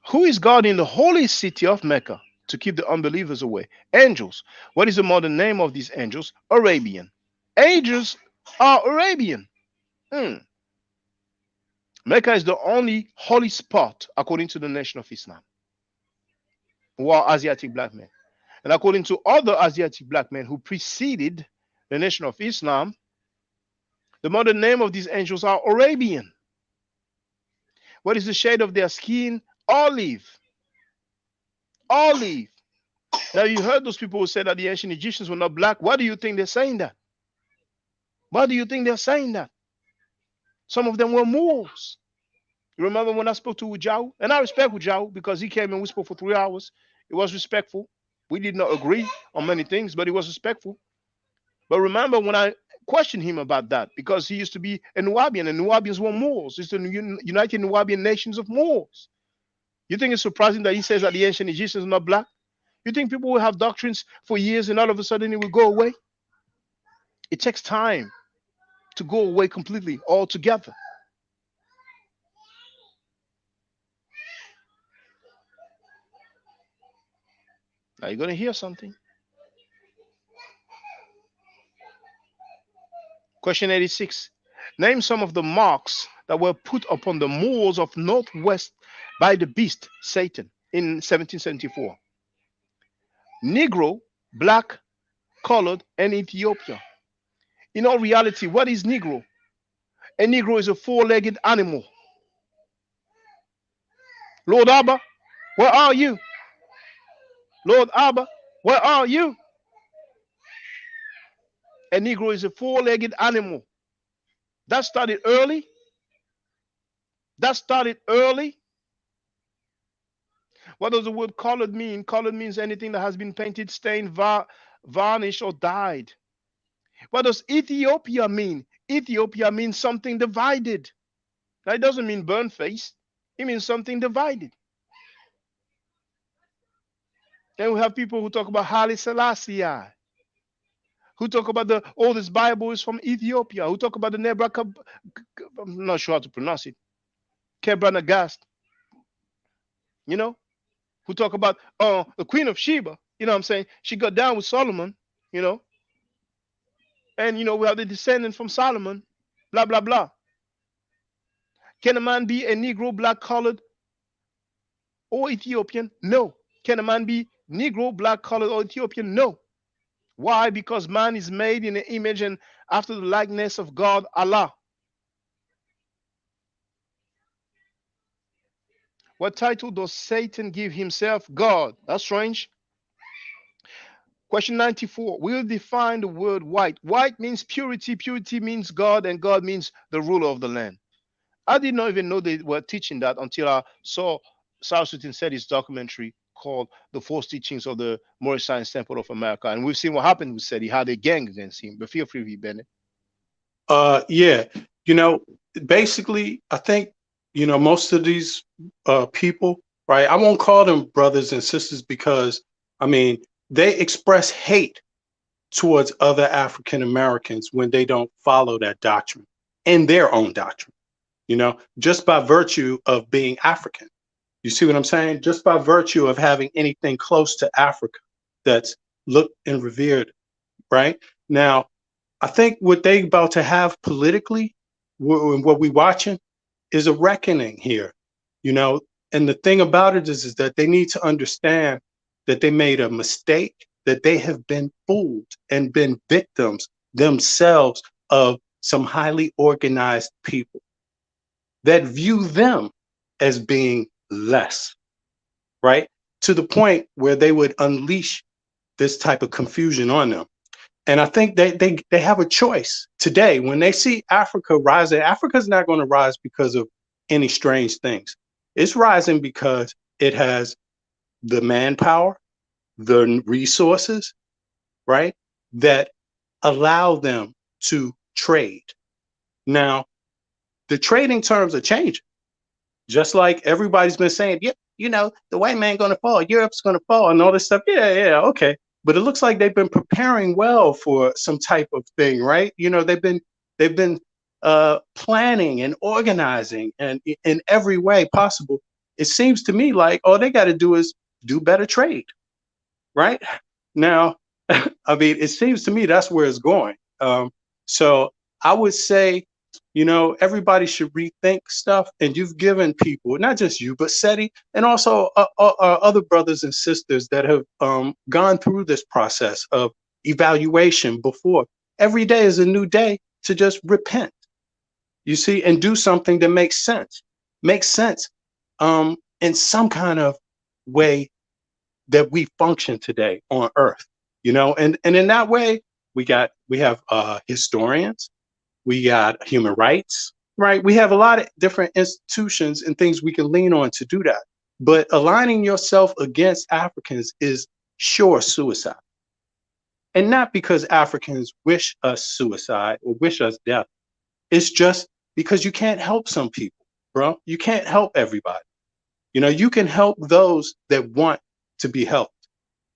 who is guarding the holy city of Mecca to keep the unbelievers away? Angels. What is the modern name of these angels? Arabian. Angels are Arabian. Mecca is the only holy spot, according to the nation of Islam, who are Asiatic black men. And according to other Asiatic black men who preceded the nation of Islam, the modern name of these angels are Arabian. What is the shade of their skin? Olive. Olive. Now, you heard those people who said that the ancient Egyptians were not black. Why do you think they're saying that? Why do you think they're saying that? Some of them were Moors. You remember when I spoke to Ujau? And I respect Ujau because he came and we spoke for 3 hours. It was respectful. We did not agree on many things, but it was respectful. But remember when I questioned him about that, because he used to be a Nubian, and Nubians were Moors. It's the United Nubian Nations of Moors. You think it's surprising that he says that the ancient Egyptians are not black? You think people will have doctrines for years and all of a sudden it will go away? It takes time to go away completely, altogether. Now you're going to hear something. Question 86. Name some of the marks that were put upon the Moors of Northwest by the beast, Satan, in 1774. Negro, black, colored, and Ethiopia. In all reality, what is Negro? A Negro is a four-legged animal. Lord Abba, where are you? Lord Abba, where are you? A Negro is a four-legged animal. That started early. That started early. What does the word colored mean? Colored means anything that has been painted, stained, varnished, or dyed. What does Ethiopia mean? Ethiopia means something divided. Now, it doesn't mean burnt face. It means something divided. Then we have people who talk about Haile Selassie, who talk about the oldest Bible is from Ethiopia, who talk about the Nebuchadnezzar, I'm not sure how to pronounce it, Kebra-Nagast, who talk about the Queen of Sheba, what I'm saying? She got down with Solomon, and we have the descendant from Solomon, blah, blah, blah. Can a man be a Negro, black, colored, or Ethiopian? No. Can a man be Negro, black, colored, or Ethiopian? No. Why? Because man is made in the image and after the likeness of God, Allah. What title does Satan give himself? God. That's strange. Question 94. We'll define the word white. White means purity. Purity means God, and God means the ruler of the land. I did not even know they were teaching that until I saw Sarsutin said his documentary called The False Teachings of the Moorish Science Temple of America. And we've seen what happened with said he had a gang against him. But feel free to be Bennett. Yeah, you know, basically, I think, you know, most of these people, right? I won't call them brothers and sisters because, I mean, they express hate towards other African Americans when they don't follow that doctrine and their own doctrine, you know, just by virtue of being African. You see what I'm saying? Just by virtue of having anything close to Africa that's looked and revered, right? Now, I think what they about to have politically, what we watching, is a reckoning here, you know. And the thing about it is that they need to understand that they made a mistake, that they have been fooled and been victims themselves of some highly organized people that view them as being less, right? To the point where they would unleash this type of confusion on them. And I think they have a choice today when they see Africa rising. Africa's not going to rise because of any strange things. It's rising because it has the manpower, the resources, right, that allow them to trade. Now, the trading terms are changing. Just like everybody's been saying, yeah, you know, the white man going to fall, Europe's going to fall, and all this stuff. Yeah, okay. But it looks like they've been preparing well for some type of thing, right? You know, they've been planning and organizing and in every way possible. It seems to me like all they got to do is do better trade, right? Now, I mean, it seems to me that's where it's going. So I would say, you know, everybody should rethink stuff. And you've given people, not just you, but SETI, and also other brothers and sisters that have gone through this process of evaluation before. Every day is a new day to just repent, you see, and do something that makes sense in some kind of way that we function today on earth, you know. And in that way, we have historians, we got human rights, right? We have a lot of different institutions and things we can lean on to do that. But aligning yourself against Africans is sure suicide. And not because Africans wish us suicide or wish us death. It's just because you can't help some people, bro. You can't help everybody. You know, you can help those that want to be helped.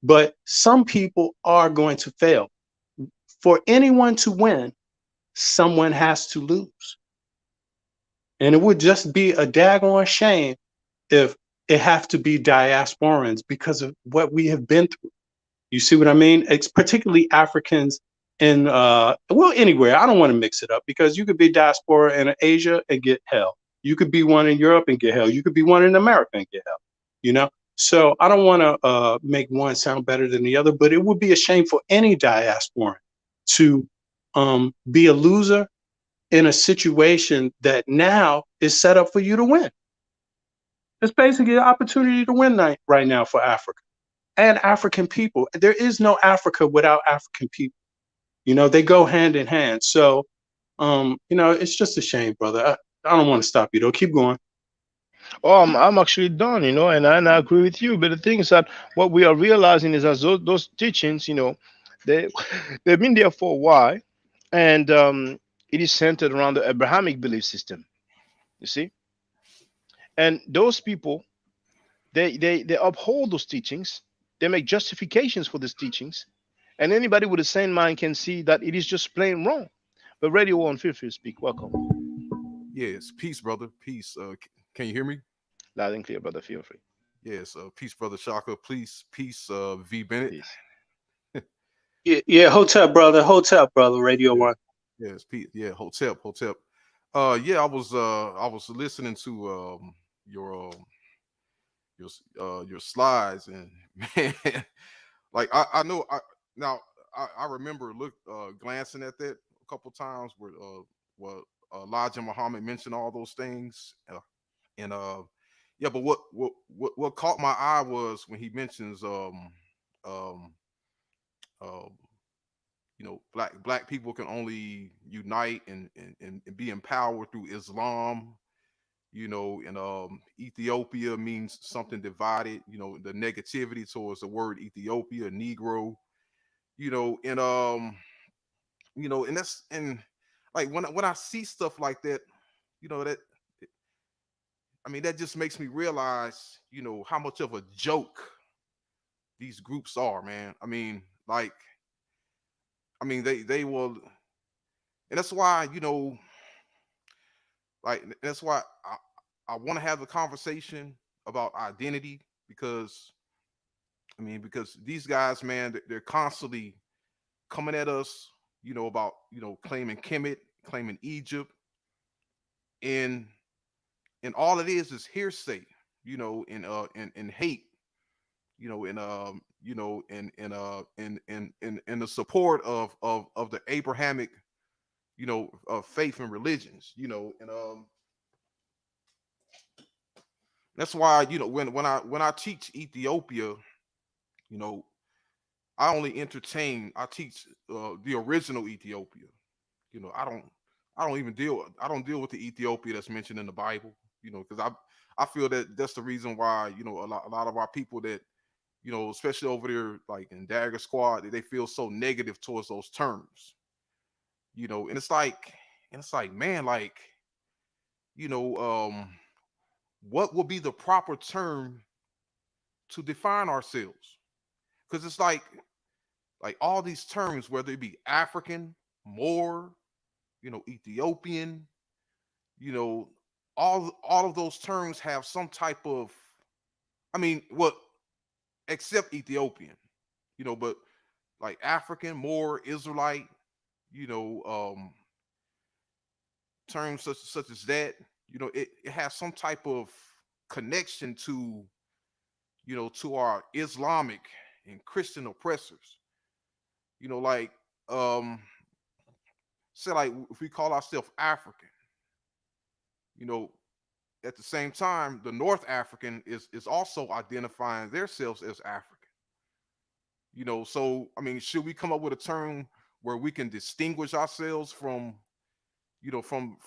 But some people are going to fail. For anyone to win, someone has to lose. And it would just be a daggone shame if it have to be diasporans because of what we have been through. You see what I mean? It's particularly Africans in, well, anywhere. I don't want to mix it up because you could be diaspora in Asia and get hell. You could be one in Europe and get hell. You could be one in America and get hell, you know? So I don't want to make one sound better than the other, but it would be a shame for any diasporan to be a loser in a situation that now is set up for you to win. It's basically an opportunity to win right now for Africa and African people. There is no Africa without African people. You know, they go hand in hand. So, you know, it's just a shame, brother. I don't want to stop you though. Keep going. Oh, I'm actually done, you know, and I agree with you. But the thing is that what we are realizing is that those teachings, you know, they've been there for a while, and it is centered around the Abrahamic belief system. You see, and those people, they uphold those teachings. They make justifications for these teachings, and anybody with a sane mind can see that it is just plain wrong. But Radio 1, feel free to speak. Welcome. Yes, peace, brother. Peace. Can you hear me? Loud and clear, brother. Feel free. Yes, peace, brother Shaka. Please, peace, V Bennett. Yeah, Hotep, brother. Radio 1. Yes, peace. Yeah, Hotep. Yeah, I was listening to your slides, and man, like I know now I remember glancing at that a couple times where Elijah Muhammad mentioned all those things, and yeah, but what caught my eye was when he mentions um you know, black people can only unite and be empowered through Islam, you know, and Ethiopia means something divided, you know, the negativity towards the word Ethiopia, Negro, you know, you know, and that's, and like when I see stuff like that, you know, that, I mean, that just makes me realize, you know, how much of a joke these groups are, man. I mean, like, I mean, they will, and that's why, you know, like that's why I want to have the conversation about identity, because I mean, because these guys, man, they're constantly coming at us, you know, about, you know, claiming Kemet, claiming Egypt, and all it is hearsay, you know, and hate, you know, and you know, in the support of the Abrahamic, you know, faith and religions, you know, and that's why, you know, when I teach Ethiopia, you know, I teach the original Ethiopia. You know, I don't deal with the Ethiopia that's mentioned in the Bible, you know, because I feel that that's the reason why, you know, a lot of our people that, you know, especially over there like in Dagger Squad, they feel so negative towards those terms. You know, and it's like, man, like, you know, what will be the proper term to define ourselves? Because it's like all these terms, whether it be African, Moor, you know, Ethiopian, you know, all of those terms have some type of, I mean, what, except Ethiopian, you know, but like African, Moor, Israelite, you know, terms such as that, you know, it has some type of connection to, you know, to our Islamic and Christian oppressors. You know, like say like if we call ourselves African, you know, at the same time, the North African is also identifying themselves as African. You know, so I mean, should we come up with a term where we can distinguish ourselves from, you know, from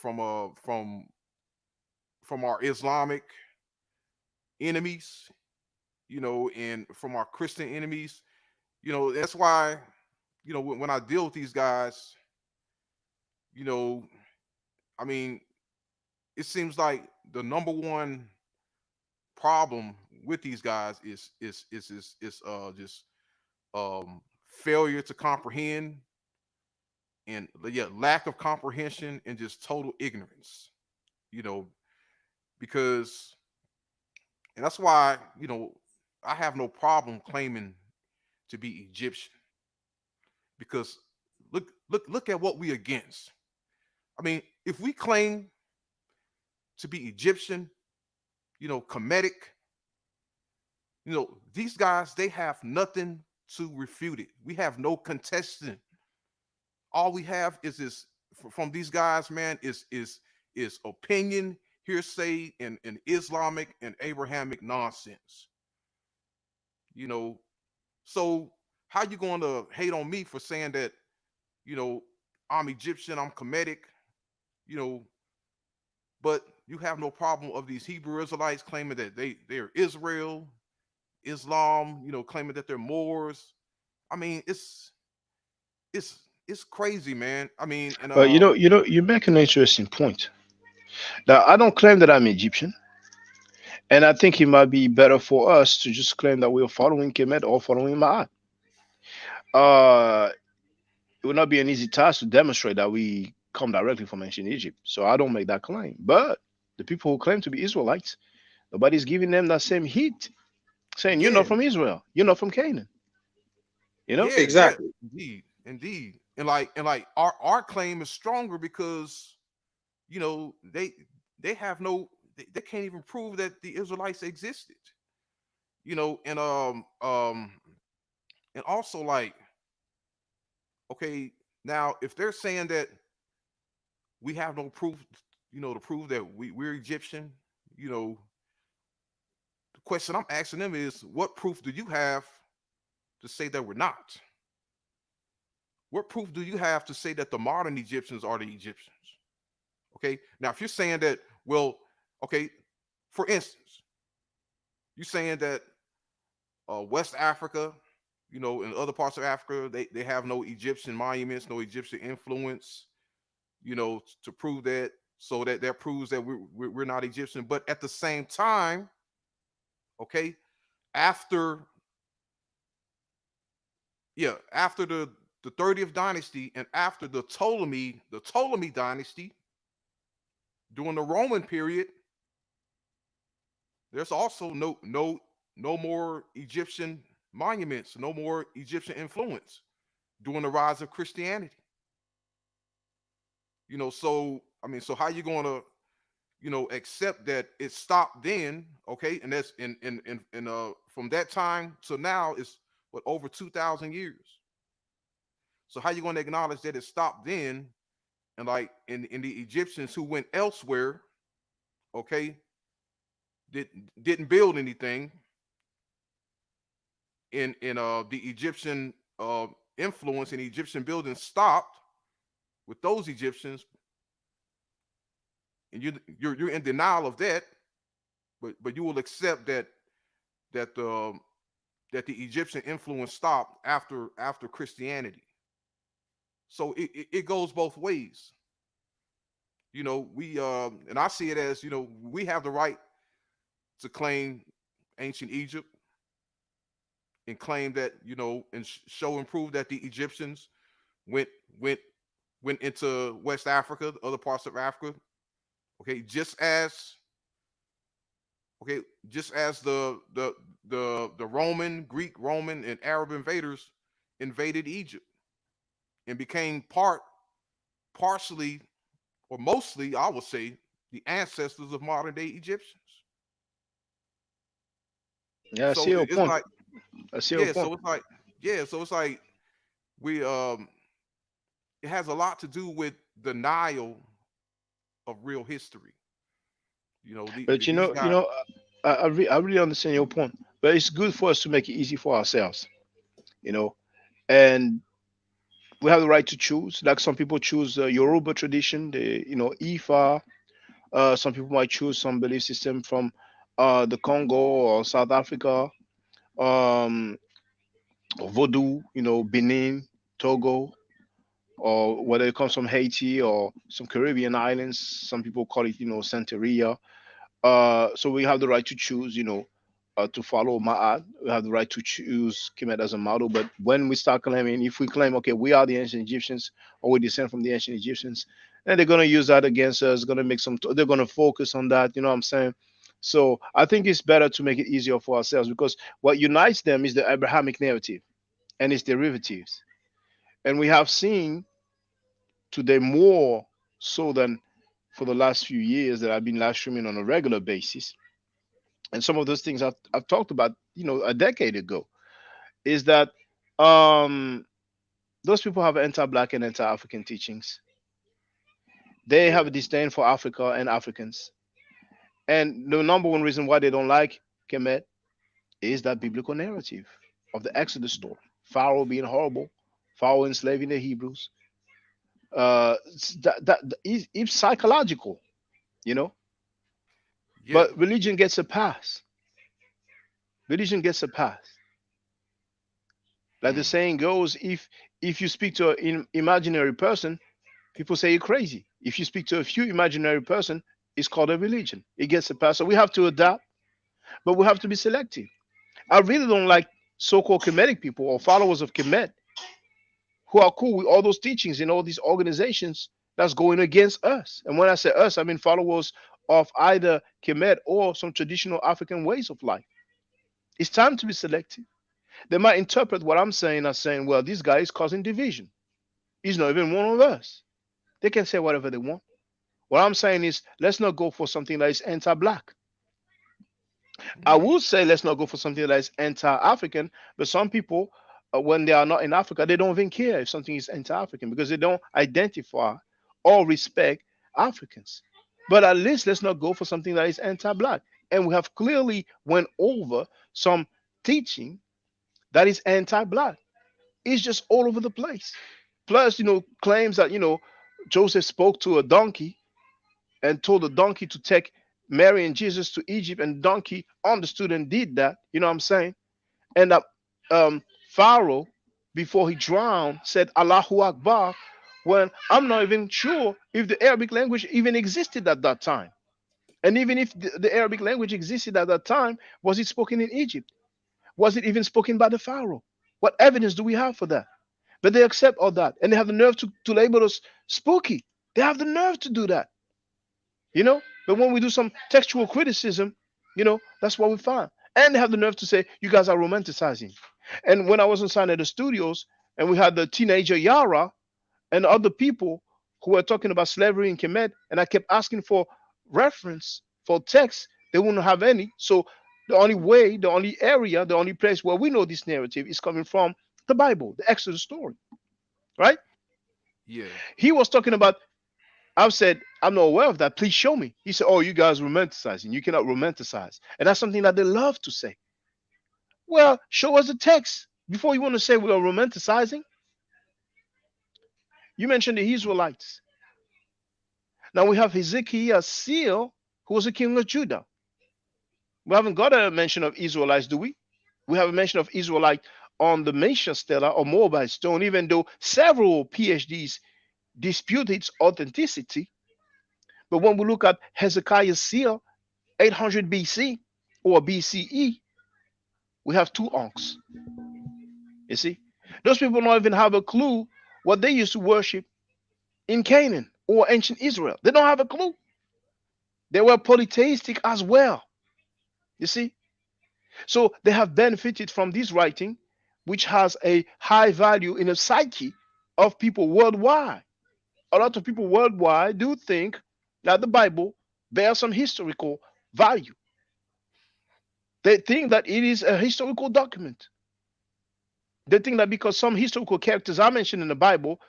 our Islamic enemies, you know, and from our Christian enemies? You know, that's why, you know, when I deal with these guys, you know, I mean, it seems like the number one problem with these guys is just failure to comprehend, and yeah, lack of comprehension and just total ignorance, you know, because, and that's why, you know, I have no problem claiming to be Egyptian, because look at what we against. I mean, if we claim to be Egyptian, you know, Kemetic, you know, these guys, they have nothing to refute it. We have no contestant. All we have is this from these guys, man, is opinion, hearsay, and Islamic and Abrahamic nonsense. You know, so how you going to hate on me for saying that, you know, I'm Egyptian, I'm Kemetic, you know, but you have no problem of these Hebrew Israelites claiming that they're Israel, Islam, you know, claiming that they're Moors. I mean, it's crazy, man. I mean, and You make an interesting point. Now, I don't claim that I'm Egyptian, and I think it might be better for us to just claim that we're following Kemet or following Ma'at. It would not be an easy task to demonstrate that we come directly from ancient Egypt. So I don't make that claim. But the people who claim to be Israelites, nobody's giving them that same heat, saying you're not from Israel, you're not from Canaan. You know? yeah, indeed, and like our claim is stronger because, you know, they have no, they can't even prove that the Israelites existed. You know, and also like, Okay, now if they're saying that we have no proof, to prove that we're Egyptian, the question I'm asking them is, what proof do you have to say that we're not? What proof do you have to say that the modern Egyptians are the Egyptians? Okay, now if you're saying that, well, okay, for instance, you're saying that West Africa, in other parts of Africa, they have no Egyptian monuments, no Egyptian influence, to prove that, so that proves that we're not Egyptian. But at the same time, okay, after the 30th dynasty and after the Ptolemy dynasty, during the Roman period, there's also no more Egyptian monuments, no more Egyptian influence during the rise of Christianity. So how you going to accept that it stopped then? Okay, and that's in from that time to now is what, over 2,000 years. So how you going to acknowledge that it stopped then, and like in the Egyptians who went elsewhere, okay, didn't build anything in the Egyptian influence and Egyptian building stopped with those Egyptians, and you're in denial of that, but you will accept that the Egyptian influence stopped after Christianity. So it goes both ways. We and I see it as, we have the right to claim ancient Egypt and claim that, and show and prove that the Egyptians went into West Africa, other parts of Africa. Okay, just as the Roman, Greek, Roman, and Arab invaders invaded Egypt and became partially or mostly, I would say, the ancestors of modern day Egyptians. Yeah, I So see your it's point. like, I see your yeah, so point. it's like we it has a lot to do with denial of real history. But These guys. I really understand your point. But it's good for us to make it easy for ourselves, and we have the right to choose. Like some people choose Yoruba tradition, Ifa. Some people might choose some belief system from the Congo or South Africa, or Vodou, Benin, Togo, or whether it comes from Haiti or some Caribbean islands. Some people call it, Santeria. So we have the right to choose, to follow Ma'at. We have the right to choose Kemet as a model. But when we start claiming, if we claim, okay, we are the ancient Egyptians, or we descend from the ancient Egyptians, then they're going to use that against us, going to make they're going to focus on that. You know what I'm saying? So I think it's better to make it easier for ourselves, because what unites them is the Abrahamic narrative and its derivatives. And we have seen today more so than for the last few years that I've been live streaming on a regular basis. And some of those things I've talked about, a decade ago, is that those people have anti-black and anti-African teachings. They have a disdain for Africa and Africans. And the number one reason why they don't like Kemet is that biblical narrative of the Exodus story. Pharaoh being horrible, Pharaoh enslaving the Hebrews. It's psychological, Yeah. But religion gets a pass. Religion gets a pass. Like the saying goes, if you speak to an imaginary person, people say you're crazy. If you speak to a few imaginary person, it's called a religion. It gets a pass. So we have to adapt, but we have to be selective. I really don't like so-called Kemetic people or followers of Kemet who are cool with all those teachings and all these organizations that's going against us. And when I say us, I mean followers of either Kemet or some traditional African ways of life. It's time to be selective. They might interpret what I'm saying as saying, well, this guy is causing division. He's not even one of us. They can say whatever they want. What I'm saying is, let's not go for something that is anti-black. I would say let's not go for something that is anti-African, but some people when they are not in Africa, they don't even care if something is anti-African because they don't identify or respect Africans. But at least let's not go for something that is anti-black. And we have clearly went over some teaching that is anti-black. It's just all over the place. Plus, claims that, Joseph spoke to a donkey and told the donkey to take Mary and Jesus to Egypt, and donkey understood and did that. You know what I'm saying? And that Pharaoh, before he drowned, said Allahu Akbar, when I'm not even sure if the Arabic language even existed at that time. And even if the Arabic language existed at that time, was it spoken in Egypt? Was it even spoken by the Pharaoh? What evidence do we have for that? But they accept all that, and they have the nerve to label us spooky. They have the nerve to do that. But when we do some textual criticism, that's what we find. And they have the nerve to say, you guys are romanticizing. And when I was inside at the studios, and we had the teenager Yara and other people who were talking about slavery in Kemet, and I kept asking for reference, for text, they wouldn't have any. So the only way, the only area, the only place where we know this narrative is coming from the Bible, the Exodus story, right? Yeah. He was talking about, I've said, I'm not aware of that. Please show me. He said, oh, you guys romanticizing. You cannot romanticize. And that's something that they love to say. Well, show us the text before you want to say we are romanticizing. You mentioned the Israelites. Now we have Hezekiah Seal, who was a king of Judah. We haven't got a mention of Israelites, do we? We have a mention of Israelite on the Mesha Stela or Moabite stone, even though several PhDs dispute its authenticity. But when we look at Hezekiah's seal, 800 BC or BCE, we have two unks. You see, those people don't even have a clue what they used to worship in Canaan or ancient Israel. They don't have a clue. They were polytheistic as well. You see, so they have benefited from this writing, which has a high value in the psyche of people worldwide. A lot of people worldwide do think that the Bible bears some historical value. They think that it is a historical document. They think that because some historical characters are mentioned in the Bible,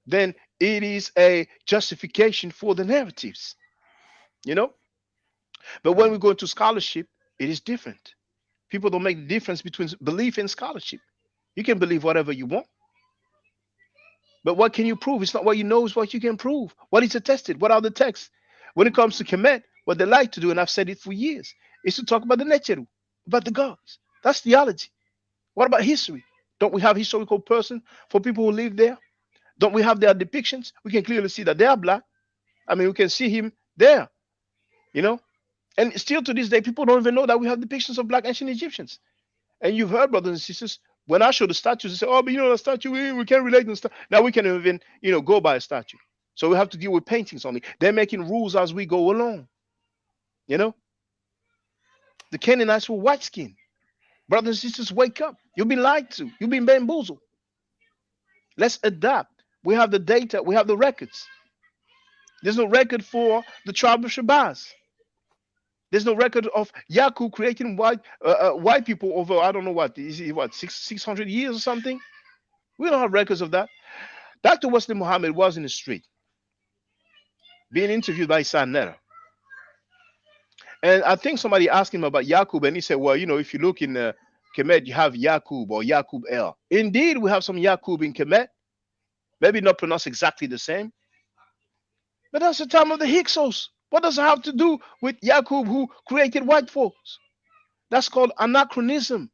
then it is a justification for the narratives. But when we go into scholarship, it is different. People don't make the difference between belief and scholarship. You can believe whatever you want. But what can you prove? It's not what you know, it's what you can prove. What is attested? What are the texts? When it comes to Kemet, what they like to do, and I've said it for years, is to talk about the Necheru, about the gods. That's theology. What about history? Don't we have historical person for people who live there? Don't we have their depictions? We can clearly see that they are black. I mean, we can see him there, And still to this day, people don't even know that we have depictions of black ancient Egyptians. And you've heard, brothers and sisters, when I show the statues, they say, oh, but the statue, we can't relate to the statue. Now we can even, go by a statue. So we have to deal with paintings only. They're making rules as we go along. The Canaanites were white skin. Brothers and sisters, wake up. You've been lied to. You've been bamboozled. Let's adapt. We have the data. We have the records. There's no record for the tribe of Shabazz. There's no record of Yaqub creating white people over, I don't know what, is it 600 years or something? We don't have records of that. Dr. Wesley Muhammad was in the street being interviewed by San Nera. And I think somebody asked him about Yaqub, and he said, well, if you look in Kemet, you have Yaqub or Yaqub El. Indeed, we have some Yaqub in Kemet. Maybe not pronounced exactly the same. But that's the time of the Hyksos. What does it have to do with Yaqub who created white folks? That's called anachronism.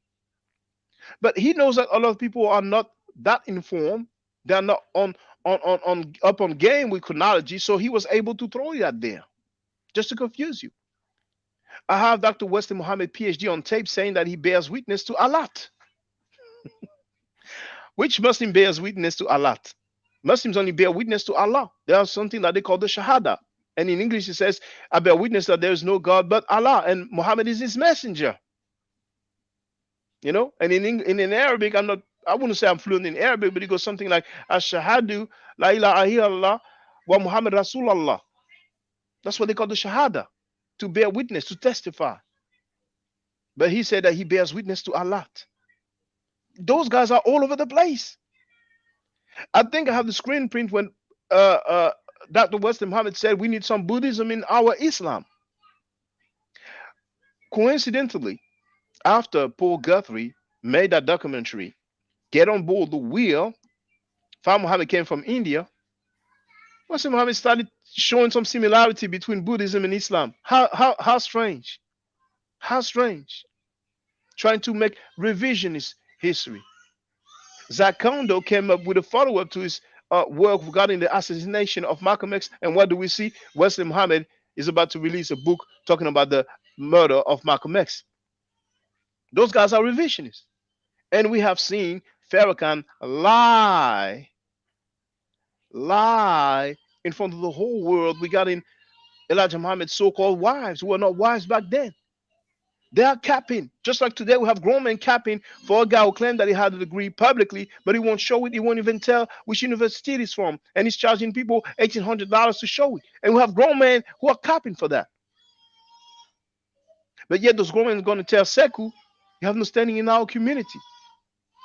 But he knows that a lot of people are not that informed. They're not up on game with chronology. So he was able to throw that there just to confuse you. I have Dr. Wesley Muhammad, PhD, on tape saying that he bears witness to Allah. Which Muslim bears witness to Allah? Muslims only bear witness to Allah. There's something that they call the Shahada. And in English, it says, I bear witness that there is no God but Allah, and Muhammad is his messenger. And in Arabic, I wouldn't say I'm fluent in Arabic, but it goes something like, Ashhadu la ilaha illallah wa Muhammad Rasulullah. That's what they call the Shahada, to bear witness, to testify. But he said that he bears witness to Allah. Those guys are all over the place. I think I have the screen print when Dr. Wesley Muhammad said we need some Buddhism in our Islam. Coincidentally, after Paul Guthrie made that documentary, Get on Board the Wheel, Fard Muhammad came from India. Wesley Muhammad started showing some similarity between Buddhism and Islam. How strange. How strange. Trying to make revisionist history. Zach Kondo came up with a follow-up to his work regarding the assassination of Malcolm X. And what do we see? Wesley Muhammad is about to release a book talking about the murder of Malcolm X. Those guys are revisionists. And we have seen Farrakhan lie in front of the whole world regarding Elijah Muhammad's so-called wives who were not wives back then. They are capping. Just like today we have grown men capping for a guy who claimed that he had a degree publicly, but he won't show it. He won't even tell which university it is from. And he's charging people $1,800 to show it. And we have grown men who are capping for that. But yet those grown men are going to tell Sekou, you have no standing in our community.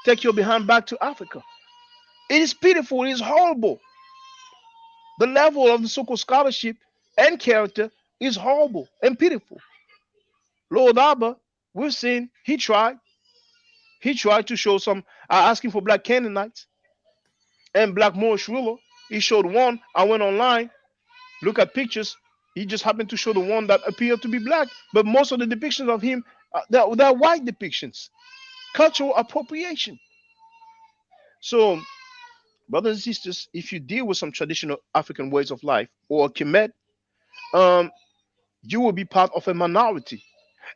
Take your behind back to Africa. It is pitiful. It is horrible. The level of the so-called scholarship and character is horrible and pitiful. Lord Abba, we've seen he tried to show some asking for black Canaanites and black Moorish ruler. He showed one. I went online, look at pictures. He just happened to show the one that appeared to be black, but most of the depictions of him they're white depictions. Cultural appropriation. So, brothers and sisters, if you deal with some traditional African ways of life or Kemet, you will be part of a minority.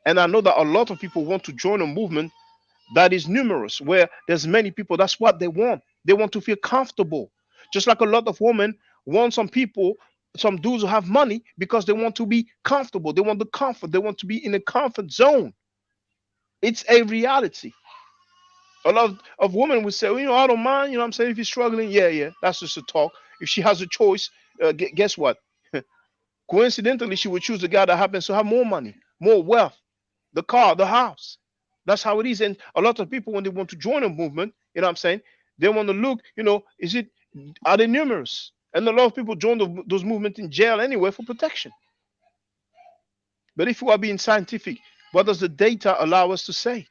And I know that a lot of people want to join a movement that is numerous, where there's many people. That's what they want. They want to feel comfortable. Just like a lot of women want some people, some dudes who have money because they want to be comfortable. They want the comfort. They want to be in a comfort zone. It's a reality. A lot of women would say, well, I don't mind, what I'm saying, if you're struggling, yeah, that's just a talk. If she has a choice, guess what? Coincidentally, she would choose the guy that happens to have more money, more wealth, the car, the house. That's how it is. And a lot of people, when they want to join a movement, what I'm saying, they want to look, are they numerous? And a lot of people join those movements in jail anyway for protection. But if we are being scientific, what does the data allow us to say?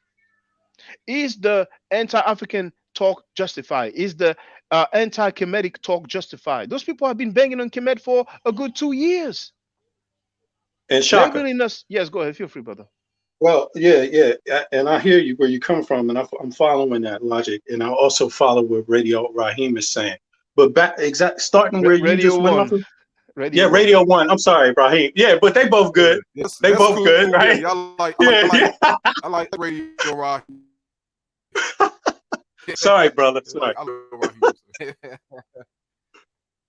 Is the anti-African talk justified? Is the anti-Kemetic talk justified? Those people have been banging on Kemet for a good 2 years. And Shaka, yes, go ahead. Feel free, brother. Well, yeah, and I hear you where you come from, and I'm following that logic, and I also follow what Radio Raheem is saying. But starting where you just went off of, Radio One. I'm sorry, Raheem. Yeah, but they both good. They both cool, good, right? Yeah, I like Radio Raheem. Sorry, brother. Sorry.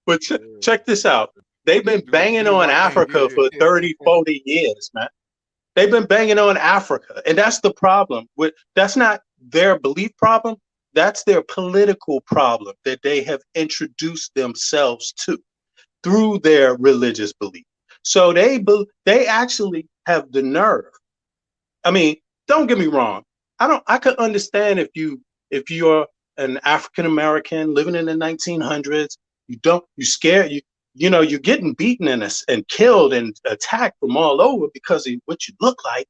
But check this out. They've been banging on Africa for 30, 40 years, man. They've been banging on Africa. And that's the problem. That's not their belief problem. That's their political problem that they have introduced themselves to through their religious belief. So they actually have the nerve. I mean, don't get me wrong. I could understand if you're an African American living in the 1900s, you're scared, you're getting beaten and killed and attacked from all over because of what you look like,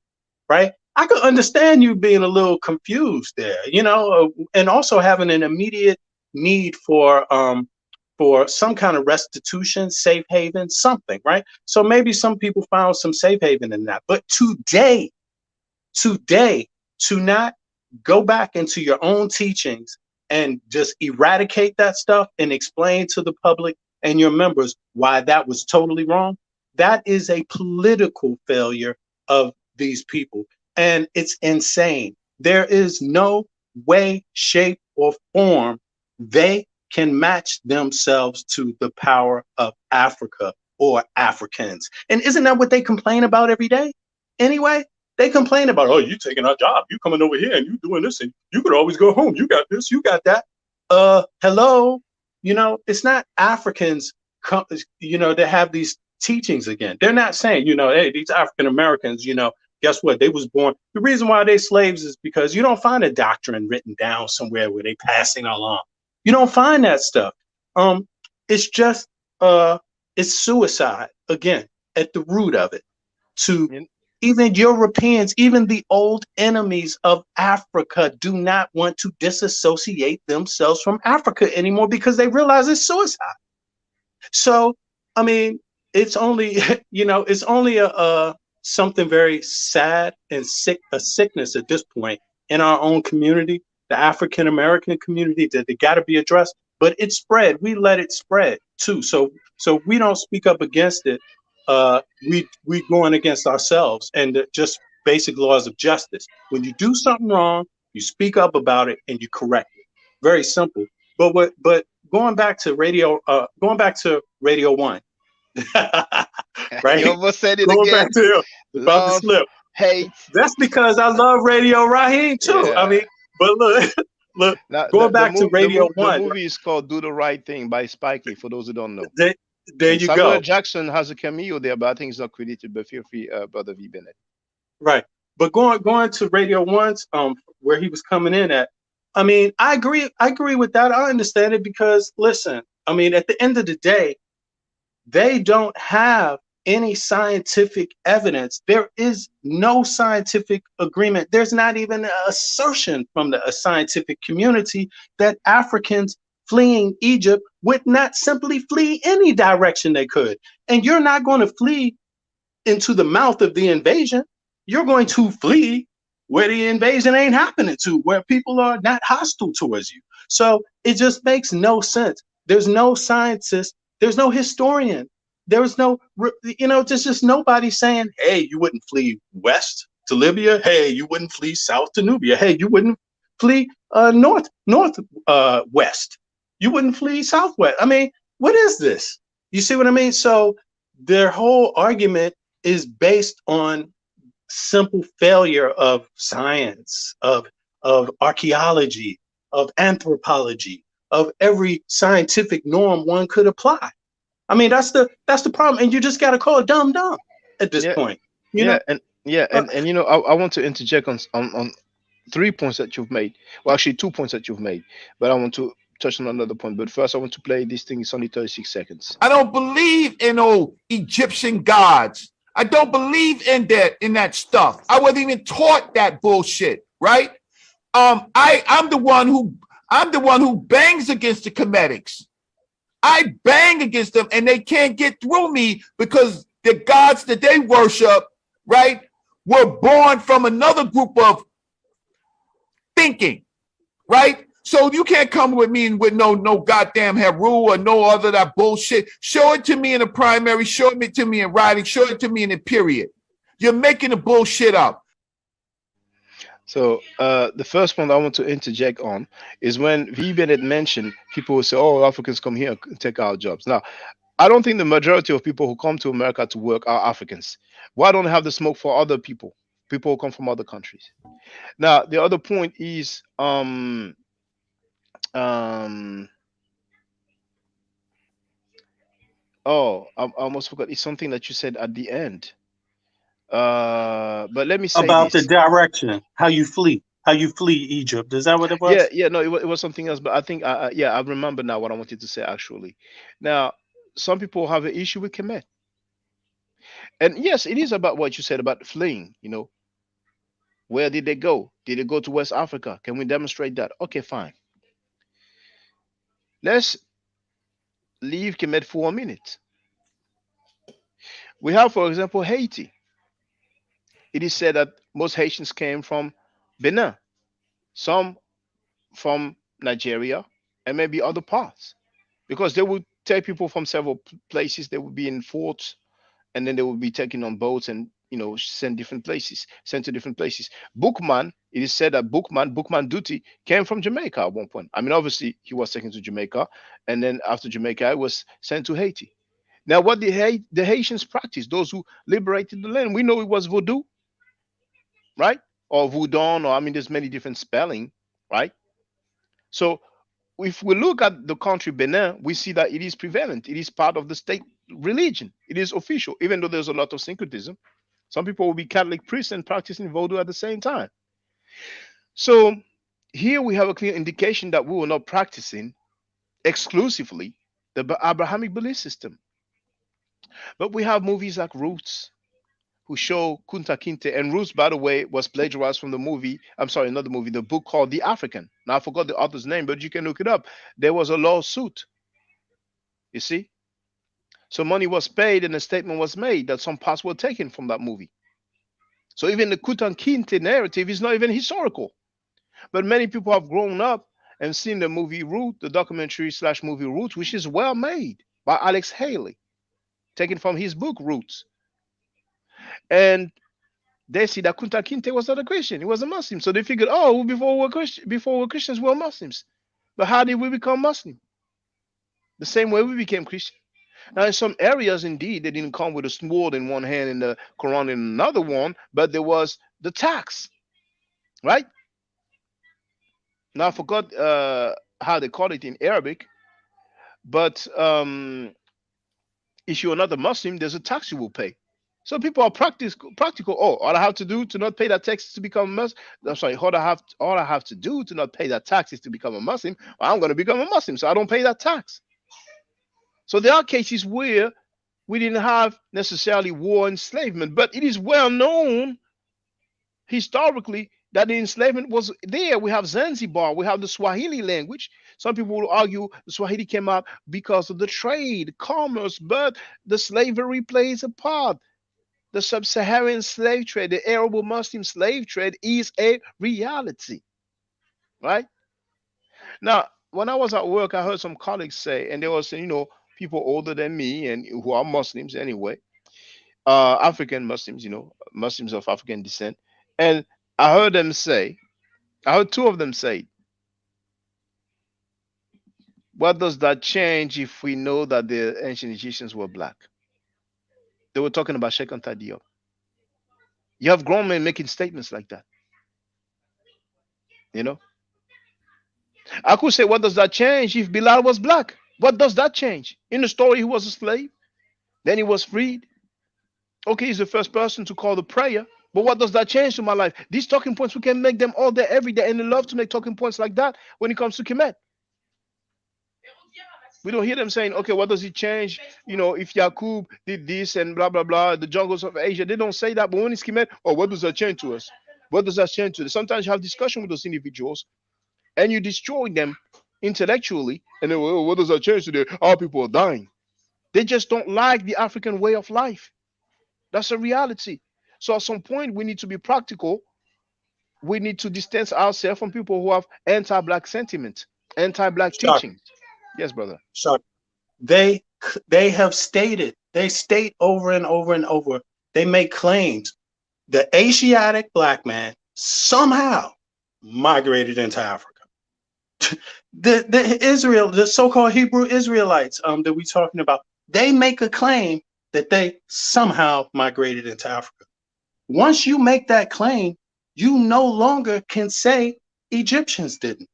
right? I could understand you being a little confused there, and also having an immediate need for some kind of restitution, safe haven, something, right? So maybe some people found some safe haven in that. But today, to not go back into your own teachings and just eradicate that stuff and explain to the public and your members why that was totally wrong, that is a political failure of these people. And it's insane. There is no way, shape, or form they can match themselves to the power of Africa or Africans. And isn't that what they complain about every day? Anyway, they complain about, oh, you taking our job, you coming over here and you doing this, and you could always go home. You got this, you got that. Hello, it's not Africans, that have these teachings again. They're not saying, hey, these African Americans, Guess what? They was born. The reason why they slaves is because you don't find a doctrine written down somewhere where they passing along. You don't find that stuff. It's just it's suicide again at the root of it. To even Europeans, even the old enemies of Africa do not want to disassociate themselves from Africa anymore because they realize it's suicide. So, I mean, it's only, it's only a something very sad and a sickness at this point in our own community, the African American community, that they got to be addressed. But it spread. We let it spread too. So we don't speak up against it. We going against ourselves and just basic laws of justice. When you do something wrong, you speak up about it and you correct it. Very simple. But going back to Radio 1, right? You almost said it Going again. back to about to slip. Hate. That's because I love Radio Raheem too. Yeah. I mean, but look, Now, going back to Radio 1. The movie is called "Do the Right Thing" by Spike Lee. For those who don't know, there you Samuel go. Jackson has a cameo there, but I think it's not credited. But feel free, Brother V. Bennett. Right. But going to Radio 1's where he was coming in at, I mean, I agree with that. I understand it because listen, I mean, at the end of the day, they don't have any scientific evidence. There is no scientific agreement. There's not even an assertion from the scientific community that Africans fleeing Egypt would not simply flee any direction they could. And you're not going to flee into the mouth of the invasion. You're going to flee where the invasion ain't happening to, where people are not hostile towards you. So it just makes no sense. There's no scientist. There's no historian. There's no, there's just nobody saying, hey, you wouldn't flee west to Libya. Hey, you wouldn't flee south to Nubia. Hey, you wouldn't flee west. You wouldn't flee southwest. I mean, what is this? You see what I mean? So their whole argument is based on simple failure of science, of archaeology, of anthropology, of every scientific norm one could apply. I mean, that's the problem, and you just got to call it dumb at this point. And I want to interject on 3 points that you've made. Well, actually 2 points that you've made, but I want to touch on another point. But first, I want to play this thing. It's only 36 seconds. I don't believe in old Egyptian gods. I don't believe in that stuff. I wasn't even taught that bullshit, right? I'm the one who bangs against the Cometics. I bang against them and they can't get through me because the gods that they worship, right, were born from another group of thinking, right? So you can't come with me with no goddamn Heru or no other that bullshit. Show it to me in the primary, show it to me in writing, show it to me in the period. You're making the bullshit up. So the first one I want to interject on is when V. Bennett mentioned people will say, oh, Africans come here and take our jobs. Now, I don't think the majority of people who come to America to work are Africans. Why don't they have the smoke for other people who come from other countries? Now, the other point is I almost forgot. It's something that you said at the end. But let me say about this. the direction, how you flee Egypt. Is that what it was? No, it was something else. But I think, I remember now what I wanted to say actually. Now, some people have an issue with Kemet, and yes, it is about what you said about fleeing. Where did they go? Did they go to West Africa? Can we demonstrate that? Okay, fine. Let's leave Kemet for a minute. We have, for example, Haiti. It is said that most Haitians came from Benin, some from Nigeria, and maybe other parts, because they would take people from several places. They would be in forts, and then they would be taken on boats and sent to different places. Bookman, it is said that Bookman Duty came from Jamaica at one point. I mean, obviously he was taken to Jamaica, and then after Jamaica, he was sent to Haiti. Now, what the Haitians practiced, those who liberated the land, we know it was voodoo, right? Or voodoo, or I mean, there's many different spelling, right? So if we look at the country Benin, we see that it is prevalent. It is part of the state religion. It is official, even though there's a lot of syncretism. Some people will be Catholic priests and practicing voodoo at the same time. So here we have a clear indication that we were not practicing exclusively the Abrahamic belief system. But we have movies like Roots, who show Kunta Kinte, and Roots, by the way, was plagiarized from the movie. I'm sorry, not the movie, the book called The African. Now I forgot the author's name, but you can look it up. There was a lawsuit. You see? So money was paid and a statement was made that some parts were taken from that movie. So even the Kunta Kinte narrative is not even historical. But many people have grown up and seen the movie Root, the documentary / movie Roots, which is well made by Alex Haley, taken from his book Roots. And they see that Kunta Kinte was not a Christian; he was a Muslim. So they figured, oh, before we're Christians, we're Muslims. But how did we become Muslim? The same way we became Christian. Now, in some areas, indeed, they didn't come with a sword in one hand and the Quran in another one, but there was the tax, right? Now, I forgot how they call it in Arabic, but if you're not a Muslim, there's a tax you will pay. So people are practical. Oh, all I have to do to not pay that tax is to become a Muslim. I'm sorry, all I have to do to not pay that tax is to become a Muslim. Well, I'm going to become a Muslim, so I don't pay that tax. So there are cases where we didn't have necessarily war enslavement, but it is well known historically that the enslavement was there. We have Zanzibar, we have the Swahili language. Some people will argue the Swahili came out because of the trade, commerce, but the slavery plays a part. The sub-Saharan slave trade, the Arab-Muslim slave trade is a reality, right? Now, when I was at work, I heard some colleagues say, and they were saying, people older than me and who are Muslims anyway, African Muslims, Muslims of African descent. And I heard two of them say, what does that change if we know that the ancient Egyptians were black? They were talking about Sheikh Anta Diop. You have grown men making statements like that. I could say, what does that change if Bilal was black? What does that change? In the story, he was a slave. Then he was freed. Okay, he's the first person to call the prayer. But what does that change to my life? These talking points, we can make them all day, every day. And they love to make talking points like that when it comes to Kemet. We don't hear them saying, okay, what does it change? If Yaqub did this and blah, blah, blah, the jungles of Asia. They don't say that. But when it's Kemet, what does that change to us? What does that change to us? Sometimes you have discussion with those individuals and you destroy them intellectually. And then, well, what does that change to them? Our people are dying. They just don't like the African way of life. That's a reality. So at some point, we need to be practical. We need to distance ourselves from people who have anti-black sentiment, anti-black teaching. Yes, brother. So they have stated, they state over and over and over, they make claims. The Asiatic black man somehow migrated into Africa. the so-called Hebrew Israelites that we're talking about, they make a claim that they somehow migrated into Africa. Once you make that claim, you no longer can say Egyptians didn't.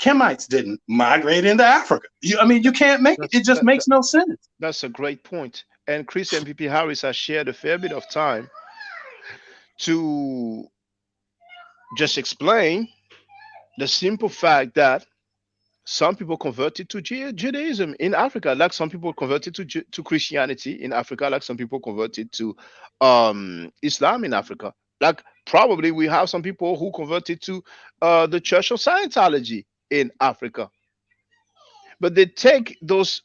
Kemites didn't migrate into Africa. You can't make it. It just makes no sense. That's a great point. And Chris MPP Harris has shared a fair bit of time to just explain the simple fact that some people converted to Judaism in Africa, like some people converted to Christianity in Africa, like some people converted to Islam in Africa. Like probably we have some people who converted to the Church of Scientology in Africa. But they take those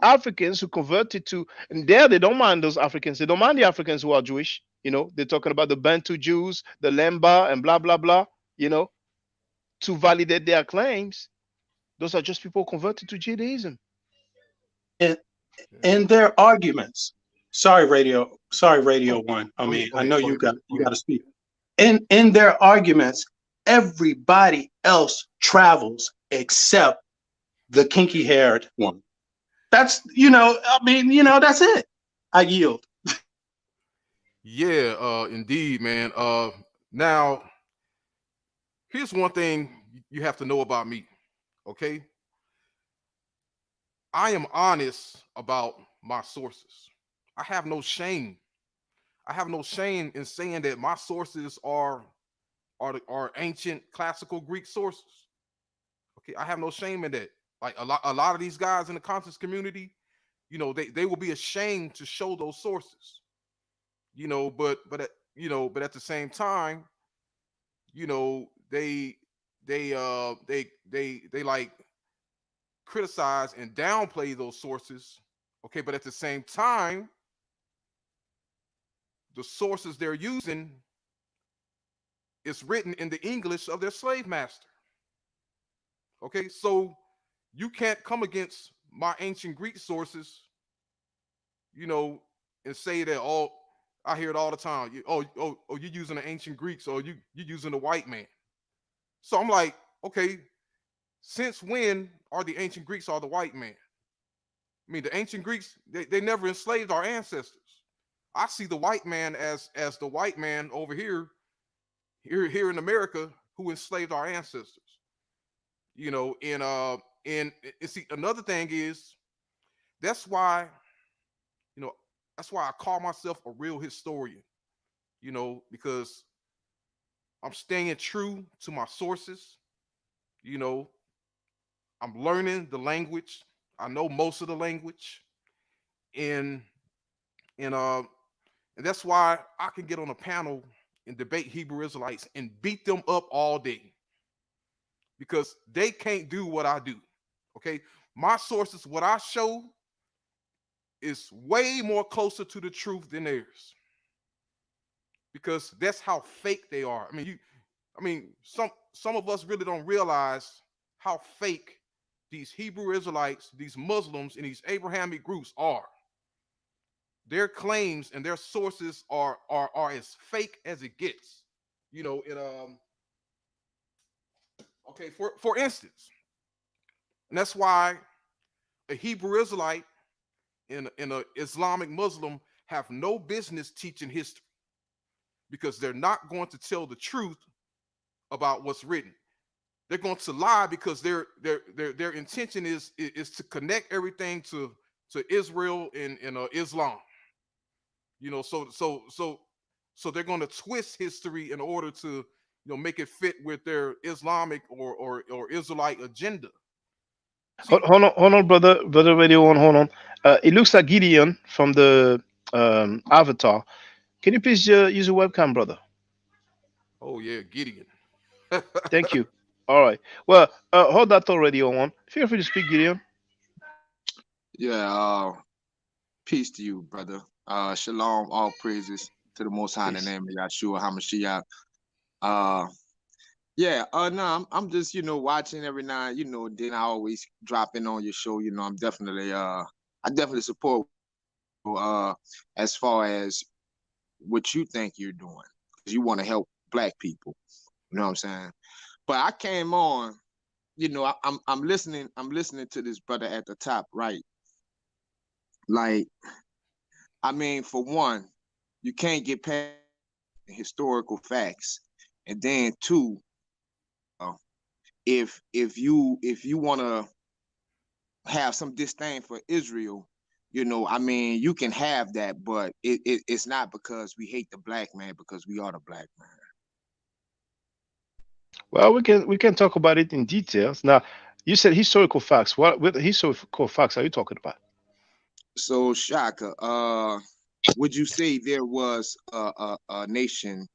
Africans who converted to, and there they don't mind those Africans. They don't mind the Africans who are Jewish. They're talking about the Bantu Jews, the Lemba, and blah, blah, blah, to validate their claims. Those are just people converted to Judaism. In their arguments, sorry, Radio One. I know you got to speak. In their arguments, everybody else travels except the kinky-haired one. That's that's it. I yield. Yeah, indeed, man. Now, here's one thing you have to know about me. Okay, I am honest about my sources. I have no shame. I have no shame in saying that my sources are ancient classical Greek sources. Okay, I have no shame in that. Like a lot of these guys in the conscious community, you know, they will be ashamed to show those sources. You know, but at the same time, you know, they like criticize and downplay those sources. Okay, but at the same time, the sources they're using is written in the English of their slave master. Okay, so you can't come against my ancient Greek sources, you know, and say that I hear it all the time. You're using the ancient Greeks, or you're using the white man. So I'm like, okay, since when are the ancient Greeks the white man? I mean, the ancient Greeks, they never enslaved our ancestors. I see the white man as the white man over here in America who enslaved our ancestors. You know, and see, another thing is that's why I call myself a real historian. You know, because I'm staying true to my sources. You know, I'm learning the language. I know most of the language, and that's why I can get on a panel and debate Hebrew Israelites and beat them up all day, because they can't do what I do. Okay, my sources, what I show, is way more closer to the truth than theirs, because that's how fake they are. I mean, some of us really don't realize how fake these Hebrew Israelites, these Muslims, and these Abrahamic groups are. Their claims and their sources are as fake as it gets. You know, okay, for instance, and that's why a Hebrew Israelite and an Islamic Muslim have no business teaching history, because they're not going to tell the truth about what's written. They're going to lie, because their intention is to connect everything to Israel and Islam. You know, so they're going to twist history in order to make it fit with their Islamic or Israelite agenda. Hold on, brother Radio One. Hold on. It looks like Gideon from the avatar. Can you please use a webcam, brother? Oh yeah, Gideon. Thank you. All right. Well, hold that already on. Feel free to speak, Gideon. Yeah. Peace to you, brother. Shalom. All praises to the Most High in the name of Yahshua HaMashiach. Yeah. No, I'm just watching every now. Then I always drop in on your show. I'm definitely I definitely support as far as what you think you're doing, because you want to help Black people. You know what I'm saying? But I came on. I'm listening to this brother at the top, right? Like, I mean, for one, you can't get past historical facts, and then two, if you want to have some disdain for Israel, I mean, you can have that, but it's not because we hate the Black man, because we are the Black man. Well, we can talk about it in details. Now, you said historical facts. What historical facts are you talking about? So, Shaka, would you say there was a nation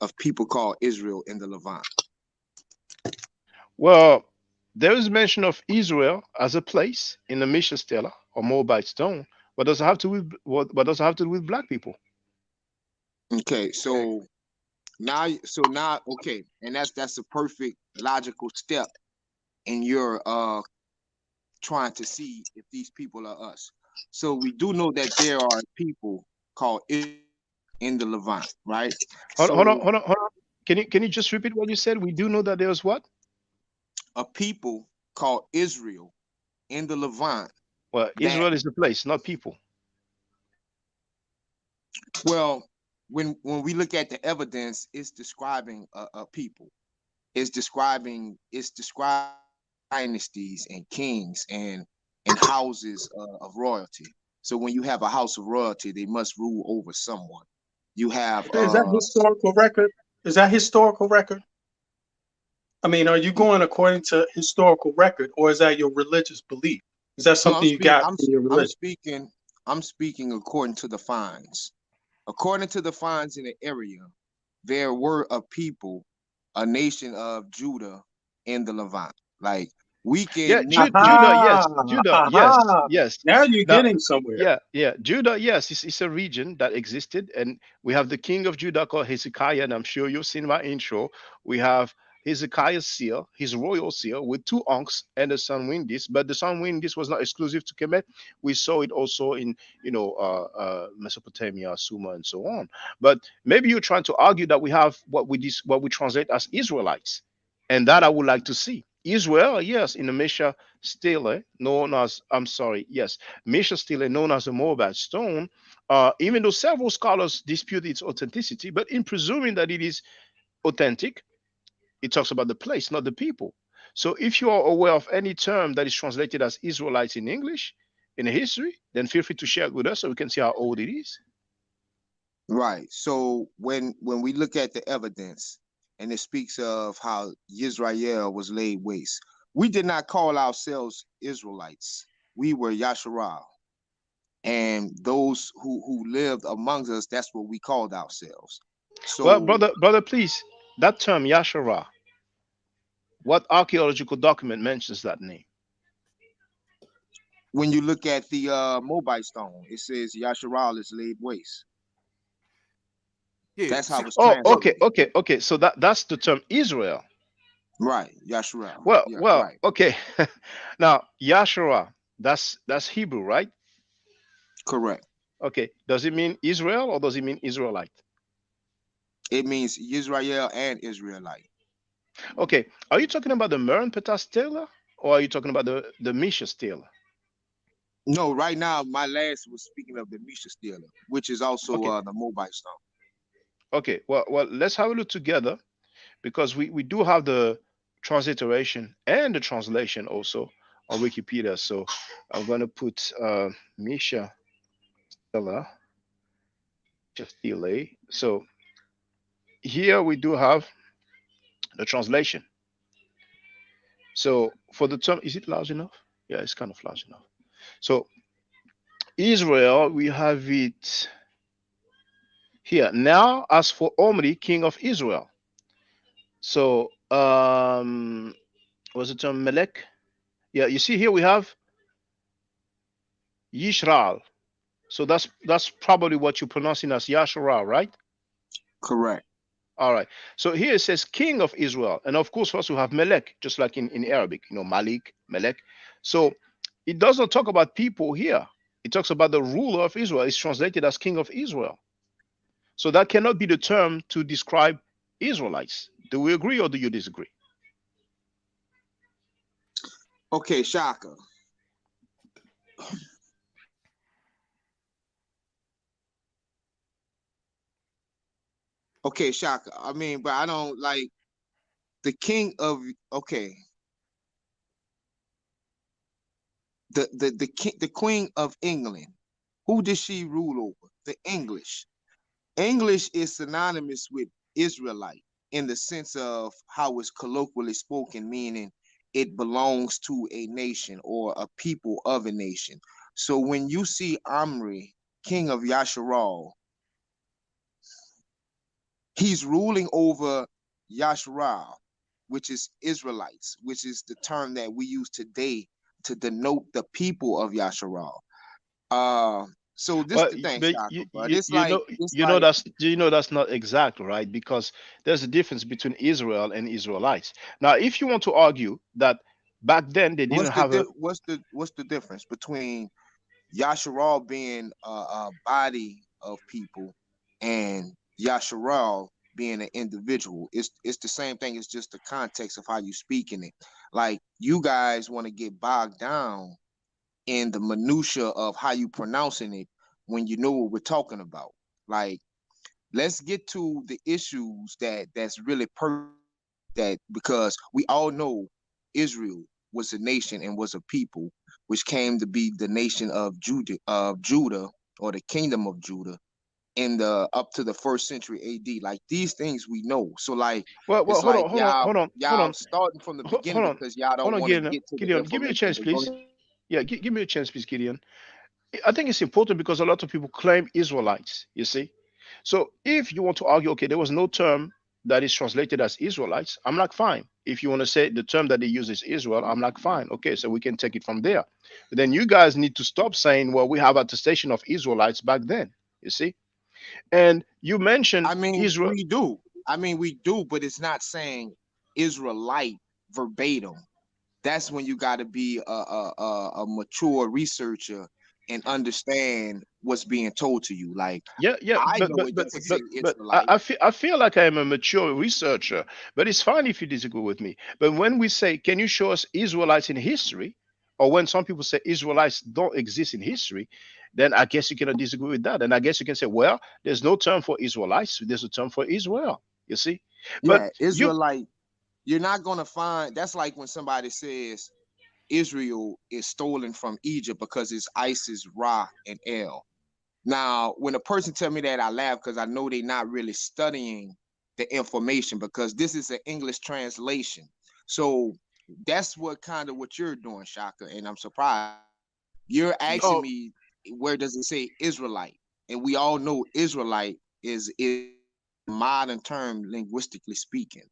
of people called Israel in the Levant? Well, there is mention of Israel as a place in the Mishnah Stela or Moabite stone. What does it have to do with Black people? Okay, so now, okay, and that's a perfect logical step in your trying to see if these people are us. So we do know that there are people called Israel in the Levant, right? Hold on. Can you just repeat what you said? We do know that there's what? A people called Israel in the Levant. Well, Israel is the place, not people. Well, when we look at the evidence, it's describing a people. It's describing dynasties and kings and houses of royalty. So when you have a house of royalty, they must rule over someone. You have Is that historical record? Is that historical record? I mean, are you going according to historical record, or is that your religious belief? Is that no, something you got from your religion? I'm speaking according to the finds. According to the finds in the area, there were a people, a nation of Judah in the Levant. Like we can Judah, yes, Judah, yes. Now you're getting somewhere. Yeah, Judah, yes, it's a region that existed, and we have the king of Judah called Hezekiah, and I'm sure you've seen my intro. We have Hezekiah's seal, his royal seal, with two unks and the son Windis. But the son Windis was not exclusive to Kemet. We saw it also in, Mesopotamia, Sumer, and so on. But maybe you're trying to argue that we have what we translate as Israelites, and that I would like to see. Israel, yes, in the Mesha stele, Mesha stele, known as the Moabite stone, even though several scholars dispute its authenticity, but in presuming that it is authentic, it talks about the place, not the people. So if you are aware of any term that is translated as Israelites in English in history, then feel free to share it with us so we can see how old it is. Right. So when we look at the evidence, and it speaks of how Israel was laid waste, we did not call ourselves Israelites. We were Yasharal. And those who lived amongst us, that's what we called ourselves. So, well, brother, please, that term Yashara, what archaeological document mentions that name? When you look at the Moabite stone, it says Yasharal is laid waste. Yeah. That's how it's translated. Okay. So that's the term Israel. Right, Yasharal. Well, right. Okay. Now, Yashara, that's Hebrew, right? Correct. Okay. Does it mean Israel or does it mean Israelite? It means Israel and Israelite. Okay. Are you talking about the Meron Peta stela or are you talking about the Mesha stela? No, right now my last was speaking of the Mesha stela, which is also the Moabite stone. Okay. Well, let's have a look together because we do have the transliteration and the translation also on Wikipedia. So I'm going to put Mesha stela. Just delay. So here we do have the translation. So for the term, is it large enough? Yeah, it's kind of large enough. So Israel, we have it here. Now, as for Omri, king of Israel. So what's the term Melech? Yeah, you see here we have Yishral. So that's probably what you're pronouncing as Yasharal, right? Correct. All right. So here it says king of Israel. And of course, also have Melech, just like in Arabic, Malik, Melech. So it doesn't talk about people here. It talks about the ruler of Israel. It's translated as king of Israel. So that cannot be the term to describe Israelites. Do we agree or do you disagree? Okay, Shaka. Okay, Shaka. I mean, but I don't like the king of the queen of England. Who did she rule over? The English. English is synonymous with Israelite in the sense of how it's colloquially spoken, meaning it belongs to a nation or a people of a nation. So when you see Omri, king of Yasharal, he's ruling over Yasharal, which is Israelites, which is the term that we use today to denote the people of Yasharal. So this is the thing, Shaka, that's not exact, right? Because there's a difference between Israel and Israelites. Now, if you want to argue that back then they didn't what's the difference between Yasharal being a body of people and Yasharal being an individual? It's the same thing. It's just the context of how you speaking it. Like you guys want to get bogged down in the minutia of how you pronouncing it when you know what we're talking about. Like, let's get to the issues that's really that, because we all know Israel was a nation and was a people, which came to be the nation of Judah or the kingdom of Judah. in the up to the 1st century AD. Like these things we know. So like Well, it's hold like on, hold on, hold on, hold y'all on, starting from the beginning hold on, because y'all hold don't on, want to Gideon. get to the Gideon, give me a information. chance, But go please. ahead. Yeah, give me a chance, please, Gideon. I think it's important because a lot of people claim Israelites, you see. So if you want to argue, okay, there was no term that is translated as Israelites, I'm like, fine. If you want to say the term that they use is Israel, I'm like, fine. Okay, so we can take it from there. But then you guys need to stop saying, well, we have attestation of Israelites back then, you see. And you mentioned I mean, Israel. we do. I mean, we do, but it's not saying Israelite verbatim. That's when you got to be a mature researcher and understand what's being told to you. Like, Yeah, yeah, I but know it doesn't say I, Israelite. I feel like I am a mature researcher, but it's fine if you disagree with me. But when we say, can you show us Israelites in history, or when some people say Israelites don't exist in history, then I guess you cannot disagree with that. And I guess you can say, well, there's no term for Israelites, there's a term for Israel. You see, but Yeah, you, Israelite. You're not gonna find. That's like when somebody says Israel is stolen from Egypt because it's Isis, Ra, and El. Now, when a person tell me that, I laugh because I know they're not really studying the information because this is an English translation. So that's what you're doing, Shaka, and I'm surprised. You're asking Oh, me where does it say Israelite, and we all know Israelite is a modern term linguistically speaking.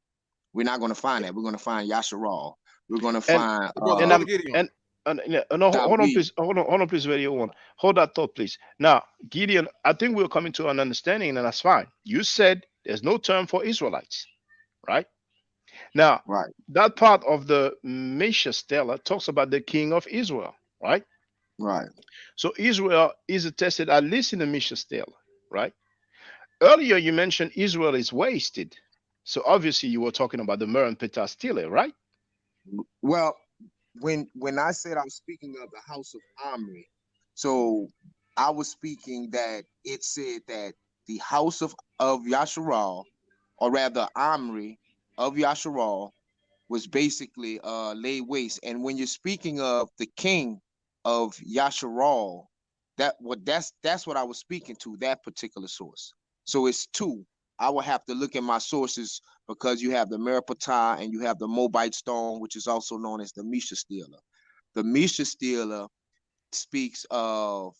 We're not going to find that. We're going to find Yasharal. We're going to and find brother, and brother I'm Gideon. and yeah, no, hold on, Tabit. please, hold on, please, radio one. Hold that thought, please. Now, Gideon, I think we're coming to an understanding, and that's fine. You said there's no term for Israelites, right? Now, Right. that part of the Mesha Stela talks about the king of Israel, right? Right. So Israel is attested at least in the Mesha Stela, right? Earlier, you mentioned Israel is wasted. So obviously, you were talking about the Mer and Petah Stele, right? Well, when I said I was speaking of the house of Omri, so I was speaking that it said that the house of Yasharal, or rather Omri of Yasharal, was basically laid waste. And when you're speaking of the king of Yasharal, that's what I was speaking to, that particular source. So it's two. I will have to look at my sources because you have the Meripatah and you have the Mobite stone, which is also known as the Misha Stela. The Misha Stela speaks of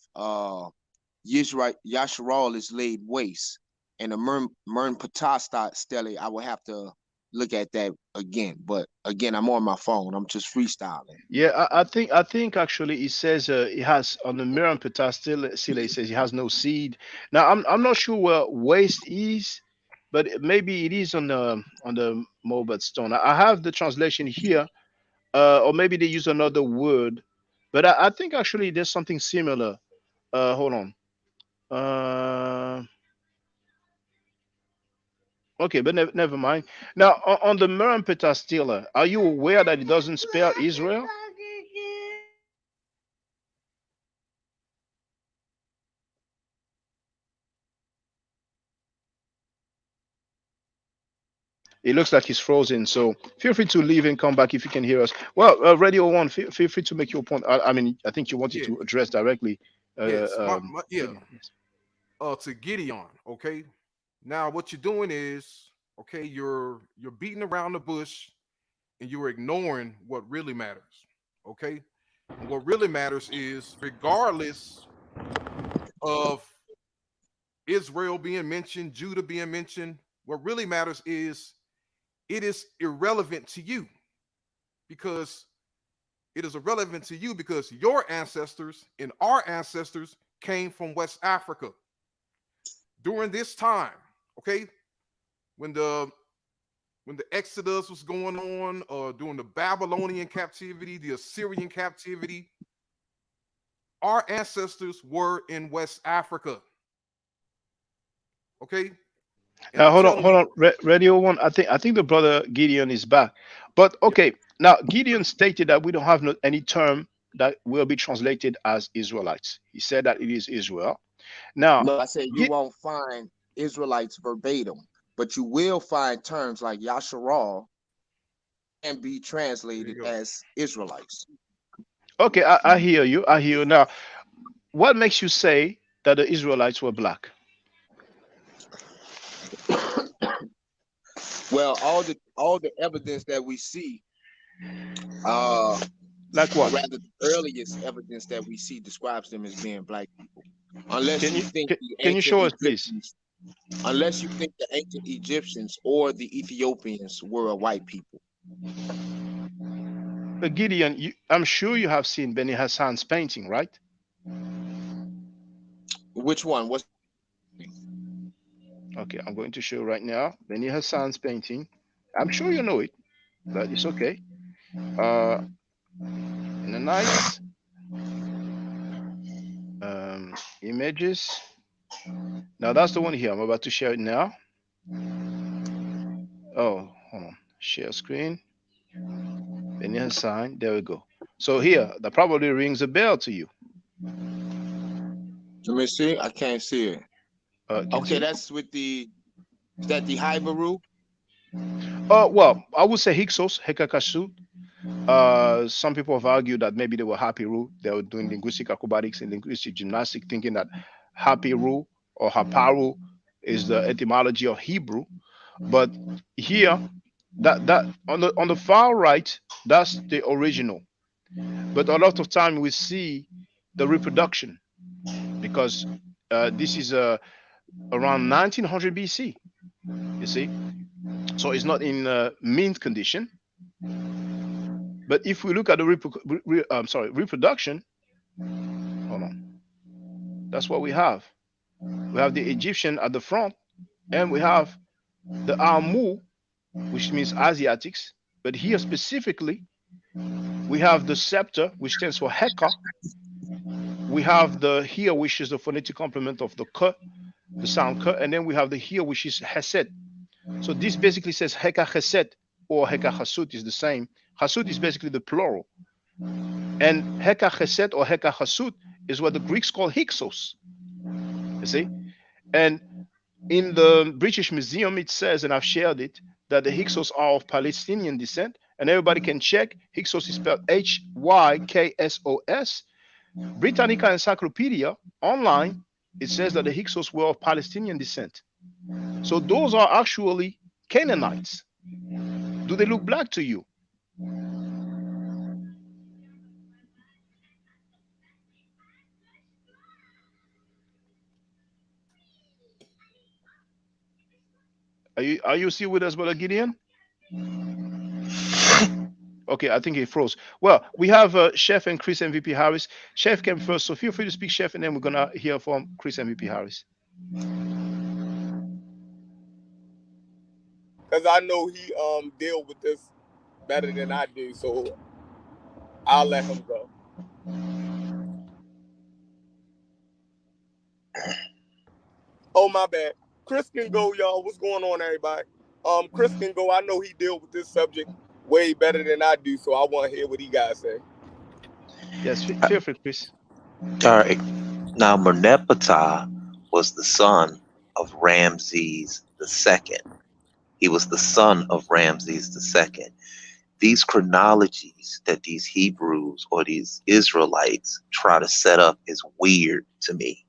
Yasharal is laid waste, and the Mernpatah Stele, I will have to look at that again. But again, I'm on my phone. I'm just freestyling. Yeah, I think actually it says it has on the Mer and Petah Stele it says it has no seed. Now I'm not sure where waste is, but maybe it is on the Mobile Stone. I have the translation here, or maybe they use another word, but I think actually there's something similar. Hold on. Okay, but never mind. Now on the Mer and Petah Stele, are you aware that it doesn't spell Israel? It looks like he's frozen, so feel free to leave and come back if you can hear us. Well, Radio One, feel free to make your point. I mean, I think you wanted Yeah, to address directly. yes, yeah. Gideon, yes. To Gideon. Okay. Now what you're doing is, okay, you're beating around the bush and you're ignoring what really matters. Okay. And what really matters is, regardless of Israel being mentioned, Judah being mentioned, what really matters is it is irrelevant to you because it is irrelevant to you because your ancestors and our ancestors came from West Africa during this time. Okay, when the Exodus was going on, during the Babylonian captivity, the Assyrian captivity, our ancestors were in West Africa. Okay, and Now I'm hold on, telling you, Radio One. I think the brother Gideon is back, but yeah, okay. Now Gideon stated that we don't have any term that will be translated as Israelites. He said that it is Israel. Now, No, I said you Gi- won't find Israelites verbatim, but you will find terms like Yasharal and be there you translated go. as Israelites. okay, I hear you. I hear you. Now, what makes you say that the Israelites were black? Well, all the evidence that we see, like what? or rather, the earliest evidence that we see describes them as being black people. Unless you think the can you ancient show us, please? Egyptians, unless you think the ancient Egyptians or the Ethiopians were a white people. Gideon, I'm sure you have seen Beni Hassan's painting, right? Which one? What's okay? I'm going to show you right now. Beni Hassan's painting. I'm sure you know it, but it's okay. In the night, images. Now that's the one here. I'm about to share it now. Oh, hold on. Share screen. Beni Hassan. There we go. So here, that probably rings a bell to you. Let me see. I can't see it. Okay, that's with the. Is that the Hybaru? Well, I would say Hyksos, Hekakasut. Some people have argued that maybe they were Hapiru. They were doing linguistic acrobatics and linguistic gymnastics, thinking that Hapiru or Haparu is the etymology of Hebrew. But here, that on the far right, that's the original. But a lot of time we see the reproduction, because this is around 1900 BC. You see, so it's not in mint condition. But if we look at the reproduction, hold on, that's what we have. We have the Egyptian at the front, and we have the Amu, which means Asiatics. But here specifically, we have the scepter, which stands for Heka. We have the here, which is the phonetic complement of the K, the sound K, and then we have the here, which is Hesed. So this basically says Heka Chesed, or Heka Hasut is the same. Hasut is basically the plural. And Heka Chesed or Heka Hasut is what the Greeks call Hyksos. You see? And in the British Museum, it says, and I've shared it, that the Hyksos are of Palestinian descent. And everybody can check. Hyksos is spelled Hyksos. Britannica Encyclopedia online, it says that the Hyksos were of Palestinian descent. So those are actually Canaanites. Do they look black to you? Are you still with us, Brother Gideon? Okay, I think he froze. Well, we have Chef and Chris MVP Harris. Chef came first, so feel free to speak, Chef, and then we're gonna hear from Chris MVP Harris. Because I know he deal with this better than I do, so I'll let him go. Oh, my bad. Chris can go, y'all. What's going on, everybody? Chris can go. I know he deal with this subject way better than I do, so I want to hear what he got to say. Yes, feel free, Chris. All right. Now, Merneptah was the son of Ramses II. He was the son of Ramses II. These chronologies that these Hebrews or these Israelites try to set up is weird to me.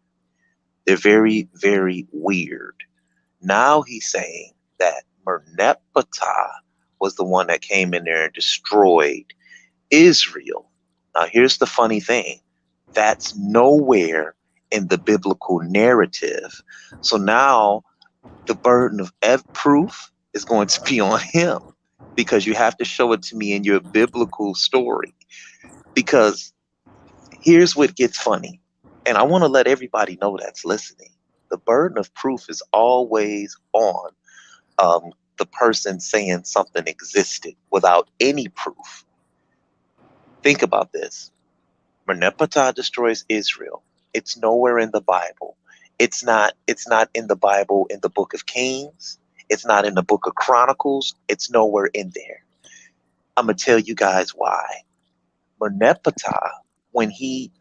They're very, very weird. Now he's saying that Merneptah was the one that came in there and destroyed Israel. Now, here's the funny thing. That's nowhere in the biblical narrative. So now the burden of proof is going to be on him, because you have to show it to me in your biblical story. Because here's what gets funny. And I want to let everybody know that's listening. The burden of proof is always on the person saying something existed without any proof. Think about this. Merneptah destroys Israel. It's nowhere in the Bible. It's not in the Bible in the book of Kings. It's not in the book of Chronicles. It's nowhere in there. I'm going to tell you guys why. Merneptah, when he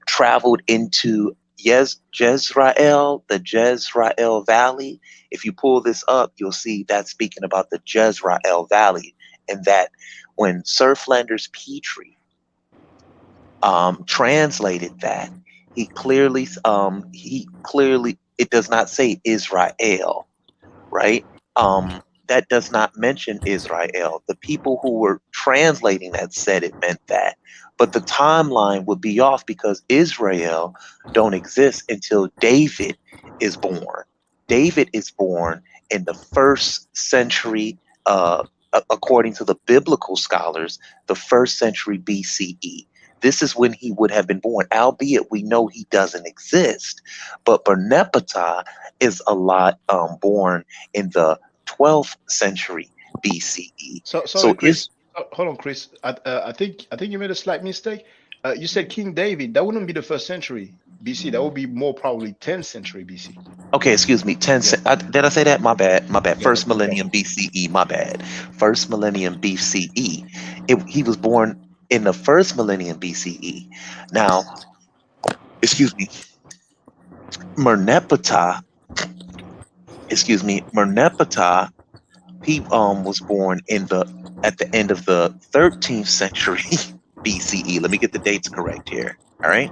traveled into Jezreel, the Jezreel Valley. If you pull this up, you'll see that's speaking about the Jezreel Valley, and that when Sir Flanders Petrie translated that, he clearly it does not say Israel, right? that does not mention Israel. The people who were translating that said it meant that. But the timeline would be off because Israel don't exist until David is born. David is born in the 1st century, according to the biblical scholars, the 1st century BCE. This is when he would have been born, albeit we know he doesn't exist. But Bernepatah is a lot born in the 12th century BCE. Sorry, Chris. Hold on, Chris. I think you made a slight mistake. You said King David. That wouldn't be the 1st century BC. That would be more probably 10th century BC. Okay, excuse me. Did I say that? My bad. My bad. 1st millennium BCE. My bad. 1st millennium BCE. He was born in the 1st millennium BCE. Now, excuse me. Merneptah. He was born at the end of the 13th century BCE. Let me get the dates correct here. All right.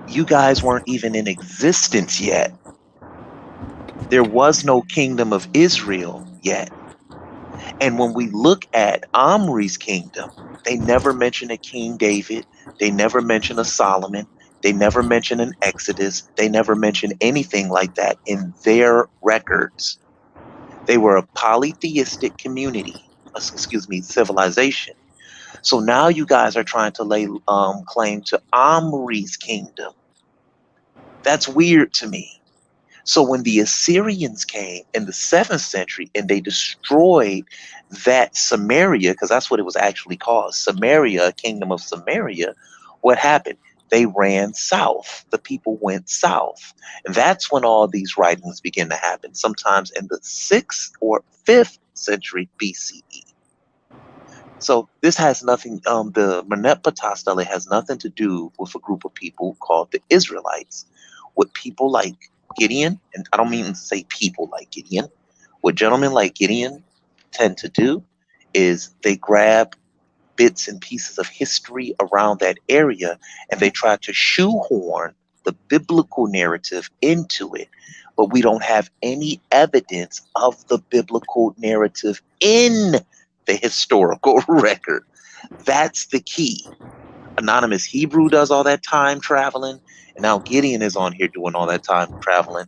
You guys weren't even in existence yet. There was no kingdom of Israel yet. And when we look at Omri's kingdom, they never mention a King David. They never mention a Solomon. They never mention an Exodus. They never mention anything like that in their records. They were a polytheistic community, civilization. So now you guys are trying to lay claim to Omri's kingdom. That's weird to me. So when the Assyrians came in the 7th century and they destroyed that Samaria, because that's what it was actually called, Samaria, kingdom of Samaria, what happened? They ran south. The people went south. And that's when all these writings begin to happen, sometimes in the 6th or 5th century BCE. So this has nothing, the Merneptah stele has nothing to do with a group of people called the Israelites. What people like Gideon, and I don't mean to say people like Gideon, what gentlemen like Gideon tend to do is they grab bits and pieces of history around that area and they try to shoehorn the biblical narrative into it. But we don't have any evidence of the biblical narrative in the historical record. That's the key. Anonymous Hebrew does all that time traveling, and now Gideon is on here doing all that time traveling.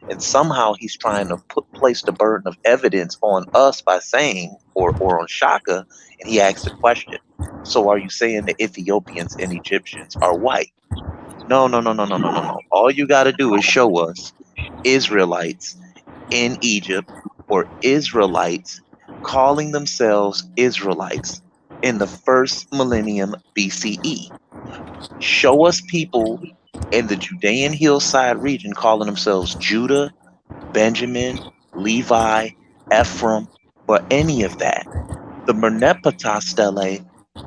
And somehow he's trying to place the burden of evidence on us by saying, or on Shaka, and he asks the question, so are you saying the Ethiopians and Egyptians are white? No. All you got to do is show us Israelites in Egypt or Israelites calling themselves Israelites in the 1st millennium BCE. Show us people in the Judean hillside region calling themselves Judah, Benjamin, Levi, Ephraim, or any of that. The Merneptah stele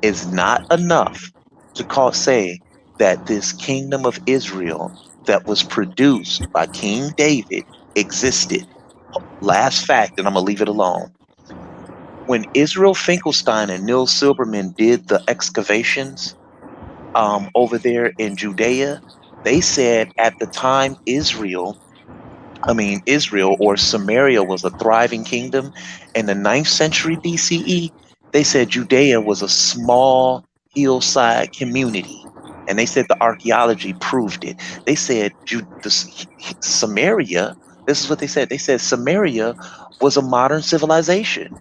is not enough to say that this kingdom of Israel that was produced by King David existed. Last fact, and I'm going to leave it alone. When Israel Finkelstein and Neil Silberman did the excavations over there in Judea, they said at the time Israel or Samaria was a thriving kingdom in the 9th century BCE. They said Judea was a small hillside community. And they said the archaeology proved it. They said Samaria, this is what they said. They said Samaria was a modern civilization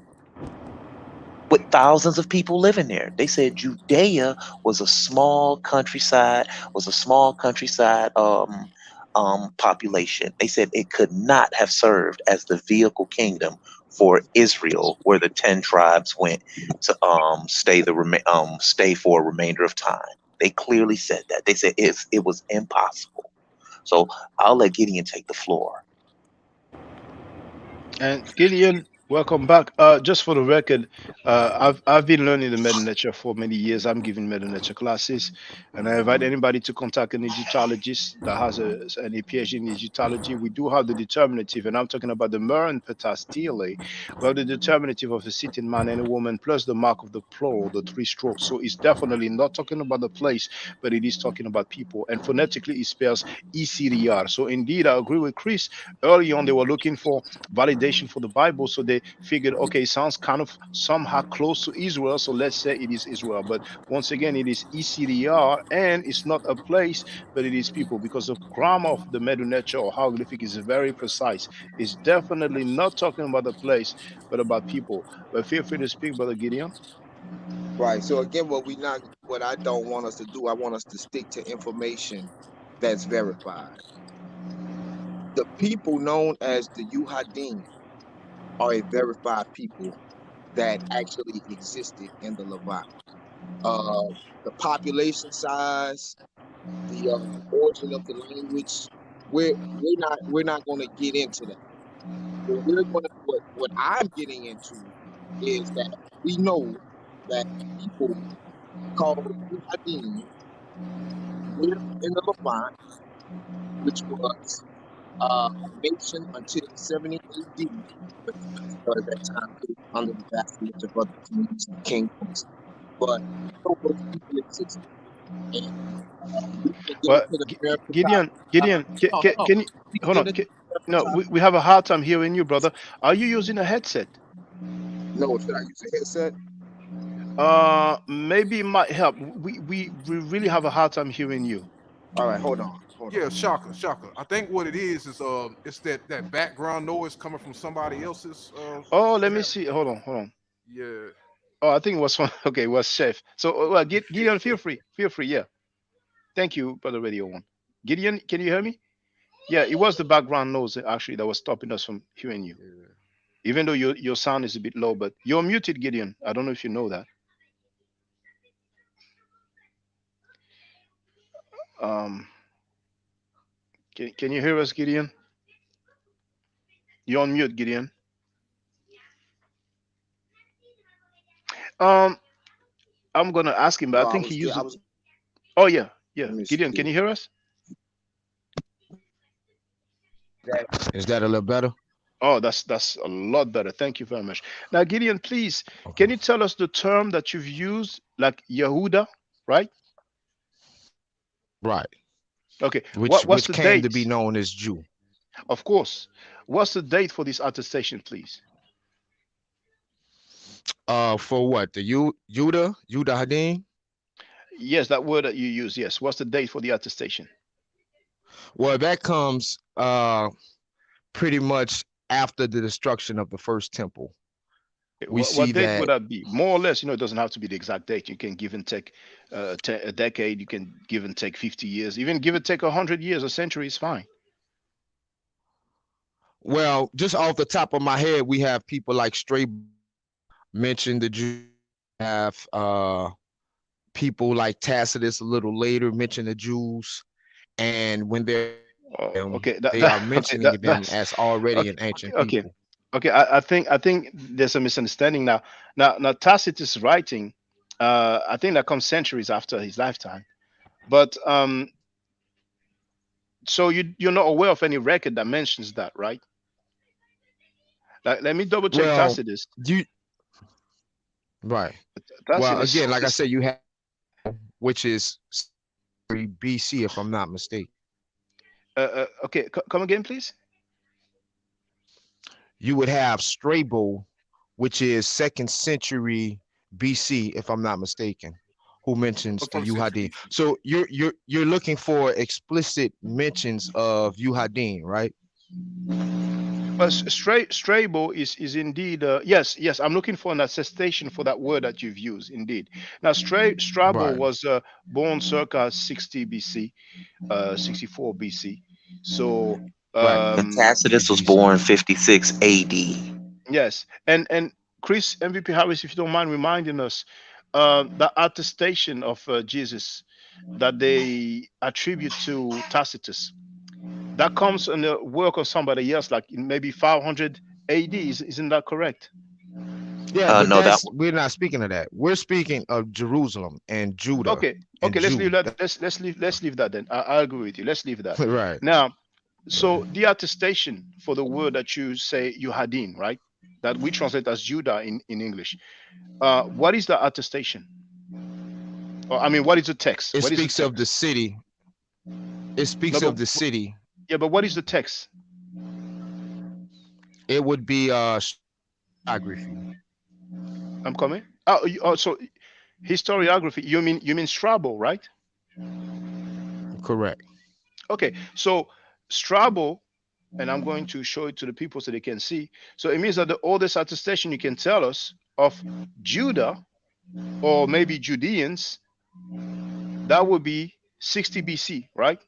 with thousands of people living there. They said Judea was a small countryside, population. They said it could not have served as the vehicle kingdom for Israel, where the 10 tribes went to stay for a remainder of time. They clearly said that. They said it was impossible. So I'll let Gideon take the floor. And Gideon, welcome back. Just for the record, I've been learning the meta nature for many years. I'm giving meta nature classes, and I invite anybody to contact an Egyptologist that has an PhD in Egyptology. We do have the determinative, and I'm talking about the Merneptah stele. We have the determinative of a sitting man and a woman, plus the mark of the plural, the 3 strokes. So it's definitely not talking about the place, but it is talking about people. And phonetically, it spells ECDR. So indeed, I agree with Chris. Early on, they were looking for validation for the Bible, so they they figured, okay, sounds kind of somehow close to Israel, so let's say it is Israel. But once again, it is ECDR, and it's not a place, but it is people, because the grammar of the Medu Neter or hieroglyphic is very precise. It's definitely not talking about the place, but about people. But feel free to speak, Brother Gideon. Right. So again, what I don't want us to do, I want us to stick to information that's verified. The people known as the Yuhadim are a verified people that actually existed in the Levant. The population size, the origin of the language, we're not going to get into that. What I'm getting into is that we know that people called Yuhadim lived in the Levant, which was a nation until 70 AD, but at that time under the vassalage of other kings and kingdoms. But those people exist. And we can get Well, into the American Gideon, can you hold on? No, we have a hard time hearing you, brother. Are you using a headset? No, should I use a headset? Maybe it might help. We really have a hard time hearing you. All right, hold on. Yeah, Shaka. I think what it is it's that background noise coming from somebody else's. Oh, let me see. Hold on. Yeah. Oh, I think it was one. Okay, it was Chef. So, well, Gideon, feel free. Yeah. Thank you, Brother Radio One. Gideon, can you hear me? Yeah, it was the background noise actually that was stopping us from hearing you. Yeah. Even though your sound is a bit low, but you're muted, Gideon. I don't know if you know that. Can you hear us, Gideon? You're on mute, Gideon. I'm gonna ask him, but I think he used. Oh yeah. Gideon, can you hear us? Is that a little better? Oh, that's a lot better. Thank you very much. Now, Gideon, please, can you tell us the term that you've used, like Yehuda, right? Right. Okay. What's the came date? to be known as Jew. Of course. What's the date for this attestation, please? For what? The Yuda Hadim? Yes, that word that you use. Yes. What's the date for the attestation? Well, that comes pretty much after the destruction of the first temple. What date would that be? More or less, it doesn't have to be the exact date. You can give and take a decade. You can give and take 50 years. Even give and take 100 years. A century is fine. Well, just off the top of my head, we have people like Stray mentioned the Jews. Have people like Tacitus a little later mention the Jews, and when they're they are mentioning them as already an ancient people. Okay, I think there's a misunderstanding now. Now Tacitus' writing, I think that comes centuries after his lifetime. But so you're not aware of any record that mentions that, right? Like, let me double check Tacitus. Right. Tacitus, well, again, like I said, you have, which is BC, if I'm not mistaken. Okay, come again, please. You would have Strabo, which is 2nd century BC, if I'm not mistaken, who mentions the Yuhadim. So you're looking for explicit mentions of Yuhadim, right? But Strabo is indeed yes. I'm looking for an attestation for that word that you've used. Indeed. Now Strabo was born circa 60 BC, 64 BC. So and Tacitus was born 56 AD. Yes, and Chris MVP Harris, if you don't mind reminding us, the attestation of Jesus that they attribute to Tacitus, that comes in the work of somebody else, like in maybe 500 AD. Isn't that correct? Yeah, but no, we're not speaking of that. We're speaking of Jerusalem and Judah. Okay, let's leave that. Let's leave that then. I agree with you. Let's leave that. Right. Now, so the attestation for the word that you say Yuhadim, right? That we translate as Judah in English. What is the attestation? Or, I mean, what is the text? It speaks of the city. It speaks of the city. Yeah, but what is the text? It would be Historiography. I'm coming. Oh, so historiography. You mean Strabo, right? Correct. Okay, so Strabo, and I'm going to show it to the people so they can see. So it means that the oldest attestation you can tell us of Judah, or maybe Judeans, that would be 60 BC, right?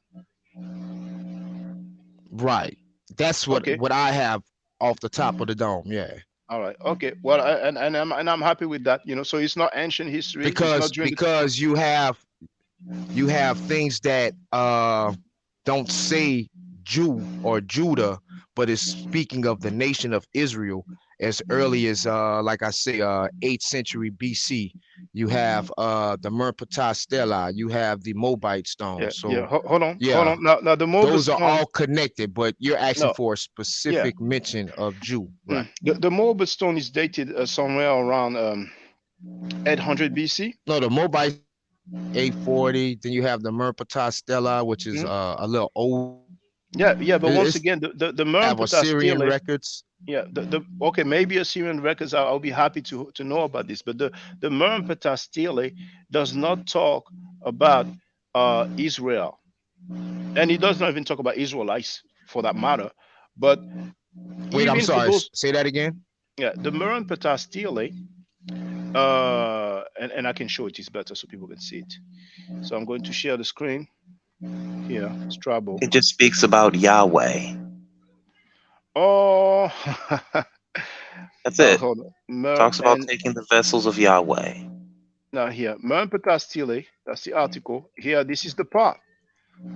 Right. That's what I have off the top of the dome. Yeah. All right. Okay. Well, I'm happy with that. You know, so it's not ancient history. Because you have things that don't say Jew or Judah, but it's speaking of the nation of Israel as early as like I say 8th century BC. You have the Merpatah Stela, you have the Moabite stone. Hold on. Now the Moabite those are stone, all connected, but you're asking for a specific mention of Jew. Right. The Moabite stone is dated somewhere around 800 BC. No, the Moabite 840. Then you have the Merpatah Stela, which is a little old. Yeah, but once again, the Merpatah Assyrian Stela records. Yeah, okay, maybe Assyrian records. I'll be happy to know about this. But the Merpatah Stele does not talk about Israel, and it does not even talk about Israelites for that matter. But wait, I'm sorry. Say that again. Yeah, the Merpatah Stele, and I can show it is better so people can see it. So I'm going to share the screen here. Strabo. It just speaks about Yahweh. Oh, that's it. Hold on. Talks about taking the vessels of Yahweh. Now here, Merpatah Stele, that's the article. Here, this is the part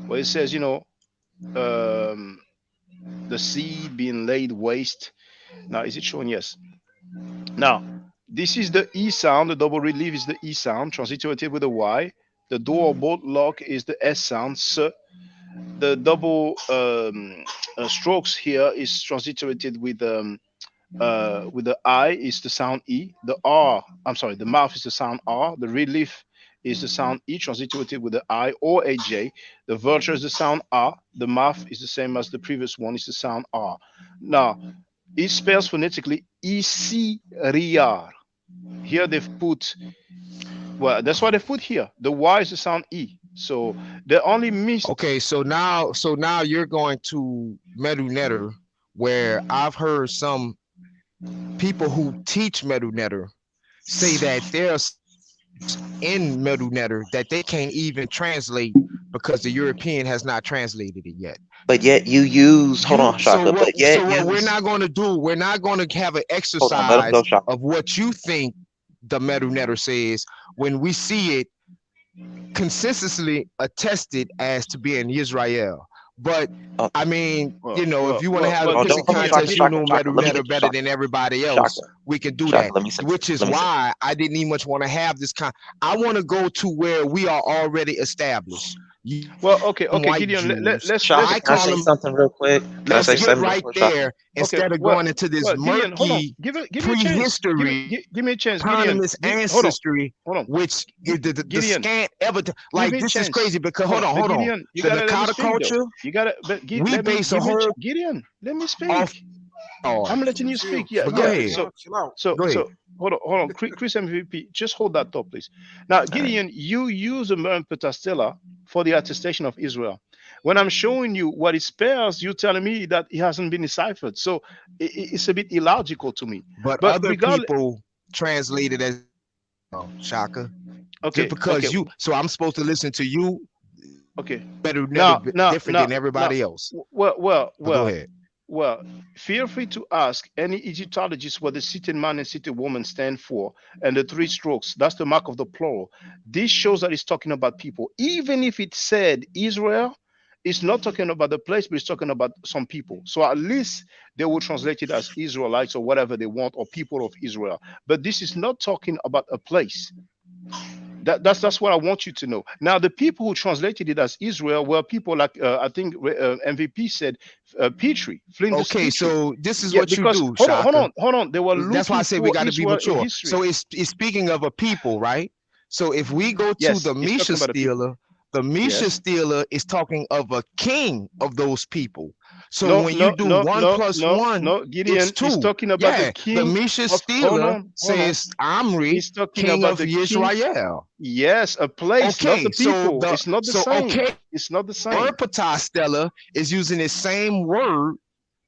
where it says, you know, the sea being laid waste. Now, is it showing? Yes. Now, this is the E sound. The double relief is the E sound, transliterated with a Y. The door or bolt lock is the S sound, S. The double strokes here is transliterated with the I is the sound E. The R, I'm sorry, the mouth is the sound R. The relief is the sound E, transliterated with the I or a J. The vulture is the sound R. The mouth is the same as the previous one, is the sound R. Now, it spells phonetically Isiriar. Here they've put, well, that's why they put here. The Y is the sound E. So they only missed. Okay, so now you're going to Medu Neter, where I've heard some people who teach Medu Neter say that there's in Medu Neter that they can't even translate because the European has not translated it yet. But yet you use Shaka. So what we're not going to do, we're not going to have an exercise of what you think the Medu Neter says when we see it consistently attested as to be in Israel. But I mean, you know, if you want to have a piece of contest, you know Medu Neter better than everybody else, we can do that. Which is why I didn't even much want to have this I want to go to where we are already established. Well, okay, Gideon, let's can I say something real quick? Can I say something right there instead of going into this murky prehistory, give me a chance, this ancestry, which the scant evidence. Like this is crazy because hold on. The Nakata culture, we base a whole Gideon. Let me speak. I'm letting you speak. Yeah. Go ahead. So hold on. Chris MVP, just hold that thought, please. Now, Gideon, you use the Merpatah Stela for the attestation of Israel. When I'm showing you what it spells, you're telling me that it hasn't been deciphered. So it's a bit illogical to me. But other people translate it as Shaka. Okay. Just because so I'm supposed to listen to you. Okay. Better different than everybody else. Well. Go ahead. Well, feel free to ask any Egyptologist what the seated man and seated woman stand for, and the three strokes, that's the mark of the plural. This shows that it's talking about people. Even if it said Israel, it's not talking about the place, but it's talking about some people. So at least they will translate it as Israelites or whatever they want, or people of Israel. But this is not talking about a place. That's what I want you to know. Now, the people who translated it as Israel were people like I think MVP said Petrie. Okay, Petrie. So this is what you do. Hold on. They were. That's why I say we got to be mature. So it's speaking of a people, right? So if we go to the Misha Stela, the Misha Yes. stealer is talking of a king of those people. So No, when no, you do no, 1 no, plus no, 1, no. it's Gideon is 2. talking about the Yeah, the king Misha of. Hold stealer on, hold on. says Omri, He's talking king about of the king. Israel. Yes, a place, not the Okay, so people. It's not the same. okay, It's not the same. Merpatah stela is using the same word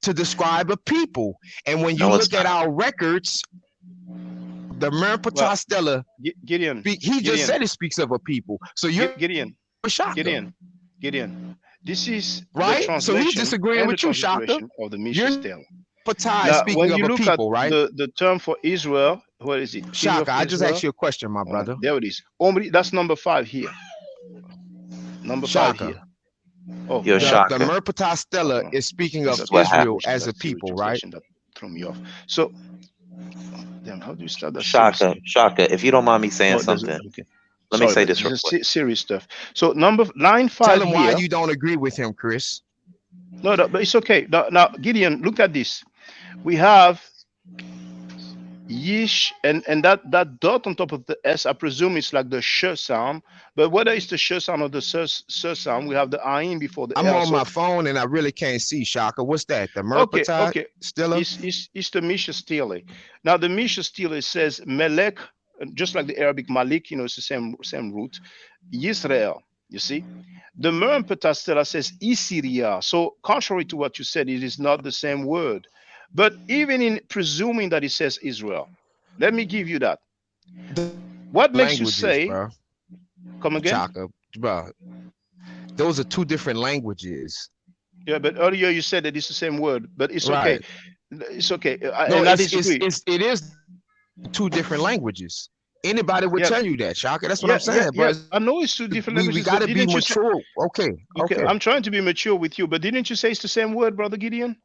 to describe a people. And when you No, it's look at not. our records, the Merpatah Well, stela, Gideon, he just Gideon, said it speaks of a people. So you're Gideon, Shaka, Gideon. This is the right? So he's translation disagreeing and the with you, Shaka. transliteration of the Misha Your stela. Patah is Now, speaking when of you a look at people, right? the term for Israel, what is it? King of Shaka, I just asked Israel. you a question, my brother. There it is. Omri, that's number 5 here. Number 5 Shaka. here. Oh, Yo, The Shaka, Merpatah stela is speaking this of is what Israel happened. as a That's the people, right? translation that threw me off. So, damn, how do you start that Shaka, seriously? Shaka, if you don't mind me saying Oh, there's something, okay. let me Sorry, say but this real this is quick. serious stuff. So number 9-5 Tell him here. why you don't agree with him, Chris. No, but it's okay. Now, Gideon, look at this. We have Yish, and that dot on top of the S, I presume it's like the sh sound. But whether it's the sh sound or the s sound, we have the ayin before the I'm L. on So my phone and I really can't see, Shaka. What's that? The okay, Merpatah stela? it's the Misha stele. Now the Misha stele says Melek, just like the Arabic Malik, it's the same root. Yisrael, you see. The Merpatah stela says Isiria. So contrary to what you said, it is not the same word. But even in presuming that it says Israel, let me give you that. What makes you say? Bro. Come again? Chaka, bro. Those are 2 different languages. Yeah, but earlier you said that it's the same word, but it's okay. It's okay. No, and I disagree. it is 2 different languages. Anybody would tell you that, Shaka. That's what I'm saying. Yeah, But I know it's 2 different languages. We got to be mature. Okay. I'm trying to be mature with you, but didn't you say it's the same word, Brother Gideon?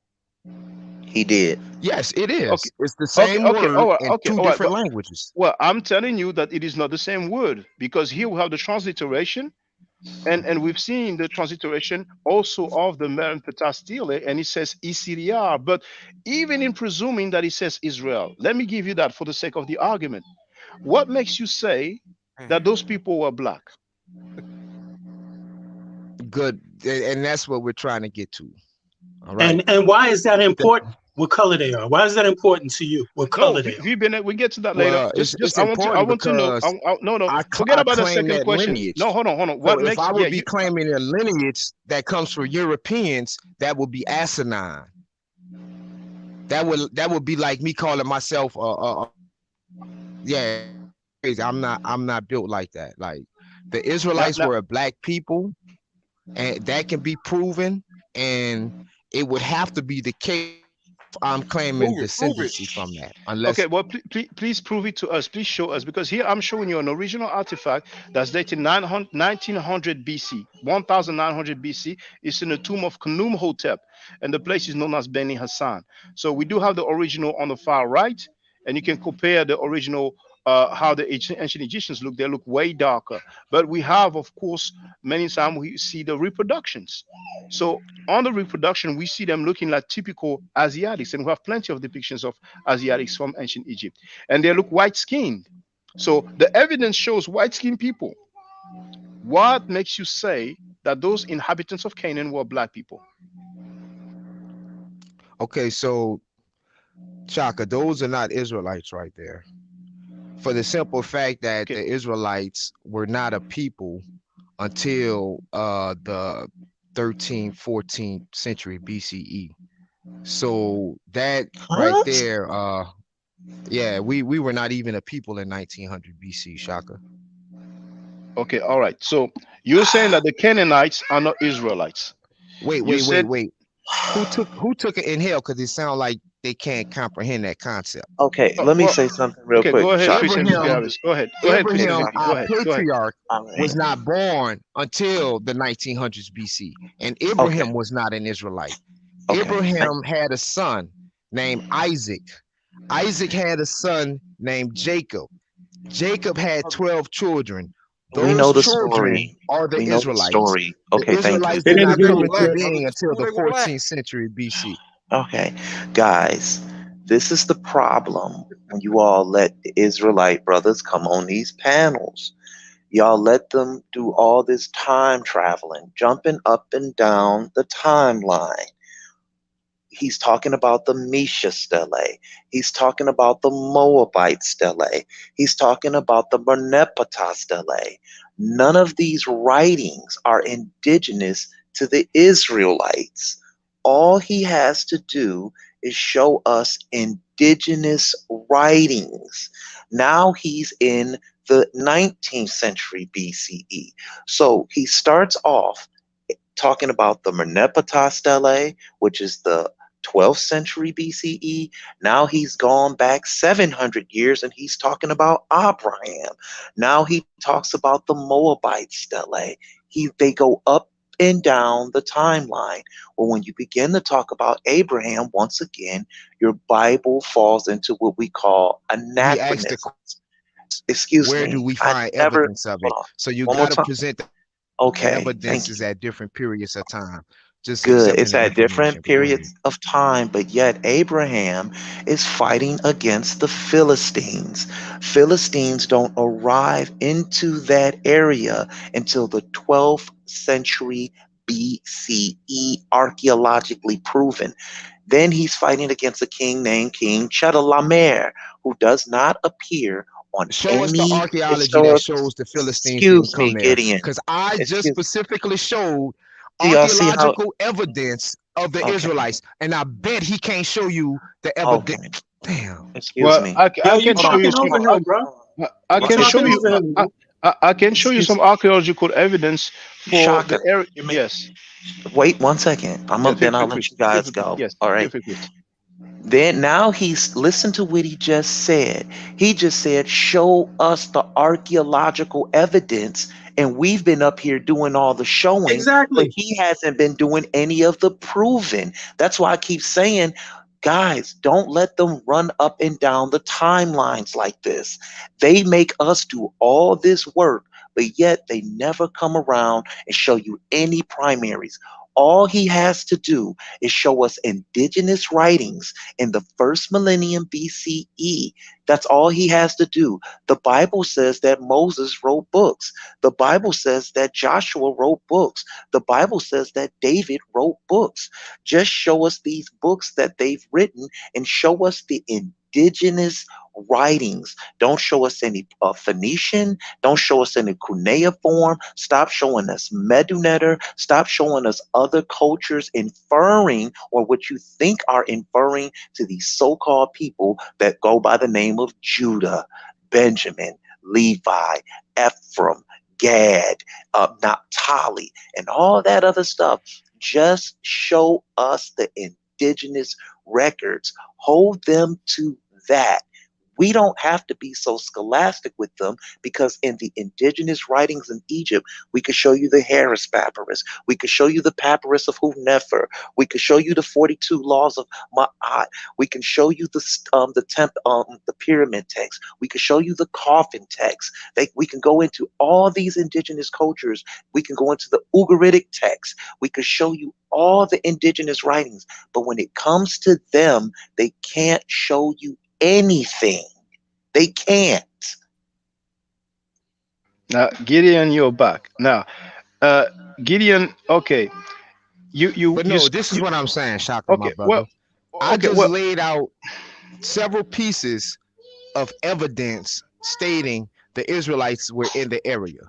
He did. Yes, it is. Okay. It's the same word in 2 different but, languages. Well, I'm telling you that it is not the same word, because here we have the transliteration, and we've seen the transliteration also of the Merpatah stele, and it says Isiria. But even in presuming that it says Israel, let me give you that for the sake of the argument. What makes you say that those people were black? Good, and that's what we're trying to get to. All right. And why is that important? What color they are? Why is that important to you? What color they are? We get to that later. Well, Just I want to know. No. Forget about the second question. Lineage. No, hold on. So What makes? If I would be claiming a lineage that comes from Europeans, that would be asinine. That would be like me calling myself yeah. I'm not built like that. Like the Israelites were a black people, and that can be proven, and it would have to be the case. I'm claiming descendancy from that. Unless okay, well, please prove it to us. Please show us, because here I'm showing you an original artifact that's dated 1900 BC, 1900 BC. It's in the tomb of Khnum-Hotep, and the place is known as Beni Hassan. So we do have the original on the far right, and you can compare the original. How the ancient Egyptians look, they look way darker. But we have, of course, many times we see the reproductions. So on the reproduction, we see them looking like typical Asiatics, and we have plenty of depictions of Asiatics from ancient Egypt, and they look white-skinned. So the evidence shows white-skinned people. What makes you say that those inhabitants of Canaan were black people? Okay, so Chaka, those are not Israelites right there. For the simple fact that the Israelites were not a people until the 13th, 14th century BCE. So that right there, yeah, we were not even a people in 1900 BC, Shaka. Okay, all right. So you're saying that the Canaanites are not Israelites. Wait. Who took it in hell? Because it sounds like they can't comprehend that concept. Okay, let me say something real quick. Go ahead, Abraham, Go ahead, our patriarch, was not born until the 1900s BC, and Abraham was not an Israelite. Abraham had a son named Isaac. Isaac had a son named Jacob. Jacob had 12 children. We know the story. Are the we know Israelites. the story. Okay, the thank Israelites you. did not come into being until the 14th century BC. Okay, guys, this is the problem when you all let the Israelite brothers come on these panels. Y'all let them do all this time traveling, jumping up and down the timeline. He's talking about the Mesha stele. He's talking about the Moabite stele. He's talking about the Merneptah stele. None of these writings are indigenous to the Israelites. All he has to do is show us indigenous writings. Now he's in the 19th century BCE. So he starts off talking about the Merneptah stele, which is the 12th century BCE. Now he's gone back 700 years and he's talking about Abraham. Now he talks about the Moabite stele. They go up and down the timeline. Well, when you begin to talk about Abraham, once again, your Bible falls into what we call anachronism. Excuse me. Where do we find evidence of it? So you got to present the evidences at different periods of time. Just good. It's at different periods of time, but yet Abraham is fighting against the Philistines. Philistines don't arrive into that area until the 12th century BCE, archaeologically proven. Then he's fighting against a king named King Chedorlaomer, who does not appear on Show us the any archaeology that shows the Philistines didn't come there. Gideon. Because I just specifically showed Do y'all see how- archaeological evidence of the Israelites, and I bet he can't show you the evidence. Damn. Excuse me. I can show you some. I can show you. I can show you some archaeological evidence for the area. Yes. Wait 1 second. Then I'll let you guys go. Yes. All right. Then now listen to what he just said. He just said, show us the archaeological evidence. And we've been up here doing all the showing. Exactly. But he hasn't been doing any of the proving. That's why I keep saying, guys, don't let them run up and down the timelines like this. They make us do all this work, but yet they never come around and show you any primaries. All he has to do is show us indigenous writings in the first millennium BCE. That's all he has to do. The Bible says that Moses wrote books. The Bible says that Joshua wrote books. The Bible says that David wrote books. Just show us these books that they've written and show us the indigenous writings. Don't show us any Phoenician. Don't show us any cuneiform. Stop showing us Meduneter. Stop showing us other cultures inferring, or what you think are inferring, to these so-called people that go by the name of Judah, Benjamin, Levi, Ephraim, Gad, Naphtali, and all that other stuff. Just show us the indigenous records. Hold them to that. We don't have to be so scholastic with them, because in the indigenous writings in Egypt, we could show you the Harris Papyrus. We could show you the Papyrus of Hunefer. We could show you the 42 Laws of Ma'at. We can show you the pyramid text. We could show you the coffin text. We can go into all these indigenous cultures. We can go into the Ugaritic text. We could show you all the indigenous writings. But when it comes to them, they can't show you anything. They can't. Now, Gideon, you're back. Now, Gideon, okay. This is what I'm saying, Shaka, my brother. I just laid out several pieces of evidence stating the Israelites were in the area.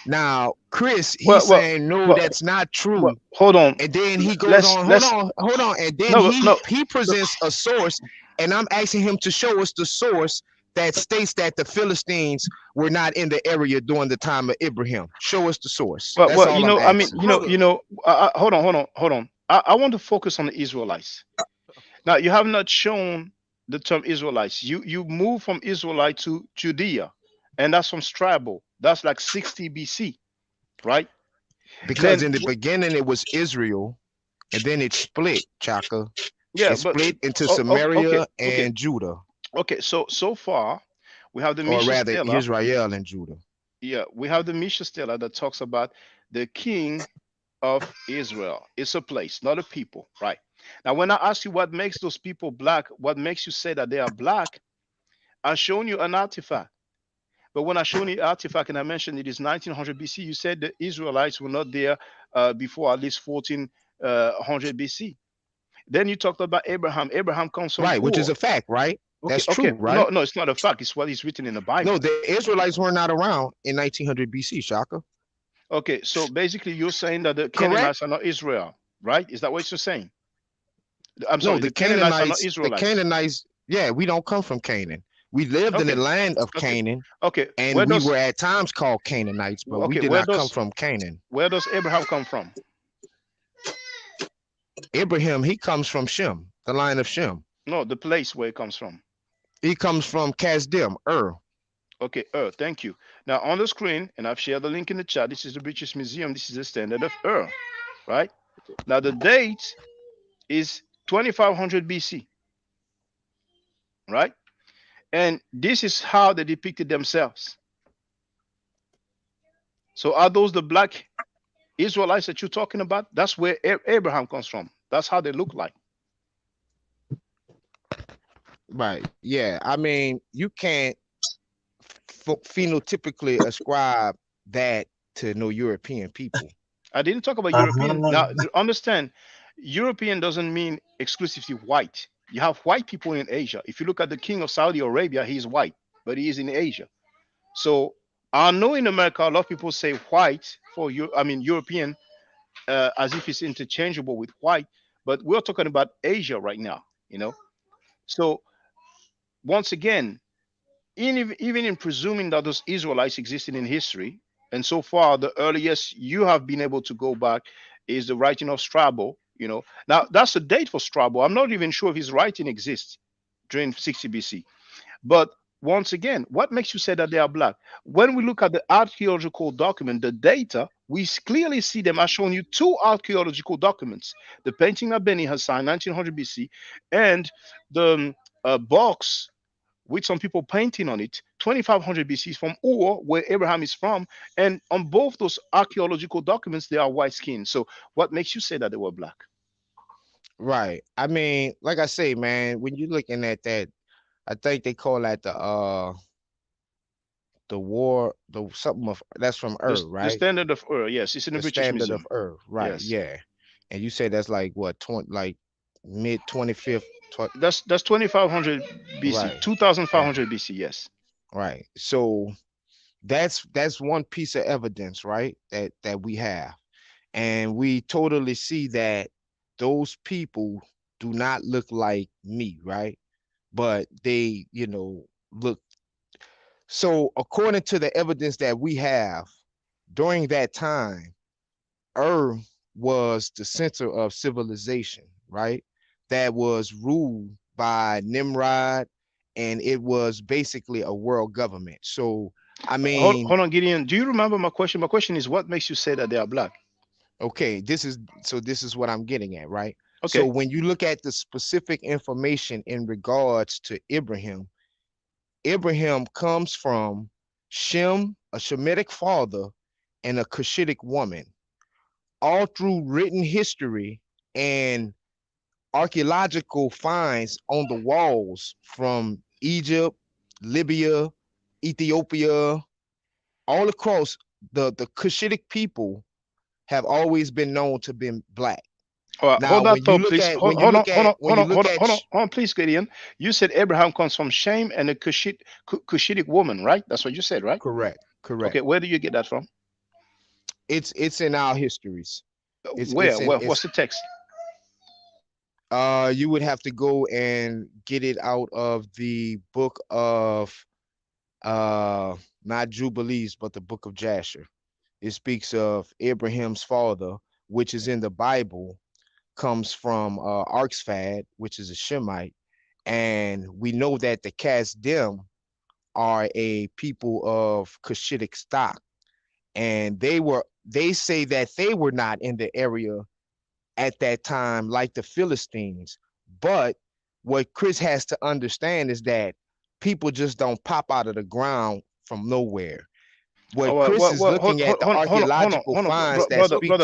Now, Chris, he's saying no, that's not true. Hold on. And then he goes hold on. And then he presents a source, and I'm asking him to show us the source that states that the Philistines were not in the area during the time of Abraham. Show us the source. Hold on. I want to focus on the Israelites. Now, you have not shown the term Israelites. You move from Israelite to Judea, and that's from Strabo. That's like 60 BC, right? Because in the beginning it was Israel, and then it split, Chaka. Yeah, it split into Samaria and Judah. Okay, so far we have the or rather Stella, Israel and Judah. Yeah, we have the Misha Stella that talks about the king of Israel. It's a place, not a people, right? Now, when I ask you what makes those people black, what makes you say that they are black, I've shown you an artifact. But when I showed you the artifact and I mentioned it is 1900 BC, you said the Israelites were not there before at least 1400 BC. Then you talked about Abraham. Abraham comes from Right, which is Ur. a fact, right? Okay, That's okay. true, right? No, it's not a fact. It's what is written in the Bible. No, the Israelites were not around in 1900 BC, Shaka. Okay, so basically you're saying that the Correct? Canaanites are not Israel, right? Is that what you're saying? I'm sorry, No, the Canaanites are not the Israelites. Canaanites, yeah, we don't come from Canaan. We lived in the Okay, land of okay, Canaan, okay. and Where we does were at times called Canaanites, but we okay did not come from Canaan. where does Abraham come from? Abraham, he comes from Shem, the line of Shem. No, the place where it comes from. He comes from Kasdim, Okay, thank you. Now on the screen, and I've shared the link in the chat. This is the British Museum. This is the standard of right? Now the date is 2500 BC, right? And this is how they depicted themselves. So are those the black Israelites that you're talking about? That's where Abraham comes from. That's how they look like. Right. Yeah. I mean, you can't phenotypically ascribe that to no European people. I didn't talk about European. Now, understand, European doesn't mean exclusively white. You have white people in Asia. If you look at the king of Saudi Arabia, he's white, but he is in Asia. So I know in America, a lot of people say white for you. I mean, European, as if it's interchangeable with white, but we're talking about Asia right now, you know? So once again, even in presuming that those Israelites existed in history, and so far the earliest you have been able to go back is the writing of Strabo, you know. Now that's a date for Strabo. I'm not even sure if his writing exists during 60 BC. But once again, what makes you say that they are black? When we look at the archaeological document, the data, we clearly see them. I've shown you two archaeological documents: the painting of Beni Hassan, 1900 BC, and the box with some people painting on it, 2500 BC from Ur, where Abraham is from. And on both those archaeological documents, they are white skinned. So what makes you say that they were black? Right. I mean, like I say, man, when you're looking at that, I think they call that the war, something of that's from right? The standard of yes, it's in the British standard Museum. of right? Yes. Yeah. And you say that's like what, like mid 25th. That's 2500 BC, right. 2500 BC. Yes. Right. So that's one piece of evidence, right? That we have, and we totally see that those people do not look like me, right? But they, you know, look. So according to the evidence that we have, during that time, was the center of civilization, right? That was ruled by Nimrod, and it was basically a world government. So, I mean, hold on, Gideon. Do you remember my question? My question is, what makes you say that they are black? Okay, this is what I'm getting at, right? Okay. So when you look at the specific information in regards to Abraham comes from Shem, a Shemitic father, and a Cushitic woman. All through written history and archaeological finds on the walls from Egypt, Libya, Ethiopia, all across the Cushitic people have always been known to be black. All right, hold that thought, please. Hold on, please, Gideon. You said Abraham comes from Shem and a Cushitic woman, right? That's what you said, right? Correct. Okay, where do you get that from? It's in our histories. What's the text? You would have to go and get it out of the book of not Jubilees, but the book of Jasher. It speaks of Abraham's father, which is in the Bible, comes from Arxphad, which is a Shemite, and we know that the Kasdim are a people of Cushitic stock, and they say that they were not in the area at that time like the Philistines. But what Chris has to understand is that people just don't pop out of the ground from nowhere. What Chris is looking at, the archaeological finds that speak to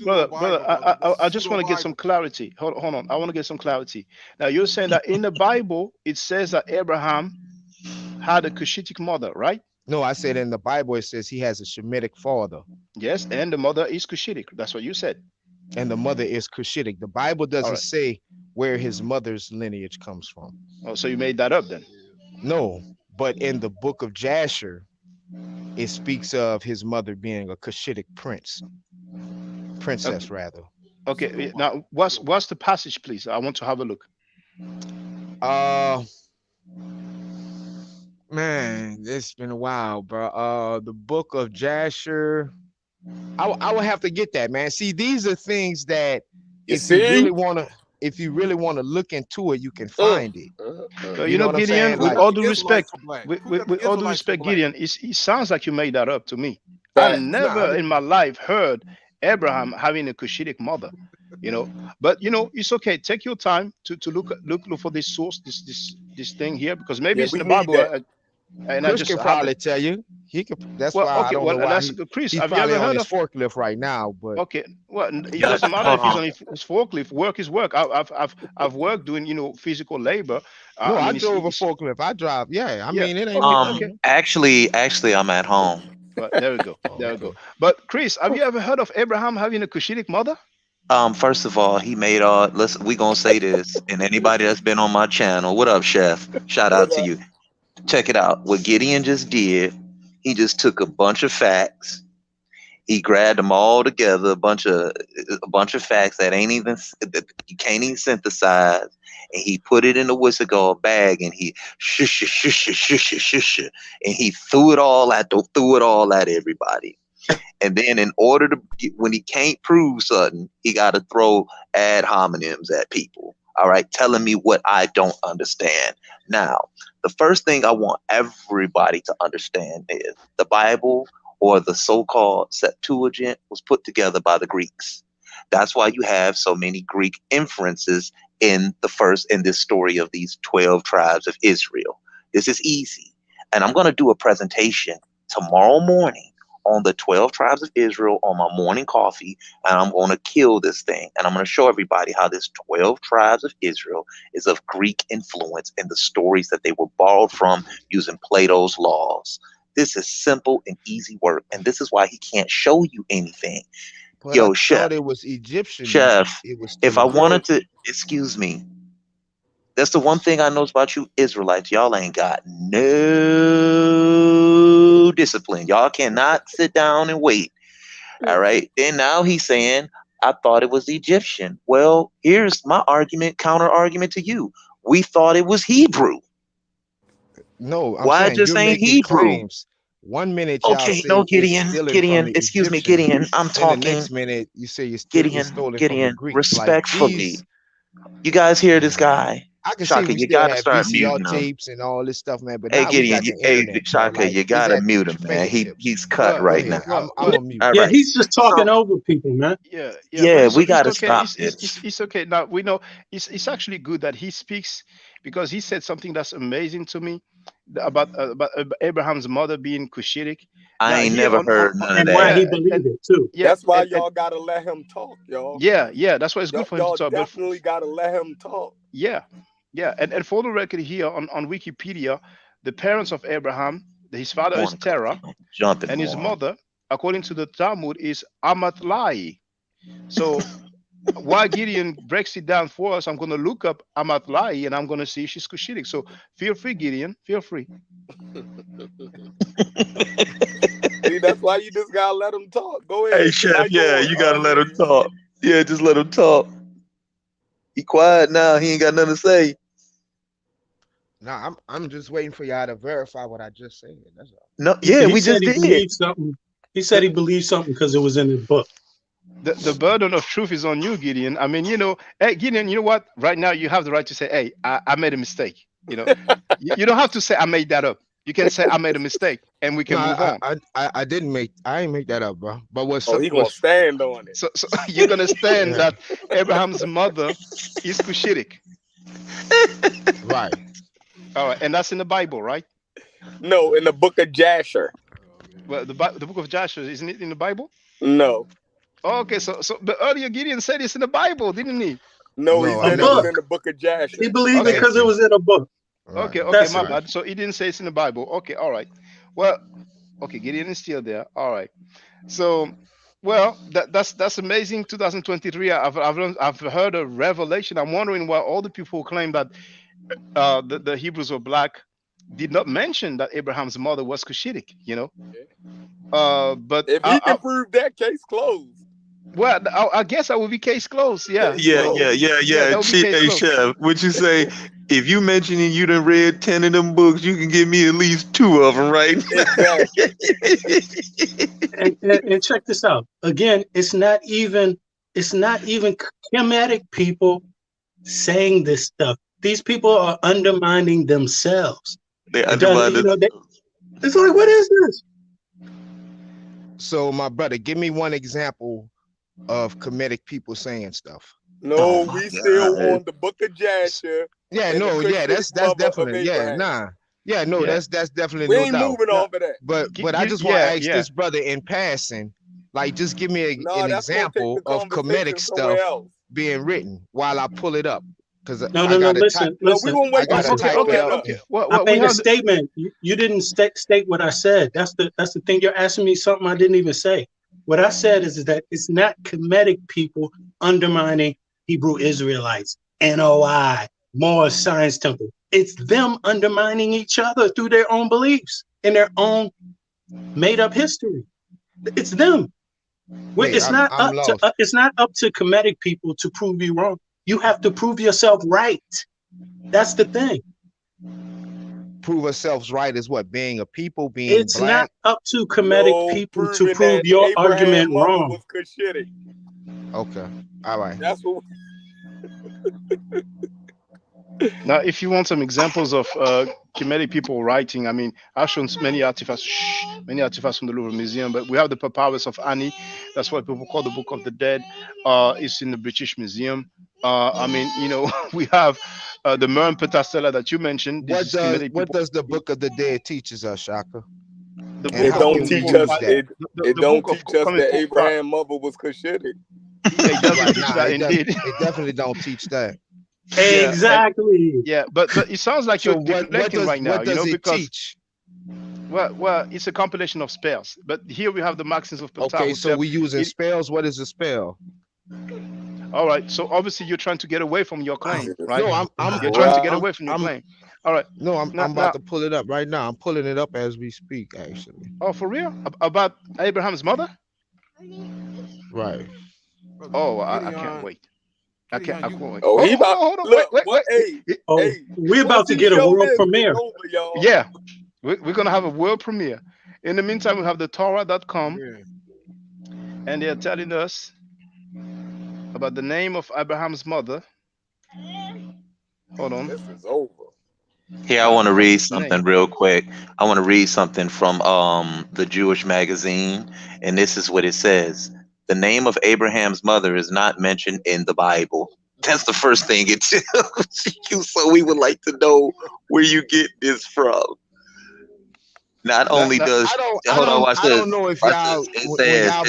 brother, I just want to get some clarity. Hold on, I want to get some clarity. Now you're saying that in the Bible it says that Abraham had a Cushitic mother, right? No, I said in the Bible it says he has a Shemitic father. Yes, and the mother is Cushitic. That's what you said. And the mother is Cushitic. The Bible doesn't say where his mother's lineage comes from. Oh, so you made that up then? No, but in the book of Jasher, it speaks of his mother being a Cushitic princess rather. Okay, now what's the passage, please? I want to have a look. Man, it's been a while, bro. The book of Jasher. I would have to get that, man. See, these are things that if you really want to look into it, you can find it. You know, Gideon, with all due respect, with all due Israelites respect, for black. Gideon, it sounds like you made that up to me. I never in my life heard Abraham having a Cushitic mother, you know. But you know, it's okay. Take your time to look for this source, this thing here, because maybe it's in the Bible. And Chris can probably tell you. He could. That's why I don't know why Chris, he's have you probably ever on heard his of forklift right now. But okay, well, it doesn't matter if he's on his forklift. Work is work. I've worked doing physical labor. No, I drove a forklift. I drive. Yeah, I mean it ain't. Okay. Actually, I'm at home. Right, there we go. There we go. But Chris, have you ever heard of Abraham having a Cushitic mother? First of all, he made listen, we gonna say this, and anybody that's been on my channel, what up, Chef? Shout out to you. Check it out. What Gideon just did, he just took a bunch of facts. He grabbed them all together, a bunch of facts that that you can't even synthesize, and he put it in a whisker guard bag, and he and he threw it all at everybody. And then in order to when he can't prove something, he got to throw ad hominems at people. All right, telling me what I don't understand. Now, the first thing I want everybody to understand is the Bible, or the so-called Septuagint, was put together by the Greeks. That's why you have so many Greek inferences in this story of these 12 tribes of Israel. This is easy. And I'm going to do a presentation tomorrow morning on the 12 tribes of Israel on my morning coffee, and I'm going to kill this thing. And I'm going to show everybody how this 12 tribes of Israel is of Greek influence in the stories that they were borrowed from using Plato's laws. This is simple and easy work, and this is why he can't show you anything. But Yo, I Chef. thought it was Egyptian. Chef, It was if I wanted to, excuse me, that's the one thing I know about you Israelites. Y'all ain't got no discipline. Y'all cannot sit down and wait. All right. Then now he's saying, I thought it was Egyptian. Well, here's my counter argument to you. We thought it was Hebrew. No, I'm Why saying just you're ain't making Hebrew? claims. 1 minute y'all Okay, say no, it's Gideon, stealing from the excuse me, Egyptians, Gideon, I'm then talking. the next minute you say it's Gideon, stolen from the Gideon, Greeks. Like respectfully. these, You guys hear this guy? I can see Shaka, we you still gotta have start VCR muting him. tapes and all this stuff, man. But Hey, now we Gideon, got the internet. bro. Shaka, Like you it's gotta at mute your him, man. fingertips. He's cut Go right ahead. now. I'm on mute. All Yeah, right. he's just talking over people, man. Yeah, Yeah, but we it's gotta okay. stop this. It's okay. Now we know it's actually good that he speaks, because he said something that's amazing to me about Abraham's mother being Cushitic. I Now, ain't here never on- heard none of And why that. he believed it too. Yeah, That's why and- y'all gotta let him talk, y'all. yeah, that's why it's good Y'all, for him to y'all talk. But definitely gotta let him talk. yeah, and for the record here on Wikipedia, the parents of Abraham, his father is Terah, Jumping and his on. mother, according to the Talmud, is Amatlai. So while Gideon breaks it down for us, I'm going to look up Amatlai and I'm going to see if she's Cushitic. So feel free, Gideon. Feel free. See, that's why you just gotta let him talk. Go ahead. Hey, Keep Chef, right yeah, going, you gotta let him talk. Yeah, just let him talk. He quiet now. He ain't got nothing to say. Nah, I'm just waiting for y'all to verify what I just said. That's all. No, yeah, we just he did. believed something. He said he believed something because it was in his book. The burden of truth is on you, Gideon. I mean, hey, Gideon, you know what? Right now, you have the right to say, hey, I made a mistake. You don't have to say I made that up. You can say I made a mistake, and we can move on. I didn't make. I ain't make that up, bro. But what's he gonna stand on it. So you're gonna stand that Abraham's mother is Cushitic, right? All right, and that's in the Bible, right? No, in the book of Jasher. Well, the book of Joshua, isn't it in the Bible? No. Okay, so but earlier Gideon said it's in the Bible, didn't he? No, he said it was in the book of Jasher. He believed it because it was in a book. Okay, That's my right. bad. So he didn't say it's in the Bible. Okay, all right. Well, okay, Gideon is still there. All right. So, well, that's amazing. 2023. I've heard a revelation. I'm wondering why all the people who claim that the Hebrews were black did not mention that Abraham's mother was Cushitic. But if he can prove that, case closed. Well, I guess that would be case closed. Yeah. Yeah. That would be case Hey, closed. Chef, would you say if you mentioning you done read 10 of them books, you can give me at least 2 of them, right? Exactly. and check this out. Again, it's not even Kemetic people saying this stuff. These people are undermining themselves. They undermine it's like, what is this? So, my brother, give me one example of Kemetic people saying stuff. No, we still on the Book of Jasher. Yeah, no, yeah, that's definitely, that's definitely we no ain't doubt. moving off of that. But I just want to ask this brother in passing, like, just give me an example of Kemetic stuff being written while I pull it up. Because No, listen. we won't wait. I made a statement. You didn't state what I said. That's the thing. You're asking me something I didn't even say. What I said is that it's not Kemetic people undermining Hebrew Israelites, NOI, Moore Science Temple. It's them undermining each other through their own beliefs and their own made-up history. It's them. It's not up to Kemetic people to prove you wrong. You have to prove yourself right. That's the thing. Prove ourselves right is what? Being a people, being It's black? not up to Kemetic people to prove your argument wrong. Okay. All right. That's what Now, if you want some examples of Kemetic people writing, I mean, I've shown many artifacts from the Louvre Museum, but we have the Papyrus of Ani. That's what people call the Book of the Dead. It's in the British Museum. I mean, we have the Mern Petastella that you mentioned. What does the Book of the Dead teaches us, Shaka? It don't teach us that Abraham's mother was Cushitic. It doesn't teach that, indeed. It definitely don't teach that. Exactly. Yeah, but it sounds like you're deflecting right now. What does it because teach? Well, it's a compilation of spells. But here we have the maxims of Ptah. Okay, so we using spells. What is a spell? All right. So obviously you're trying to get away from your claim, right? No, you're trying to get away from your claim. All right. No, I'm about to pull it up right now. I'm pulling it up as we speak, actually. Oh, for real? About Abraham's mother? Right. Oh, I can't wait. I can't wait. Oh, he about hold on. Look, Wait. Hey, we're about to get a world premiere. Yeah, we're gonna have a world premiere. In the meantime, we have the Torah.com, and they're telling us about the name of Abraham's mother. Hold on. This is over. Here, I want to read something real quick. I want to read something from the Jewish magazine, and this is what it says. The name of Abraham's mother is not mentioned in the Bible. That's the first thing it tells you. So we would like to know where you get this from. Not only does it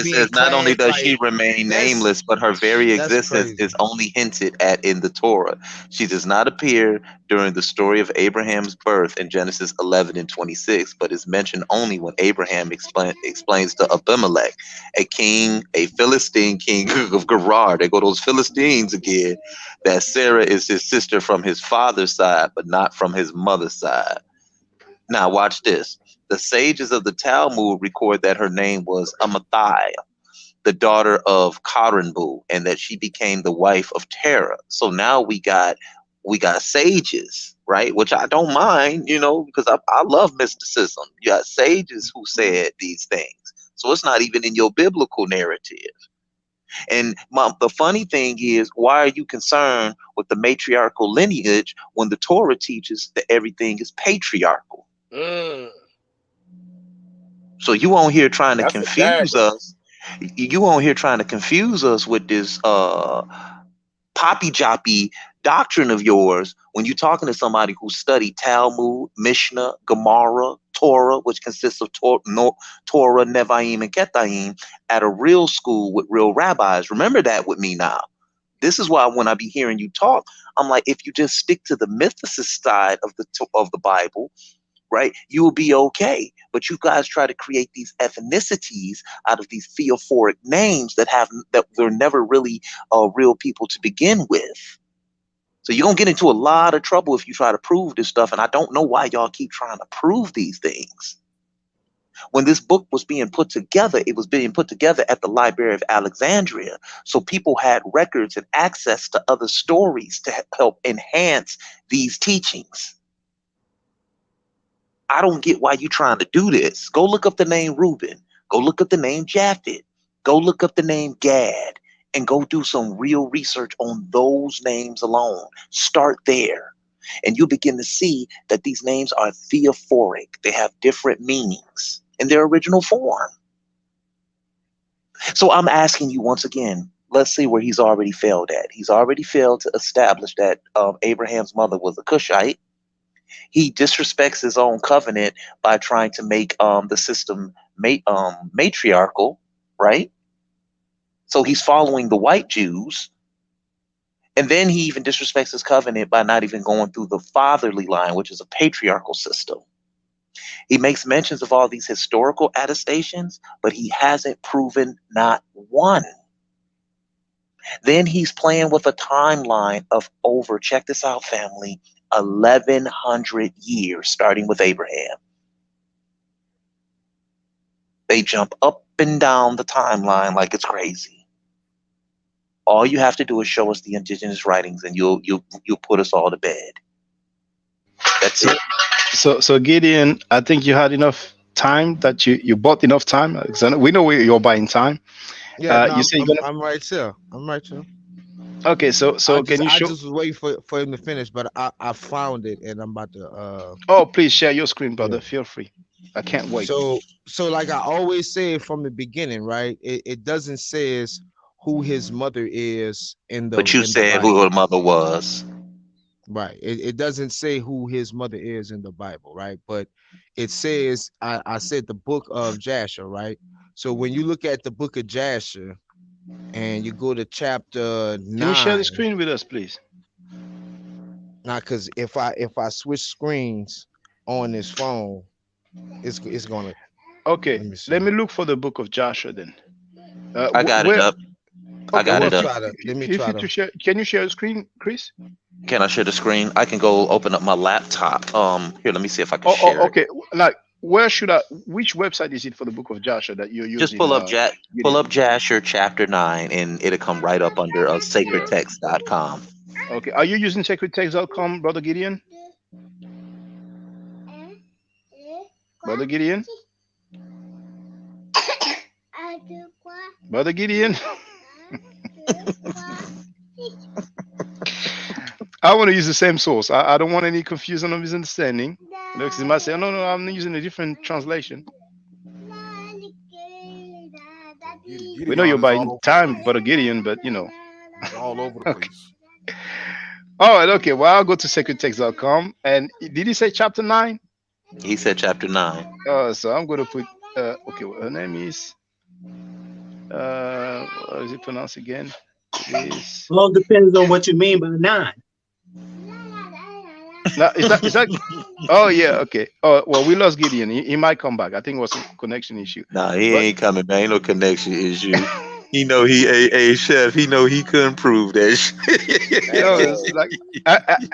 says not only does she remain nameless, but her very existence is only hinted at in the Torah. She does not appear during the story of Abraham's birth in Genesis 11:26, but is mentioned only when Abraham explains to Abimelech, a Philistine king of Gerar. There go those Philistines again. That Sarah is his sister from his father's side, but not from his mother's side. Now watch this. The sages of the Talmud record that her name was Amathiah, the daughter of Karanbu, and that she became the wife of Terah. So now we got sages, right? Which I don't mind, because I love mysticism. You got sages who said these things. So it's not even in your biblical narrative. And the funny thing is, why are you concerned with the matriarchal lineage when the Torah teaches that everything is patriarchal? So you on here trying to confuse us. You on here trying to confuse us with this poppy joppy doctrine of yours when you're talking to somebody who studied Talmud, Mishnah, Gemara, Torah, which consists of Torah, Nevi'im, and Kethaim, at a real school with real rabbis. Remember that with me now. This is why when I be hearing you talk, I'm like, if you just stick to the mythicist side of the Bible, right, you will be okay. But you guys try to create these ethnicities out of these theophoric names that were never really real people to begin with. So you're going to get into a lot of trouble if you try to prove this stuff. And I don't know why y'all keep trying to prove these things. When this book was being put together, it was being put together at the Library of Alexandria. So people had records and access to other stories to help enhance these teachings. I don't get why you're trying to do this. Go look up the name Reuben. Go look up the name Japhet. Go look up the name Gad. And go do some real research on those names alone. Start there. And you'll begin to see that these names are theophoric. They have different meanings in their original form. So I'm asking you once again, let's see where he's already failed at. He's already failed to establish that Abraham's mother was a Cushite. He disrespects his own covenant by trying to make the system matriarchal, right? So he's following the white Jews. And then he even disrespects his covenant by not even going through the fatherly line, which is a patriarchal system. He makes mentions of all these historical attestations, but he hasn't proven not one. Then he's playing with a timeline of over, check this out, family, 1,100 years, starting with Abraham. They jump up and down the timeline like it's crazy. All you have to do is show us the indigenous writings, and you'll put us all to bed. That's it. So Gideon, I think you had enough time. That you bought enough time. We know you're buying time. Yeah, you say I'm right here. I'm right here. Okay, so can you show? I just was waiting for him to finish, but I found it, and I'm about to. Oh, please share your screen, brother. Yeah. Feel free. I can't wait. So like I always say from the beginning, right? It doesn't say who his mother is in the. But you said who her mother was. Right. It doesn't say who his mother is in the Bible, right? But it says, I said the book of Jasher, right? So when you look at the book of Jasher and you go to chapter 9. Can you share the screen with us, please? Now, because if I switch screens on this phone, it's gonna. Okay, let me look for the book of Jasher then. I got it up. Okay, I got it up. Let me try to share. Can you share the screen, Chris? Can I share the screen? I can go open up my laptop. Here, let me see if I can share. Okay. Like, where should I? Which website is it for the book of Jasher that you're using? Just pull up Jasher chapter 9, and it'll come right up under sacredtext.com. Okay. Are you using sacredtext.com, Brother Gideon? Brother Gideon? Brother Gideon? I want to use the same source. I don't want any confusion or misunderstanding. Because he might say, no, I'm using a different translation. We know you're buying time, Brother Gideon, but you know. All over the place. All right, okay. Well, I'll go to sacredtext.com. And did he say chapter 9? He said chapter 9. So I'm going to put, okay, well, her name is, what is it pronounced again? Well, it depends on what you mean by 9. No, is that oh yeah, okay. Oh well, we lost Gideon. He might come back. I think it was a connection issue. Nah, he ain't coming, man. Ain't no connection issue. He know he a chef. He know he couldn't prove that shit. It's like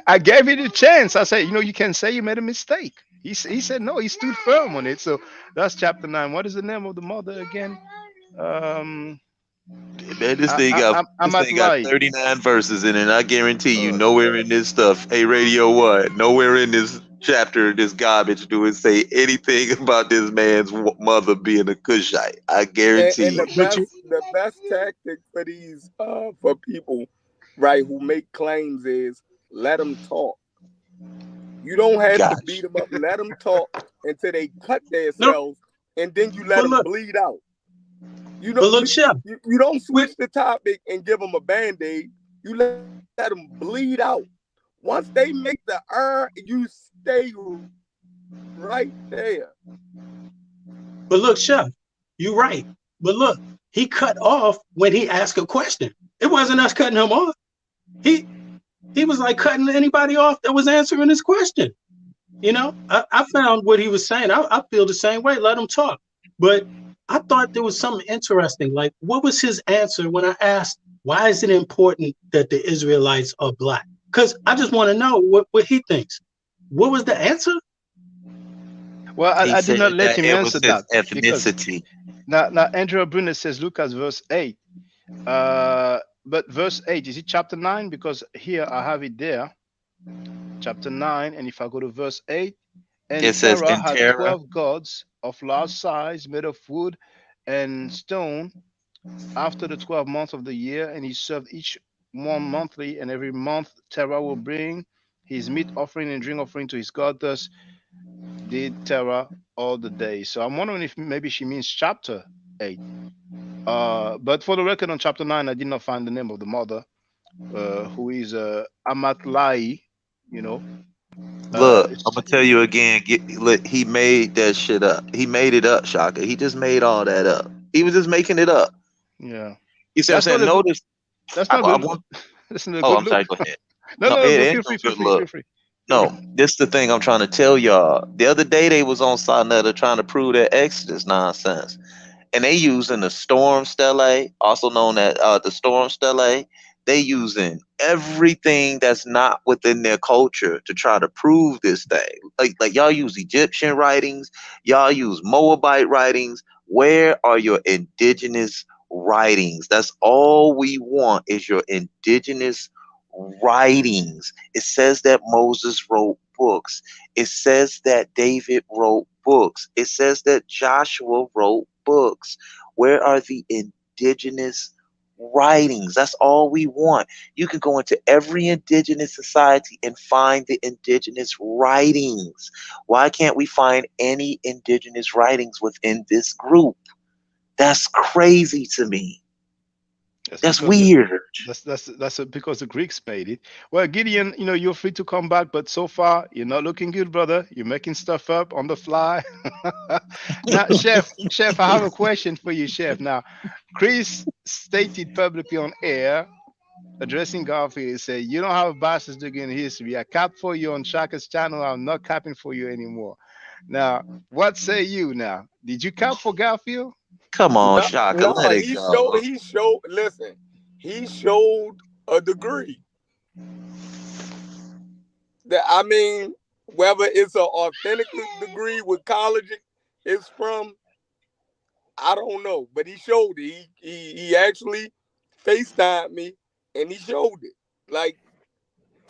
I gave it a chance. I said, you can say you made a mistake. He said no, he stood firm on it. So that's chapter 9. What is the name of the mother again? Man, this thing got 39 verses in it. I guarantee you, nowhere in this stuff, hey, Radio One, nowhere in this chapter, this garbage, do it say anything about this man's mother being a Cushite. I guarantee you. The best tactic for these, for people, right, who make claims is let them talk. You don't have to beat them up. Let them talk until they cut themselves, and then you let them bleed out. You know, you don't switch the topic and give them a Band-Aid. You let them bleed out. Once they make the you stay right there. But look, Chef, you're right. But look, he cut off when he asked a question. It wasn't us cutting him off. He was like cutting anybody off that was answering his question. You know, I found what he was saying. I feel the same way. Let him talk. But I thought there was something interesting. Like, what was his answer when I asked, why is it important that the Israelites are black? Because I just want to know what he thinks. What was the answer? Well, He I did said not let that him it was answer his that because ethnicity. now Andrew Bruner says, look at verse 8. But verse 8, is it chapter 9? Because here I have it there, chapter 9. And if I go to verse 8, and It says Terah in had Terra. 12 gods of large size, made of wood and stone, after the 12 months of the year, and he served each one monthly, and every month Terah will bring his meat offering and drink offering to his God. Thus did Terah all the days. So I'm wondering if maybe she means chapter 8. But for the record, on chapter 9, I did not find the name of the mother, who is Amatlai, you know. Look, I'm gonna tell you again. Look, he made that shit up. He made it up, Shaka. He just made all that up. He was just making it up. Yeah. You see what I'm That's not saying? a good, Notice. that's I, not I good. want. That's not a Oh, good I'm sorry. look. Go ahead. No, No, no, no, it go. ain't Feel no free, feel good free, feel look. free. No, this the thing I'm trying to tell y'all. The other day they was on Sinetta trying to prove that Exodus nonsense, and they using the storm stele, also known as the storm stele. They using everything that's not within their culture to try to prove this thing. Like y'all use Egyptian writings, y'all use Moabite writings. Where are your indigenous writings? That's all we want is your indigenous writings. It says that Moses wrote books. It says that David wrote books. It says that Joshua wrote books. Where are the indigenous writings? That's all we want. You can go into every indigenous society and find the indigenous writings. Why can't we find any indigenous writings within this group? That's crazy to me. That's Because weird. that's because the Greeks made it. Well, Gideon, you know, you're free to come back, but so far you're not looking good, brother. You're making stuff up on the fly. Now, Chef, I have a question for you, Chef. Now, Chris stated publicly on air, addressing Garfield, he said, "You don't have a bachelor's degree in history. I capped for you on Shaka's channel. I'm not capping for you anymore." Now, what say you now? Did you cap for Garfield? Come on, No, Shaka, no, let it go. listen, he showed a degree. That, I mean, whether it's an authentic degree with college it's from, I don't know, but he showed it. He actually FaceTimed me and he showed it. Like,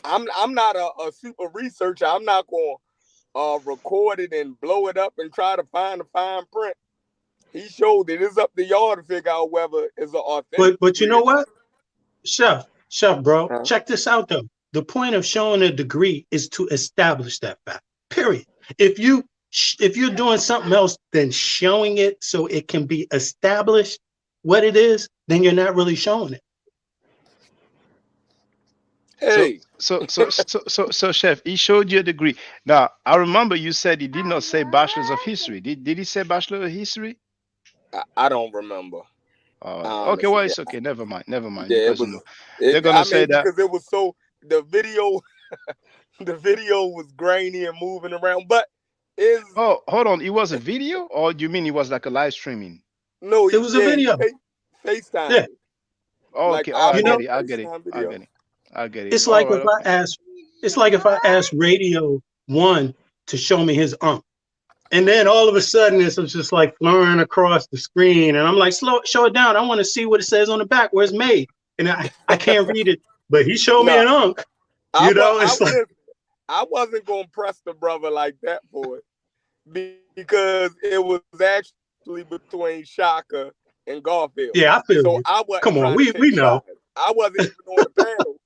I'm not a super researcher. I'm not going to record it and blow it up and try to find the fine print. He showed it. It's up to y'all to figure out whether it's an authentic. But you know what, Chef, bro, Huh? check this out though. The point of showing a degree is to establish that fact. Period. If you're doing something else than showing it so it can be established what it is, then you're not really showing it. Hey. So, Chef, he showed you a degree. Now, I remember you said he did not say bachelor's of history. Did he say bachelor of history? I don't remember. Okay, well, it's okay. Never mind. Yeah, Because, you know, they're going to say that. because it was so, the video was grainy and moving around, but Oh, hold on. It was a video, or do you mean it was like a live streaming? No, it was a video. FaceTime. Yeah. Oh, Like, okay. Oh, I get it. FaceTime I get it. It's like All right, it's like if I asked Radio 1 to show me his and then all of a sudden it's just like flaring across the screen, and I'm like, show it down. I want to see what it says on the back where it's made, and I can't read it, but he showed me an I wasn't gonna press the brother like that for it because it was actually between Shaka and Garfield. Yeah, I feel so you. I wasn't Come on, trying we to take know. sides. I wasn't even on the panel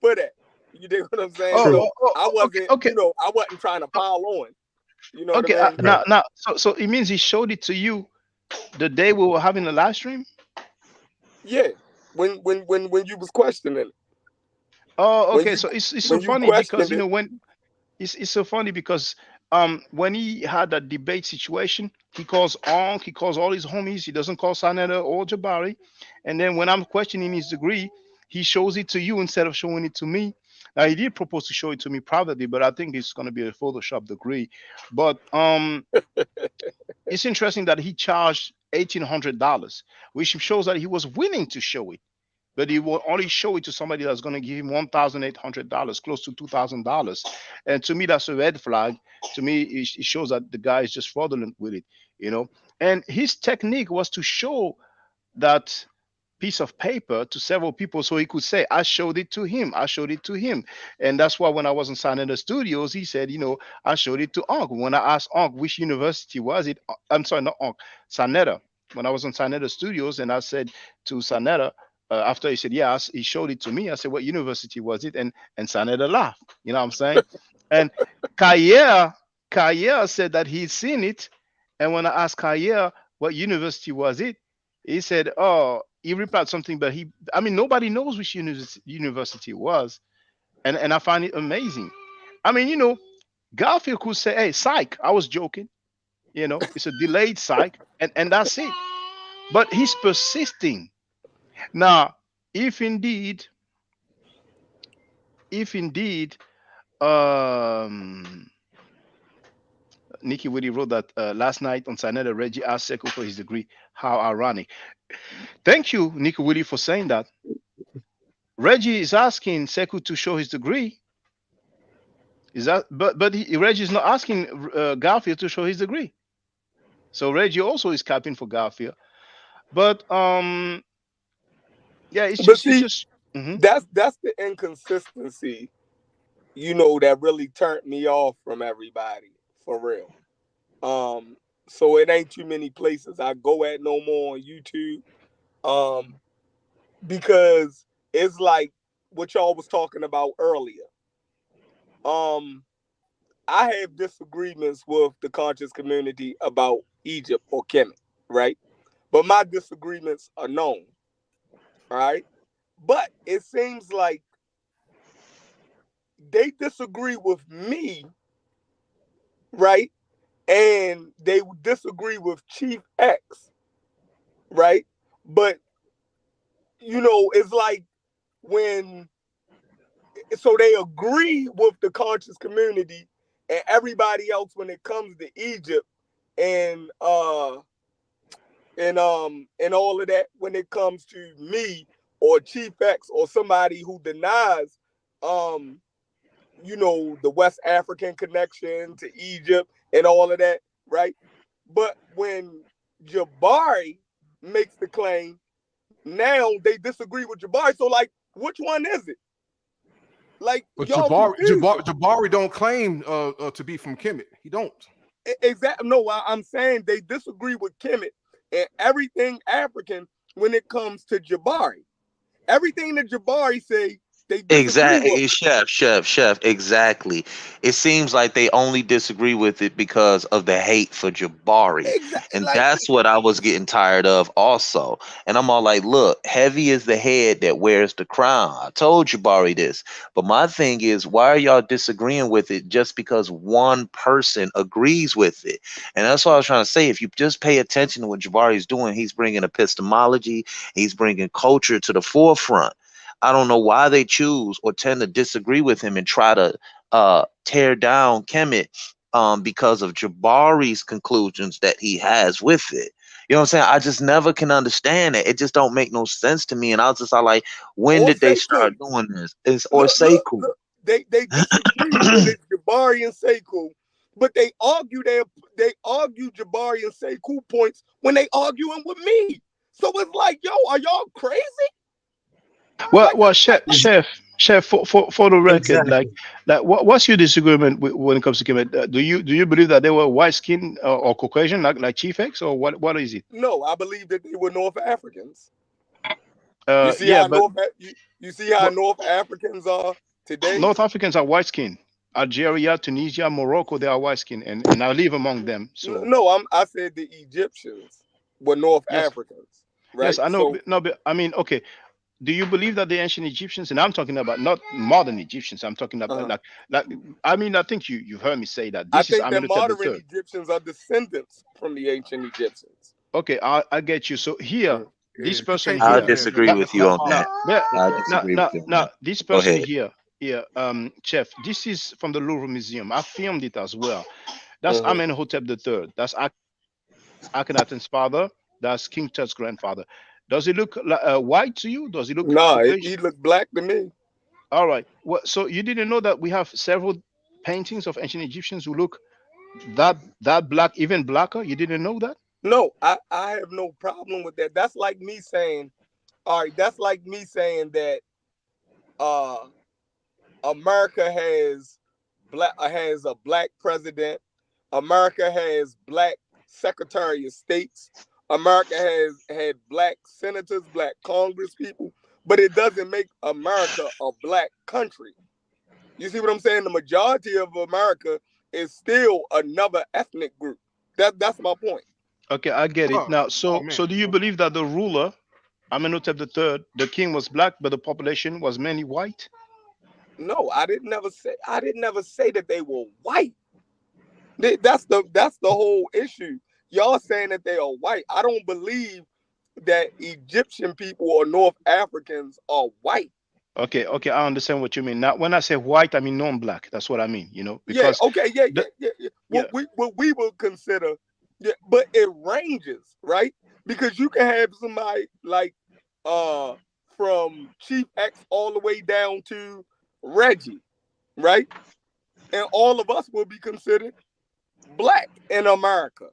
for that. You dig what I'm saying? True. So I wasn't, okay. I wasn't trying to pile on. You know Okay. what I mean? Now, so it means he showed it to you the day we were having the live stream. Yeah, when you was questioning it. Oh, okay. So it's so funny because you know when it's so funny because when he had that debate situation, he calls Onk, he calls all his homies, he doesn't call Sanetta or Jabari, and then when I'm questioning his degree, he shows it to you instead of showing it to me. Now he did propose to show it to me privately, but I think it's going to be a Photoshop degree. But it's interesting that he charged $1,800, which shows that he was willing to show it, but he will only show it to somebody that's going to give him $1,800, close to $2,000. And to me, that's a red flag. To me, it shows that the guy is just fraudulent with it, you know. And his technique was to show that piece of paper to several people so he could say, I showed it to him, I showed it to him. And that's why when I was in Sinister Studios, he said, you know, I showed it to Unc. When I asked Unc which university was it, I'm sorry, not Unc, Sinister. When I was in Sinister Studios, and I said to Sinister, after he said, yeah, he showed it to me, I said, what university was it? And Sinister laughed, you know what I'm saying? And Kayer said that he'd seen it. And when I asked Kayer what university was it, he said, oh, he replied something, but nobody knows which university it was. And I find it amazing. I mean, you know, Garfield could say, hey, psych, I was joking. You know, it's a delayed psych, and that's it. But he's persisting. Now, if indeed, Nikki Woody wrote that last night on Sinister, Reggie asked Sekou for his degree. How ironic. Thank you, Nikki Woody, for saying that. Reggie is asking Sekou to show his degree. But Reggie is not asking Garfield to show his degree. So Reggie also is capping for Garfield. But yeah, it's just that's the inconsistency, you know, that really turned me off from everybody, for real. So it ain't too many places I go at no more on YouTube. Because it's like what y'all was talking about earlier. I have disagreements with the conscious community about Egypt or Kemet, right? But my disagreements are known, right? But it seems like they disagree with me, right? And they disagree with Chief X, right? But, you know, it's like so they agree with the conscious community and everybody else when it comes to Egypt and all of that, when it comes to me or Chief X or somebody who denies you know, the West African connection to Egypt and all of that, right? But when Jabari makes the claim, now they disagree with Jabari. So, like, which one is it? Like, but Jabari don't claim to be from Kemet. He don't. Exactly. No, I'm saying they disagree with Kemet and everything African when it comes to Jabari. Everything that Jabari say, they disagree with. Chef, exactly. It seems like they only disagree with it because of the hate for Jabari. And that's what I was getting tired of also. And I'm all like, look, heavy is the head that wears the crown. I told Jabari this. But my thing is, why are y'all disagreeing with it just because one person agrees with it? And that's what I was trying to say. If you just pay attention to what Jabari is doing, he's bringing epistemology, he's bringing culture to the forefront. I don't know why they choose or tend to disagree with him and try to tear down Kemet because of Jabari's conclusions that he has with it. You know what I'm saying? I just never can understand it. It just don't make no sense to me. And I was just like, when did they start doing this? Sekou. They disagree when it's Jabari and Sekou, but they argue Jabari and Sekou points when they arguing with me. So it's like, yo, are y'all crazy? Well, chef, for the record, exactly. like what's your disagreement when it comes to Kemet? Do you believe that they were white skin or Caucasian, like Chief X, or what is it? No, I believe that they were North Africans. You see how North Africans are today? North Africans are white skin. Algeria, Tunisia, Morocco, they are white skin, and I live among them. So no, I said the Egyptians were North Africans. Right? Yes, I know. So, no, but I mean, okay. Do you believe that the ancient Egyptians, and I'm talking about not modern Egyptians, I'm talking about I mean, I think you've heard me say that. I think that modern Egyptians are descendants from the ancient Egyptians. Okay, I get you. So here, this person I disagree with you on that. Now, this person here, Yeah, Chef, this is from the Louvre Museum. I filmed it as well. That's Amenhotep III. That's Akhenaten's father. That's King Tut's grandfather. Does he look white to you? Does he look No, Caucasian? he looked black to me. All right. Well, so you didn't know that we have several paintings of ancient Egyptians who look that black, even blacker? You didn't know that? No, I have no problem with that. That's like me saying, all right, that's like me saying that America has a black president. America has black secretary of states. America has had black senators, black Congress people, but it doesn't make America a black country. You see what I'm saying? The majority of America is still another ethnic group. That's my point. Okay, I get it. Now, so do you believe that the ruler, Amenhotep III, the king was black, but the population was mainly white? No, I didn't never say that they were white. That's the whole issue. Y'all saying that they are white. I don't believe that Egyptian people or North Africans are white. Okay, I understand what you mean. Now, when I say white, I mean non-black. That's what I mean, because What we will consider, but it ranges, right? Because you can have somebody like from Chief X all the way down to Reggie, right? And all of us will be considered black in America.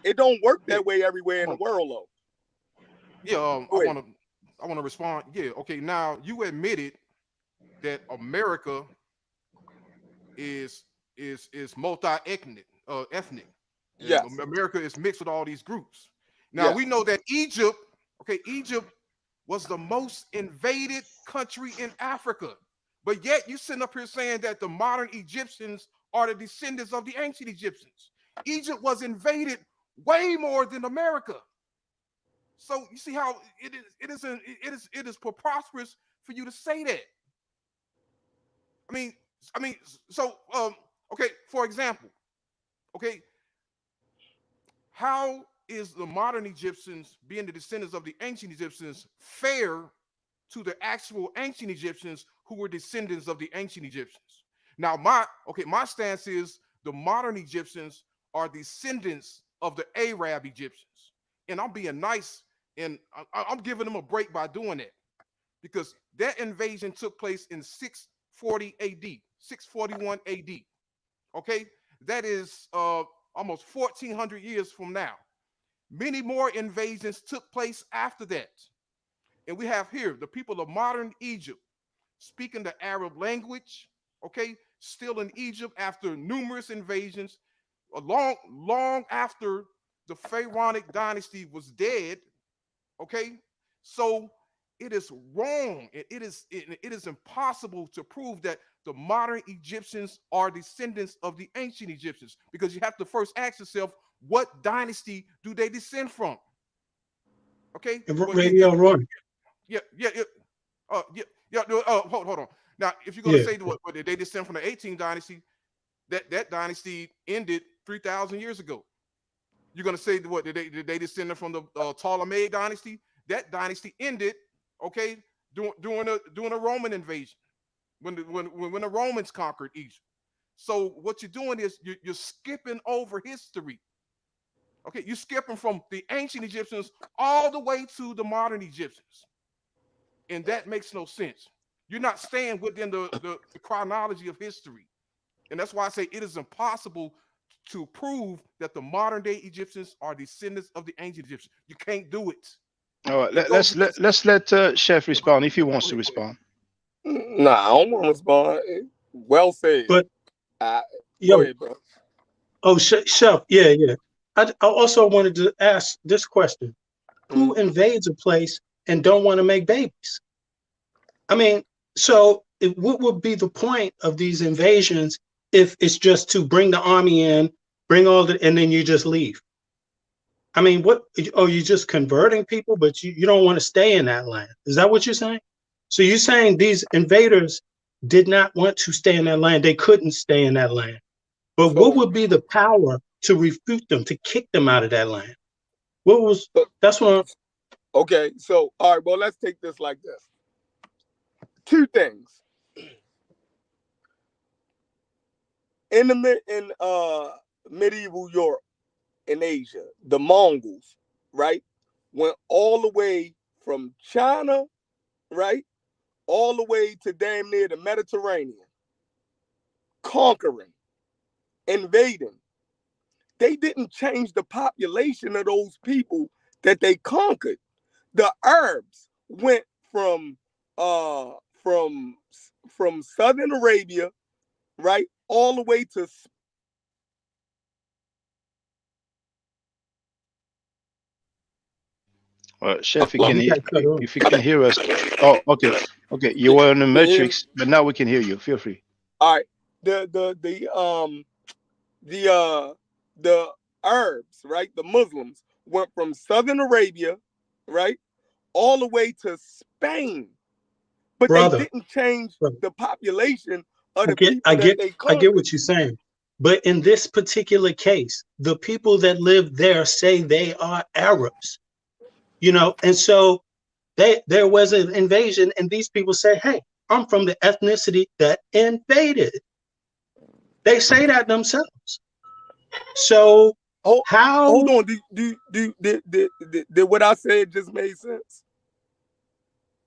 It don't work that way everywhere in the world, though. Yeah, I want to respond. Yeah, okay. Now you admitted that America is multi-ethnic. Ethnic. Yes. America is mixed with all these groups. Now we know that Egypt was the most invaded country in Africa, but yet you sitting up here saying that the modern Egyptians are the descendants of the ancient Egyptians. Egypt was invaded way more than America. So you see how it is preposterous for you to say that. I mean, so okay, for example, okay, how is the modern Egyptians, being the descendants of the ancient Egyptians, fair to the actual ancient Egyptians who were descendants of the ancient Egyptians? Now, my stance is the modern Egyptians are descendants of the Arab Egyptians, and I'm being nice. And I'm giving them a break by doing that, because that invasion took place in 640 AD, 641 AD. Okay, that is almost 1,400 years from now. Many more invasions took place after that. And we have here the people of modern Egypt speaking the Arab language, okay, still in Egypt after numerous invasions, long after the Pharaonic dynasty was dead. Okay, so it is wrong. It is impossible to prove that the modern Egyptians are descendants of the ancient Egyptians, because you have to first ask yourself, what dynasty do they descend from? Okay, Radio Run. Hold on. Now, if you're going to say what they descend from the 18th dynasty, that dynasty ended 3,000 years ago. You're going to say what did they descended from the Ptolemaic dynasty? That dynasty ended, okay, during a Roman invasion, when the Romans conquered Egypt. So what you're doing is you're skipping over history. Okay, you're skipping from the ancient Egyptians all the way to the modern Egyptians, and that makes no sense. You're not staying within the chronology of history, and that's why I say it is impossible to prove that the modern day Egyptians are descendants of the ancient Egyptians. You can't do it. All right, let's let Chef respond if he wants to respond. Nah, I don't want to respond. Well said. But go ahead, bro. Oh, Chef, yeah. I also wanted to ask this question: who invades a place and don't want to make babies? I mean, so what would be the point of these invasions if it's just to bring the army in, bring and then you just leave? I mean, what? Oh, you're just converting people, but you don't want to stay in that land. Is that what you're saying? So you're saying these invaders did not want to stay in that land. They couldn't stay in that land. But what would be the power to refute them, to kick them out of that land? That's what Okay, so, all right, well, let's take this like this. Two things. in medieval Europe and Asia, the Mongols, right, went all the way from China, right, all the way to damn near the Mediterranean, conquering, invading. They didn't change the population of those people that they conquered. The Arabs went from Southern Arabia, right, all the way to Chef, if you can hear us. Oh, okay. Okay, you were in the matrix, but now we can hear you. Feel free. All right. The Arabs, right? The Muslims went from Southern Arabia, right, all the way to Spain. But Brother, they didn't change the population of the I people that they conquered. get what you're saying. But in this particular case, the people that live there say they are Arabs. You know, and so there was an invasion, and these people say, hey, I'm from the ethnicity that invaded. They say that themselves. So hold on, did what I said just made sense?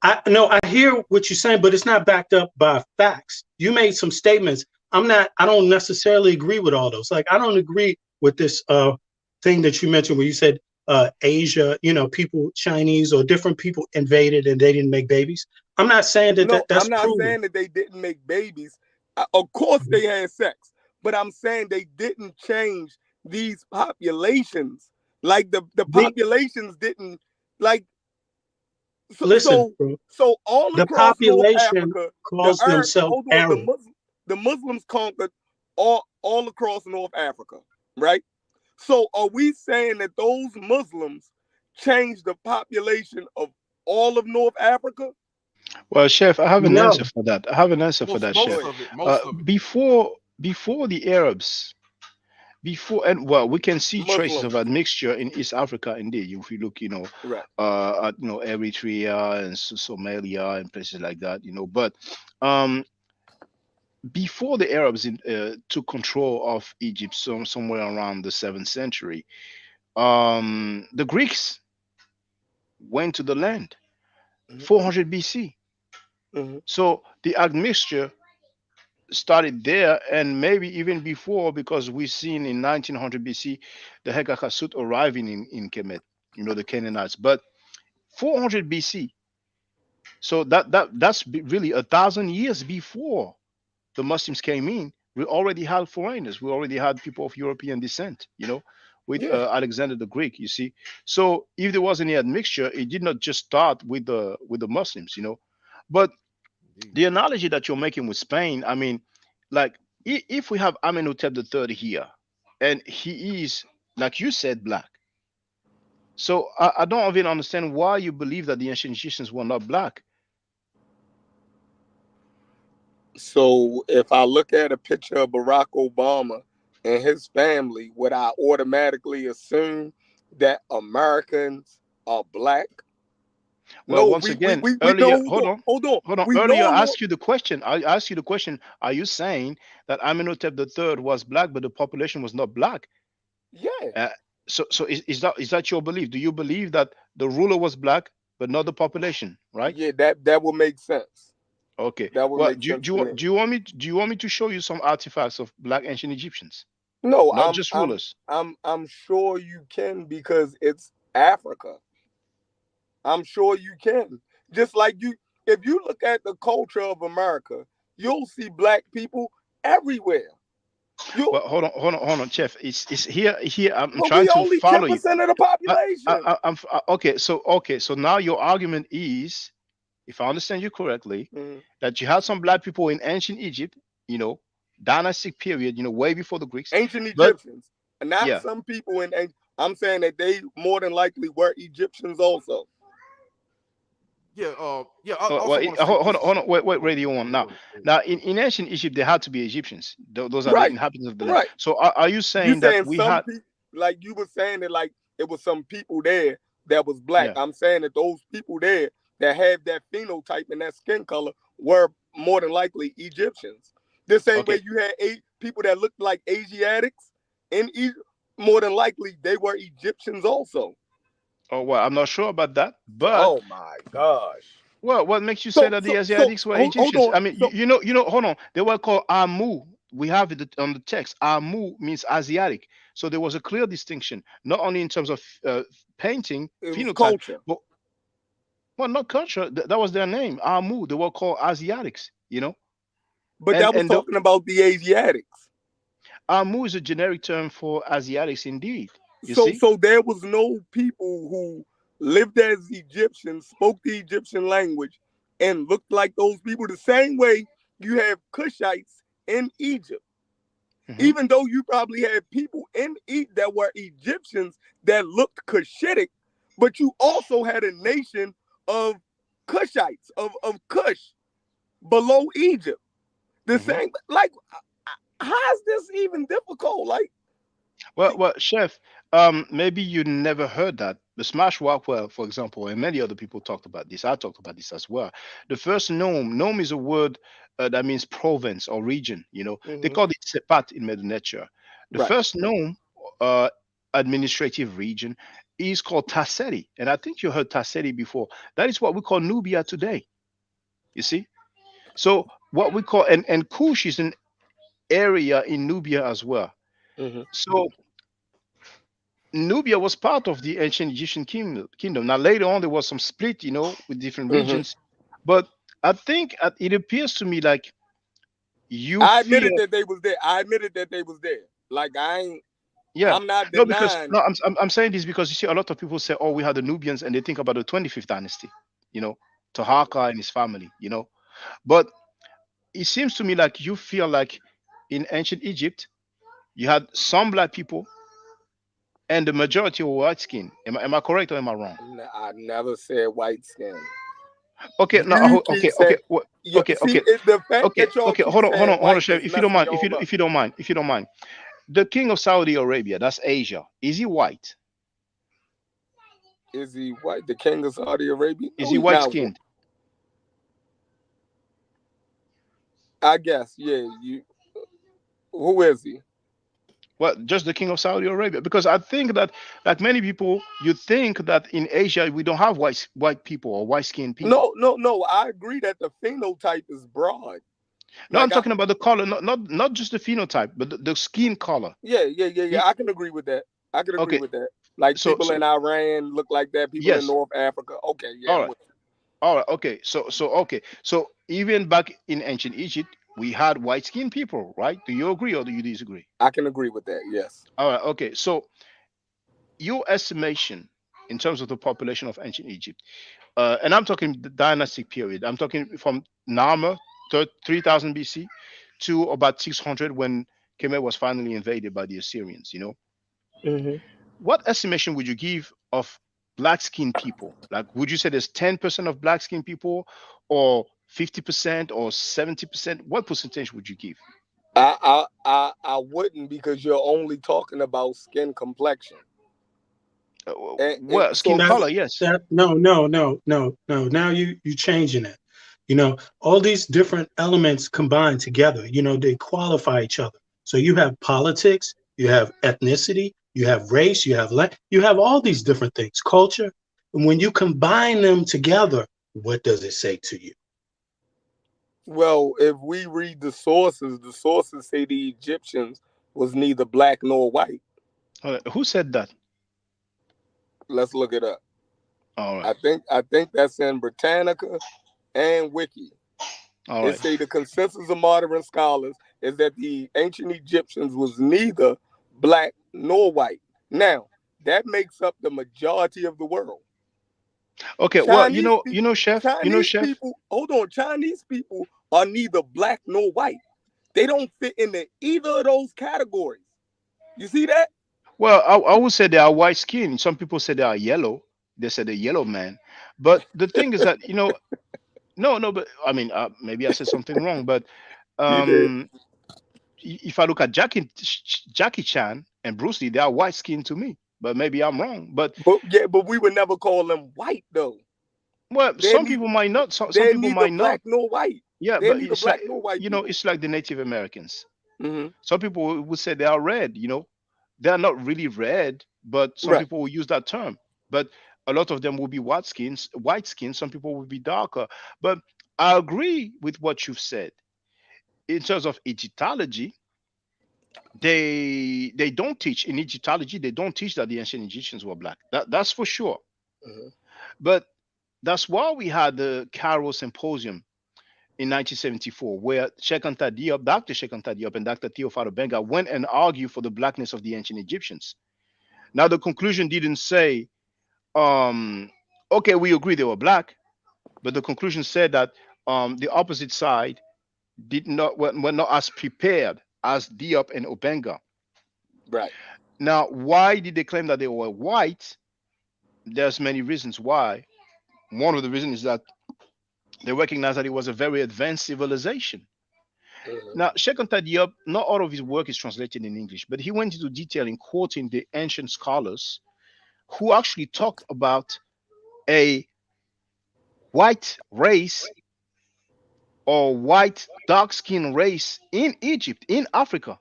I hear what you're saying, but it's not backed up by facts. You made some statements. I don't necessarily agree with all those. Like, I don't agree with this thing that you mentioned where you said Asia, you know, people, Chinese or different people invaded and they didn't make babies. I'm not saying that's I'm not proven. saying that they didn't make babies. Of course they had sex, but I'm saying they didn't change these populations. Like the populations didn't, like, listen, so all the across North population Africa, calls themselves Arab. The Muslims conquered all across North Africa, right? So are we saying that those Muslims changed the population of all of North Africa? Well, Chef, I have an answer for that. Chef. Most of it. Before the Arabs, we can see traces of admixture in East Africa. Indeed, if you look, right, at Eritrea and Somalia and places like that, But before the Arabs took control of Egypt, somewhere around the 7th century, the Greeks went to the land, 400 BC. So the admixture started there, and maybe even before, because we've seen in 1900 BC the Hekakasut arriving in Kemet, the Canaanites. But 400 BC, so that's really 1,000 years before the Muslims came in. We already had foreigners. We already had people of European descent, with Alexander the Greek, you see. So if there was any admixture, it did not just start with the Muslims, But the analogy that you're making with Spain, I mean, like, if we have Amenhotep III here, and he is, like you said, black. So I don't even understand why you believe that the ancient Egyptians were not black. So if I look at a picture of Barack Obama and his family, would I automatically assume that Americans are black? Well, once again, earlier, hold on. Earlier, I asked you the question. Are you saying that Amenhotep III was black, but the population was not black? Yeah. So is that your belief? Do you believe that the ruler was black, but not the population, right? Yeah, that would make sense. Okay. That would make sense. Do you want me to show you some artifacts of black ancient Egyptians? No, not just rulers. I'm sure you can, because it's Africa. I'm sure you can. Just like if you look at the culture of America, you'll see black people everywhere. Well, hold on, Chef. It's here. I'm trying to follow you. 10% of the population. So now your argument is, if I understand you correctly, that you had some black people in ancient Egypt, dynastic period, way before the Greeks. Ancient Egyptians. Not some people I'm saying that they more than likely were Egyptians also. Hold on. Wait, radio on now. Now, in ancient Egypt, there had to be Egyptians. Those are the inhabitants of the land. So, are you saying that we had, like you were saying that, like it was some people there that was black? I'm saying that those people there that have that phenotype and that skin color were more than likely Egyptians. The same way you had people that looked like Asiatics in Egypt, more than likely they were Egyptians also. Oh well, I'm not sure about that, but oh my gosh. Well, what makes you say that the Asiatics were Egyptians? Hold I mean, hold on. They were called Amu. We have it on the text. Amu means Asiatic. So there was a clear distinction, not only in terms of painting, phenotype, culture. but well, not culture. That was their name, Amu. They were called Asiatics, But that was talking about the Asiatics. Amu is a generic term for Asiatics, indeed. So there was no people who lived as Egyptians, spoke the Egyptian language, and looked like those people the same way you have Cushites in Egypt. Even though you probably had people in Egypt that were Egyptians that looked Cushitic, but you also had a nation of Cushites, of Cush, below Egypt. The same, like, how is this even difficult? Like, well, Chef, maybe you never heard that. The Smash Rockwell, for example, and many other people talked about this. I talked about this as well. The first nome is a word that means province or region. They called it Sepat in Mother Nature. The first nome, administrative region, is called Tasseti, and I think you heard Tasseti before. That is what we call Nubia today. You see, so what we call and Kush is an area in Nubia as well. So Nubia was part of the ancient Egyptian kingdom. Now later on there was some split, with different regions, but I think it appears to me like I admitted that they was there. Like I ain't. Yeah, I'm not no, denying. because I'm saying this because you see a lot of people say, oh, we had the Nubians, and they think about the 25th dynasty, Taharqa and his family, but it seems to me like you feel like in ancient Egypt you had some black people and the majority were white skin. Am I correct or am I wrong? I never said white skin. Okay, no, okay. Hold on, Chef. If you don't mind. The king of Saudi Arabia, that's Asia. Is he white? Is he white? The king of Saudi Arabia? Is he white skinned? I guess, yeah. Who is he? Well, just the king of Saudi Arabia, because I think that, like many people, you think that in Asia we don't have white people or white skinned people. No. I agree that the phenotype is broad. No, I'm talking about the color, not just the phenotype, but the skin color. Yeah. I can agree with that. With that. Like people in Iran look like that. People in North Africa. Okay, yeah. All right. Okay. So even back in ancient Egypt, we had white-skinned people, right? Do you agree or do you disagree? I can agree with that, yes. All right, okay. So your estimation in terms of the population of ancient Egypt, and I'm talking the dynastic period. I'm talking from Narmer, 3000 BC, to about 600 when Kemet was finally invaded by the Assyrians, What estimation would you give of black-skinned people? Like, would you say there's 10% of black-skinned people or 50% or 70%? What percentage would you give? I wouldn't, because you're only talking about skin complexion. Skin color, yes. No. Now you changing it. All these different elements combined together, they qualify each other. So you have politics, you have ethnicity, you have race, you have all these different things, culture. And when you combine them together, what does it say to you? Well, if we read the sources say the Egyptians was neither black nor white. Who said that? Let's look it up. All right. I think that's in Britannica and Wiki. All right. It say the consensus of modern scholars is that the ancient Egyptians was neither black nor white. Now, that makes up the majority of the world. Okay, Chinese Chef. People, hold on, Chinese people are neither black nor white. They don't fit into either of those categories. You see that? Well, I would say they are white skinned. Some people say they are yellow. They say the yellow man. But the thing is that, no, but I mean, maybe I said something wrong. But if I look at Jackie Chan and Bruce Lee, they are white skinned to me. But maybe I'm wrong. But we would never call them white, though. Well, some people might not. Some people might not. Black nor white. Yeah, they're but it's black like, nor white. it's like the Native Americans. Some people would say they are red, you know. They are not really red, but some Right. people will use that term. But a lot of them will be white skins, some people will be darker. But I agree with what you've said. In terms of Egyptology, they don't teach in Egyptology, they don't teach that the ancient Egyptians were black. That's for sure. But that's why we had the Cairo Symposium in 1974, where Dr. Sheikh Anta Diop and Dr. Theophilo Benga went and argued for the blackness of the ancient Egyptians. Now, the conclusion didn't say, okay, we agree they were black, but the conclusion said that the opposite side were not as prepared as Diop and Obenga. Right. Now, why did they claim that they were white? There's many reasons why. One of the reasons is that they recognize that it was a very advanced civilization. Now, Sheikh Anta Diop, not all of his work is translated in English, but he went into detail in quoting the ancient scholars who actually talked about a white race or white dark-skinned race in Egypt, in Africa.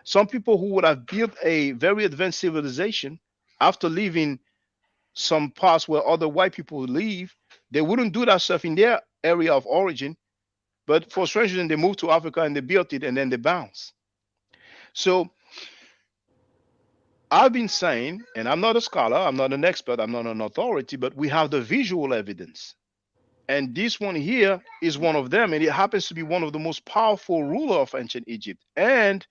Some people who would have built a very advanced civilization after leaving some parts where other white people live, they wouldn't do that stuff in their area of origin, but for strange reason, they moved to Africa and they built it and then they bounced. So I've been saying, and I'm not a scholar, I'm not an expert, I'm not an authority, but we have the visual evidence. And this one here is one of them, and it happens to be one of the most powerful ruler of ancient Egypt. And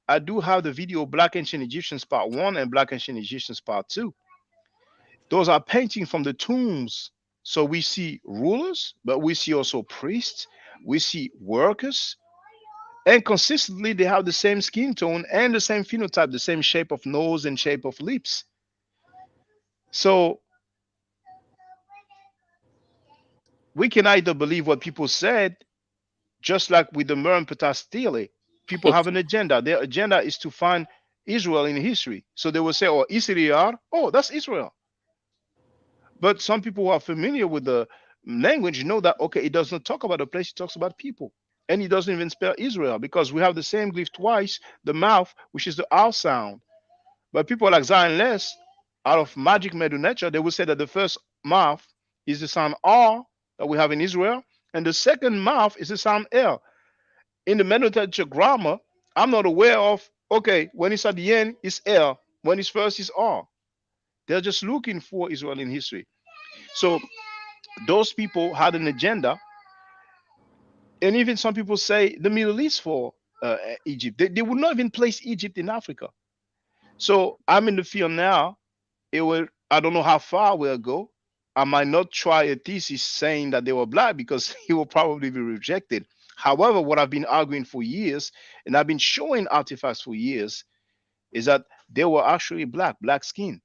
I do have the video Black Ancient Egyptians Part 1 and Black Ancient Egyptians Part 2. Those are paintings from the tombs. So we see rulers, but we see also priests, we see workers, and consistently they have the same skin tone and the same phenotype, the same shape of nose and shape of lips. So we can either believe what people said, just like with the Murren Stele. People have an agenda. Their agenda is to find Israel in history. So they will say, oh, Israel, oh, that's Israel. But some people who are familiar with the language know that, okay, it does not talk about a place, it talks about people. And it doesn't even spell Israel because we have the same glyph twice, the mouth, which is the R sound. But people like Zion Les, out of Magic Medunecha, they will say that the first mouth is the sound R that we have in Israel, and the second mouth is the sound L. In the Medunecha grammar, I'm not aware of, okay, when it's at the end, it's L. When it's first, it's R. They're just looking for Israel in history. So those people had an agenda. And even some people say the Middle East for Egypt. They would not even place Egypt in Africa. So I'm in the field now. I don't know how far we'll go. I might not try a thesis saying that they were black because it will probably be rejected. However, what I've been arguing for years, and I've been showing artifacts for years, is that they were actually black skin.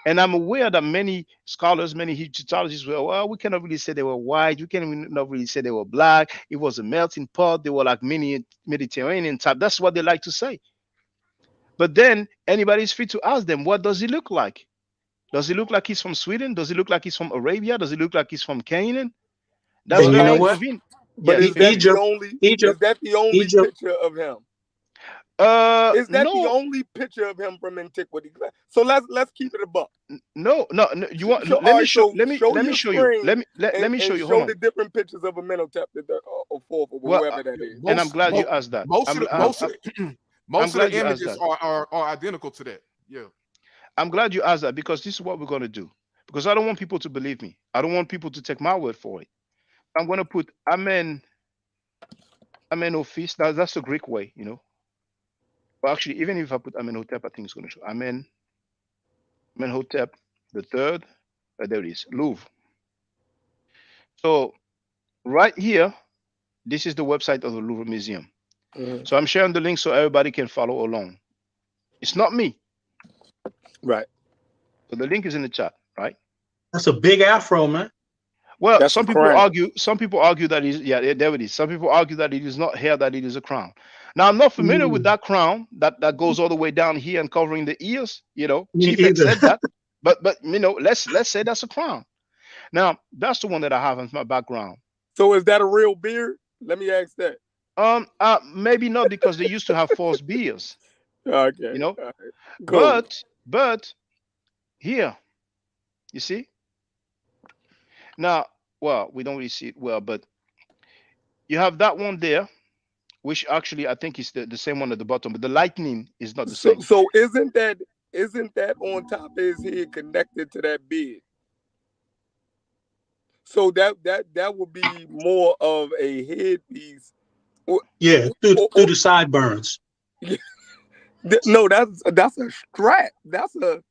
And I'm aware that many scholars, many Egyptologists were, well, we cannot really say they were white. We cannot really say they were black. It was a melting pot. They were like mini Mediterranean type. That's what they like to say. But then anybody's free to ask them, what does he look like? Does he look like he's from Sweden? Does he look like he's from Arabia? Does he look like he's from Canaan? That's but very you know what? convenient. But is that the only picture of him? Is that the only picture of him from antiquity? So let's keep it a buck. No. You want? Let me show you. Let me show you. Show the different pictures of Amenhotep or whoever that is. And I'm glad you asked that. Most of the images are identical to that. Yeah. I'm glad you asked that because this is what we're going to do. Because I don't want people to believe me. I don't want people to take my word for it. I'm going to put Amenhotep. That's the Greek way, you know. Well, actually, even if I put Amenhotep, I think it's going to show Amenhotep the third. There it is, Louvre. So right here, this is the website of the Louvre Museum. So I'm sharing the link so everybody can follow along. It's not me. Right. So the link is in the chat, right? That's a big afro, man. Well, That's some a people crown. argue that there it is. Some people argue that it is not hair, that it is a crown. Now, I'm not familiar with that crown that goes all the way down here and covering the ears. You know, Chief had said that, but you know, let's say that's a crown. Now, that's the one that I have in my background. So is that a real beard? Let me ask that. Maybe not, because they used to have false beers. Okay. You know, All right. Cool. but here, you see. Now, well, we don't really see it well, but you have that one there, which actually I think is the same one at the bottom, but the lightning is not the same. So isn't that on top of his head connected to that bed? So that would be more of a headpiece. Yeah, through the sideburns. No, that's a strap. That's a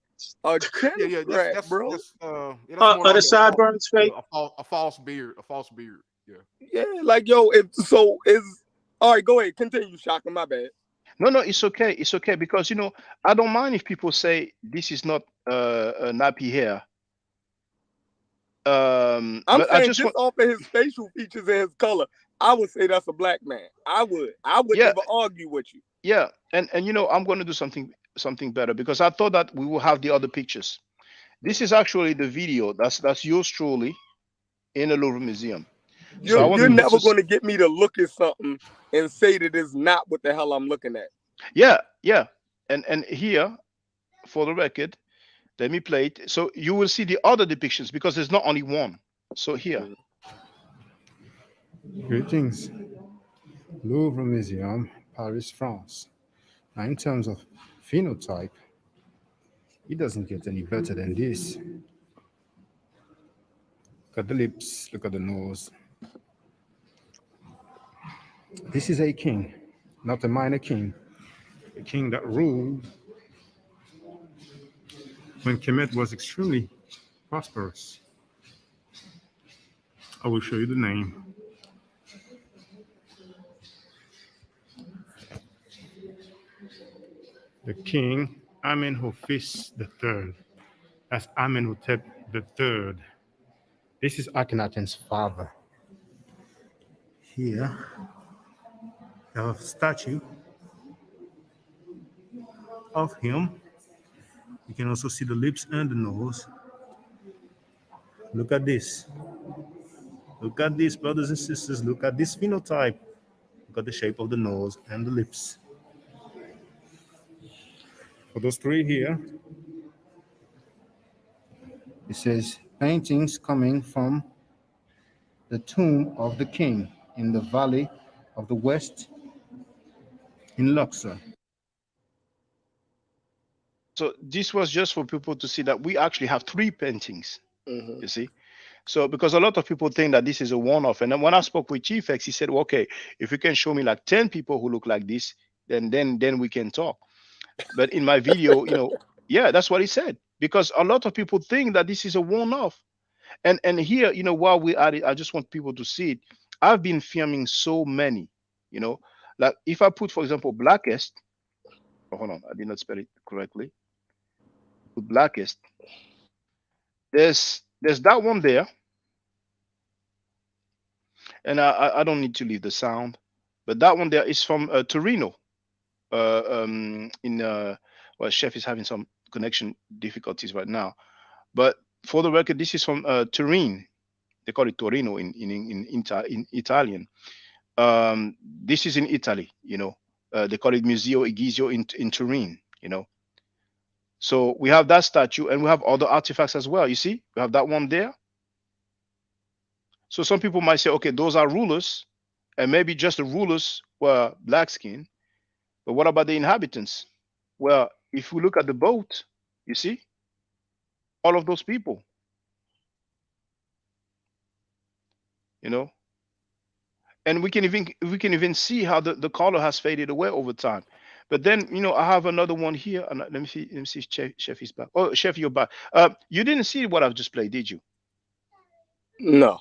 chin strap, that's bro. that's Are more the like sideburns fake? a false beard, Yeah. Yeah, like yo, all right, go ahead, continue, Shaka. My bad. No, it's okay. It's okay, because I don't mind if people say this is not a nappy hair. I'm but saying just off of his facial features and his color, I would say that's a black man. I wouldn't even argue with you. Yeah, and I'm going to do something better, because I thought that we will have the other pictures. This is actually the video. That's yours truly in the Louvre Museum. You're never going to get me to look at something and say that it's not what the hell I'm looking at. Yeah. And here, for the record, let me play it. So you will see the other depictions, because there's not only one. So here. Greetings. Louvre Museum, Paris, France. Now, in terms of phenotype, it doesn't get any better than this. Look at the lips, look at the nose. This is a king, not a minor king. A king that ruled when Kemet was extremely prosperous. I will show you the name. The king Amenhotep III. That's Amenhotep III. This is Akhenaten's father. Here, we have a statue of him. You can also see the lips and the nose. Look at this. Look at this, brothers and sisters. Look at this phenotype. Look at the shape of the nose and the lips. For those three here, it says paintings coming from the tomb of the king in the valley of the west in Luxor. So this was just for people to see that we actually have three paintings. You see. So because a lot of people think that this is a one-off, and then when I spoke with Chief X, he said, well, okay, if you can show me like 10 people who look like this, then we can talk. But in my video, yeah, that's what he said, because a lot of people think that this is a one-off. And here, while we're at it, I just want people to see it. I've been filming so many, like if I put, for example, blackest. Oh, hold on, I did not spell it correctly. Put blackest. There's that one there. And I don't need to leave the sound, but that one there is from Torino. Well, Chef is having some connection difficulties right now, but for the record, this is from Turin. They call it Torino in Italian. This is in Italy. They call it Museo Egizio in Turin. So we have that statue, and we have other artifacts as well. You see, we have that one there. So some people might say, okay, those are rulers, and maybe just the rulers were black skin. But what about the inhabitants? Well, if we look at the boat, you see, all of those people, and we can even see how the color has faded away over time. But then, I have another one here, and let me see if Chef is back. Oh, Chef, you're back. You didn't see what I've just played, did you? No.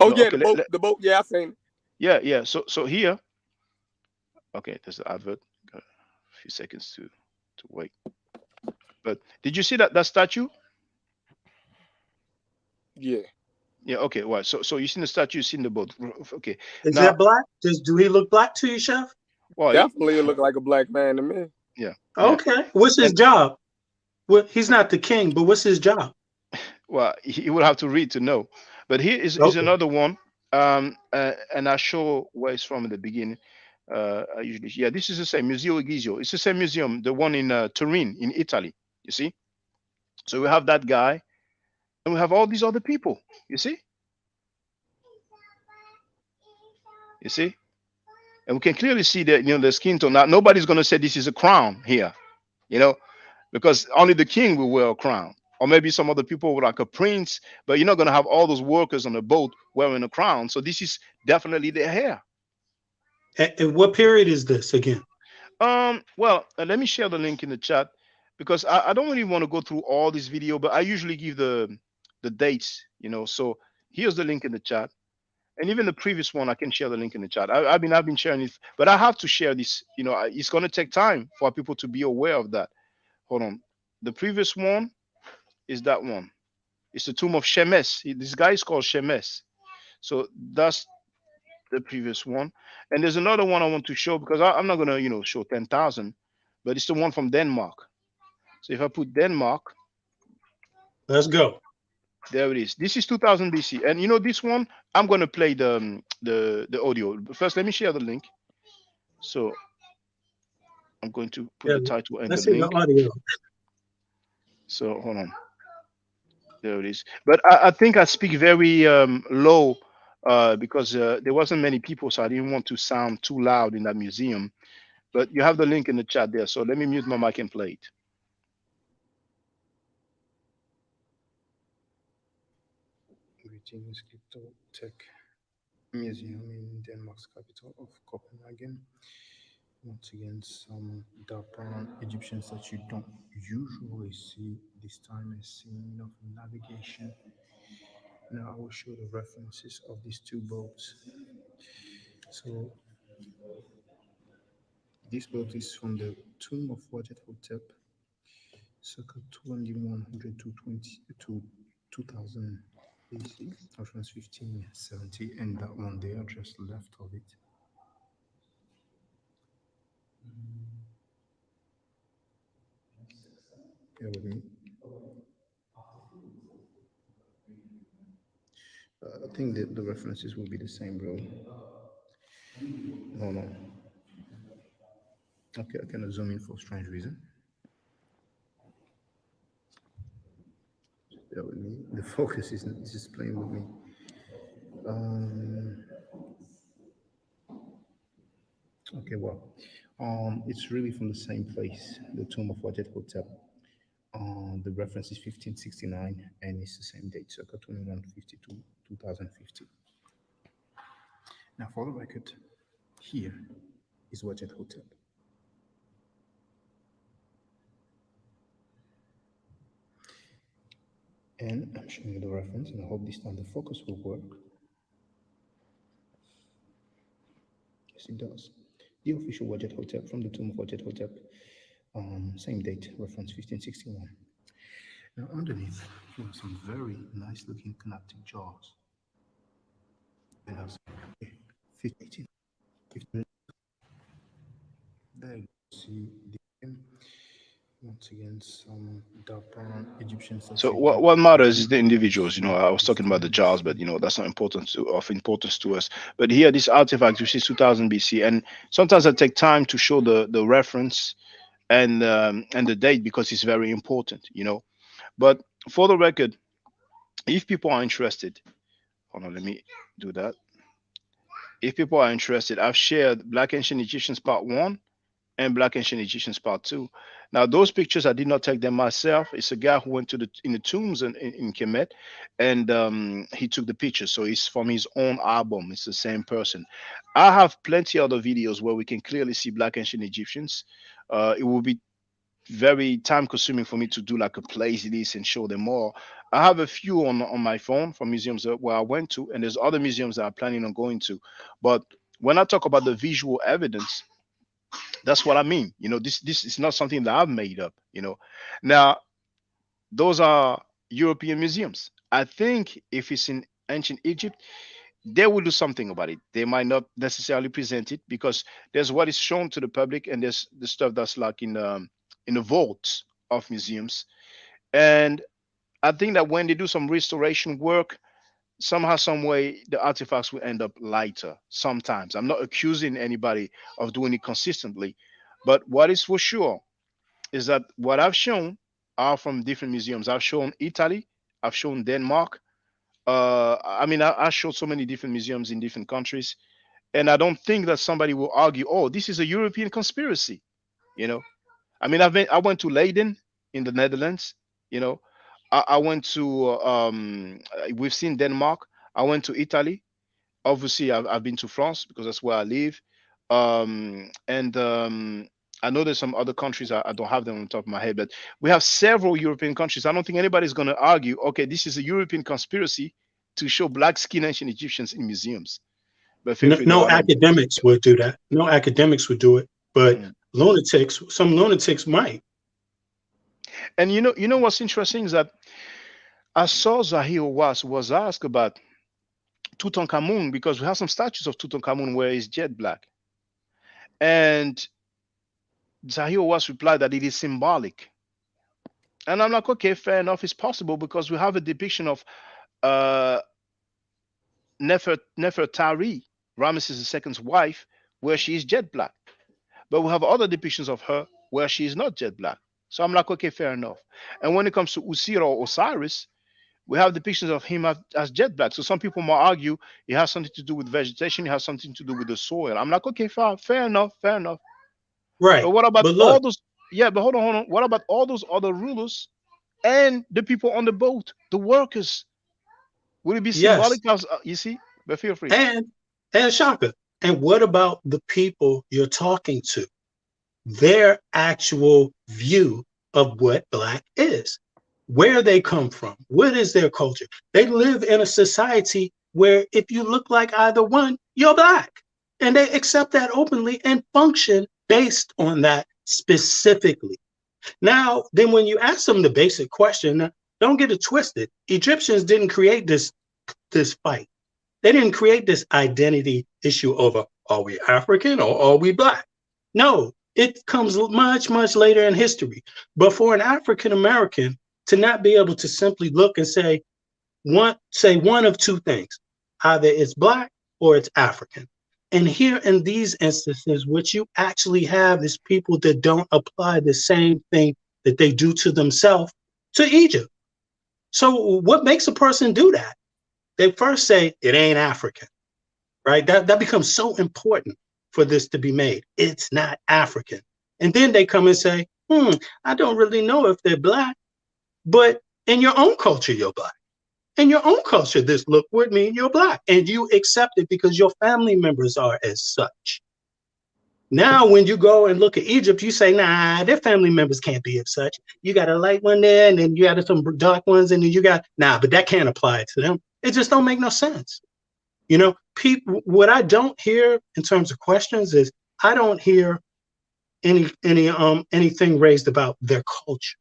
Oh, No, yeah, okay, the boat. Yeah, I seen it. Yeah. So here, okay, there's the advert. Got a few seconds to wait. But did you see that statue? Yeah. Yeah. Okay. Well, so you seen the statue, you seen the boat. Okay. Is that black? Do he look black to you, Chef? Well, definitely look like a black man to me. Yeah. Okay. What's his job? Well, he's not the king, but what's his job? Well, he will have to read to know. But here is another one. And I show where it's from in the beginning. I usually, yeah, this is the same Museo Egizio. It's the same museum, the one in Turin in Italy. You see, so we have that guy, and we have all these other people. You see, and we can clearly see that, the skin tone. Now nobody's going to say this is a crown here, because only the king will wear a crown, or maybe some other people with like a prince, but you're not going to have all those workers on the boat wearing a crown. So this is definitely their hair. And what period is this again? Well, let me share the link in the chat, because I don't really want to go through all this video, but I usually give the dates, so here's the link in the chat. And even the previous one, I can share the link in the chat. I've been sharing it, but I have to share this. It's going to take time for people to be aware of that. Hold on. The previous one is that one. It's the tomb of Shemes. This guy is called Shemes. So that's the previous one. And there's another one I want to show, because I'm not going to, show 10,000, but it's the one from Denmark. So if I put Denmark, let's go. There it is. This is 2000 BC. And this one, I'm going to play the audio. But first, let me share the link. So I'm going to put the title and let's the see link. The audio. So hold on. There it is. But I think I speak very low because there wasn't many people, so I didn't want to sound too loud in that museum. But you have the link in the chat there. So let me mute my mic and play it. Greetings, Crypto Tech Museum in Denmark's capital of Copenhagen. Once again, some dark Egyptians that you don't usually see this time as scene of navigation. Now I will show the references of these two boats. So this boat is from the tomb of Wajet Hotep, circa 2100 to 2000 BC, reference 1570, and that one there just left of it. Bear with me. I think that the references will be the same, bro. Hold on. Okay, I cannot zoom in for strange reason. Bear with me. The focus is just playing with me. Okay, well, it's really from the same place, the tomb of Wajet Hotep. The reference is 1569, and it's the same date, circa 2150 to 2050. Now, for the record, here is Wajet Hotep. And I'm showing you the reference, and I hope this time the focus will work. Yes, it does. The official Wajet Hotep from the tomb of Wajet Hotep, same date, reference 1561. Now, underneath, you have some very nice looking connecting jaws. It has 15. There you see the once again some dark brown Egyptians. So what matters is the individuals. I was talking about the jars, but that's not of importance to us. But here, this artifact, which is 2000 BC, and sometimes I take time to show the reference and the date, because it's very important. But for the record, if people are interested, hold on, let me do that. If people are interested, I've shared Black Ancient Egyptians Part 1 and Black Ancient Egyptians Part 2. Now, those pictures, I did not take them myself. It's a guy who went in the tombs in Kemet, and he took the pictures. So it's from his own album. It's the same person. I have plenty of other videos where we can clearly see Black Ancient Egyptians. It will be very time consuming for me to do like a playlist and show them all. I have a few on my phone from museums where I went to, and there's other museums that I'm planning on going to. But when I talk about the visual evidence, that's what I mean. This is not something that I've made up. Now, those are European museums. I think if it's in ancient Egypt, they will do something about it. They might not necessarily present it, because there's what is shown to the public, and there's the stuff that's like in the vaults of museums. And I think that when they do some restoration work, somehow, some way, the artifacts will end up lighter sometimes. I'm not accusing anybody of doing it consistently, but what is for sure is that what I've shown are from different museums. I've shown Italy, I've shown Denmark. I mean, I showed so many different museums in different countries, and I don't think that somebody will argue, "Oh, this is a European conspiracy." You know, I mean, I went to Leiden in the Netherlands. You know, I went to we've seen Denmark. I went to Italy. Obviously, I've been to France because that's where I live. And I know there's some other countries, I don't have them on top of my head, but we have several European countries. I don't think anybody's going to argue, okay, this is a European conspiracy to show black skin ancient Egyptians in museums. But feel free to no academics would do that. No academics would do it, but lunatics, some lunatics might. And you know what's interesting is that I saw Zahir was asked about Tutankhamun, because we have some statues of Tutankhamun where he's jet black. And Zahir was replied that it is symbolic. And I'm like, okay, fair enough, it's possible, because we have a depiction of Nefertari, Ramesses II's wife, where she is jet black. But we have other depictions of her where she is not jet black. So I'm like, okay, fair enough. And when it comes to Osir or Osiris, we have depictions of him as jet black. So some people might argue it has something to do with vegetation, it has something to do with the soil. I'm like, okay, fair enough. Right. But what about all those? Yeah, but hold on. What about all those other rulers and the people on the boat, the workers? Would it be symbolic? Yes. You see, but feel free. And Shaka, and what about the people you're talking to? Their actual view of what black is, where they come from, what is their culture? They live in a society where if you look like either one, you're black. And they accept that openly and function based on that specifically. Now, then when you ask them the basic question, don't get it twisted. Egyptians didn't create this fight. They didn't create this identity issue over, are we African or are we black? No, it comes much, much later in history. But for an African American to not be able to simply look and say one of two things, either it's black or it's African. And here in these instances, what you actually have is people that don't apply the same thing that they do to themselves to Egypt. So what makes a person do that? They first say it ain't African, right? That becomes so important for this to be made. It's not African. And then they come and say, I don't really know if they're black, but in your own culture, you're black. In your own culture, this look would mean you're black, and you accept it because your family members are as such. Now, when you go and look at Egypt, you say, nah, their family members can't be as such. You got a light one there, and then you got some dark ones, and then you got, but that can't apply to them. It just don't make no sense. You know, people, what I don't hear in terms of questions is I don't hear anything raised about their culture.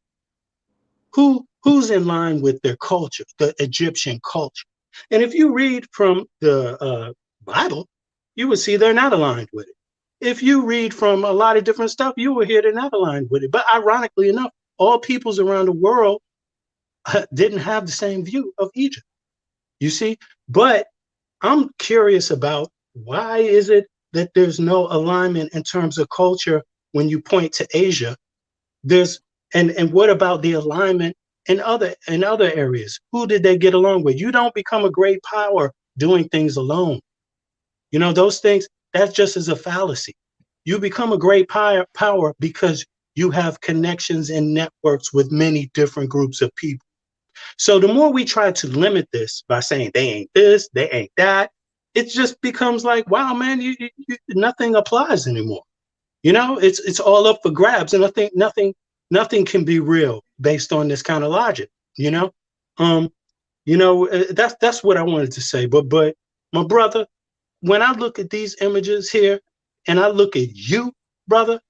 Who's in line with their culture, the Egyptian culture? And if you read from the Bible, you will see they're not aligned with it. If you read from a lot of different stuff, you will hear they're not aligned with it. But ironically enough, all peoples around the world didn't have the same view of Egypt. You see, but I'm curious about why is it that there's no alignment in terms of culture when you point to Asia? And what about the alignment in other areas? Who did they get along with? You don't become a great power doing things alone. You know, those things, that's just as a fallacy. You become a great power because you have connections and networks with many different groups of people. So the more we try to limit this by saying they ain't this, they ain't that, it just becomes like, wow, man, nothing applies anymore. You know, it's all up for grabs, and nothing can be real based on this kind of logic. You know, that's what I wanted to say. But my brother, when I look at these images here, and I look at you, brother,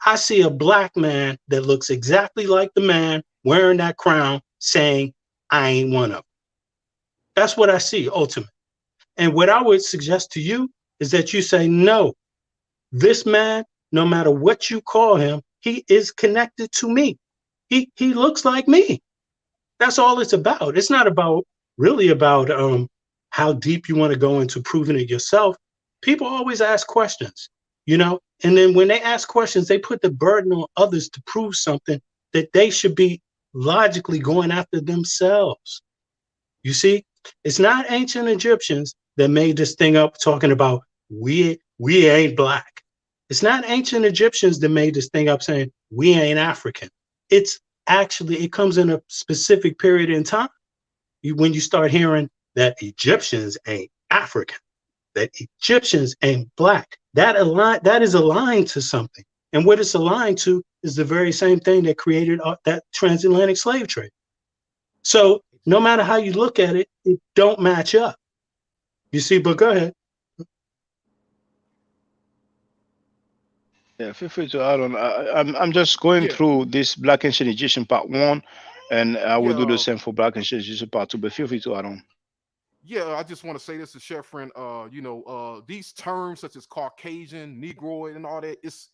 I see a black man that looks exactly like the man wearing that crown, saying, I ain't one of them. That's what I see ultimately. And what I would suggest to you is that you say, no, this man, no matter what you call him, he is connected to me. He looks like me. That's all it's about. It's not about really about how deep you want to go into proving it yourself, people always ask questions, you know, and then when they ask questions, they put the burden on others to prove something that they should be logically going after themselves. You see, it's not ancient Egyptians that made this thing up talking about we ain't black. It's not ancient Egyptians that made this thing up saying we ain't African. It's actually, it comes in a specific period in time. When you start hearing that Egyptians ain't African, that Egyptians ain't black, that is aligned to something. And what it's aligned to is the very same thing that created that transatlantic slave trade. So no matter how you look at it, it don't match up. You see, but go ahead. Yeah, feel free to add on. I'm just going through this Black Ancient Egyptian part 1, and I will do the same for Black Ancient Egyptian part 2, but feel free to add on. Yeah, I just want to say this to Chef Friend. These terms such as Caucasian, Negroid, and all that, it's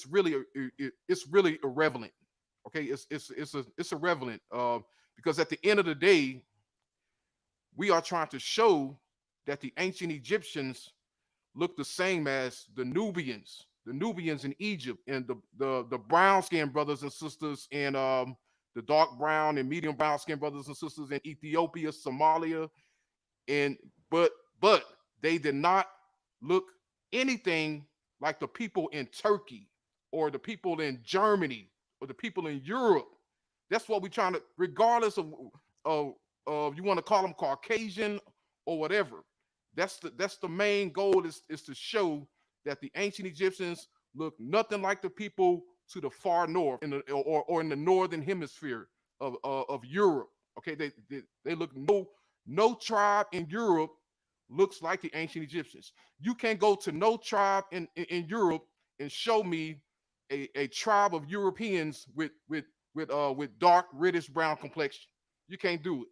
really irrelevant. Okay, it's irrelevant because at the end of the day, we are trying to show that the ancient Egyptians look the same as the Nubians in Egypt, and the brown skinned brothers and sisters in the dark brown and medium brown skinned brothers and sisters in Ethiopia, Somalia. But they did not look anything like the people in Turkey or the people in Germany or the people in Europe. That's what we're trying to, regardless of you want to call them Caucasian or whatever. That's the main goal is to show that the ancient Egyptians look nothing like the people to the far north or in the northern hemisphere of Europe. Okay, they look no tribe in Europe looks like the ancient Egyptians. You can't go to no tribe in Europe and show me a tribe of Europeans with dark reddish brown complexion. You can't do it.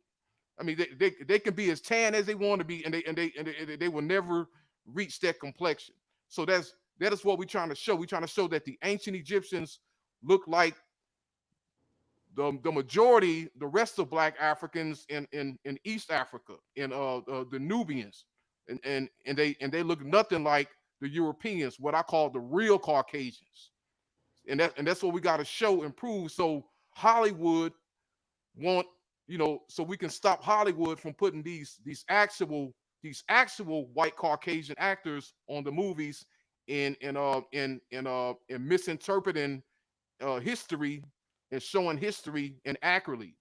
I mean, they can be as tan as they want to be, and they will never reach that complexion. So that is what we're trying to show. We're trying to show that the ancient Egyptians look like the majority, the rest of Black Africans in East Africa, in the Nubians, and they look nothing like the Europeans, what I call the real Caucasians, and that's what we got to show and prove. So Hollywood so we can stop Hollywood from putting these actual white Caucasian actors on the movies and misinterpreting history and showing history inaccurately.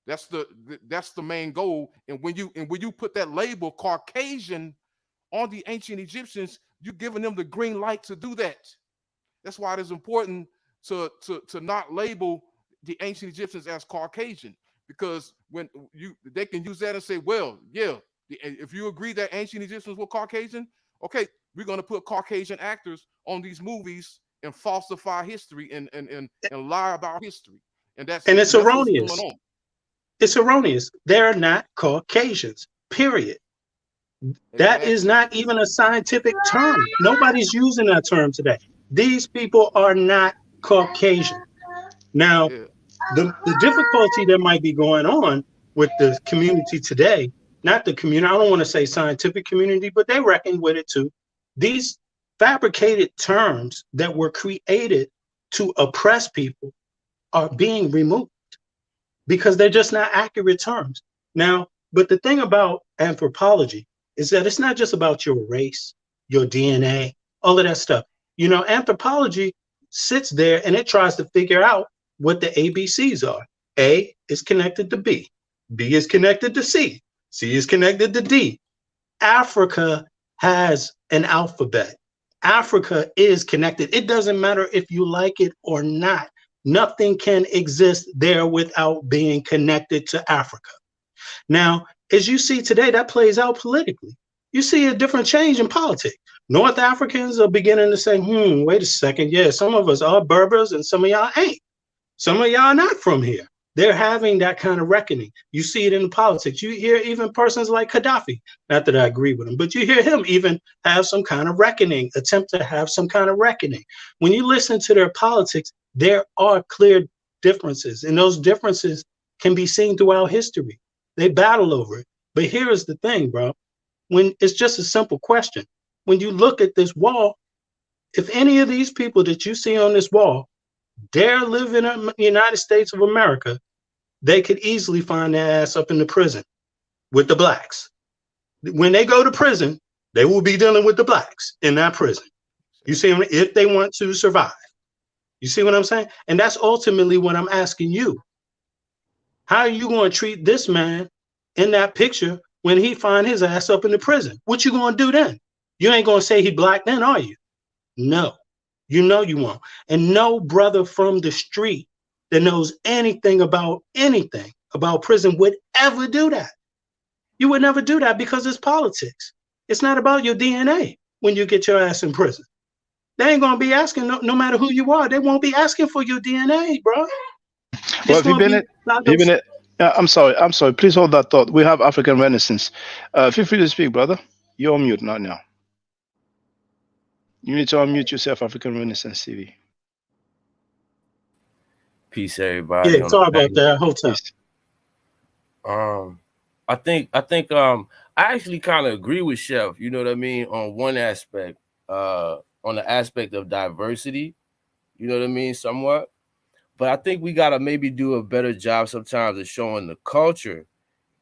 That's the main goal. And when you put that label Caucasian on the ancient Egyptians, you're giving them the green light to do that. That's why it is important to not label the ancient Egyptians as Caucasian, because when they can use that and say, well, yeah, if you agree that ancient Egyptians were Caucasian, okay, we're going to put Caucasian actors on these movies and falsify history and lie about history. And it's erroneous. It's erroneous. They're not Caucasians, period. That is not even a scientific term. Nobody's using that term today. These people are not Caucasian. Now, the difficulty that might be going on with the community today, not the community, I don't want to say scientific community, but they reckon with it too. These fabricated terms that were created to oppress people are being removed because they're just not accurate terms. Now, but the thing about anthropology is that it's not just about your race, your DNA, all of that stuff. You know, anthropology sits there and it tries to figure out what the ABCs are. A is connected to B. B is connected to C. C is connected to D. Africa has an alphabet. Africa is connected. It doesn't matter if you like it or not. Nothing can exist there without being connected to Africa. Now, as you see today, that plays out politically. You see a different change in politics. North Africans are beginning to say, wait a second. Yeah, some of us are Berbers and some of y'all ain't. Some of y'all not from here. They're having that kind of reckoning. You see it in the politics. You hear even persons like Gaddafi, not that I agree with him, but you hear him even have some kind of reckoning, attempt to have some kind of reckoning. When you listen to their politics, there are clear differences, and those differences can be seen throughout history. They battle over it. But here is the thing, bro. when it's just a simple question. When you look at this wall, if any of these people that you see on this wall dare live in the United States of America, they could easily find their ass up in the prison with the blacks. When they go to prison, they will be dealing with the blacks in that prison. You see, if they want to survive. You see what I'm saying? And that's ultimately what I'm asking you. How are you going to treat this man in that picture when he find his ass up in the prison? What you going to do then? You ain't going to say he black then, are you? No, you know you won't. And no brother from the street that knows anything about prison would ever do that. You would never do that because it's politics. It's not about your DNA when you get your ass in prison. They ain't going to be asking, no matter who you are, they won't be asking for your DNA, bro. Well, I'm sorry. Please hold that thought. We have African Renaissance. Feel free to speak, brother. You're on mute, not now. You need to unmute yourself, African Renaissance TV. Peace, everybody. Yeah, sorry about that. Hold on. I think I actually kind of agree with Chef, you know what I mean, on one aspect, on the aspect of diversity, you know what I mean, somewhat. But I think we gotta maybe do a better job sometimes of showing the culture.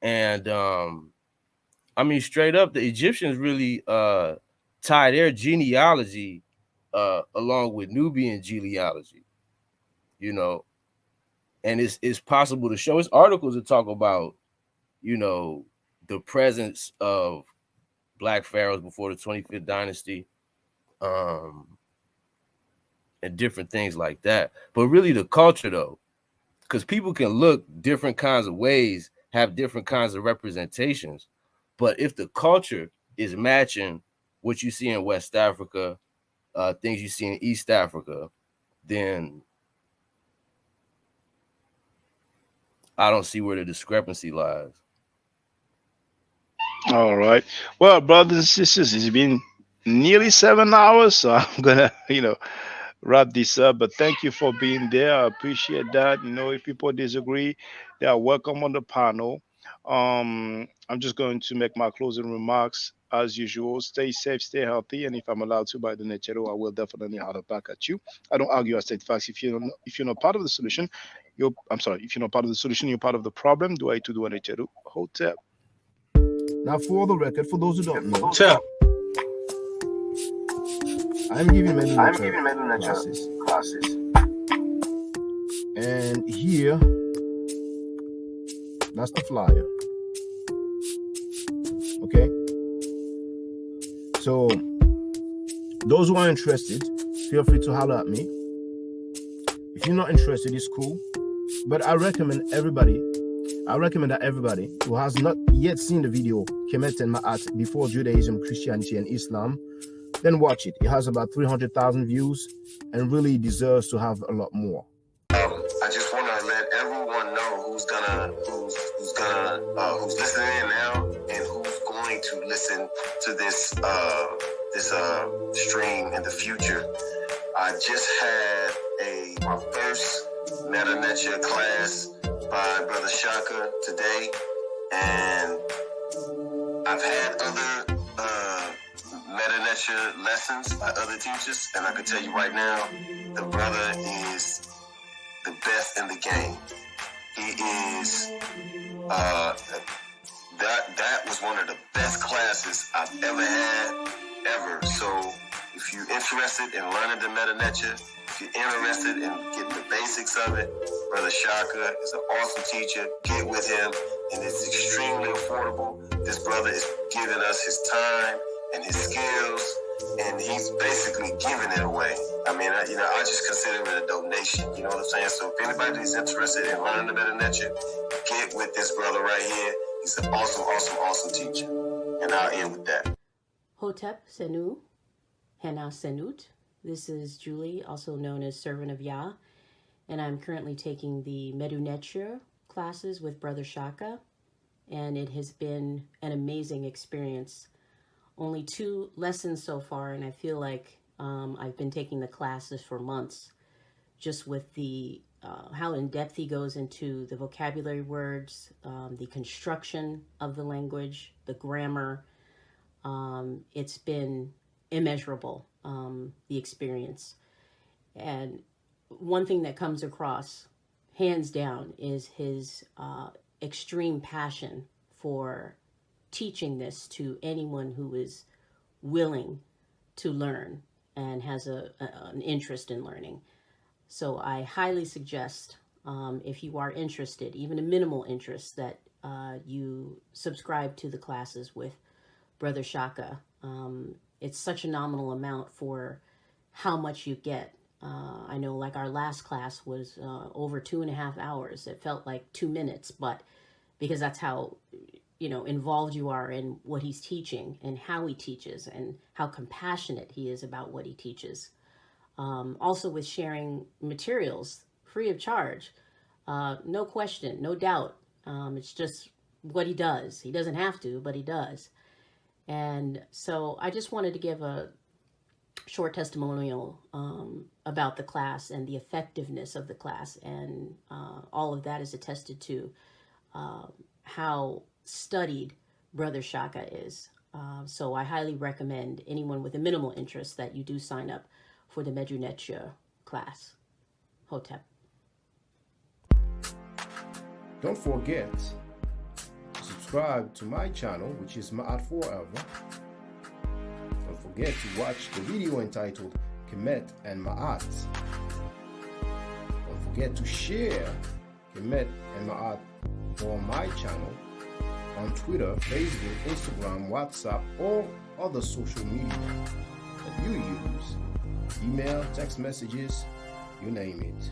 And I mean, straight up, the Egyptians really tie their genealogy along with Nubian genealogy, you know. And it's possible to show. It's articles that talk about, you know, the presence of black pharaohs before the 25th dynasty, and different things like that. But really the culture, though, because people can look different kinds of ways, have different kinds of representations. But if the culture is matching what you see in West Africa, things you see in East Africa, then I don't see where the discrepancy lies. All right. Well, brothers and sisters, it's been nearly 7 hours, so I'm gonna, wrap this up. But thank you for being there. I appreciate that. If people disagree, they are welcome on the panel. I'm just going to make my closing remarks as usual. Stay safe, stay healthy, and if I'm allowed to by the nature, I will definitely holler back at you. I don't argue, I state facts. If you're not part of the solution, if you're not part of the solution, you're part of the problem. Do I to do an hotel. Now, for the record, for those who don't know, I'm giving classes. And here, that's the flyer. Okay? So, those who are interested, feel free to holler at me. If you're not interested, it's cool. But I recommend that everybody who has not yet seen the video, Kemet and Ma'at, Before Judaism, Christianity, and Islam, then watch it. It has about 300,000 views and really deserves to have a lot more. I just want to let everyone know who's listening in now and who's going to listen to this stream in the future. I just had my first Meta Nature class by Brother Shaka today, and I've had other Meta Nature lessons by other teachers, and I can tell you right now, the brother is the best in the game. He is that was one of the best classes I've ever had, ever. So if you're interested in learning the Meta Nature, if you're interested in getting the basics of it, Brother Shaka is an awesome teacher. Get with him, and it's extremely affordable. This brother is giving us his time and his skills, and he's basically giving it away. I mean, I just consider it a donation. You know what I'm saying? So if anybody's interested in learning the Meta Nature, get with this brother right here. He's an awesome teacher. And I'll end with that. Hotep Senu, Hena Senut. This is Julie, also known as Servant of Yah, and I'm currently taking the Medu Neture classes with Brother Shaka, and it has been an amazing experience. Only 2 lessons so far, and I feel like I've been taking the classes for months, just with the how in depth he goes into the vocabulary words, the construction of the language, the grammar, It's been immeasurable, the experience. And one thing that comes across, hands down, is his extreme passion for teaching this to anyone who is willing to learn and has an interest in learning. So I highly suggest, if you are interested, even a minimal interest, that you subscribe to the classes with Brother Shaka. It's such a nominal amount for how much you get. I know, like, our last class was over 2.5 hours. It felt like 2 minutes, but because that's how, involved you are in what he's teaching and how he teaches and how compassionate he is about what he teaches. Also with sharing materials free of charge, no question, no doubt. It's just what he does. He doesn't have to, but he does. And so I just wanted to give a short testimonial about the class and the effectiveness of the class. And all of that is attested to how studied Brother Shaka is. So I highly recommend anyone with a minimal interest that you do sign up for the Medunetia class. Hotep. Don't forget to subscribe to my channel, which is Ma'at Forever. Don't forget to watch the video entitled Kemet and Ma'at. Don't forget to share Kemet and Ma'at on my channel on Twitter, Facebook, Instagram, WhatsApp, or other social media that you use. Email, text messages, you name it.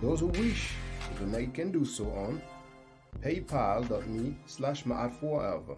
Those who wish to donate can do so on paypal.me/ma'atforever.